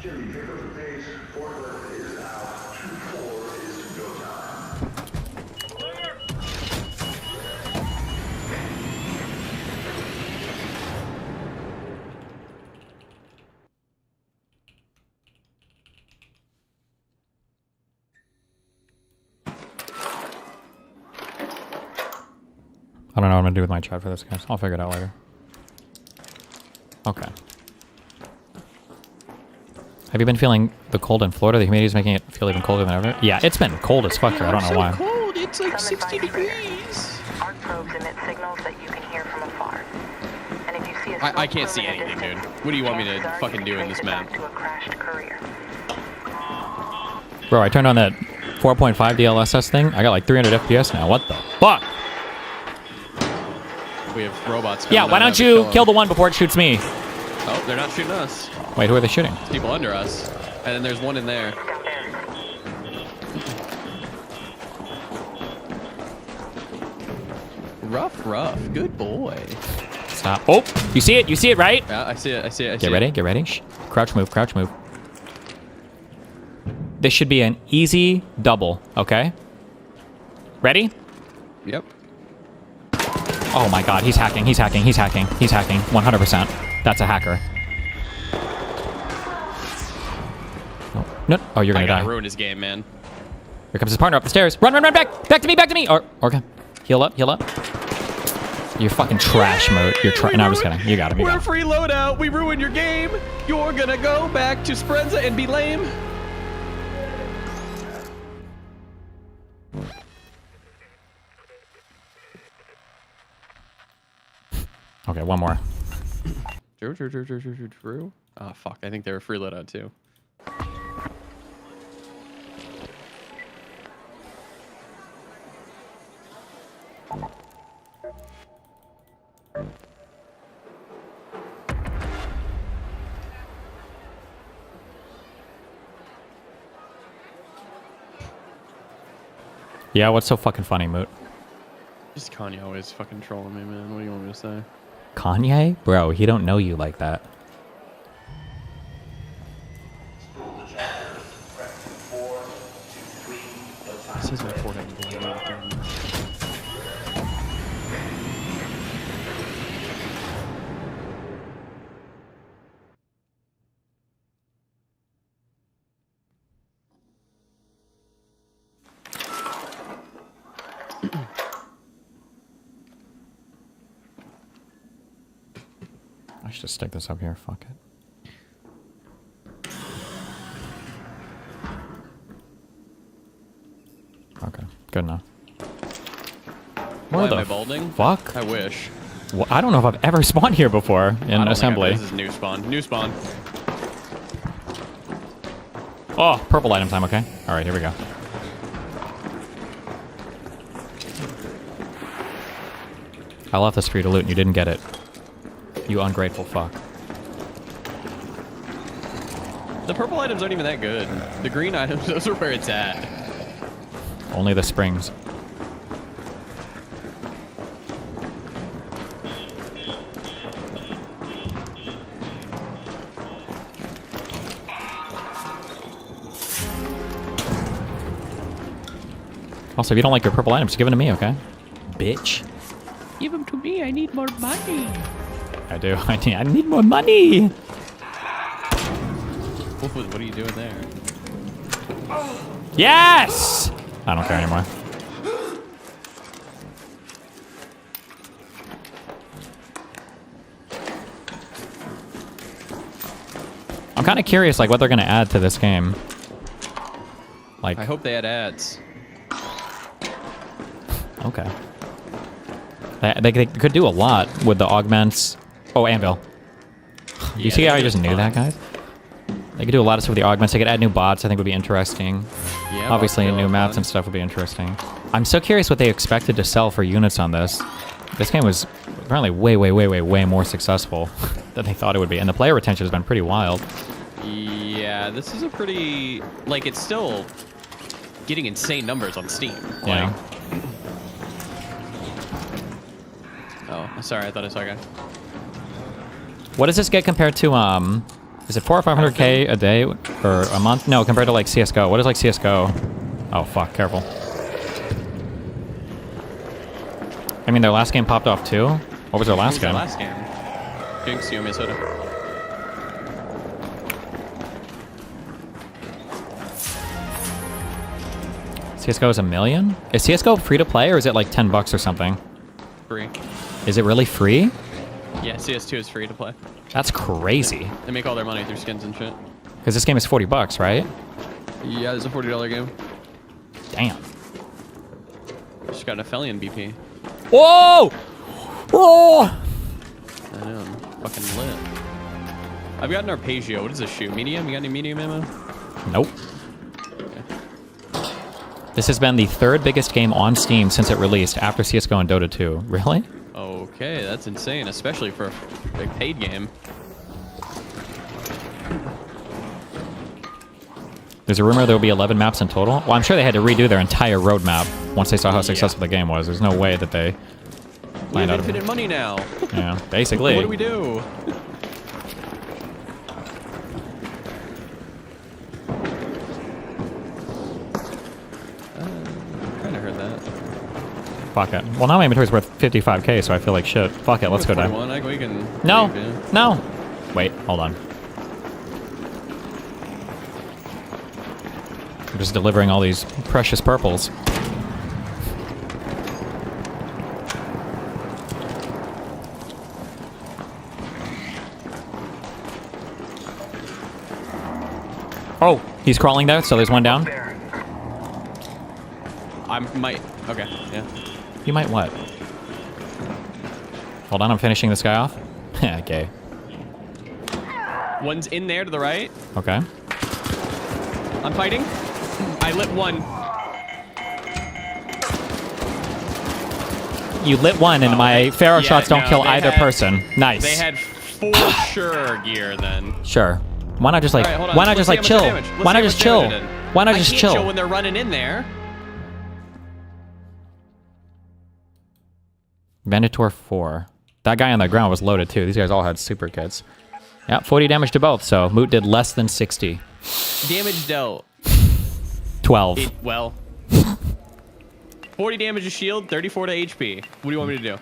Jimmy, pick up the pace. Forklift is out. 2-4 is go time. I don't know what I'm gonna do with my chat for this, guys. I'll figure it out later. Okay. Have you been feeling the cold in Florida? The humidity is making it feel even colder than ever. Yeah, it's been cold as fuck here. I don't know why. Cold. It's like 60 degrees. Our probes emit signals that you can hear from afar. And if you see a I can't see anything, dude. What do you want me to fucking do in this map? Bro, I turned on that 4.5 DLSS thing. I got like 300 FPS now. What the fuck? We have robots coming. Yeah, why don't you kill the one before it shoots me? Oh, they're not shooting us. Wait, who are they shooting? There's people under us. And then there's one in there. Rough. Good boy. Stop. Oh, you see it? You see it, right? Yeah, I see it. Get ready. Get ready. Shh. Crouch move. Crouch move. This should be an easy double, okay? Ready? Yep. Oh my god, he's hacking. 100%. That's a hacker. Oh, no. Oh, you're gonna die. I ruined his game, man. Here comes his partner up the stairs. Run, back! Back to me! Or, okay. Heal up. You're fucking trash mode. No, I'm just kidding. You got him. We're free loadout. We ruined your game. You're gonna go back to Sprenza and be lame. Okay, one more. True. Oh, fuck. I think they were free loadout, too. Yeah, what's so fucking funny, Moot? Just Kanye always fucking trolling me, man. What do you want me to say? Kanye? Bro, he don't know you like that. This is my Fortnite. I should just stick this up here. Fuck it. Okay, good enough. Why am I balding? Fuck? I wish. Well, I don't know if I've ever spawned here before in assembly. This is new spawn. New spawn. Oh, purple item time, okay. Alright, here we go. I left this for you to loot and you didn't get it. You ungrateful fuck. The purple items aren't even that good. The green items, those are where it's at. Only the springs. Also, if you don't like your purple items, just give them to me, okay? Bitch. Give them to me. I need more money. I do. I need more money. What are you doing there? Yes! I don't care anymore. I'm kind of curious, like, what they're going to add to this game. Like, I hope they add ads. Okay. They could do a lot with the augments. Oh, anvil. You see how I just knew that, guys? They could do a lot of stuff with the augments. They could add new bots, I think would be interesting. Yeah, obviously, new maps and stuff would be interesting. I'm so curious what they expected to sell for units on this. This game was apparently way more successful than they thought it would be. And the player retention has been pretty wild. Yeah, this is a pretty... Like, it's still getting insane numbers on Steam. Yeah. Like, oh, sorry, I thought I saw a guy. What does this get compared to, is it 400 or 500k a day or a month? No, compared to like CSGO. What is like CSGO? Oh, fuck, careful. I mean, their last game popped off too. What was their last game? Last game. Jinx, you Minnesota. CSGO is $1 million? Is CSGO free to play or is it like $10 or something? free. Is it really free? Yeah, CS2 is free to play. That's crazy. They make all their money through skins and shit. Because this game is $40, right? Yeah, it's a $40 game. Damn. Just got a Fellion BP. Whoa! Oh! I know, I'm fucking lit. I've got an Arpeggio. What does this shoot? Medium? You got any medium ammo? Nope. This has been the third biggest game on Steam since it released after CSGO and Dota 2. Really? Okay, that's insane, especially for a big paid game. There's a rumor there will be 11 maps in total. Well, I'm sure they had to redo their entire roadmap once they saw how successful the game was. There's no way that they We lined have out. infinite money now. Yeah, basically. What do we do? Kinda heard that. Fuck it. Well, now my inventory's worth 55k, so I feel like shit. Fuck it, let's go down. 41, we can No, leave, yeah. no. Wait, hold on. I'm just delivering all these precious purples. Oh, he's crawling there, so there's one down. I might. Okay, yeah. You might what? Hold on, I'm finishing this guy off. Okay. One's in there to the right. Okay. I'm fighting. I lit one. You lit one, and my Pharaoh shots don't kill they either had- person. Nice. They had for sure gear then. Sure. Why not just like? All right, hold on. Why not Let's just see like how much chill? damage- let's Why see not how just much chill? damage it did. Why not I just can't chill? chill when they're running in there. Venator 4. That guy on the ground was loaded too. These guys all had super kits. Yeah, 40 damage to both. So Moot did less than 60. Damage dealt. 12. Well. 40 damage to shield, 34 to HP. What do you want me to do?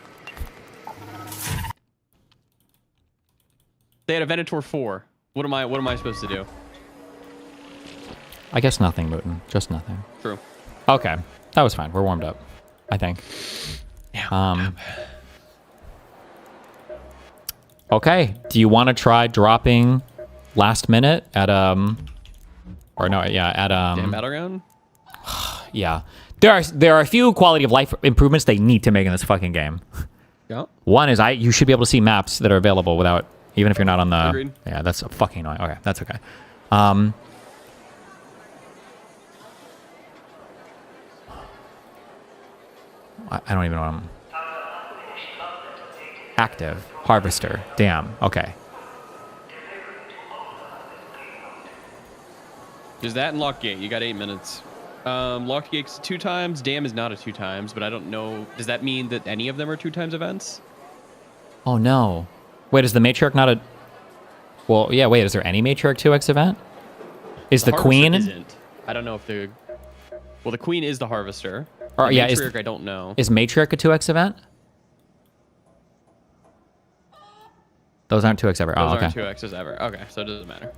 They had a Venator 4. What am I supposed to do? I guess nothing, Mootin. Just nothing. True. Okay. That was fine. We're warmed up. I think. Yeah. Okay. Do you want to try dropping last minute at or no, yeah, at Damn Battleground? yeah. There are a few quality of life improvements they need to make in this fucking game. Yeah. One is you should be able to see maps that are available without, even if you're not on the. Agreed. Yeah, that's fucking annoying. Okay, that's okay. I don't even know what I'm. Active harvester. Damn. Okay. There's that and Lock Gate. You got 8 minutes. Lock Gate's 2 times. Dam is not a 2 times, but I don't know. Does that mean that any of them are 2 times events? Oh no. Wait, is the matriarch not a? Well, yeah. Wait, is there any matriarch 2x event? Is the Harvester queen? Isn't. I don't know if the. Well, the queen is the harvester. Or The yeah, matriarch, I don't know. Is matriarch a 2x event? Those aren't 2x ever. Those Oh, okay. aren't 2x's ever. Okay, so it doesn't matter.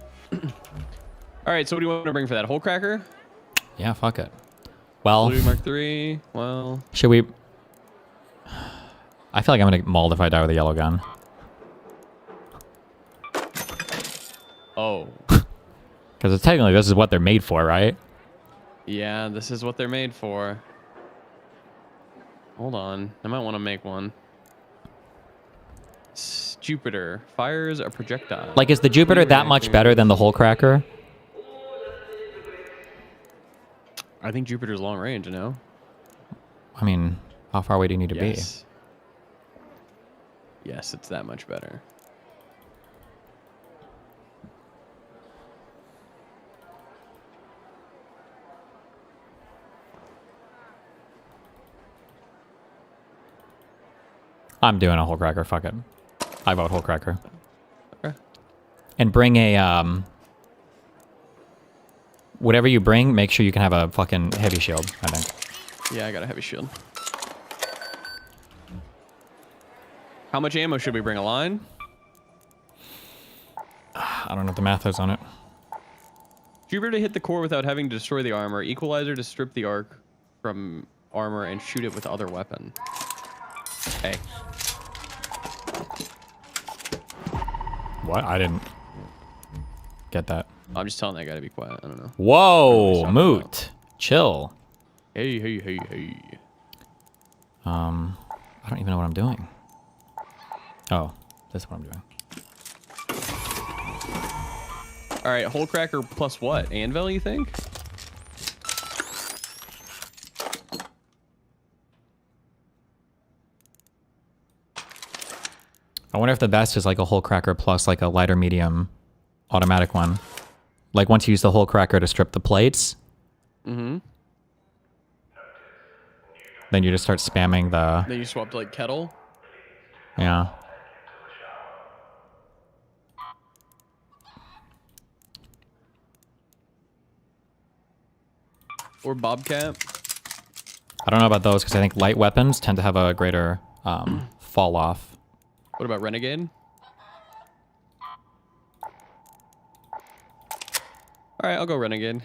All right, so what do you want to bring for that? Hole cracker? Yeah, fuck it. Well, Blue Mark 3. Well, should we? I feel like I'm gonna get mauled if I die with a yellow gun. oh. Because technically this is what they're made for, right? Yeah, this is what they're made for. Hold on. I might want to make one. Jupiter fires a projectile. Like, is the Jupiter that much better than the hole cracker? I think Jupiter's long range, you know? I mean, how far away do you need to Yes. Yes, it's that much better. I'm doing a hole cracker. Fuck it. I vote hole cracker. Okay. And bring a whatever you bring, make sure you can have a fucking heavy shield, I think. Yeah, I got a heavy shield. How much ammo should we bring? A line? I don't know what the math is on it. Jupiter to hit the core without having to destroy the armor. Equalizer to strip the arc from armor and shoot it with other weapon. Hey. What? I didn't get that. I'm just telling that guy to be quiet. I don't know. Whoa, Moot. Chill. Hey, hey, hey, hey. I don't even know what I'm doing. Oh, that's what I'm doing. All right, hole cracker plus what? Anvil, you think? I wonder if the best is like a hole cracker plus like a lighter medium automatic one. Like once you use the hole cracker to strip the plates, Mm-hmm. then you just start spamming the... Then you swap to like kettle. Yeah. Or bobcat. I don't know about those because I think light weapons tend to have a greater fall off. What about renegade? All right, I'll go renegade.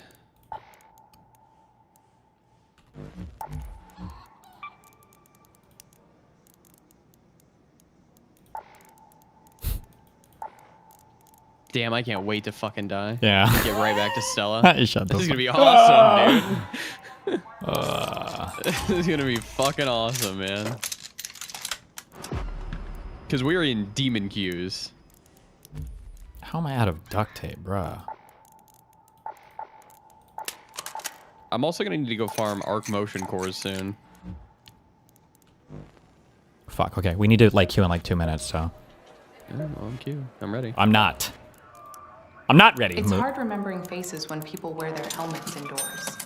Damn, I can't wait to fucking die. Yeah. Get right back to Stella. Shut This the is gonna be fuck- awesome, dude. This is gonna be fucking awesome, man. Because we're in demon queues. How am I out of duct tape, bruh? I'm also gonna need to go farm arc motion cores soon. Fuck, okay. We need to like queue in like 2 minutes, so. Yeah, well, I'm queue. I'm ready. I'm not. I'm not ready. It's hard remembering faces when people wear their helmets indoors.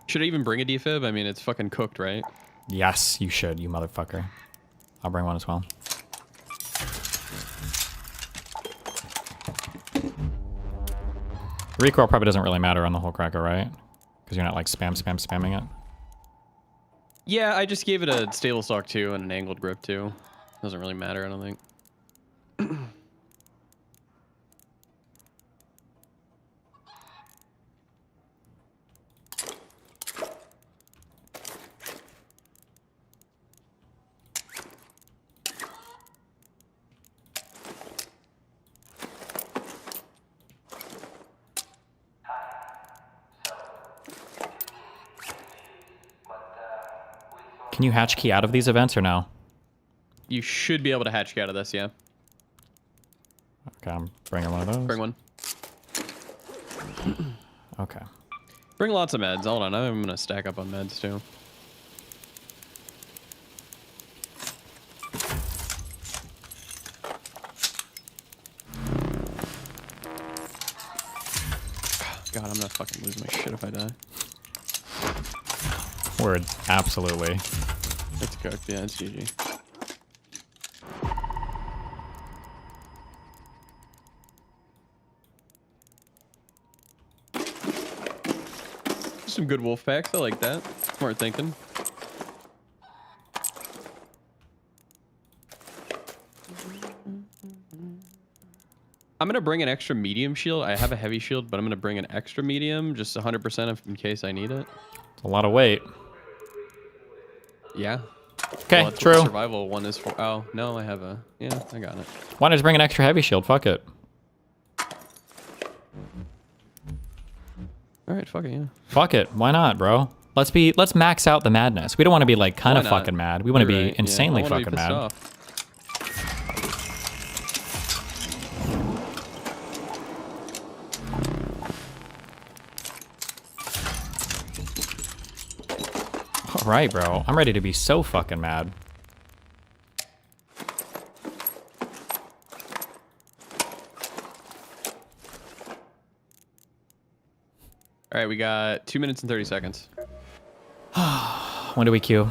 Should I even bring a defib? I mean, it's fucking cooked, right? Yes, you should, you motherfucker. I'll bring one as well. Recoil probably doesn't really matter on the hole cracker, right? Because you're not like spamming it. Yeah, I just gave it a stable stock too and an angled grip too. Doesn't really matter, I don't think. Can you hatch key out of these events or no? You should be able to hatch key out of this, yeah. Okay, I'm bringing one of those. Bring one. Okay. Bring lots of meds. Hold on, I'm gonna stack up on meds too. God, I'm gonna fucking lose my shit if I die. Word, absolutely. It's cooked, yeah, it's GG. Some good wolf packs, I like that. Smart thinking. I'm gonna bring an extra medium shield. I have a heavy shield, but I'm gonna bring an extra medium, just 100% in case I need it. It's a lot of weight. Yeah. Okay, well, that's true. what the survival one is for. Oh, no, I have a... Yeah, I got it. Why not just bring an extra heavy shield? Fuck it. Alright, fuck it, yeah. Fuck it. Why not, bro? Let's max out the madness. We don't want to be like kind of fucking mad. We want to be insanely fucking mad. Off. All right, bro. I'm ready to be so fucking mad. All right, we got 2 minutes and 30 seconds. When do we queue?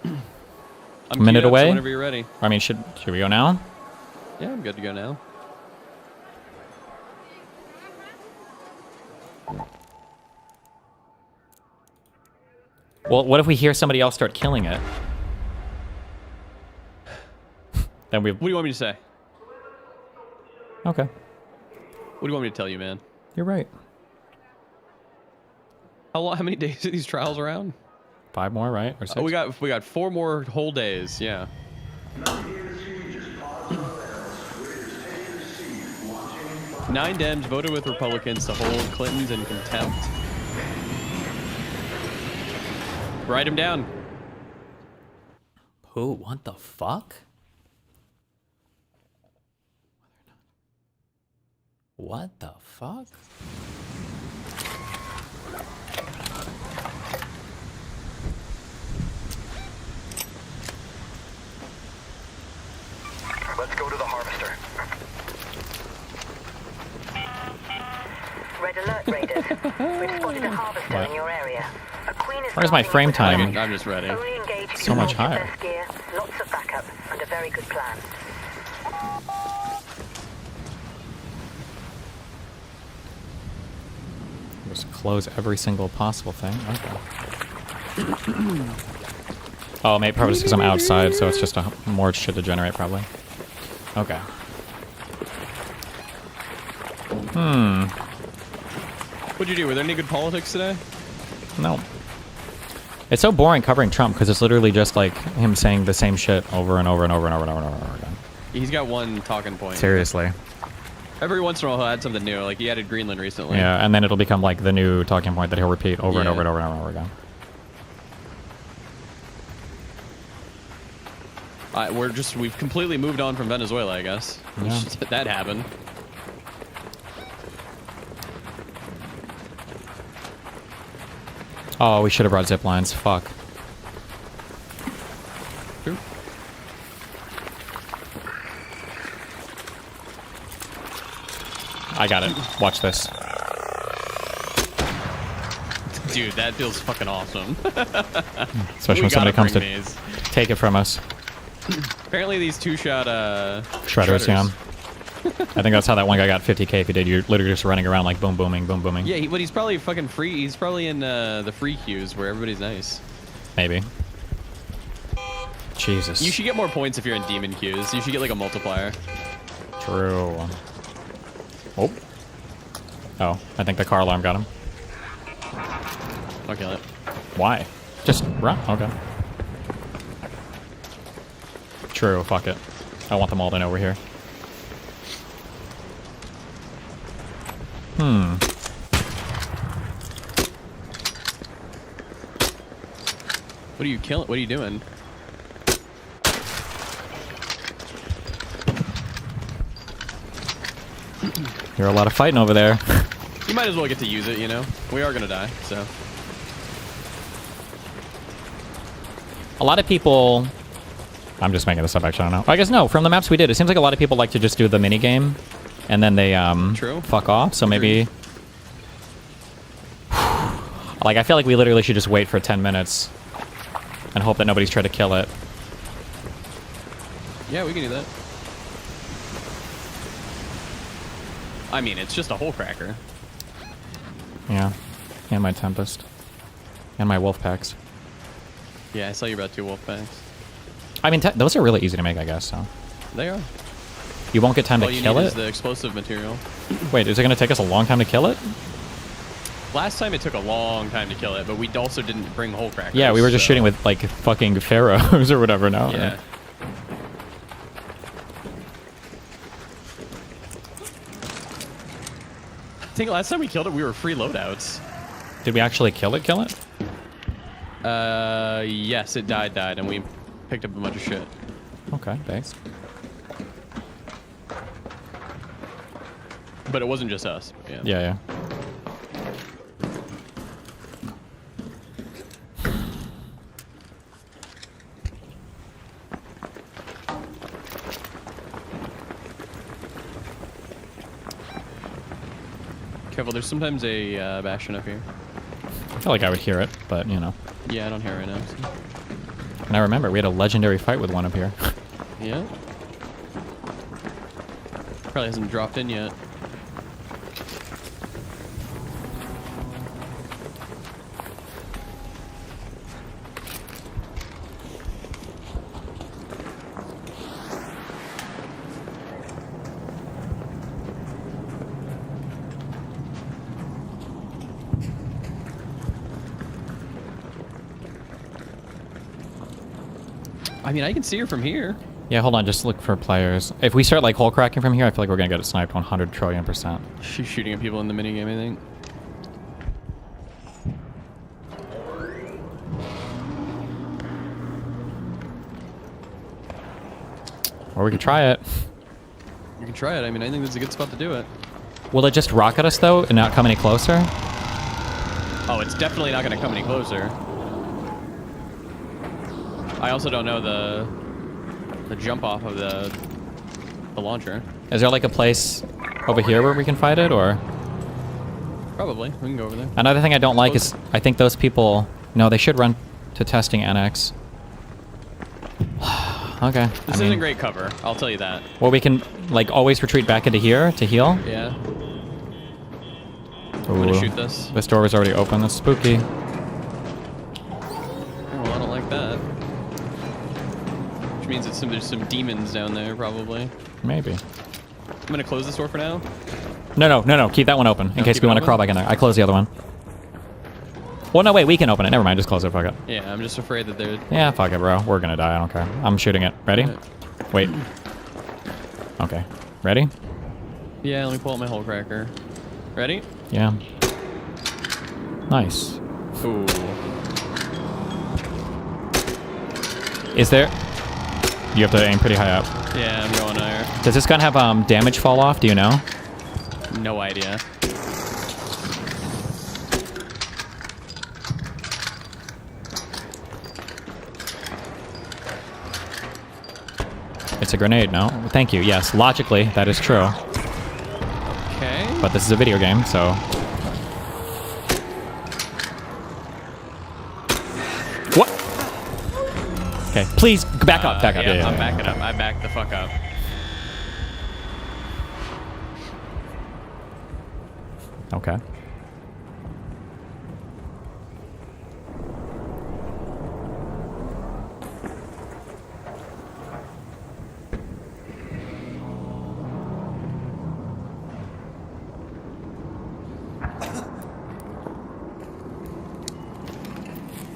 I'm A minute queued up, so away? whenever you're ready. I mean, should we go now? Yeah, I'm good to go now. Well, what if we hear somebody else start killing it? Then we... What do you want me to say? Okay. What do you want me to tell you, man? You're right. How many days are these trials around? 5 more, right? Or 6? Oh, we got 4 more whole days. Yeah. 9 Dems voted with Republicans to hold Clintons in contempt. Write him down. Who? What the fuck? What the fuck? Let's go to the harvester. Red alert, Raiders. We've spotted a harvester What? in your area. A queen is Where's my frame time? I'm just ready. only engaged So much higher. best gear, lots of backup, and a very good plan. Just close every single possible thing. Okay. Oh, maybe probably because I'm outside, so it's just more shit to generate, probably. Okay. What'd you do? Were there any good politics today? No. It's so boring covering Trump because it's literally just like him saying the same shit over and over and over and over and over and over again. He's got one talking point. Seriously. Every once in a while he'll add something new. Like he added Greenland recently. Yeah, and then it'll become like the new talking point that he'll repeat over and Yeah. over and over and over again. We've completely moved on from Venezuela, I guess. Yeah. That happened. Oh, we should have brought zip lines. Fuck. True. I got it. Watch this. Dude, that feels fucking awesome. Especially when somebody comes to these. take it from us. Apparently these 2-shot Shredders, yeah. I think that's how that one guy got 50k if he did. You're literally just running around like boom, booming, boom, booming. Yeah, but he's probably fucking free. He's probably in the free queues where everybody's nice. Maybe. Jesus. You should get more points if you're in demon queues. You should get like a multiplier. True. Oh. Oh, I think the car alarm got him. I'll kill it. Why? Just run. Okay. True, fuck it. I want them all to know we're here. What are you killing? What are you doing? You're a lot of fighting over there. You might as well get to use it, you know? We are gonna die, so. A lot of people... I'm just making this up, actually, I don't know. I guess no, from the maps we did, it seems like a lot of people like to just do the mini game and then they fuck off, so maybe... Like, I feel like we literally should just wait for 10 minutes and hope that nobody's tried to kill it. Yeah, we can do that. I mean, it's just a hole cracker. Yeah. And my Tempest. And my wolf packs. Yeah, I saw you about 2 wolf packs. I mean, those are really easy to make, I guess, so. They are. You won't get time All to you kill need it? is the explosive material. Wait, is it going to take us a long time to kill it? Last time it took a long time to kill it, but we also didn't bring hole crackers. Yeah, we were just so- shooting with, like, fucking pharaohs or whatever, no? Yeah. I think last time we killed it, we were free loadouts. Did we actually kill it? Yes, it died, and we picked up a bunch of shit. Okay, thanks. But it wasn't just us. Yeah. Yeah. Careful, there's sometimes a bastion up here. I feel like I would hear it, but, you know. Yeah, I don't hear it right now. So. And I remember, we had a legendary fight with one up here. Yeah. Probably hasn't dropped in yet. I mean, I can see her from here. Yeah, hold on. Just look for players. If we start like hole cracking from here, I feel like we're gonna get it sniped 100 trillion%. She's shooting at people in the minigame, I think. Or we could try it. You can try it. I mean, I think this is a good spot to do it. Will it just rocket us though and not come any closer? Oh, it's definitely not going to come any closer. I also don't know the jump off of the launcher. Is there like a place over here where we can fight it, or? Probably. We can go over there. Another thing I don't like is I think those people, no, they should run to testing NX. Okay. This isn't great cover. I'll tell you that. Well, we can like always retreat back into here to heal. Yeah. Ooh. I'm gonna shoot this. This door was already open. That's spooky. Oh, well, I don't like that. Which means there's some demons down there, probably. Maybe. I'm gonna close this door for now. No. Keep that one open in case we want to crawl back in there. I close the other one. Well, no, wait. We can open it. Never mind. Just close it. Fuck it. Yeah, I'm just afraid that they're... Yeah, fuck it, bro. We're gonna die. I don't care. I'm shooting it. Ready? Wait. Okay. Ready? Yeah, let me pull out my hole cracker. Ready? Yeah. Nice. Ooh. Is there... You have to aim pretty high up. Yeah, I'm going there. Does this gun have damage fall off? Do you know? No idea. It's a grenade, no? Thank you. Yes, logically, that is true. Okay. But this is a video game, so... What? Okay, please, back up, back up. Yeah, I'm backing up. I backed the fuck up. Okay.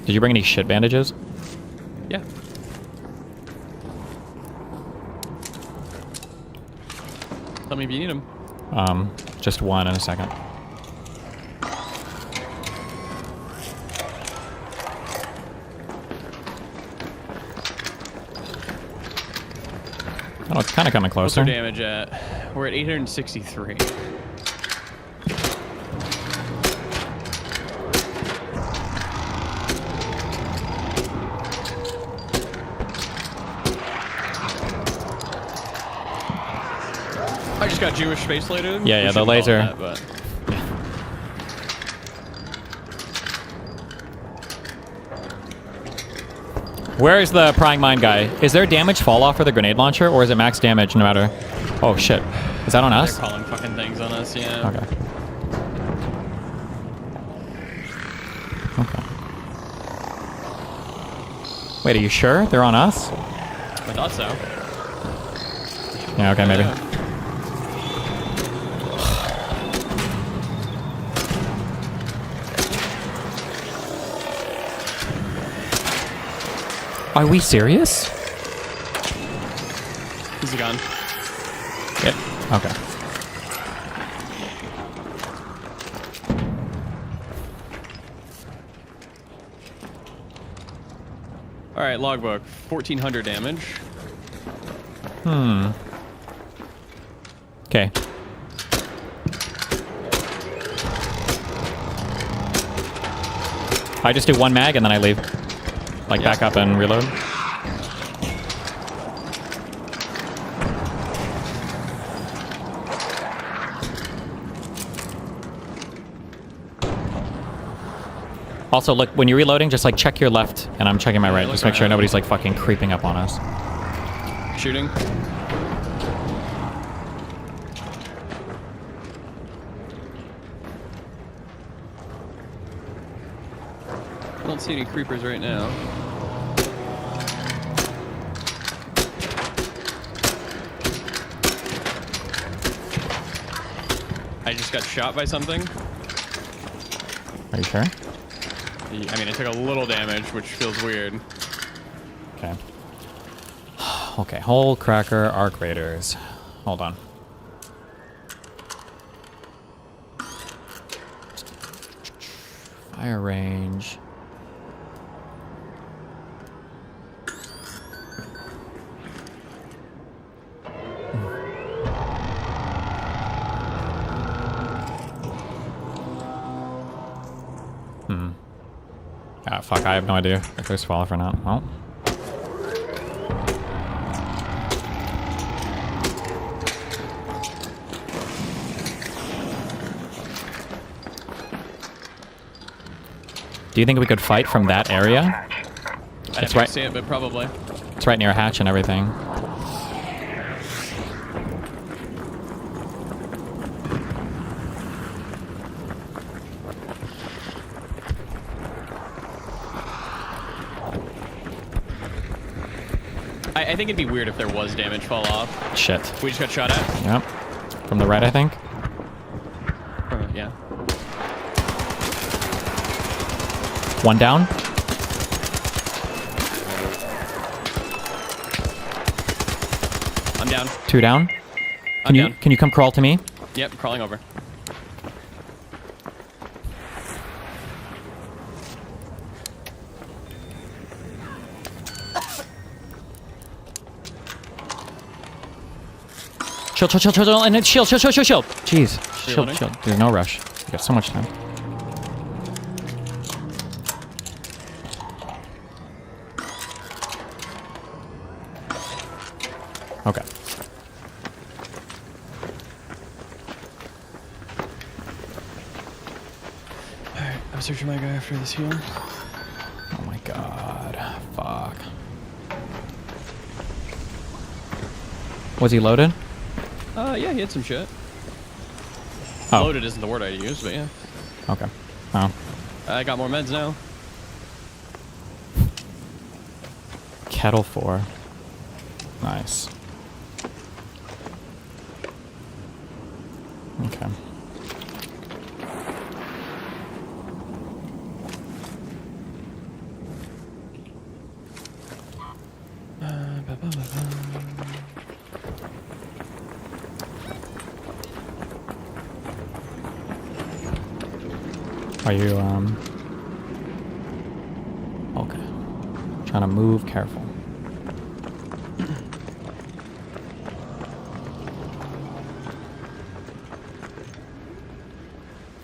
Did you bring any shit bandages? Yeah. Tell me if you need them. Just one in a second. Oh, it's kind of coming What's closer. our damage at? We're at 863. I just got Jewish space later. Yeah, the laser. That, but... Where is the prying mind guy? Is there damage fall off for the grenade launcher, or is it max damage no matter? Oh shit. Is that on us? They're calling fucking things on us, yeah. Okay. Okay. Wait, are you sure they're on us? I thought so. Yeah, okay, maybe. Are we serious? Is he gone? Yep. Okay. All right, logbook. 1,400 damage. Okay. I just do one mag and then I leave. Like back up and reload. Also, look, when you're reloading, just like check your left, and I'm checking my right. Just make sure nobody's like fucking creeping up on us. Shooting. I don't see any creepers right now. I just got shot by something. Are you sure? I mean, I took a little damage, which feels weird. Okay. Okay, hole cracker, arc raiders. Hold on. Fire range. Ah, fuck, I have no idea if there's fall or not. Well. Do you think we could fight from that area? It's right. See it, but probably. It's right near a hatch and everything. I think it'd be weird if there was damage fall off. Shit. We just got shot at? Yep. From the right, I think. Yeah. One down. I'm down. Two down. Can you come crawl to me? Yep, crawling over. Chill, and then shield. Jeez. Reloading. Shield. There's no rush. We got so much time. Okay. Alright, I'm searching my guy after this heal. Oh my god. Fuck. Was he loaded? Yeah, he had some shit. Oh. Loaded isn't the word I'd use, but yeah. Okay. Oh. I got more meds now. Kettle 4. Nice. Okay. Are you, okay. Trying to move careful.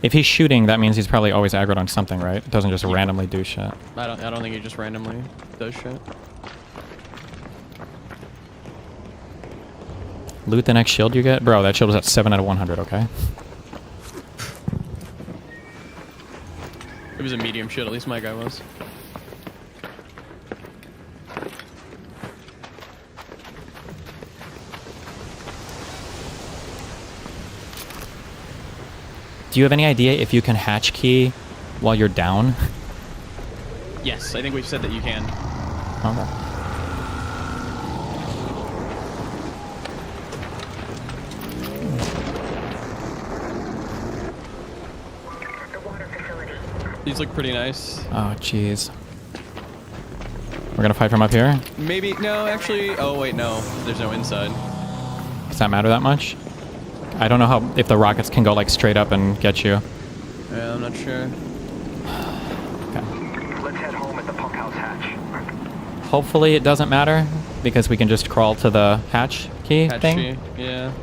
If he's shooting, that means he's probably always aggroed on something, right? It doesn't just randomly do shit. I don't think he just randomly does shit. Loot the next shield you get? Bro, that shield was at 7 out of 100, okay? It was a medium shit, at least my guy was. Do you have any idea if you can hatch key while you're down? Yes, I think we've said that you can. Okay. These look pretty nice. Oh, jeez. We're gonna fight from up here? Maybe, no, actually, oh wait, no. There's no inside. Does that matter that much? I don't know how if the rockets can go like straight up and get you. Yeah, I'm not sure. Okay. Let's head home at the pump house hatch. Hopefully it doesn't matter because we can just crawl to the hatch key thing. Yeah.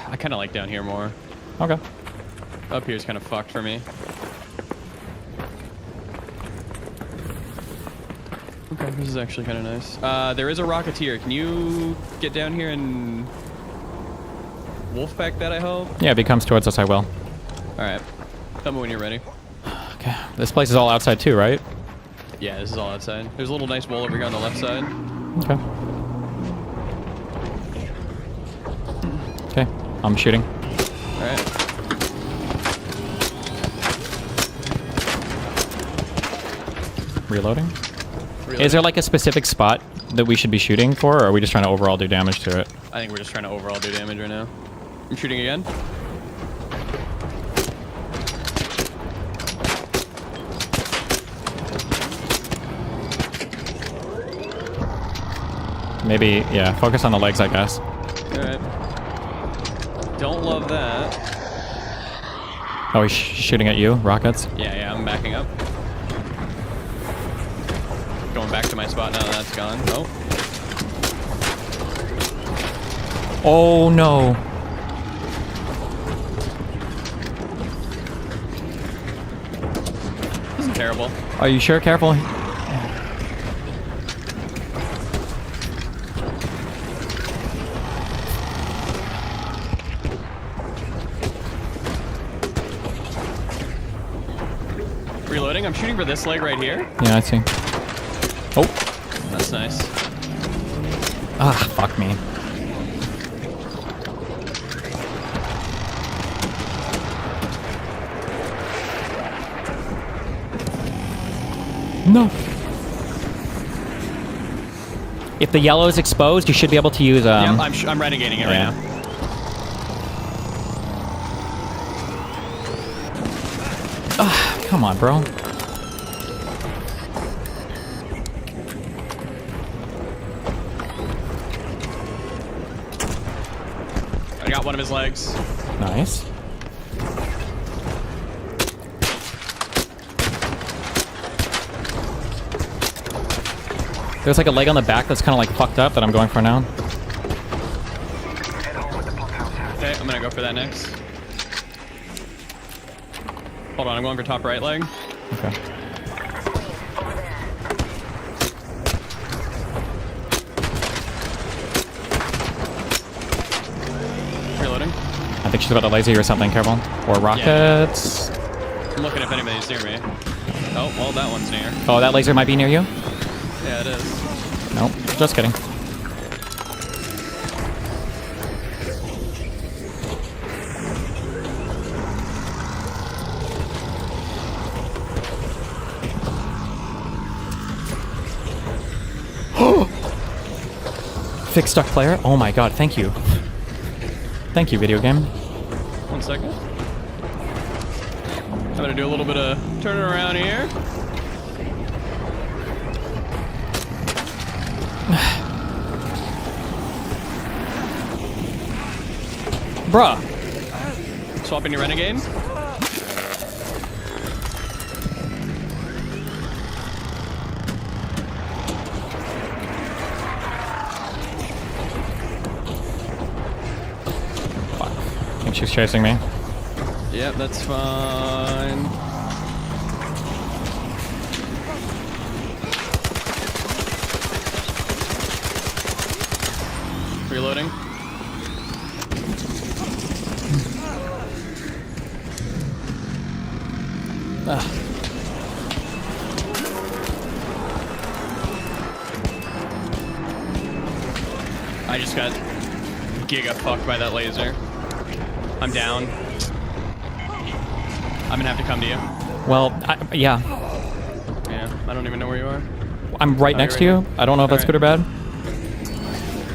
I kind of like down here more. Okay. Up here is kind of fucked for me. Okay, this is actually kind of nice. There is a rocketeer. Can you get down here and wolfpack that, I hope? Yeah, if he comes towards us, I will. Alright. Tell me when you're ready. Okay. This place is all outside too, right? Yeah, this is all outside. There's a little nice wall over here on the left side. Okay. Okay. I'm shooting. Alright. Reloading. Is there like a specific spot that we should be shooting for, or are we just trying to overall do damage to it? I think we're just trying to overall do damage right now. I'm shooting again. Maybe, yeah, focus on the legs, I guess. Alright. Don't love that. Oh, he's shooting at you? Rockets? Yeah, I'm backing up. Going back to my spot now that that's gone. Oh. Oh, no. This is terrible. Are you sure? Careful. Reloading. I'm shooting for this leg right here. Yeah, I see. Oh. That's nice. Ah, fuck me. No. If the yellow is exposed, you should be able to use. Yeah, I'm renegading it right now. Ah, come on, bro. I got one of his legs. Nice. There's like a leg on the back that's kind of like fucked up that I'm going for now. Okay, I'm gonna go for that next. Hold on, I'm going for top right leg. Okay. Reloading. I think she's about to laser you or something. Careful. Or rockets. I'm looking if anybody's near me. Oh, well, that one's near. Oh, that laser might be near you? Yeah, it is. Nope. Just kidding. Fix stuck player? Oh my god, thank you. Thank you, video game. 1 second. I'm gonna do a little bit of turning around here. Bruh. Swapping your renegade. Fuck. I think she's chasing me. Yep, that's fine. Reloading. I just got giga fucked by that laser. I'm down. I'm gonna have to come to you. Well, yeah. Yeah, I don't even know where you are. I'm right next to you. I don't know if that's good or bad.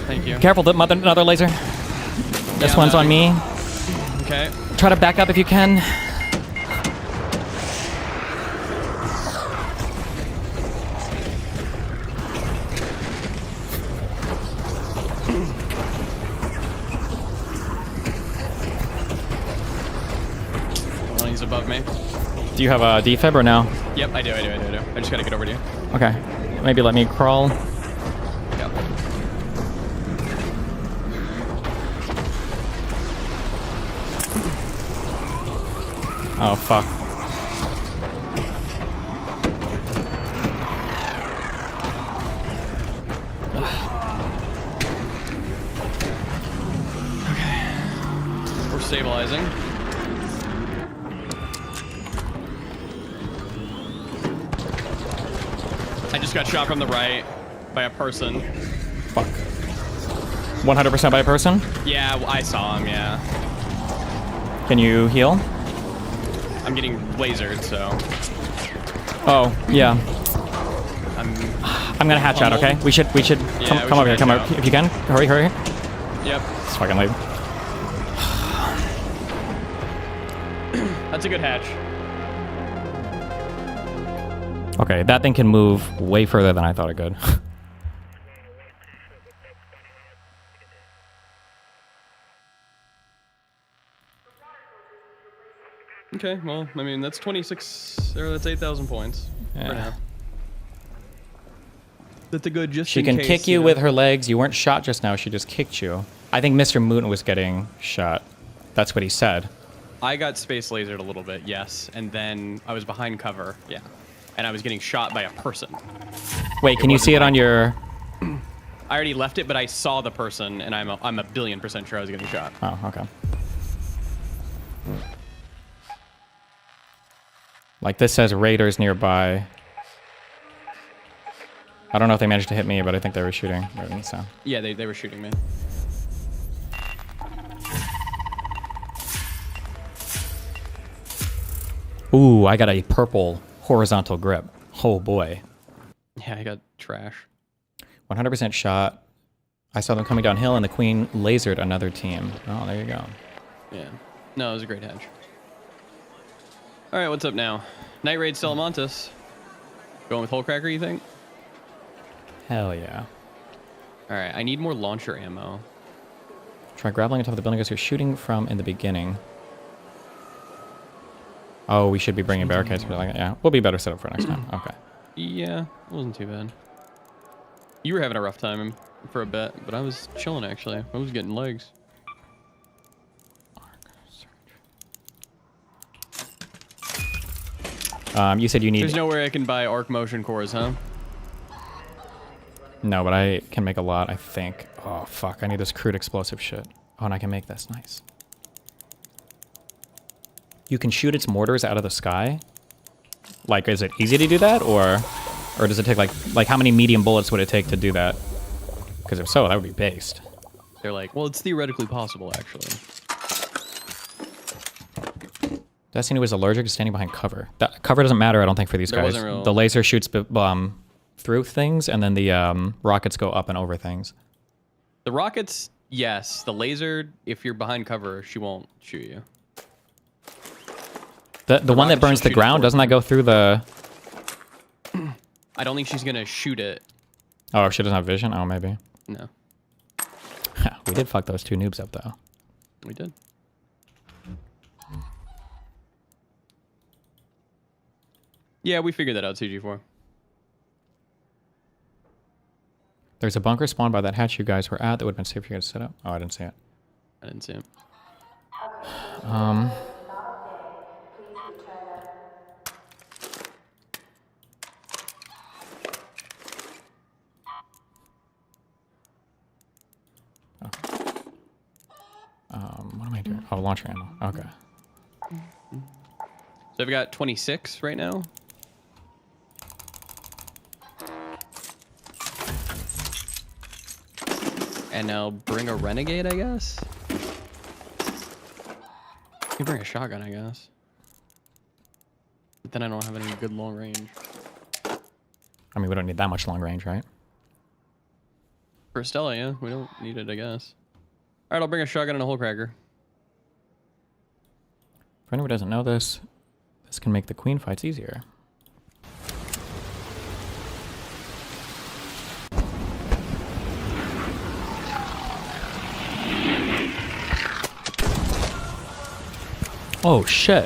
Thank you. Careful, another laser. This one's on me. Okay. Try to back up if you can. He's above me. Do you have a defib or no? Yep, I do. I just gotta get over to you. Okay. Maybe let me crawl. Yep. Oh, fuck. Okay. We're stabilizing. I just got shot from the right by a person. Fuck. 100% by a person? Yeah, I saw him, yeah. Can you heal? I'm getting lasered, so. Oh, yeah. I'm gonna hatch out, okay? We should Yeah, come over here, come over. If you can, hurry. Yep. It's fucking late. That's a good hatch. Okay, that thing can move way further than I thought it could. Okay, well, I mean, that's 26, or that's 8,000 points for now. That's a good just She in can case, kick you know? with her legs. You weren't shot just now. She just kicked you. I think Mr. Mooty was getting shot. That's what he said. I got space lasered a little bit, yes. And then I was behind cover, yeah. And I was getting shot by a person. Wait, can you see it on your... I already left it, but I saw the person, and I'm a 1,000,000,000% sure I was getting shot. Oh, okay. Like this says Raiders nearby. I don't know if they managed to hit me, but I think they were shooting. So. Yeah, they were shooting me. Ooh, I got a purple horizontal grip. Oh boy. Yeah, I got trash. 100% shot. I saw them coming downhill and the Queen lasered another team. Oh, there you go. Yeah. No, it was a great hedge. All right, what's up now? Night Raid Salamantis. Going with Hullcracker, you think? Hell yeah. All right, I need more launcher ammo. Try grappling on top of the building as you're shooting from in the beginning. Oh, we should be bringing barricades for like yeah. We'll be better set up for next time. Okay. Yeah, it wasn't too bad. You were having a rough time for a bit, but I was chilling actually. I was getting legs. You said you need... There's no way I can buy arc motion cores, huh? No, but I can make a lot, I think. Oh, fuck. I need this crude explosive shit. Oh, and I can make this. Nice. You can shoot its mortars out of the sky? Like, is it easy to do that? Or does it take, like how many medium bullets would it take to do that? Because if so, that would be based. They're like, well, it's theoretically possible, actually. Destiny was allergic to standing behind cover. That cover doesn't matter, I don't think, for these guys. The laser shoots through things, and then the rockets go up and over things. The rockets, yes. The laser, if you're behind cover, she won't shoot you. The one that burns the ground, doesn't that go through the... I don't think she's going to shoot it. Oh, if she doesn't have vision? Oh, maybe. No. We did fuck those two noobs up, though. We did. Yeah, we figured that out, CG4. There's a bunker spawn by that hatch you guys were at that would have been safe for you guys to set up. Oh, I didn't see it. I didn't see it. What am I doing? Oh, launcher ammo. Okay. So I've got 26 right now. And now bring a renegade, I guess? You can bring a shotgun, I guess. But then I don't have any good long range. I mean, we don't need that much long range, right? For Stella, yeah. We don't need it, I guess. Alright, I'll bring a shotgun and a Hullcracker. For anyone who doesn't know this, this can make the Queen fights easier. Oh, shit.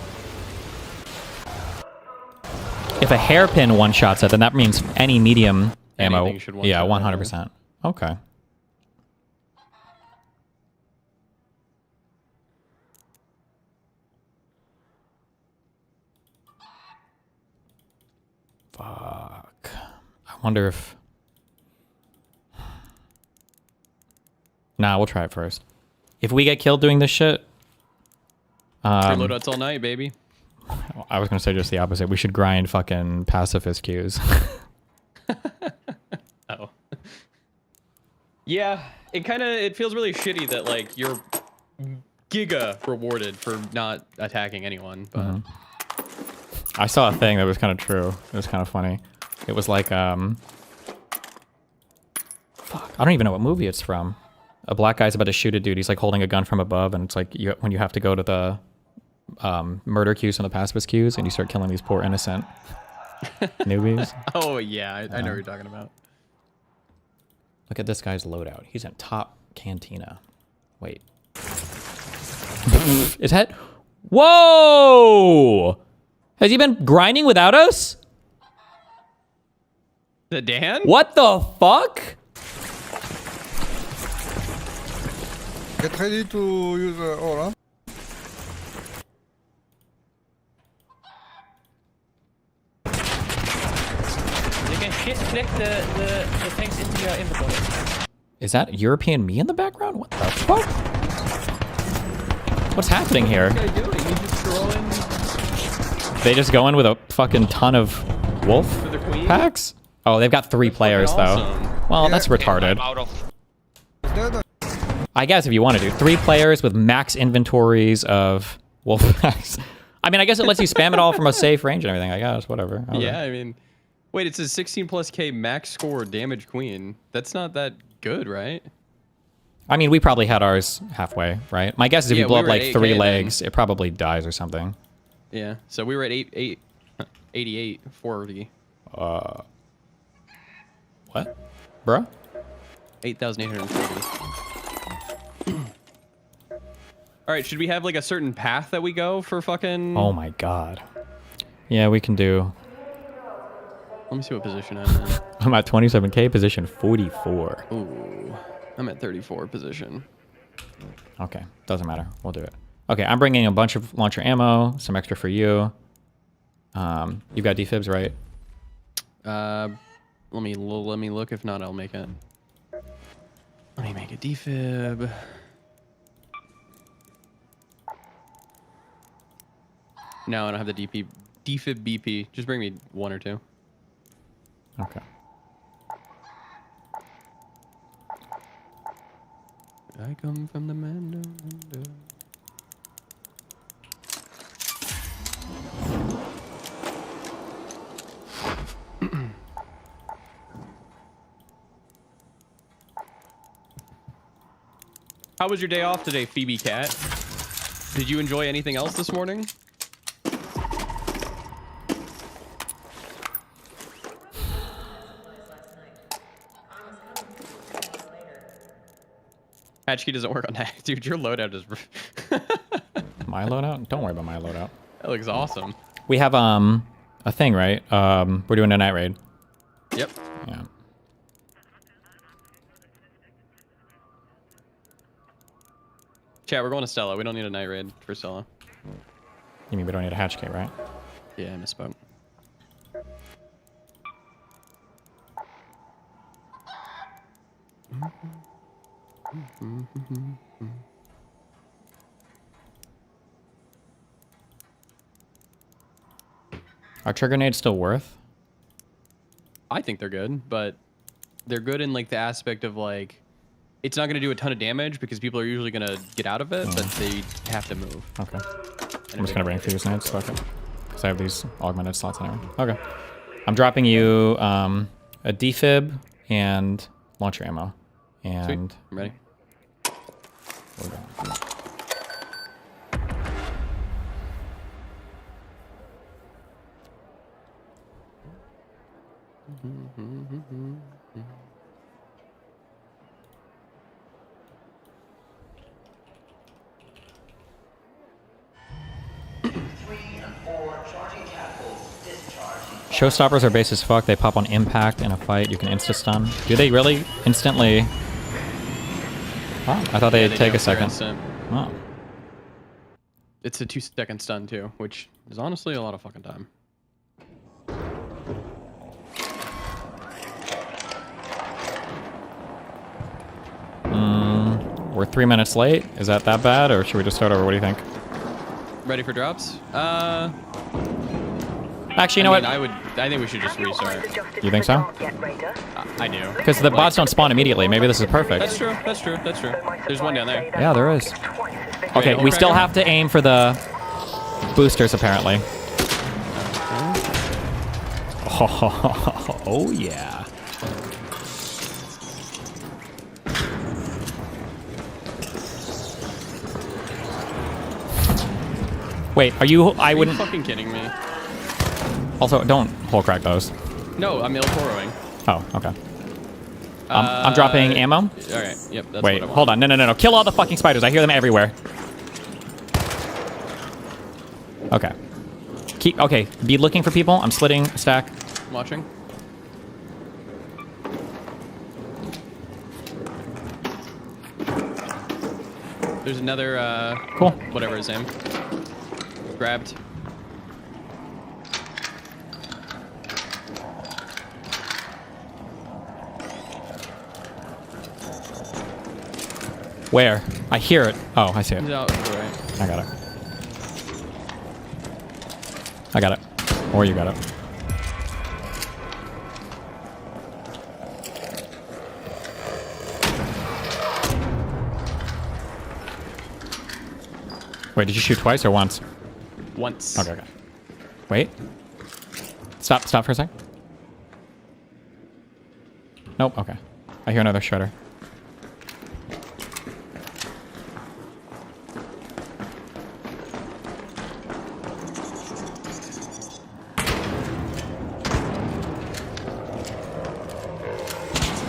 If a hairpin one-shots it, then that means any medium ammo. Yeah, 100%. Okay. Fuck. I wonder if... Nah, we'll try it first. If we get killed doing this shit... Free loadouts all night, baby. I was gonna say just the opposite. We should grind fucking pacifist queues. Oh. Yeah, it feels really shitty that like you're giga rewarded for not attacking anyone, but I saw a thing that was kind of true. It was kind of funny. It was like fuck, I don't even know what movie it's from. A black guy's about to shoot a dude. He's like holding a gun from above, and it's like when you have to go to the murder queues and the pacifist queues, and you start killing these poor innocent newbies. Oh yeah, I know what you're talking about. Look at this guy's loadout. He's in top cantina. Wait. Is that... Whoa! Has he been grinding without us? The Dan? What the fuck? Get ready to use aura. You can click the things into your inventory. Is that European me in the background? What the fuck? What's happening here? What are you doing? You just throwing They just go in with a fucking ton of wolf for the queen? packs? Oh, they've got 3 players though. Well, that's retarded. I guess if you want to do 3 players with max inventories of wolf packs. I mean, I guess it lets you spam it all from a safe range and everything. I guess whatever. Yeah, I mean, wait, it says 16+K max score damage queen. That's not that good, right? I mean, we probably had ours halfway, right? My guess is if you blow up like 3 8K legs, it probably dies or something. Yeah, so we were at 88, 40. What? Bruh? 8,840. All right, should we have like a certain path that we go for fucking... Oh my god. Yeah, we can do... Let me see what position I'm in. I'm at 27k, position 44. Ooh, I'm at 34 position. Okay, doesn't matter. We'll do it. Okay, I'm bringing a bunch of launcher ammo, some extra for you. You've got defibs, right? Let me look. If not, I'll make it. Let me make a defib. No, I don't have the defib BP. Just bring me 1 or 2. Okay. I come from the Mando. How was your day off today, Phoebe Cat? Did you enjoy anything else this morning? Hatchkey doesn't work on that. Dude, your loadout is... My loadout? Don't worry about my loadout. That looks awesome. We have a thing, right? We're doing a night raid. Yep. Yeah. Chat, we're going to Stella. We don't need a night raid for Stella. You mean we don't need a hatch kit, right? Yeah, I misspoke. Are trigger nades still worth? I think they're good, but they're good in like the aspect of like it's not going to do a ton of damage because people are usually going to get out of it, but they have to move. Okay. I'm just going to bring fuse nades. Fuck it. Because I have these augmented slots anyway. Okay. I'm dropping you a defib and launcher ammo. And sweet. I'm ready. We're going. Showstoppers are base as fuck. They pop on impact in a fight. You can insta-stun. Do they really instantly? Oh, I thought they'd take a second. Oh. It's a 2-second stun too, which is honestly a lot of fucking time. We're 3 minutes late. Is that bad, or should we just start over? What do you think? Ready for drops? Actually, you know what? I think we should just restart. You think so? I do. Because the bots don't spawn immediately. Maybe this is perfect. That's true. That's true. That's true. There's one down there. Yeah, there is. Okay, we still have to aim for the boosters, apparently. Oh yeah. Wait, are you? I wouldn't. Are you fucking kidding me? Also, don't hole crack those. No, I'm Il-Toroing. Oh, okay. I'm dropping ammo. All right. Yep. That's Wait, what I want. hold on. No. Kill all the fucking spiders. I hear them everywhere. Okay. Okay, be looking for people. I'm splitting a stack. Watching. There's another, cool. Whatever his name. Grabbed. Where? I hear it. Oh, I see it. He's out to the right. I got it. I got it. Or you got it. Wait, did you shoot twice or once? Once. Okay, okay. Wait. Stop for a sec. Nope, okay. I hear another shredder.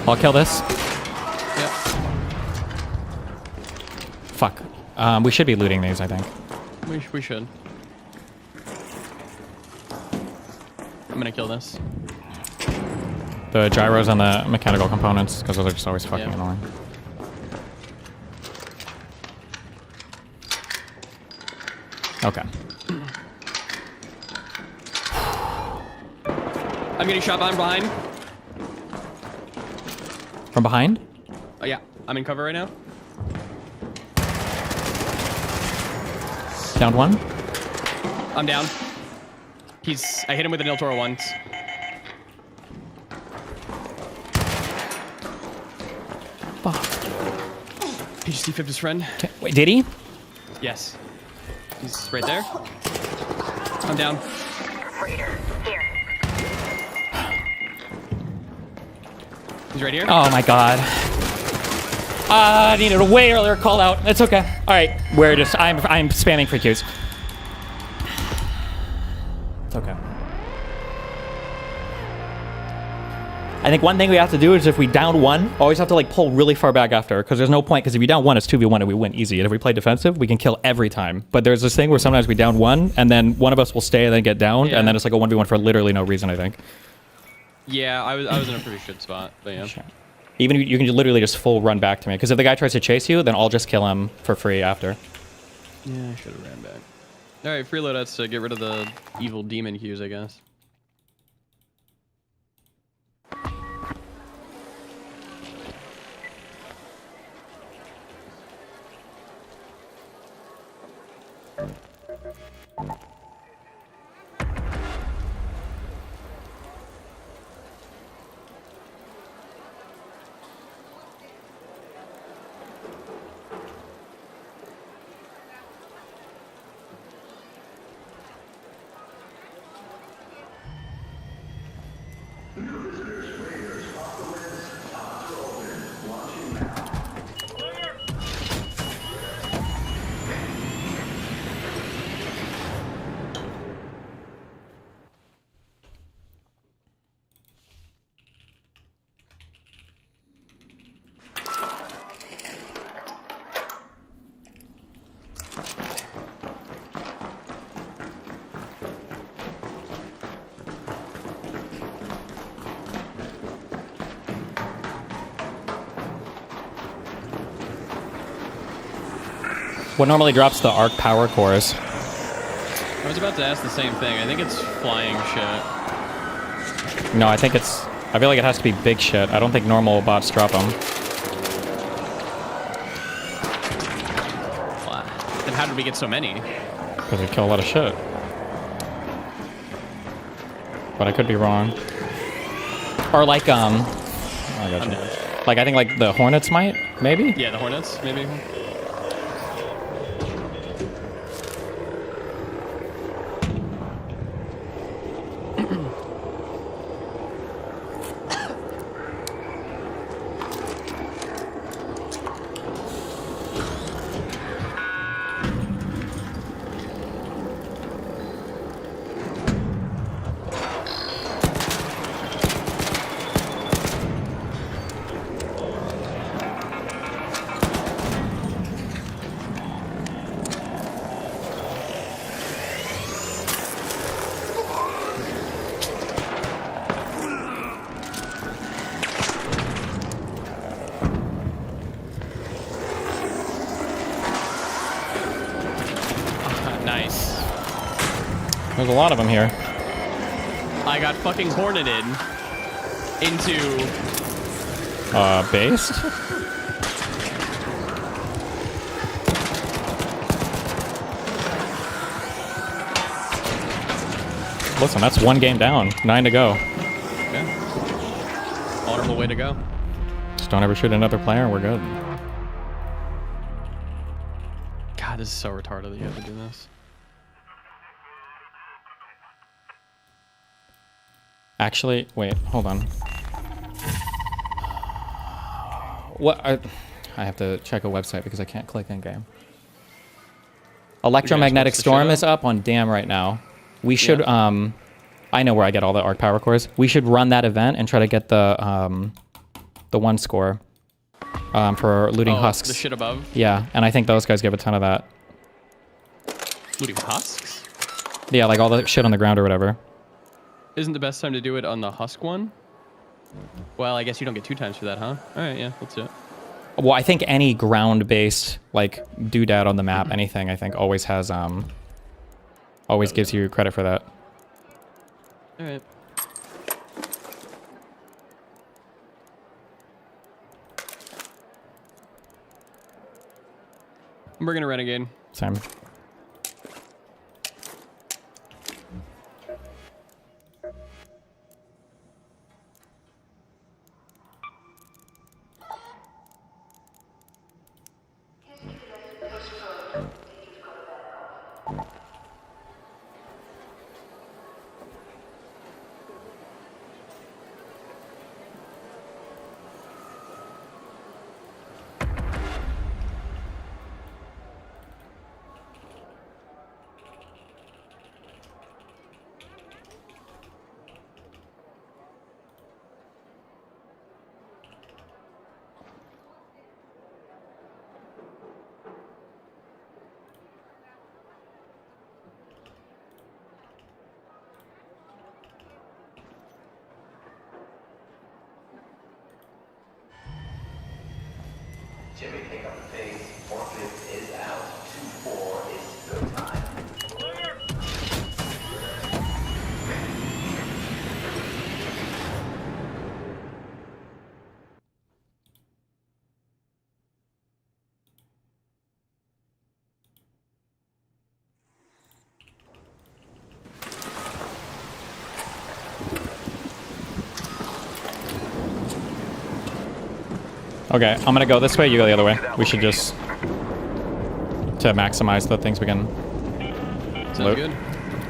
I'll kill this. Yep. Fuck. We should be looting these, I think. We should. I'm gonna kill this. The gyros and the mechanical components, because those are just always fucking annoying. Okay. I'm getting shot behind. From behind? Oh yeah, I'm in cover right now. Down one. I'm down. I hit him with an El Toro once. Fuck. He just defibed his friend. Okay. Wait, did he? Yes. He's right there. I'm down. He's right here. Oh my god. I needed a way earlier call out. It's okay. All right, I'm spamming free queues. It's okay. I think one thing we have to do is if we down one, always have to like pull really far back after, because there's no point, because if you down one, it's 2v1 and we win easy. And if we play defensive, we can kill every time. But there's this thing where sometimes we down one, and then one of us will stay and then get downed, and then it's like a 1v1 for literally no reason, I think. Yeah, I was in a pretty good spot, but yeah. Sure. Even you can literally just full run back to me, because if the guy tries to chase you, then I'll just kill him for free after. Yeah, I should have ran back. All right, freeload us to get rid of the evil demon cues, I guess. What normally drops the arc power cores? I was about to ask the same thing. I think it's flying shit. No, I think it's... I feel like it has to be big shit. I don't think normal bots drop them. Then how did we get so many? Because we kill a lot of shit. But I could be wrong. Or like, oh, I got you. Like, I think like the Hornets might, maybe? Yeah, the Hornets, maybe. Nice. There's a lot of them here. I got fucking horneted into... Based? Listen, that's one game down. 9 to go. Okay. Honorable way to go. Just don't ever shoot another player and we're good. God, this is so retarded that you have to do this. Actually, wait, hold on. What? I have to check a website because I can't click in game. Electromagnetic Storm is up on Dam right now. We should, I know where I get all the arc power cores. We should run that event and try to get the 1 score for looting husks. The shit above? Yeah, and I think those guys give a ton of that. Looting husks? Yeah, like all the shit on the ground or whatever. Isn't the best time to do it on the husk one? Well, I guess you don't get 2 times for that, huh? Alright, yeah, let's do it. Well, I think any ground-based, like, doodad on the map, anything, I think always has, always gives you credit for that. Alright. I'm bringing a renegade. Same. Jimmy, pick up the pace. Forklift is out. 2-4 is good time. Okay, I'm gonna go this way, you go the other way. We should just... to maximize the things we can... Sounds good.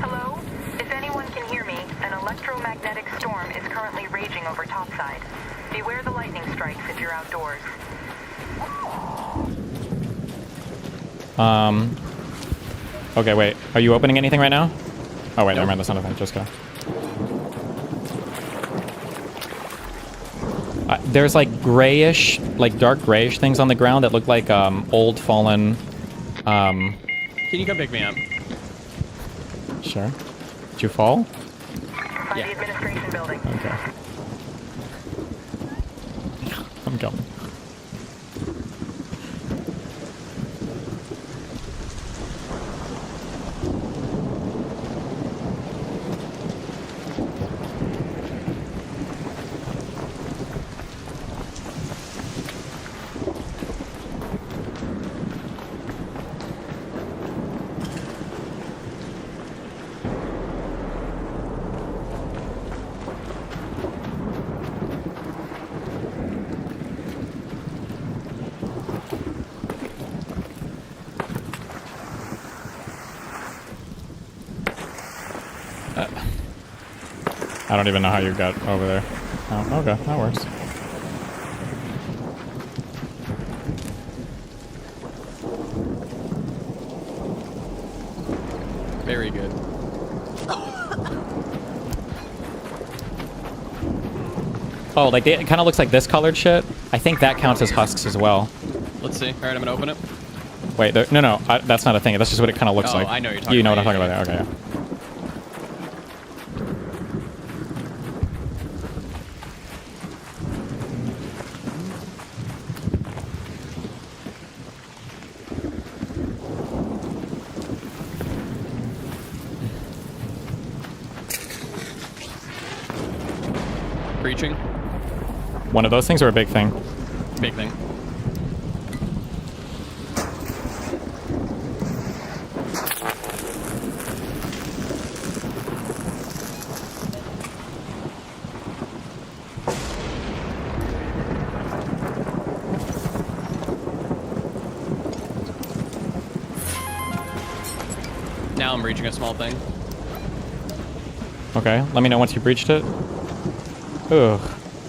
Hello? If anyone can hear me, an electromagnetic storm is currently raging over topside. Beware the lightning strikes if you're outdoors. Okay, wait. Are you opening anything right now? Oh, wait, never mind. That's not a thing. Just go. There's like grayish, like dark grayish things on the ground that look like old fallen. Can you come pick me up? Sure. Did you fall? By the administration building. Okay. I'm coming. I don't even know how you got over there. Oh, okay, that works. Very good. Oh, like it kind of looks like this colored shit. I think that counts as husks as well. Let's see. All right, I'm gonna open it. Wait, no, that's not a thing. That's just what it kind of looks like. I know what you're talking You know about. what I'm talking about? Okay, yeah. Breaching. One of those things or a big thing? Big thing. Now I'm breaching a small thing. Okay, let me know once you breached it. Ugh.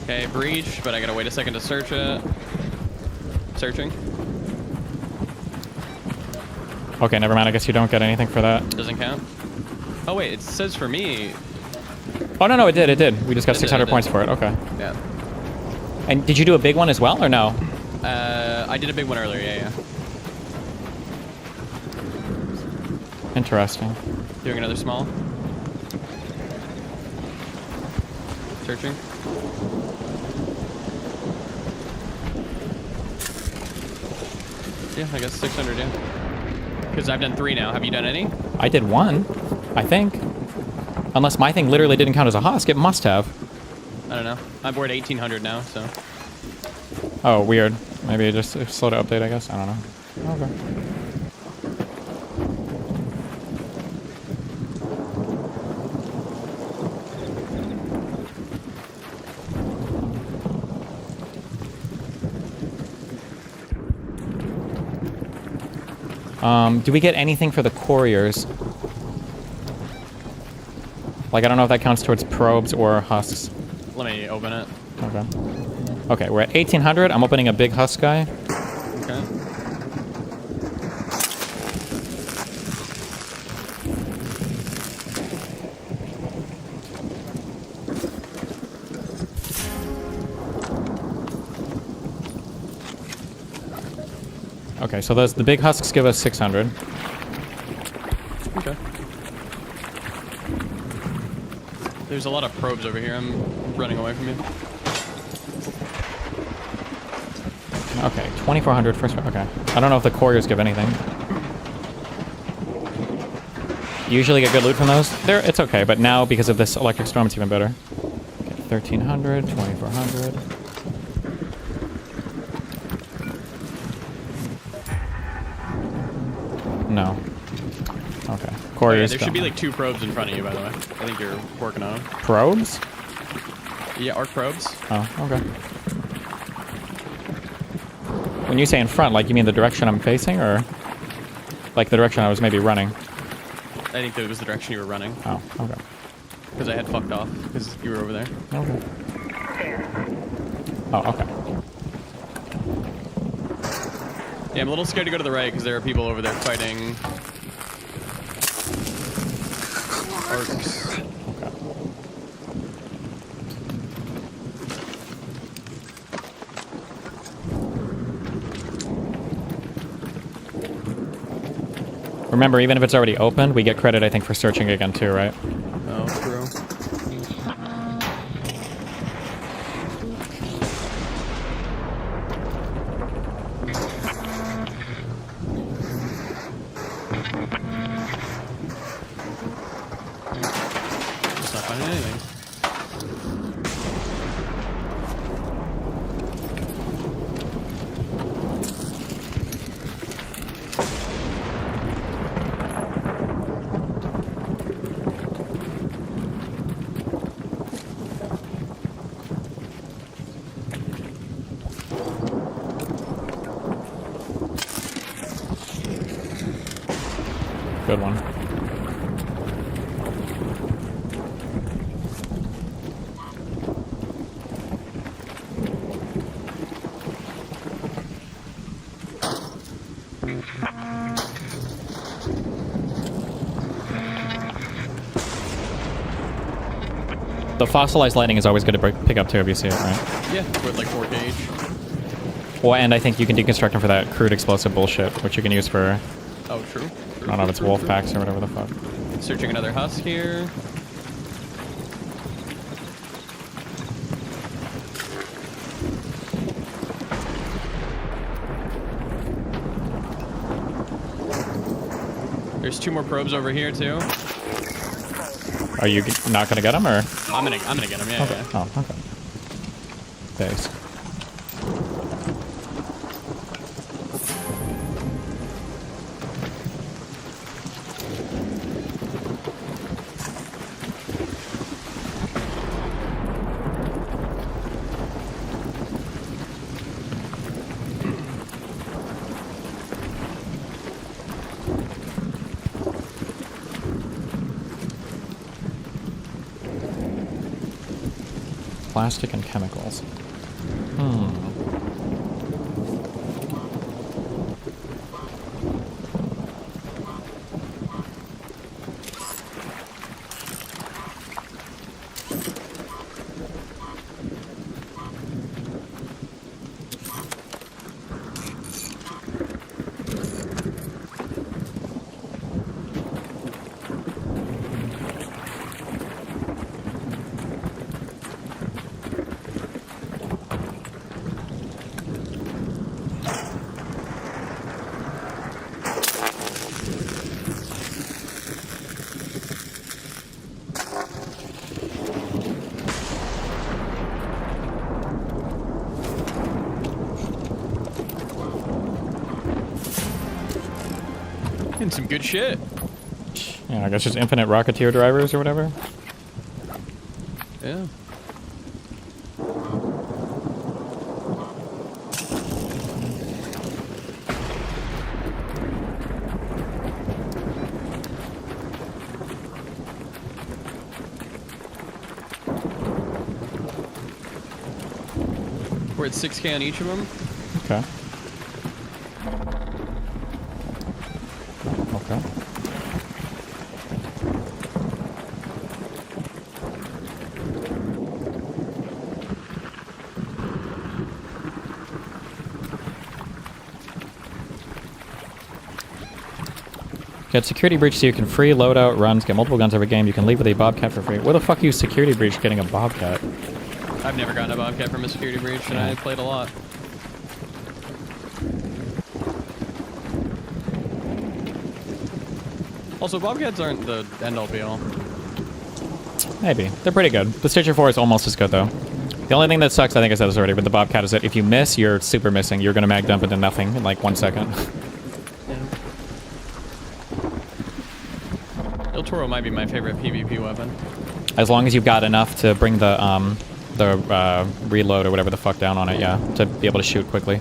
Okay, breach, but I gotta wait a second to search it. Searching. Okay, never mind. I guess you don't get anything for that. Doesn't count. Oh wait, it says for me. Oh no, it did. It did. We just got 600 points for it. Okay. Yeah. And did you do a big one as well, or no? I did a big one earlier. Yeah. Interesting. Doing another small. Searching. Yeah, I guess 600, yeah. Because I've done 3 now. Have you done any? I did 1, I think. Unless my thing literally didn't count as a husk, it must have. I don't know. I'm bored 1800 now, so. Oh, weird. Maybe it just slow to update, I guess. I don't know. Okay. Do we get anything for the couriers? Like, I don't know if that counts towards probes or husks. Let me open it. Okay. Okay, we're at 1800. I'm opening a big husk guy. Okay. Okay, so the big husks give us 600. Okay. There's a lot of probes over here. I'm running away from you. Okay, 2400 first. Okay. I don't know if the couriers give anything. You usually get good loot from those. It's okay, but now because of this electric storm, it's even better. Okay, 1300, 2400. No. Okay. Couriers. There should be like 2 probes in front of you, by the way. I think you're working on them. Probes? Yeah, arc probes. Oh, okay. When you say in front, like you mean the direction I'm facing, or like the direction I was maybe running? I think that was the direction you were running. Oh, okay. Because I had fucked off, because you were over there. Okay. Oh, okay. Yeah, I'm a little scared to go to the right, because there are people over there fighting arcs. Remember, even if it's already opened, we get credit, I think, for searching again too, right? Oh, true. Just not finding anything. Good one. The fossilized lightning is always good to pick up too if you see it, right? Yeah, with like 4 gauge. Well, and I think you can deconstruct them for that crude explosive bullshit, which you can use for... Oh, true. I don't know if it's wolf packs or whatever the fuck. Searching another husk here. There's 2 more probes over here too. Are you not gonna get them, or? I'm gonna get them. Yeah. Okay. Yeah. Oh, okay. base. Plastic and chemicals. And some good shit. Yeah, I guess just infinite Rocketeer drivers or whatever. Yeah. We're at 6K on each of them. Okay. Okay. Get security breach so you can free loadout runs, get multiple guns every game. You can leave with a Bobcat for free. Where the fuck are you security breach getting a Bobcat? I've never gotten a Bobcat from a security breach, and I played a lot. Also, Bobcats aren't the end-all be-all. Maybe. They're pretty good. The Stitcher 4 is almost as good, though. The only thing that sucks, I think I said this already, with the Bobcat is that if you miss, you're super missing. You're going to mag dump into nothing in like 1 second. Il Toro might be my favorite PvP weapon. As long as you've got enough to bring the reload or whatever the fuck down on it, yeah, to be able to shoot quickly.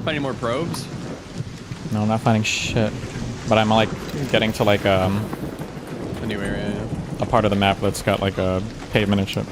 Any more probes? No, I'm not finding shit. But I'm like getting to like a new area, yeah. A part of the map that's got like a pavement and shit.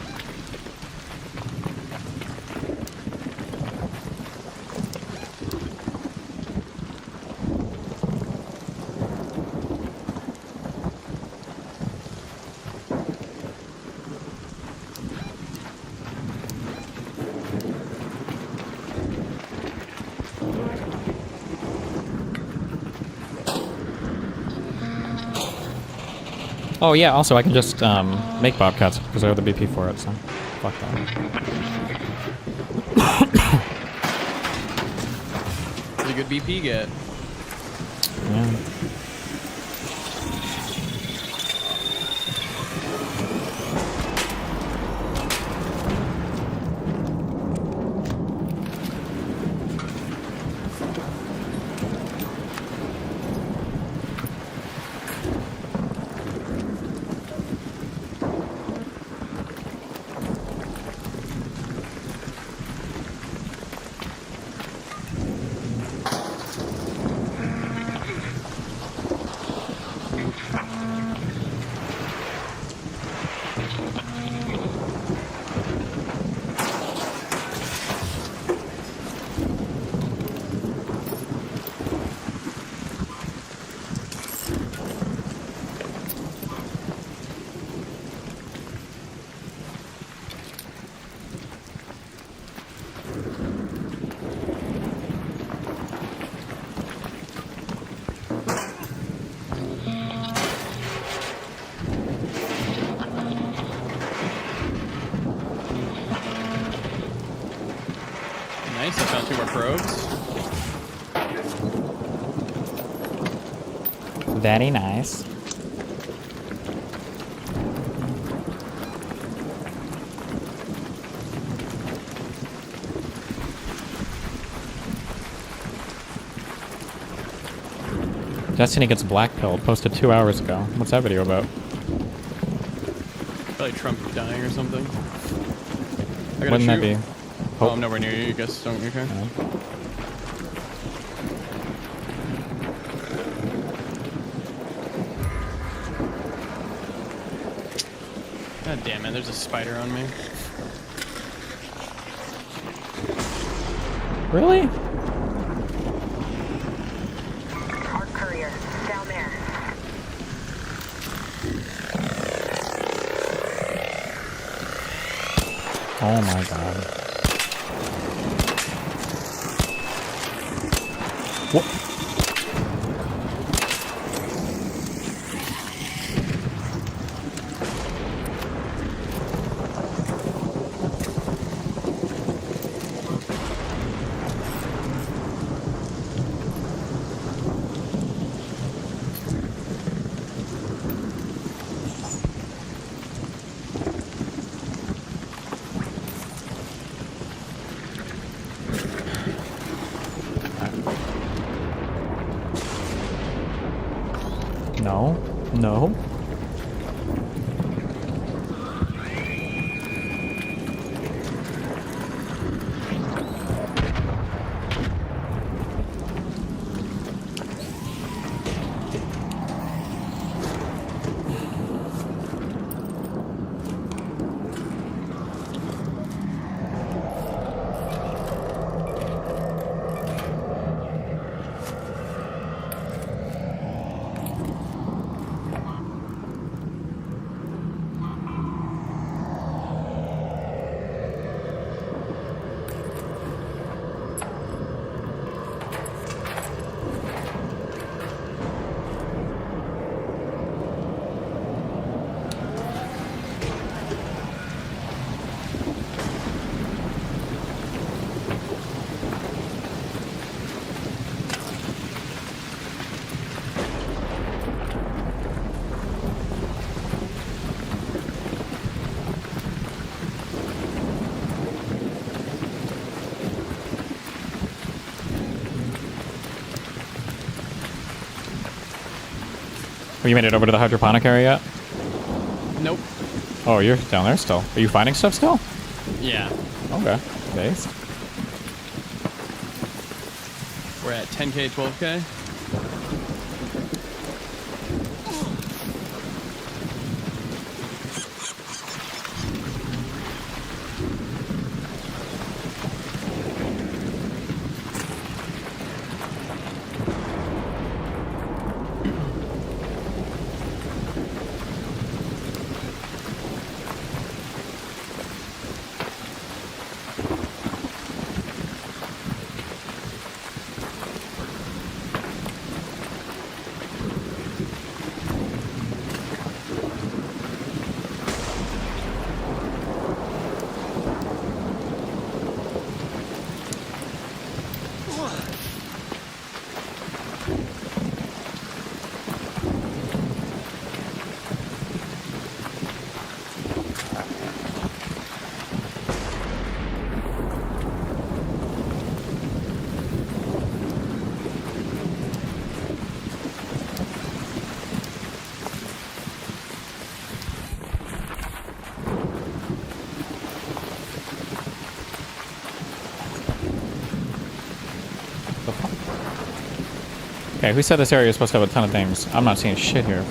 Oh yeah, also I can just make Bobcats because I have the BP for it, so fuck that. What's a good BP get? Yeah. Nice, I found 2 more probes. Very nice. Destiny gets blackpilled. Posted 2 hours ago. What's that video about? Probably Trump dying or something. I gotta Wouldn't that shoot. be? Oh, I'm nowhere near you. I guess don't you care? No. God damn it! There's a spider on me. Really? Art courier, down there. Oh my god. What? No. No. Have you made it over to the hydroponic area yet? Nope. Oh, you're down there still. Are you finding stuff still? Yeah. Okay. Based. We're at 10k, 12k. Okay, who said this area is supposed to have a ton of things? I'm not seeing shit here.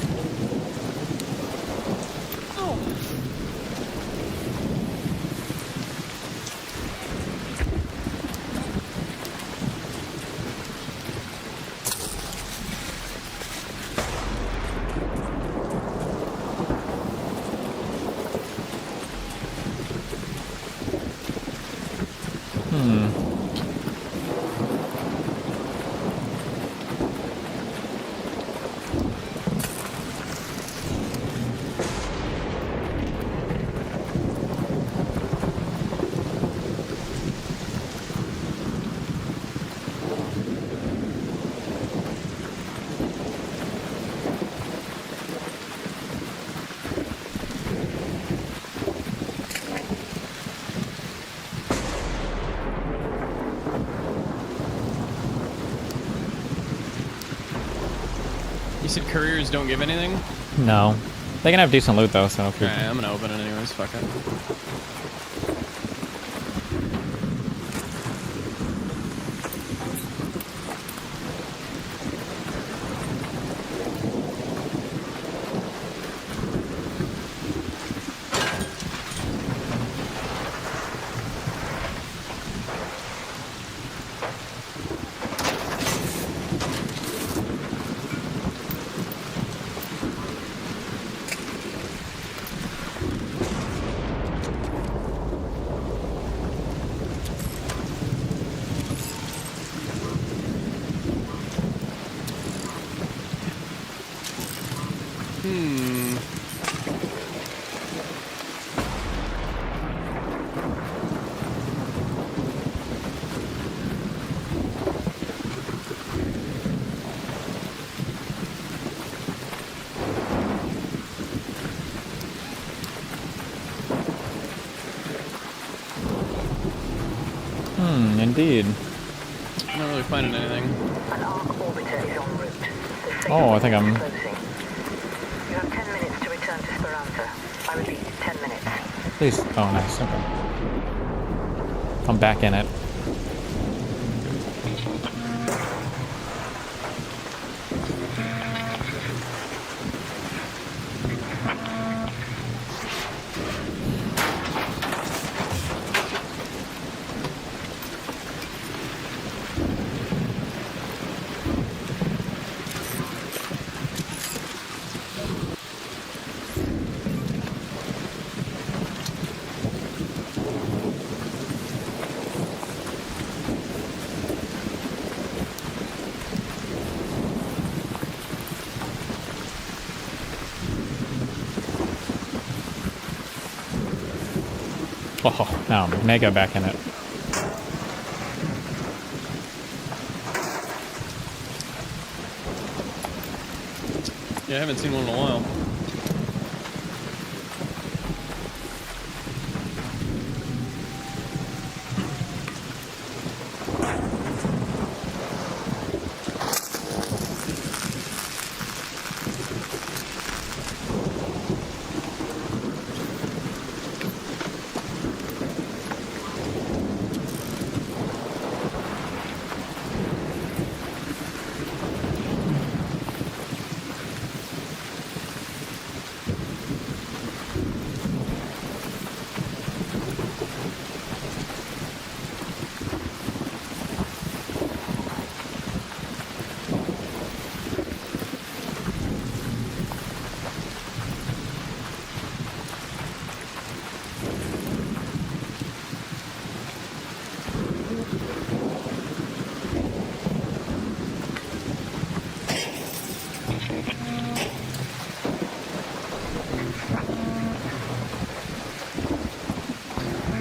said couriers don't give anything? No. They can have decent loot though, so. Alright, I'm gonna open it anyways. Fuck it. Indeed. I'm not really finding anything. Oh, I think I'm. You have 10 minutes to return to Speranza. I repeat, 10 minutes. Please. Oh, nice. Okay. I'm back in it. Oh, now I'm mega back in it. Yeah, I haven't seen one in a while.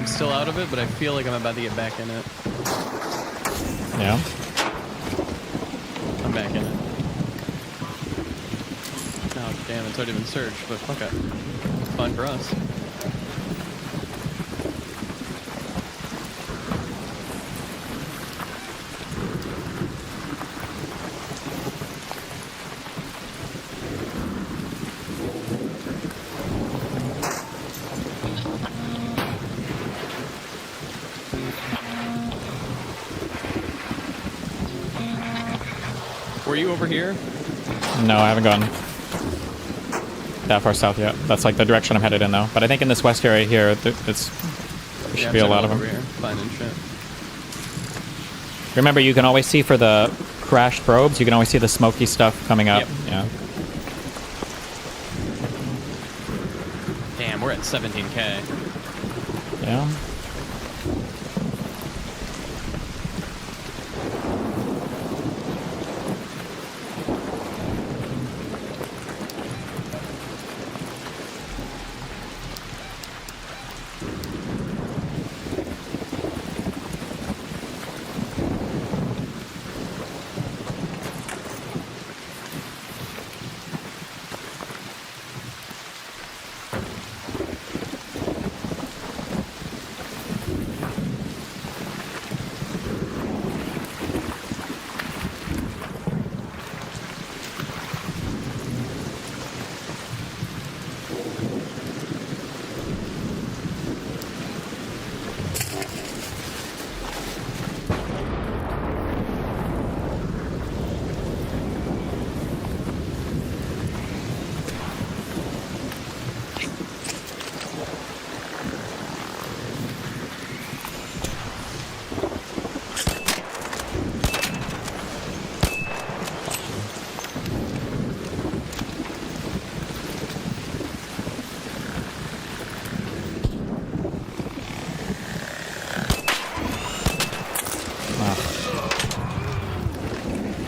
Still out of it, but I feel like I'm about to get back in it. Yeah. I'm back in it. Oh damn, it's already been searched, but fuck it. It's fine for us. Were you over here? No, I haven't gone that far south yet. That's like the direction I'm headed in though. But I think in this west area here, there should be a lot of them. Over here, finding shit. Remember, you can always see for the crashed probes, you can always see the smoky stuff coming up. Yep. Yeah. Damn, we're at 17K. Yeah.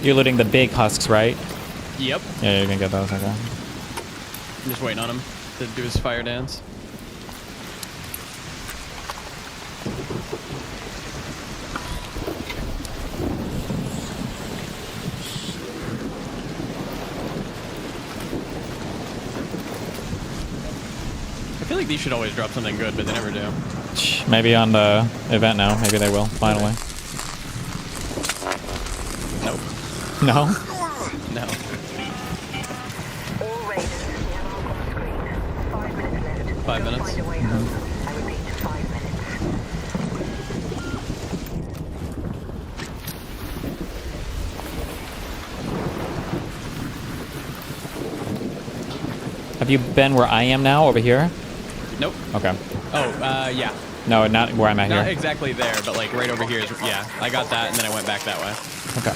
You're looting the big husks, right? Yep. Yeah, you can get those. Okay. I'm just waiting on him to do his fire dance. I feel like these should always drop something good, but they never do. Maybe on the event now. Maybe they will, finally. Nope. No? No. All raiders, the alarm on screen. 5 minutes left. 5 minutes? Find a way home. I repeat, 5 minutes. Have you been where I am now, over here? Nope. Okay. Oh, yeah. No, not where I'm at Not here. exactly there, but like right over here is, yeah. I got that and then I went back that way. Okay.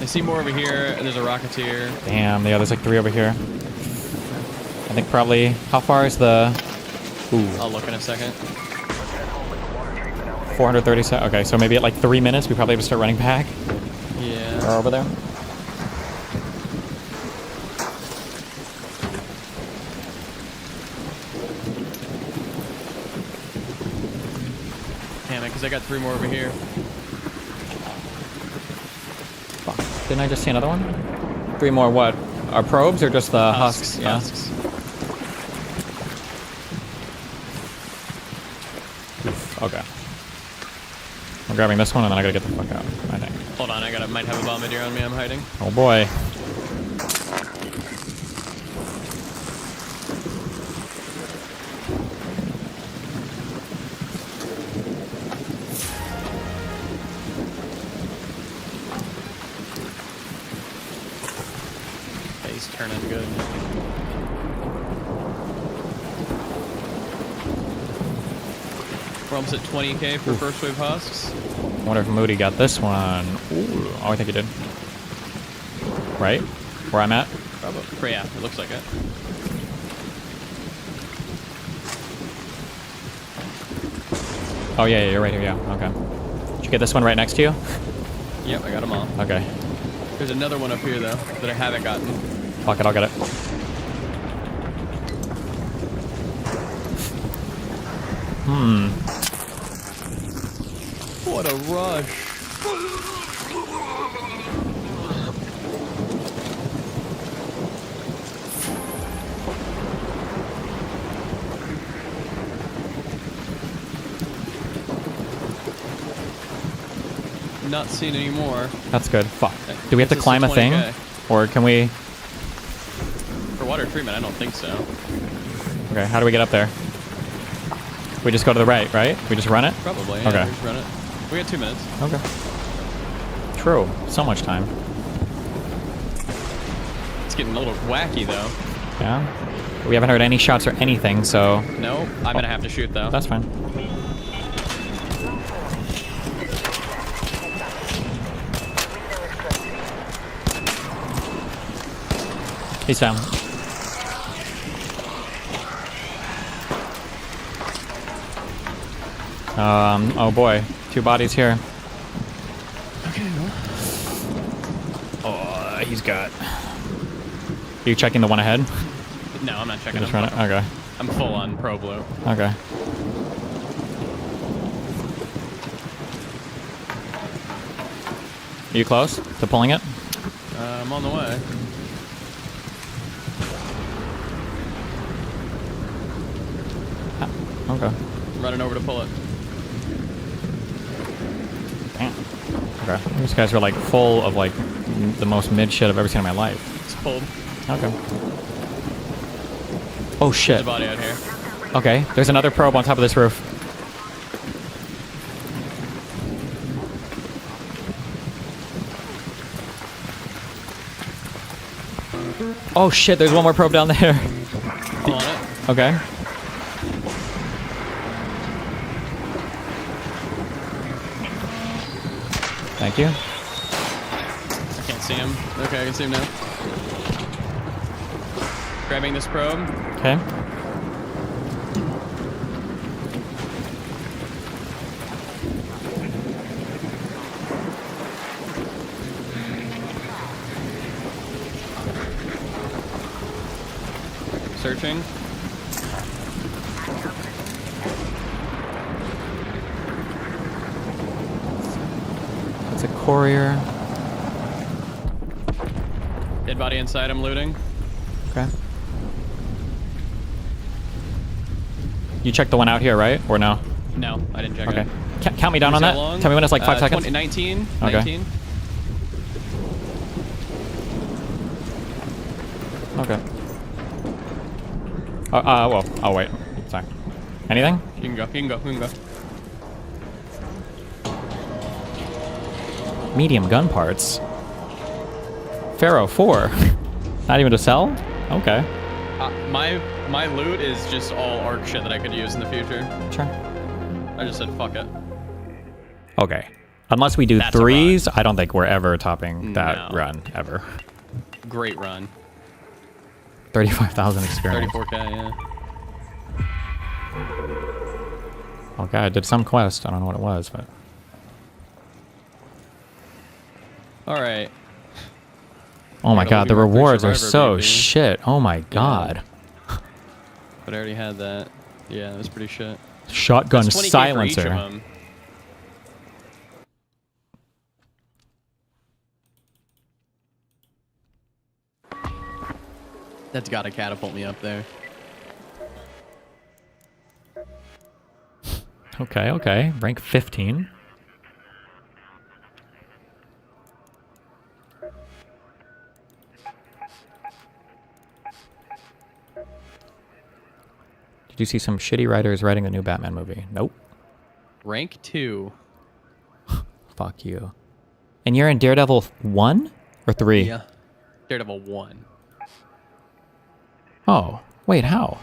I see more over here. There's a Rocketeer. Damn, yeah, there's like 3 over here. I think probably... How far is the... Ooh. I'll look in a second. 430 Okay, so maybe at like 3 minutes, we probably have to start running back. Yeah. Or over there. Damn it, because I got 3 more over here. Fuck. Didn't I just see another one? 3 more what? Our probes or just the husks? Yeah. Husks. Okay. I'm grabbing this one and then I gotta get the fuck out, I think. Hold on, might have a bombardier on me. I'm hiding. Oh boy. Okay, he's turning good. We're almost at 20k for first wave husks. I wonder if Mooty got this one. Ooh. Oh, I think he did. Right? Where I'm at? Probably. Yeah, it looks like it. Oh, yeah, you're right here. Yeah, okay. Did you get this one right next to you? Yep, I got them all. Okay. There's another one up here, though, that I haven't gotten. Fuck it, I'll get it. What a rush. Not seen any more. That's good. Fuck. Do we have to This is climb a thing? 20K. Or can we... For water treatment, I don't think so. Okay, how do we get up there? We just go to the right? We just run it? Probably, yeah, Okay. we just run it. We got 2 minutes. Okay. True. So much time. It's getting a little wacky, though. Yeah? We haven't heard any shots or anything, so... No, I'm gonna have to shoot, though. That's fine. He's down. Oh boy. 2 bodies here. Okay. Oh, he's got... Are you checking the one ahead? No, I'm not checking Just him. run it? Okay. I'm full on Pro Blue. Okay. Are you close to pulling it? I'm on the way. Okay. Running over to pull it. Okay. These guys are like full of like the most mid shit I've ever seen in my life. It's pulled. Okay. Oh shit. There's a body out here. Okay. There's another probe on top of this roof. Oh shit, there's one more probe down there. I'm on it. Okay. Thank you. I can't see him. Okay, I can see him now. Grabbing this probe. Okay. Searching. It's a courier. Dead body inside, I'm looting. Okay. You checked the one out here, right? Or no? No, I didn't check Okay. it. Count me down on that. Long? Tell me when it's like 5 seconds. 19. Okay. 19. Okay. Well. Oh, wait. Sorry. Anything? You can go. You can go. You can go. Medium gun parts. Pharaoh 4. Not even to sell? Okay. My loot is just all arc shit that I could use in the future. Sure. I just said fuck it. Okay. Unless we do That's a threes, I don't think we're ever topping that No. run, ever. Great run. 35,000 experience. 34k, yeah. Okay, I did some quest. I don't know what it was, but... All right. Oh my Alright, god, the I'll be rewards Free are Survivor, so baby. shit. Oh my god. But I already had that. Yeah, that was pretty shit. Shotgun That's 20K for each silencer. of them. That's gotta catapult me up there. Okay, okay. Rank 15. Did you see some shitty writers writing a new Batman movie? Nope. Rank 2. Fuck you. And you're in Daredevil 1 or 3? Yeah. Daredevil 1. Oh, wait, how?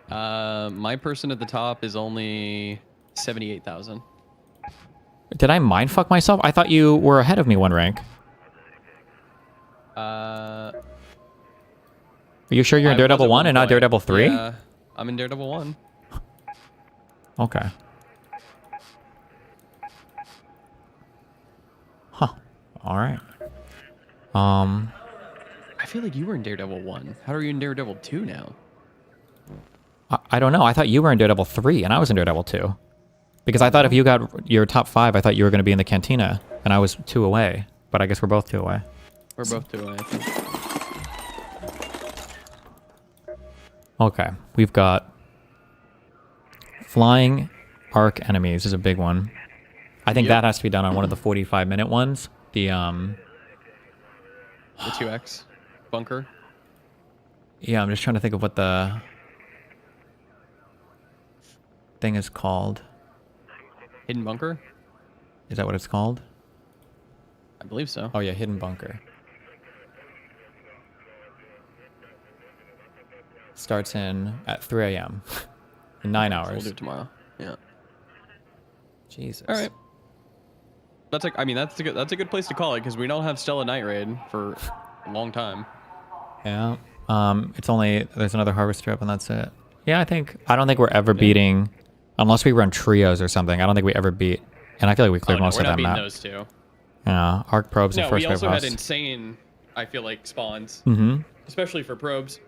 My person at the top is only 78,000. Did I mindfuck myself? I thought you were ahead of me one rank. Uh, Are you sure you're in I was Daredevil at 1 and not point. Daredevil 3? Yeah, I'm in Daredevil 1. Okay. Huh. All right. I feel like you were in Daredevil 1. How are you in Daredevil 2 now? I don't know. I thought you were in Daredevil 3 and I was in Daredevil 2. Because I thought if you got your top 5, I thought you were going to be in the cantina and I was 2 away. But I guess we're both 2 away. We're both 2 away, I think. Okay. We've got flying arc enemies is a big one. I think that has to be done on one of the 45-minute ones. The 2X bunker. Yeah, I'm just trying to think of what the thing is called. Hidden bunker? Is that what it's called? I believe so. Oh yeah, hidden bunker. Starts at 3 a.m. in 9 hours. We'll do it tomorrow. Yeah. Jesus. All right. That's like, I mean, that's a good place to call it because we don't have Stella Night Raid for a long time. Yeah. It's only there's another harvester up and that's it. Yeah, I don't think we're ever beating, unless we run trios or something. I don't think we ever beat, and I feel like we cleared most of that map. We're not beating those two. Yeah, arc probes and No, first we wave also had hosts. insane, I feel like, spawns. Mm-hmm. Especially for probes.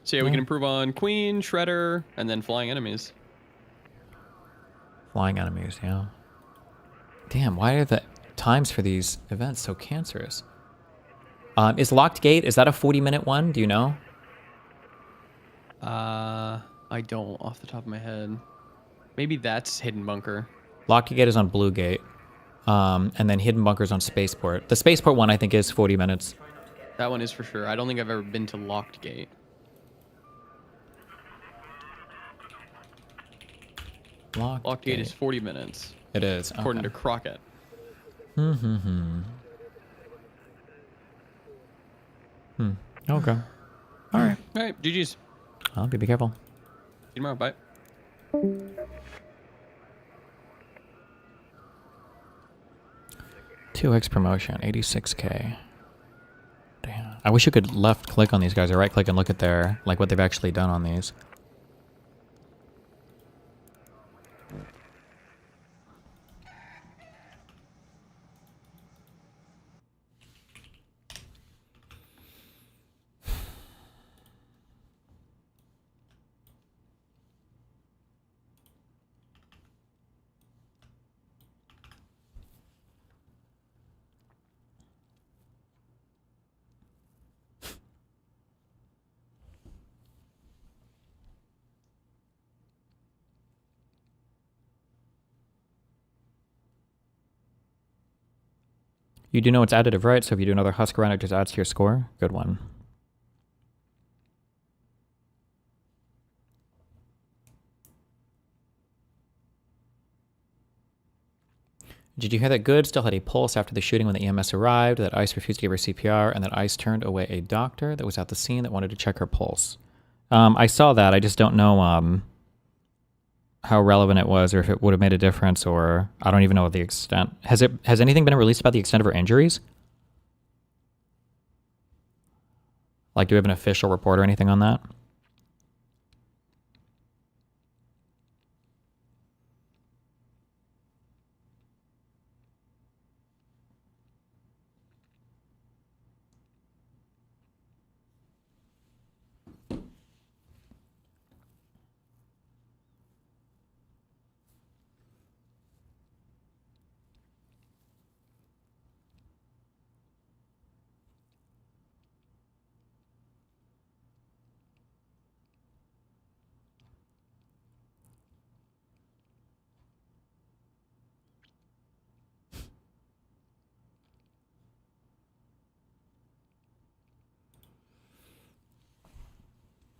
So yeah, we can improve on Queen, Shredder, and then flying enemies. Flying enemies, yeah. Damn, why are the times for these events so cancerous? Is Locked Gate, is that a 40-minute one? Do you know? I don't off the top of my head. Maybe that's Hidden Bunker. Locked Gate is on Blue Gate. And then Hidden Bunker's on Spaceport. The Spaceport one, I think, is 40 minutes. That one is for sure. I don't think I've ever been to Locked Gate. Locked Gate is 40 minutes. It is. According to Crockett. Okay. All right. All right. GG's. I'll be careful. See you tomorrow. Bye. 2x promotion, 86k. Damn. I wish you could left click on these guys or right click and look at their, like, what they've actually done on these. You do know it's additive, right? So if you do another husk around, it just adds to your score. Good one. Did you hear that Good still had a pulse after the shooting when the EMS arrived, that ICE refused to give her CPR, and that ICE turned away a doctor that was at the scene that wanted to check her pulse? I saw that. I just don't know how relevant it was, or if it would have made a difference, or I don't even know the extent. Has anything been released about the extent of her injuries? Like, do we have an official report or anything on that?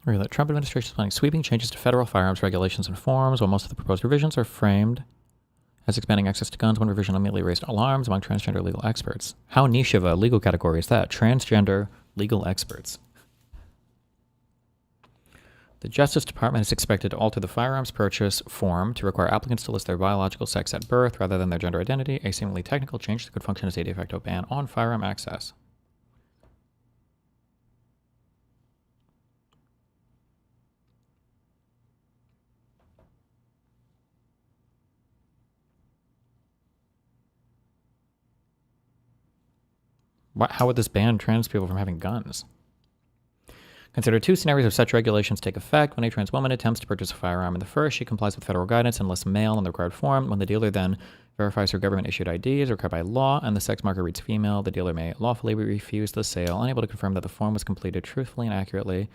The Trump administration is planning sweeping changes to federal firearms regulations and forms, while most of the proposed revisions are framed as expanding access to guns. One revision immediately raised alarms among transgender legal experts. How niche of a legal category is that? Transgender legal experts. The Justice Department is expected to alter the firearms purchase form to require applicants to list their biological sex at birth rather than their gender identity, a seemingly technical change that could function as a de facto ban on firearm access. How would this ban trans people from having guns? Consider two scenarios of such regulations take effect. When a trans woman attempts to purchase a firearm in the first, she complies with federal guidance and lists male in the required form. When the dealer then verifies her government-issued ID is required by law and the sex marker reads female, the dealer may lawfully refuse the sale, unable to confirm that the form was completed truthfully and accurately.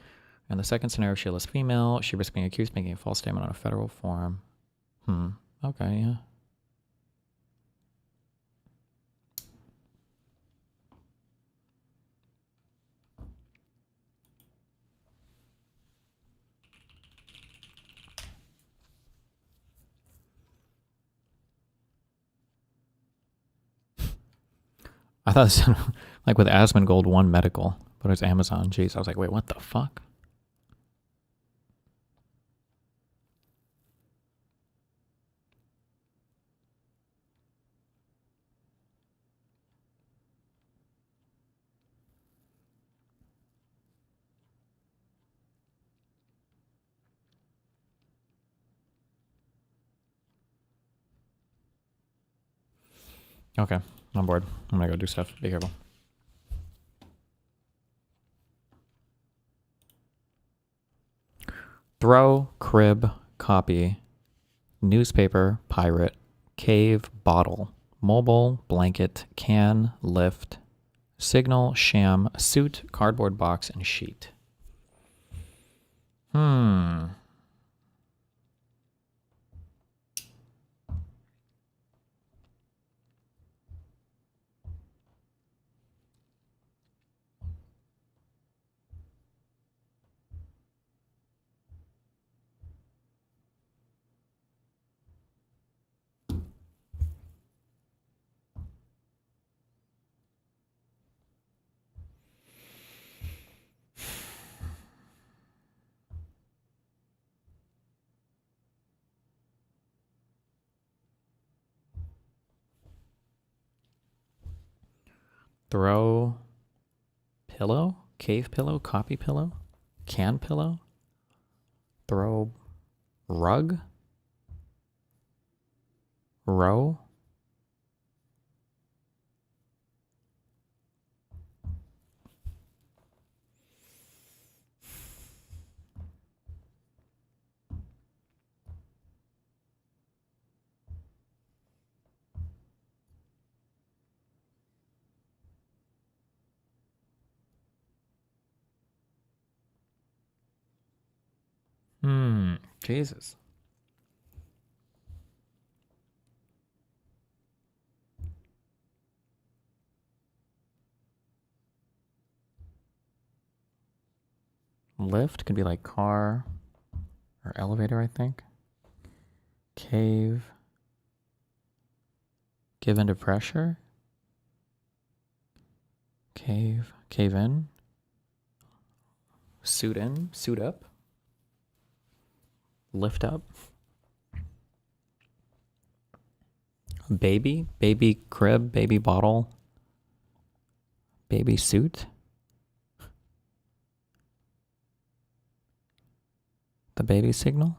In the second scenario, she lists female. She risks being accused of making a false statement on a federal form. Okay, yeah. I thought it sounded like with Asmongold 1 Medical, but it's Amazon. Jeez, I was like, wait, what the fuck? Okay, I'm bored. I'm gonna go do stuff. Be careful. Throw, crib, copy, newspaper, pirate, cave, bottle, mobile, blanket, can, lift, signal, sham, suit, cardboard box, and sheet. Throw pillow, cave pillow, copy pillow, can pillow. Throw rug, row. Jesus. Lift could be like car or elevator, I think. Cave. Give into pressure. Cave. Cave in. Suit in. Suit up. Lift up. Baby. Baby crib. Baby bottle. Baby suit. The baby signal.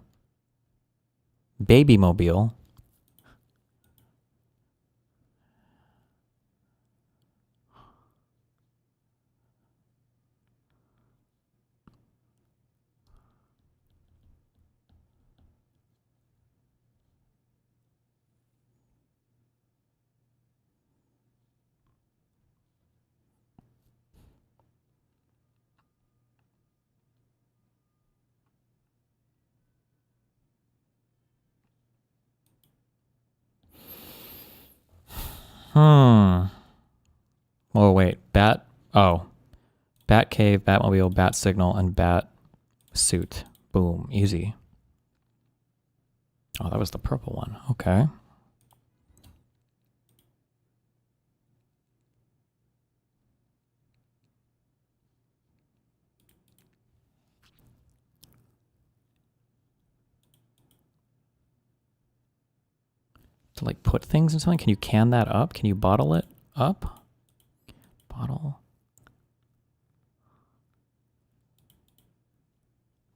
Baby mobile. Oh, wait. Bat. Oh. Bat cave, Batmobile, bat signal, and bat suit. Boom. Easy. Oh, that was the purple one. Okay. To like put things in something? Can you can that up? Can you bottle it up? Bottle.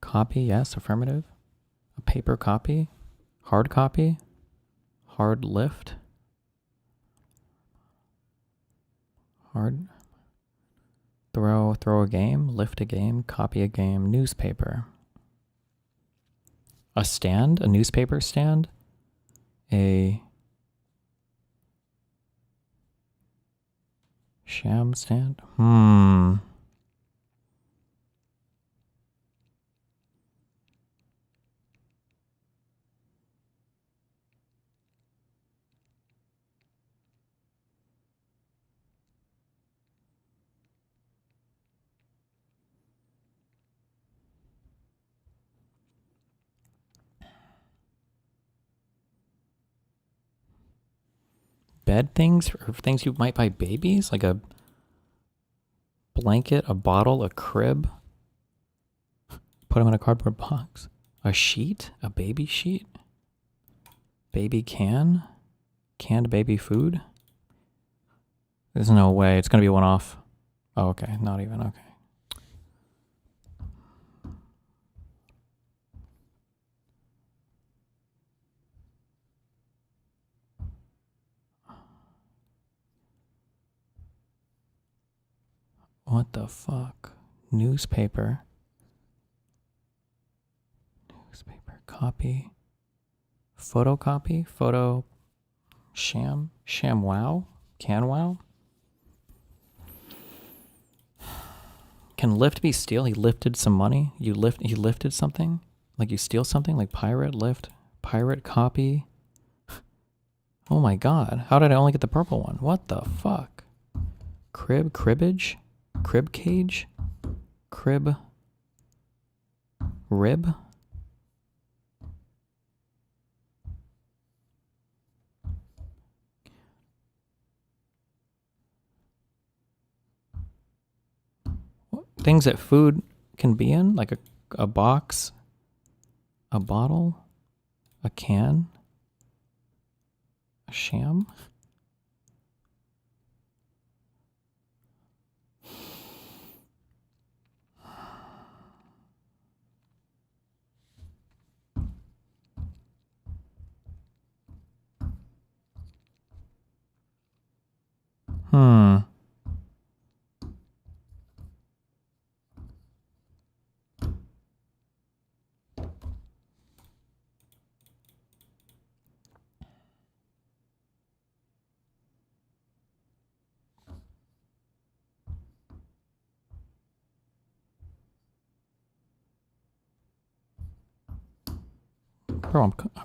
Copy, yes, affirmative. A paper copy. Hard copy. Hard lift. Hard. Throw a game. Lift a game. Copy a game. Newspaper. A stand. A newspaper stand. A sham stand. Bed things or things you might buy babies, like a blanket, a bottle, a crib. Put them in a cardboard box. A sheet, a baby sheet. Baby can, canned baby food. There's no way it's gonna be one off. Oh, okay, not even okay. What the fuck? Newspaper. Newspaper. Copy. Photocopy. Photo. Sham. Sham wow. Can wow. Can lift be steal? He lifted some money. He lifted something? Like you steal something? Like pirate, lift. Pirate, copy. Oh my god. How did I only get the purple one? What the fuck? Crib, cribbage? Crib cage? Crib. Rib? Things that food can be in, like a box, a bottle, a can, a sham. Bro,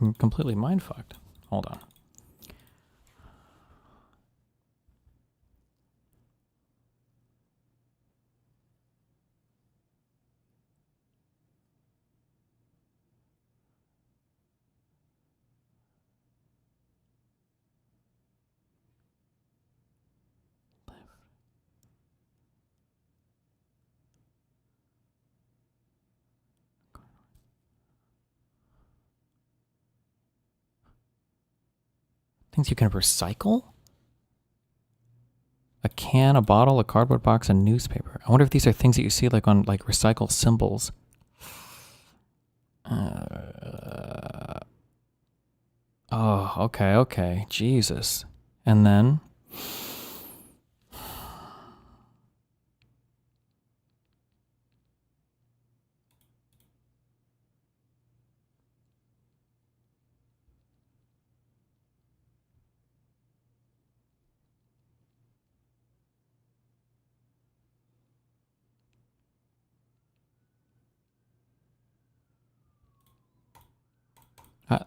I'm completely mind fucked. Hold on. Things you can recycle? A can, a bottle, a cardboard box, a newspaper. I wonder if these are things that you see like on like recycle symbols. Oh, okay. Jesus. And then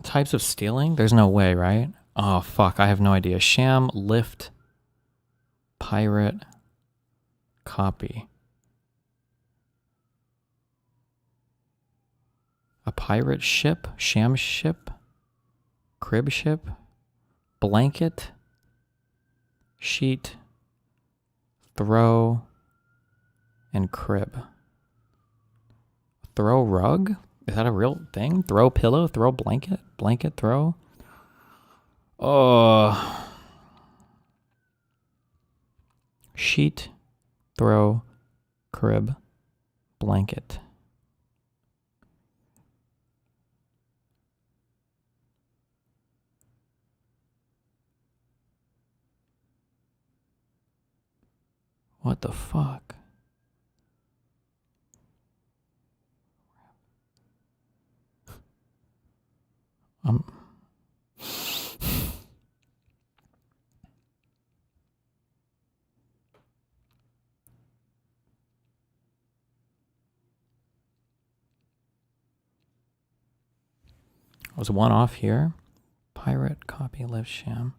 types of stealing? There's no way, right? Oh, fuck. I have no idea. Sham, lift, pirate, copy. A pirate ship, sham ship, crib ship, blanket, sheet, throw, and crib. Throw rug? Is that a real thing? Throw pillow, throw blanket, blanket throw. Oh. Sheet, throw, crib, blanket. What the fuck? Was one off here? Pirate, copy, lift, sham.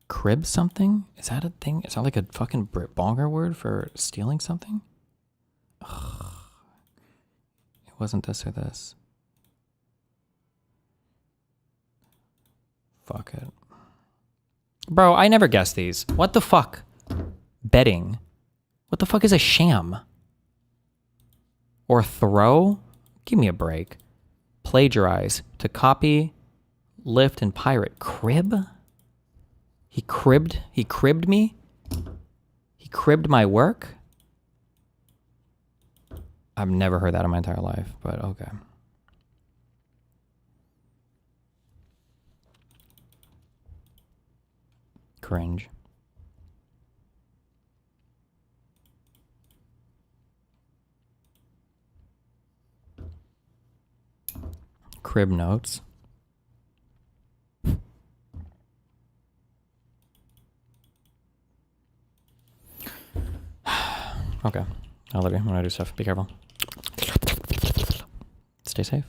Crib something? Is that a thing? Is that like a fucking bonger word for stealing something? Ugh. It wasn't this or this. Fuck it. Bro, I never guessed these. What the fuck? Betting. What the fuck is a sham? Or throw? Give me a break. Plagiarize. To copy, lift, and pirate. Crib? He cribbed me? He cribbed my work? I've never heard that in my entire life, but okay. Cringe. Crib notes. Okay. I love you. I'm gonna do stuff. Be careful. Stay safe.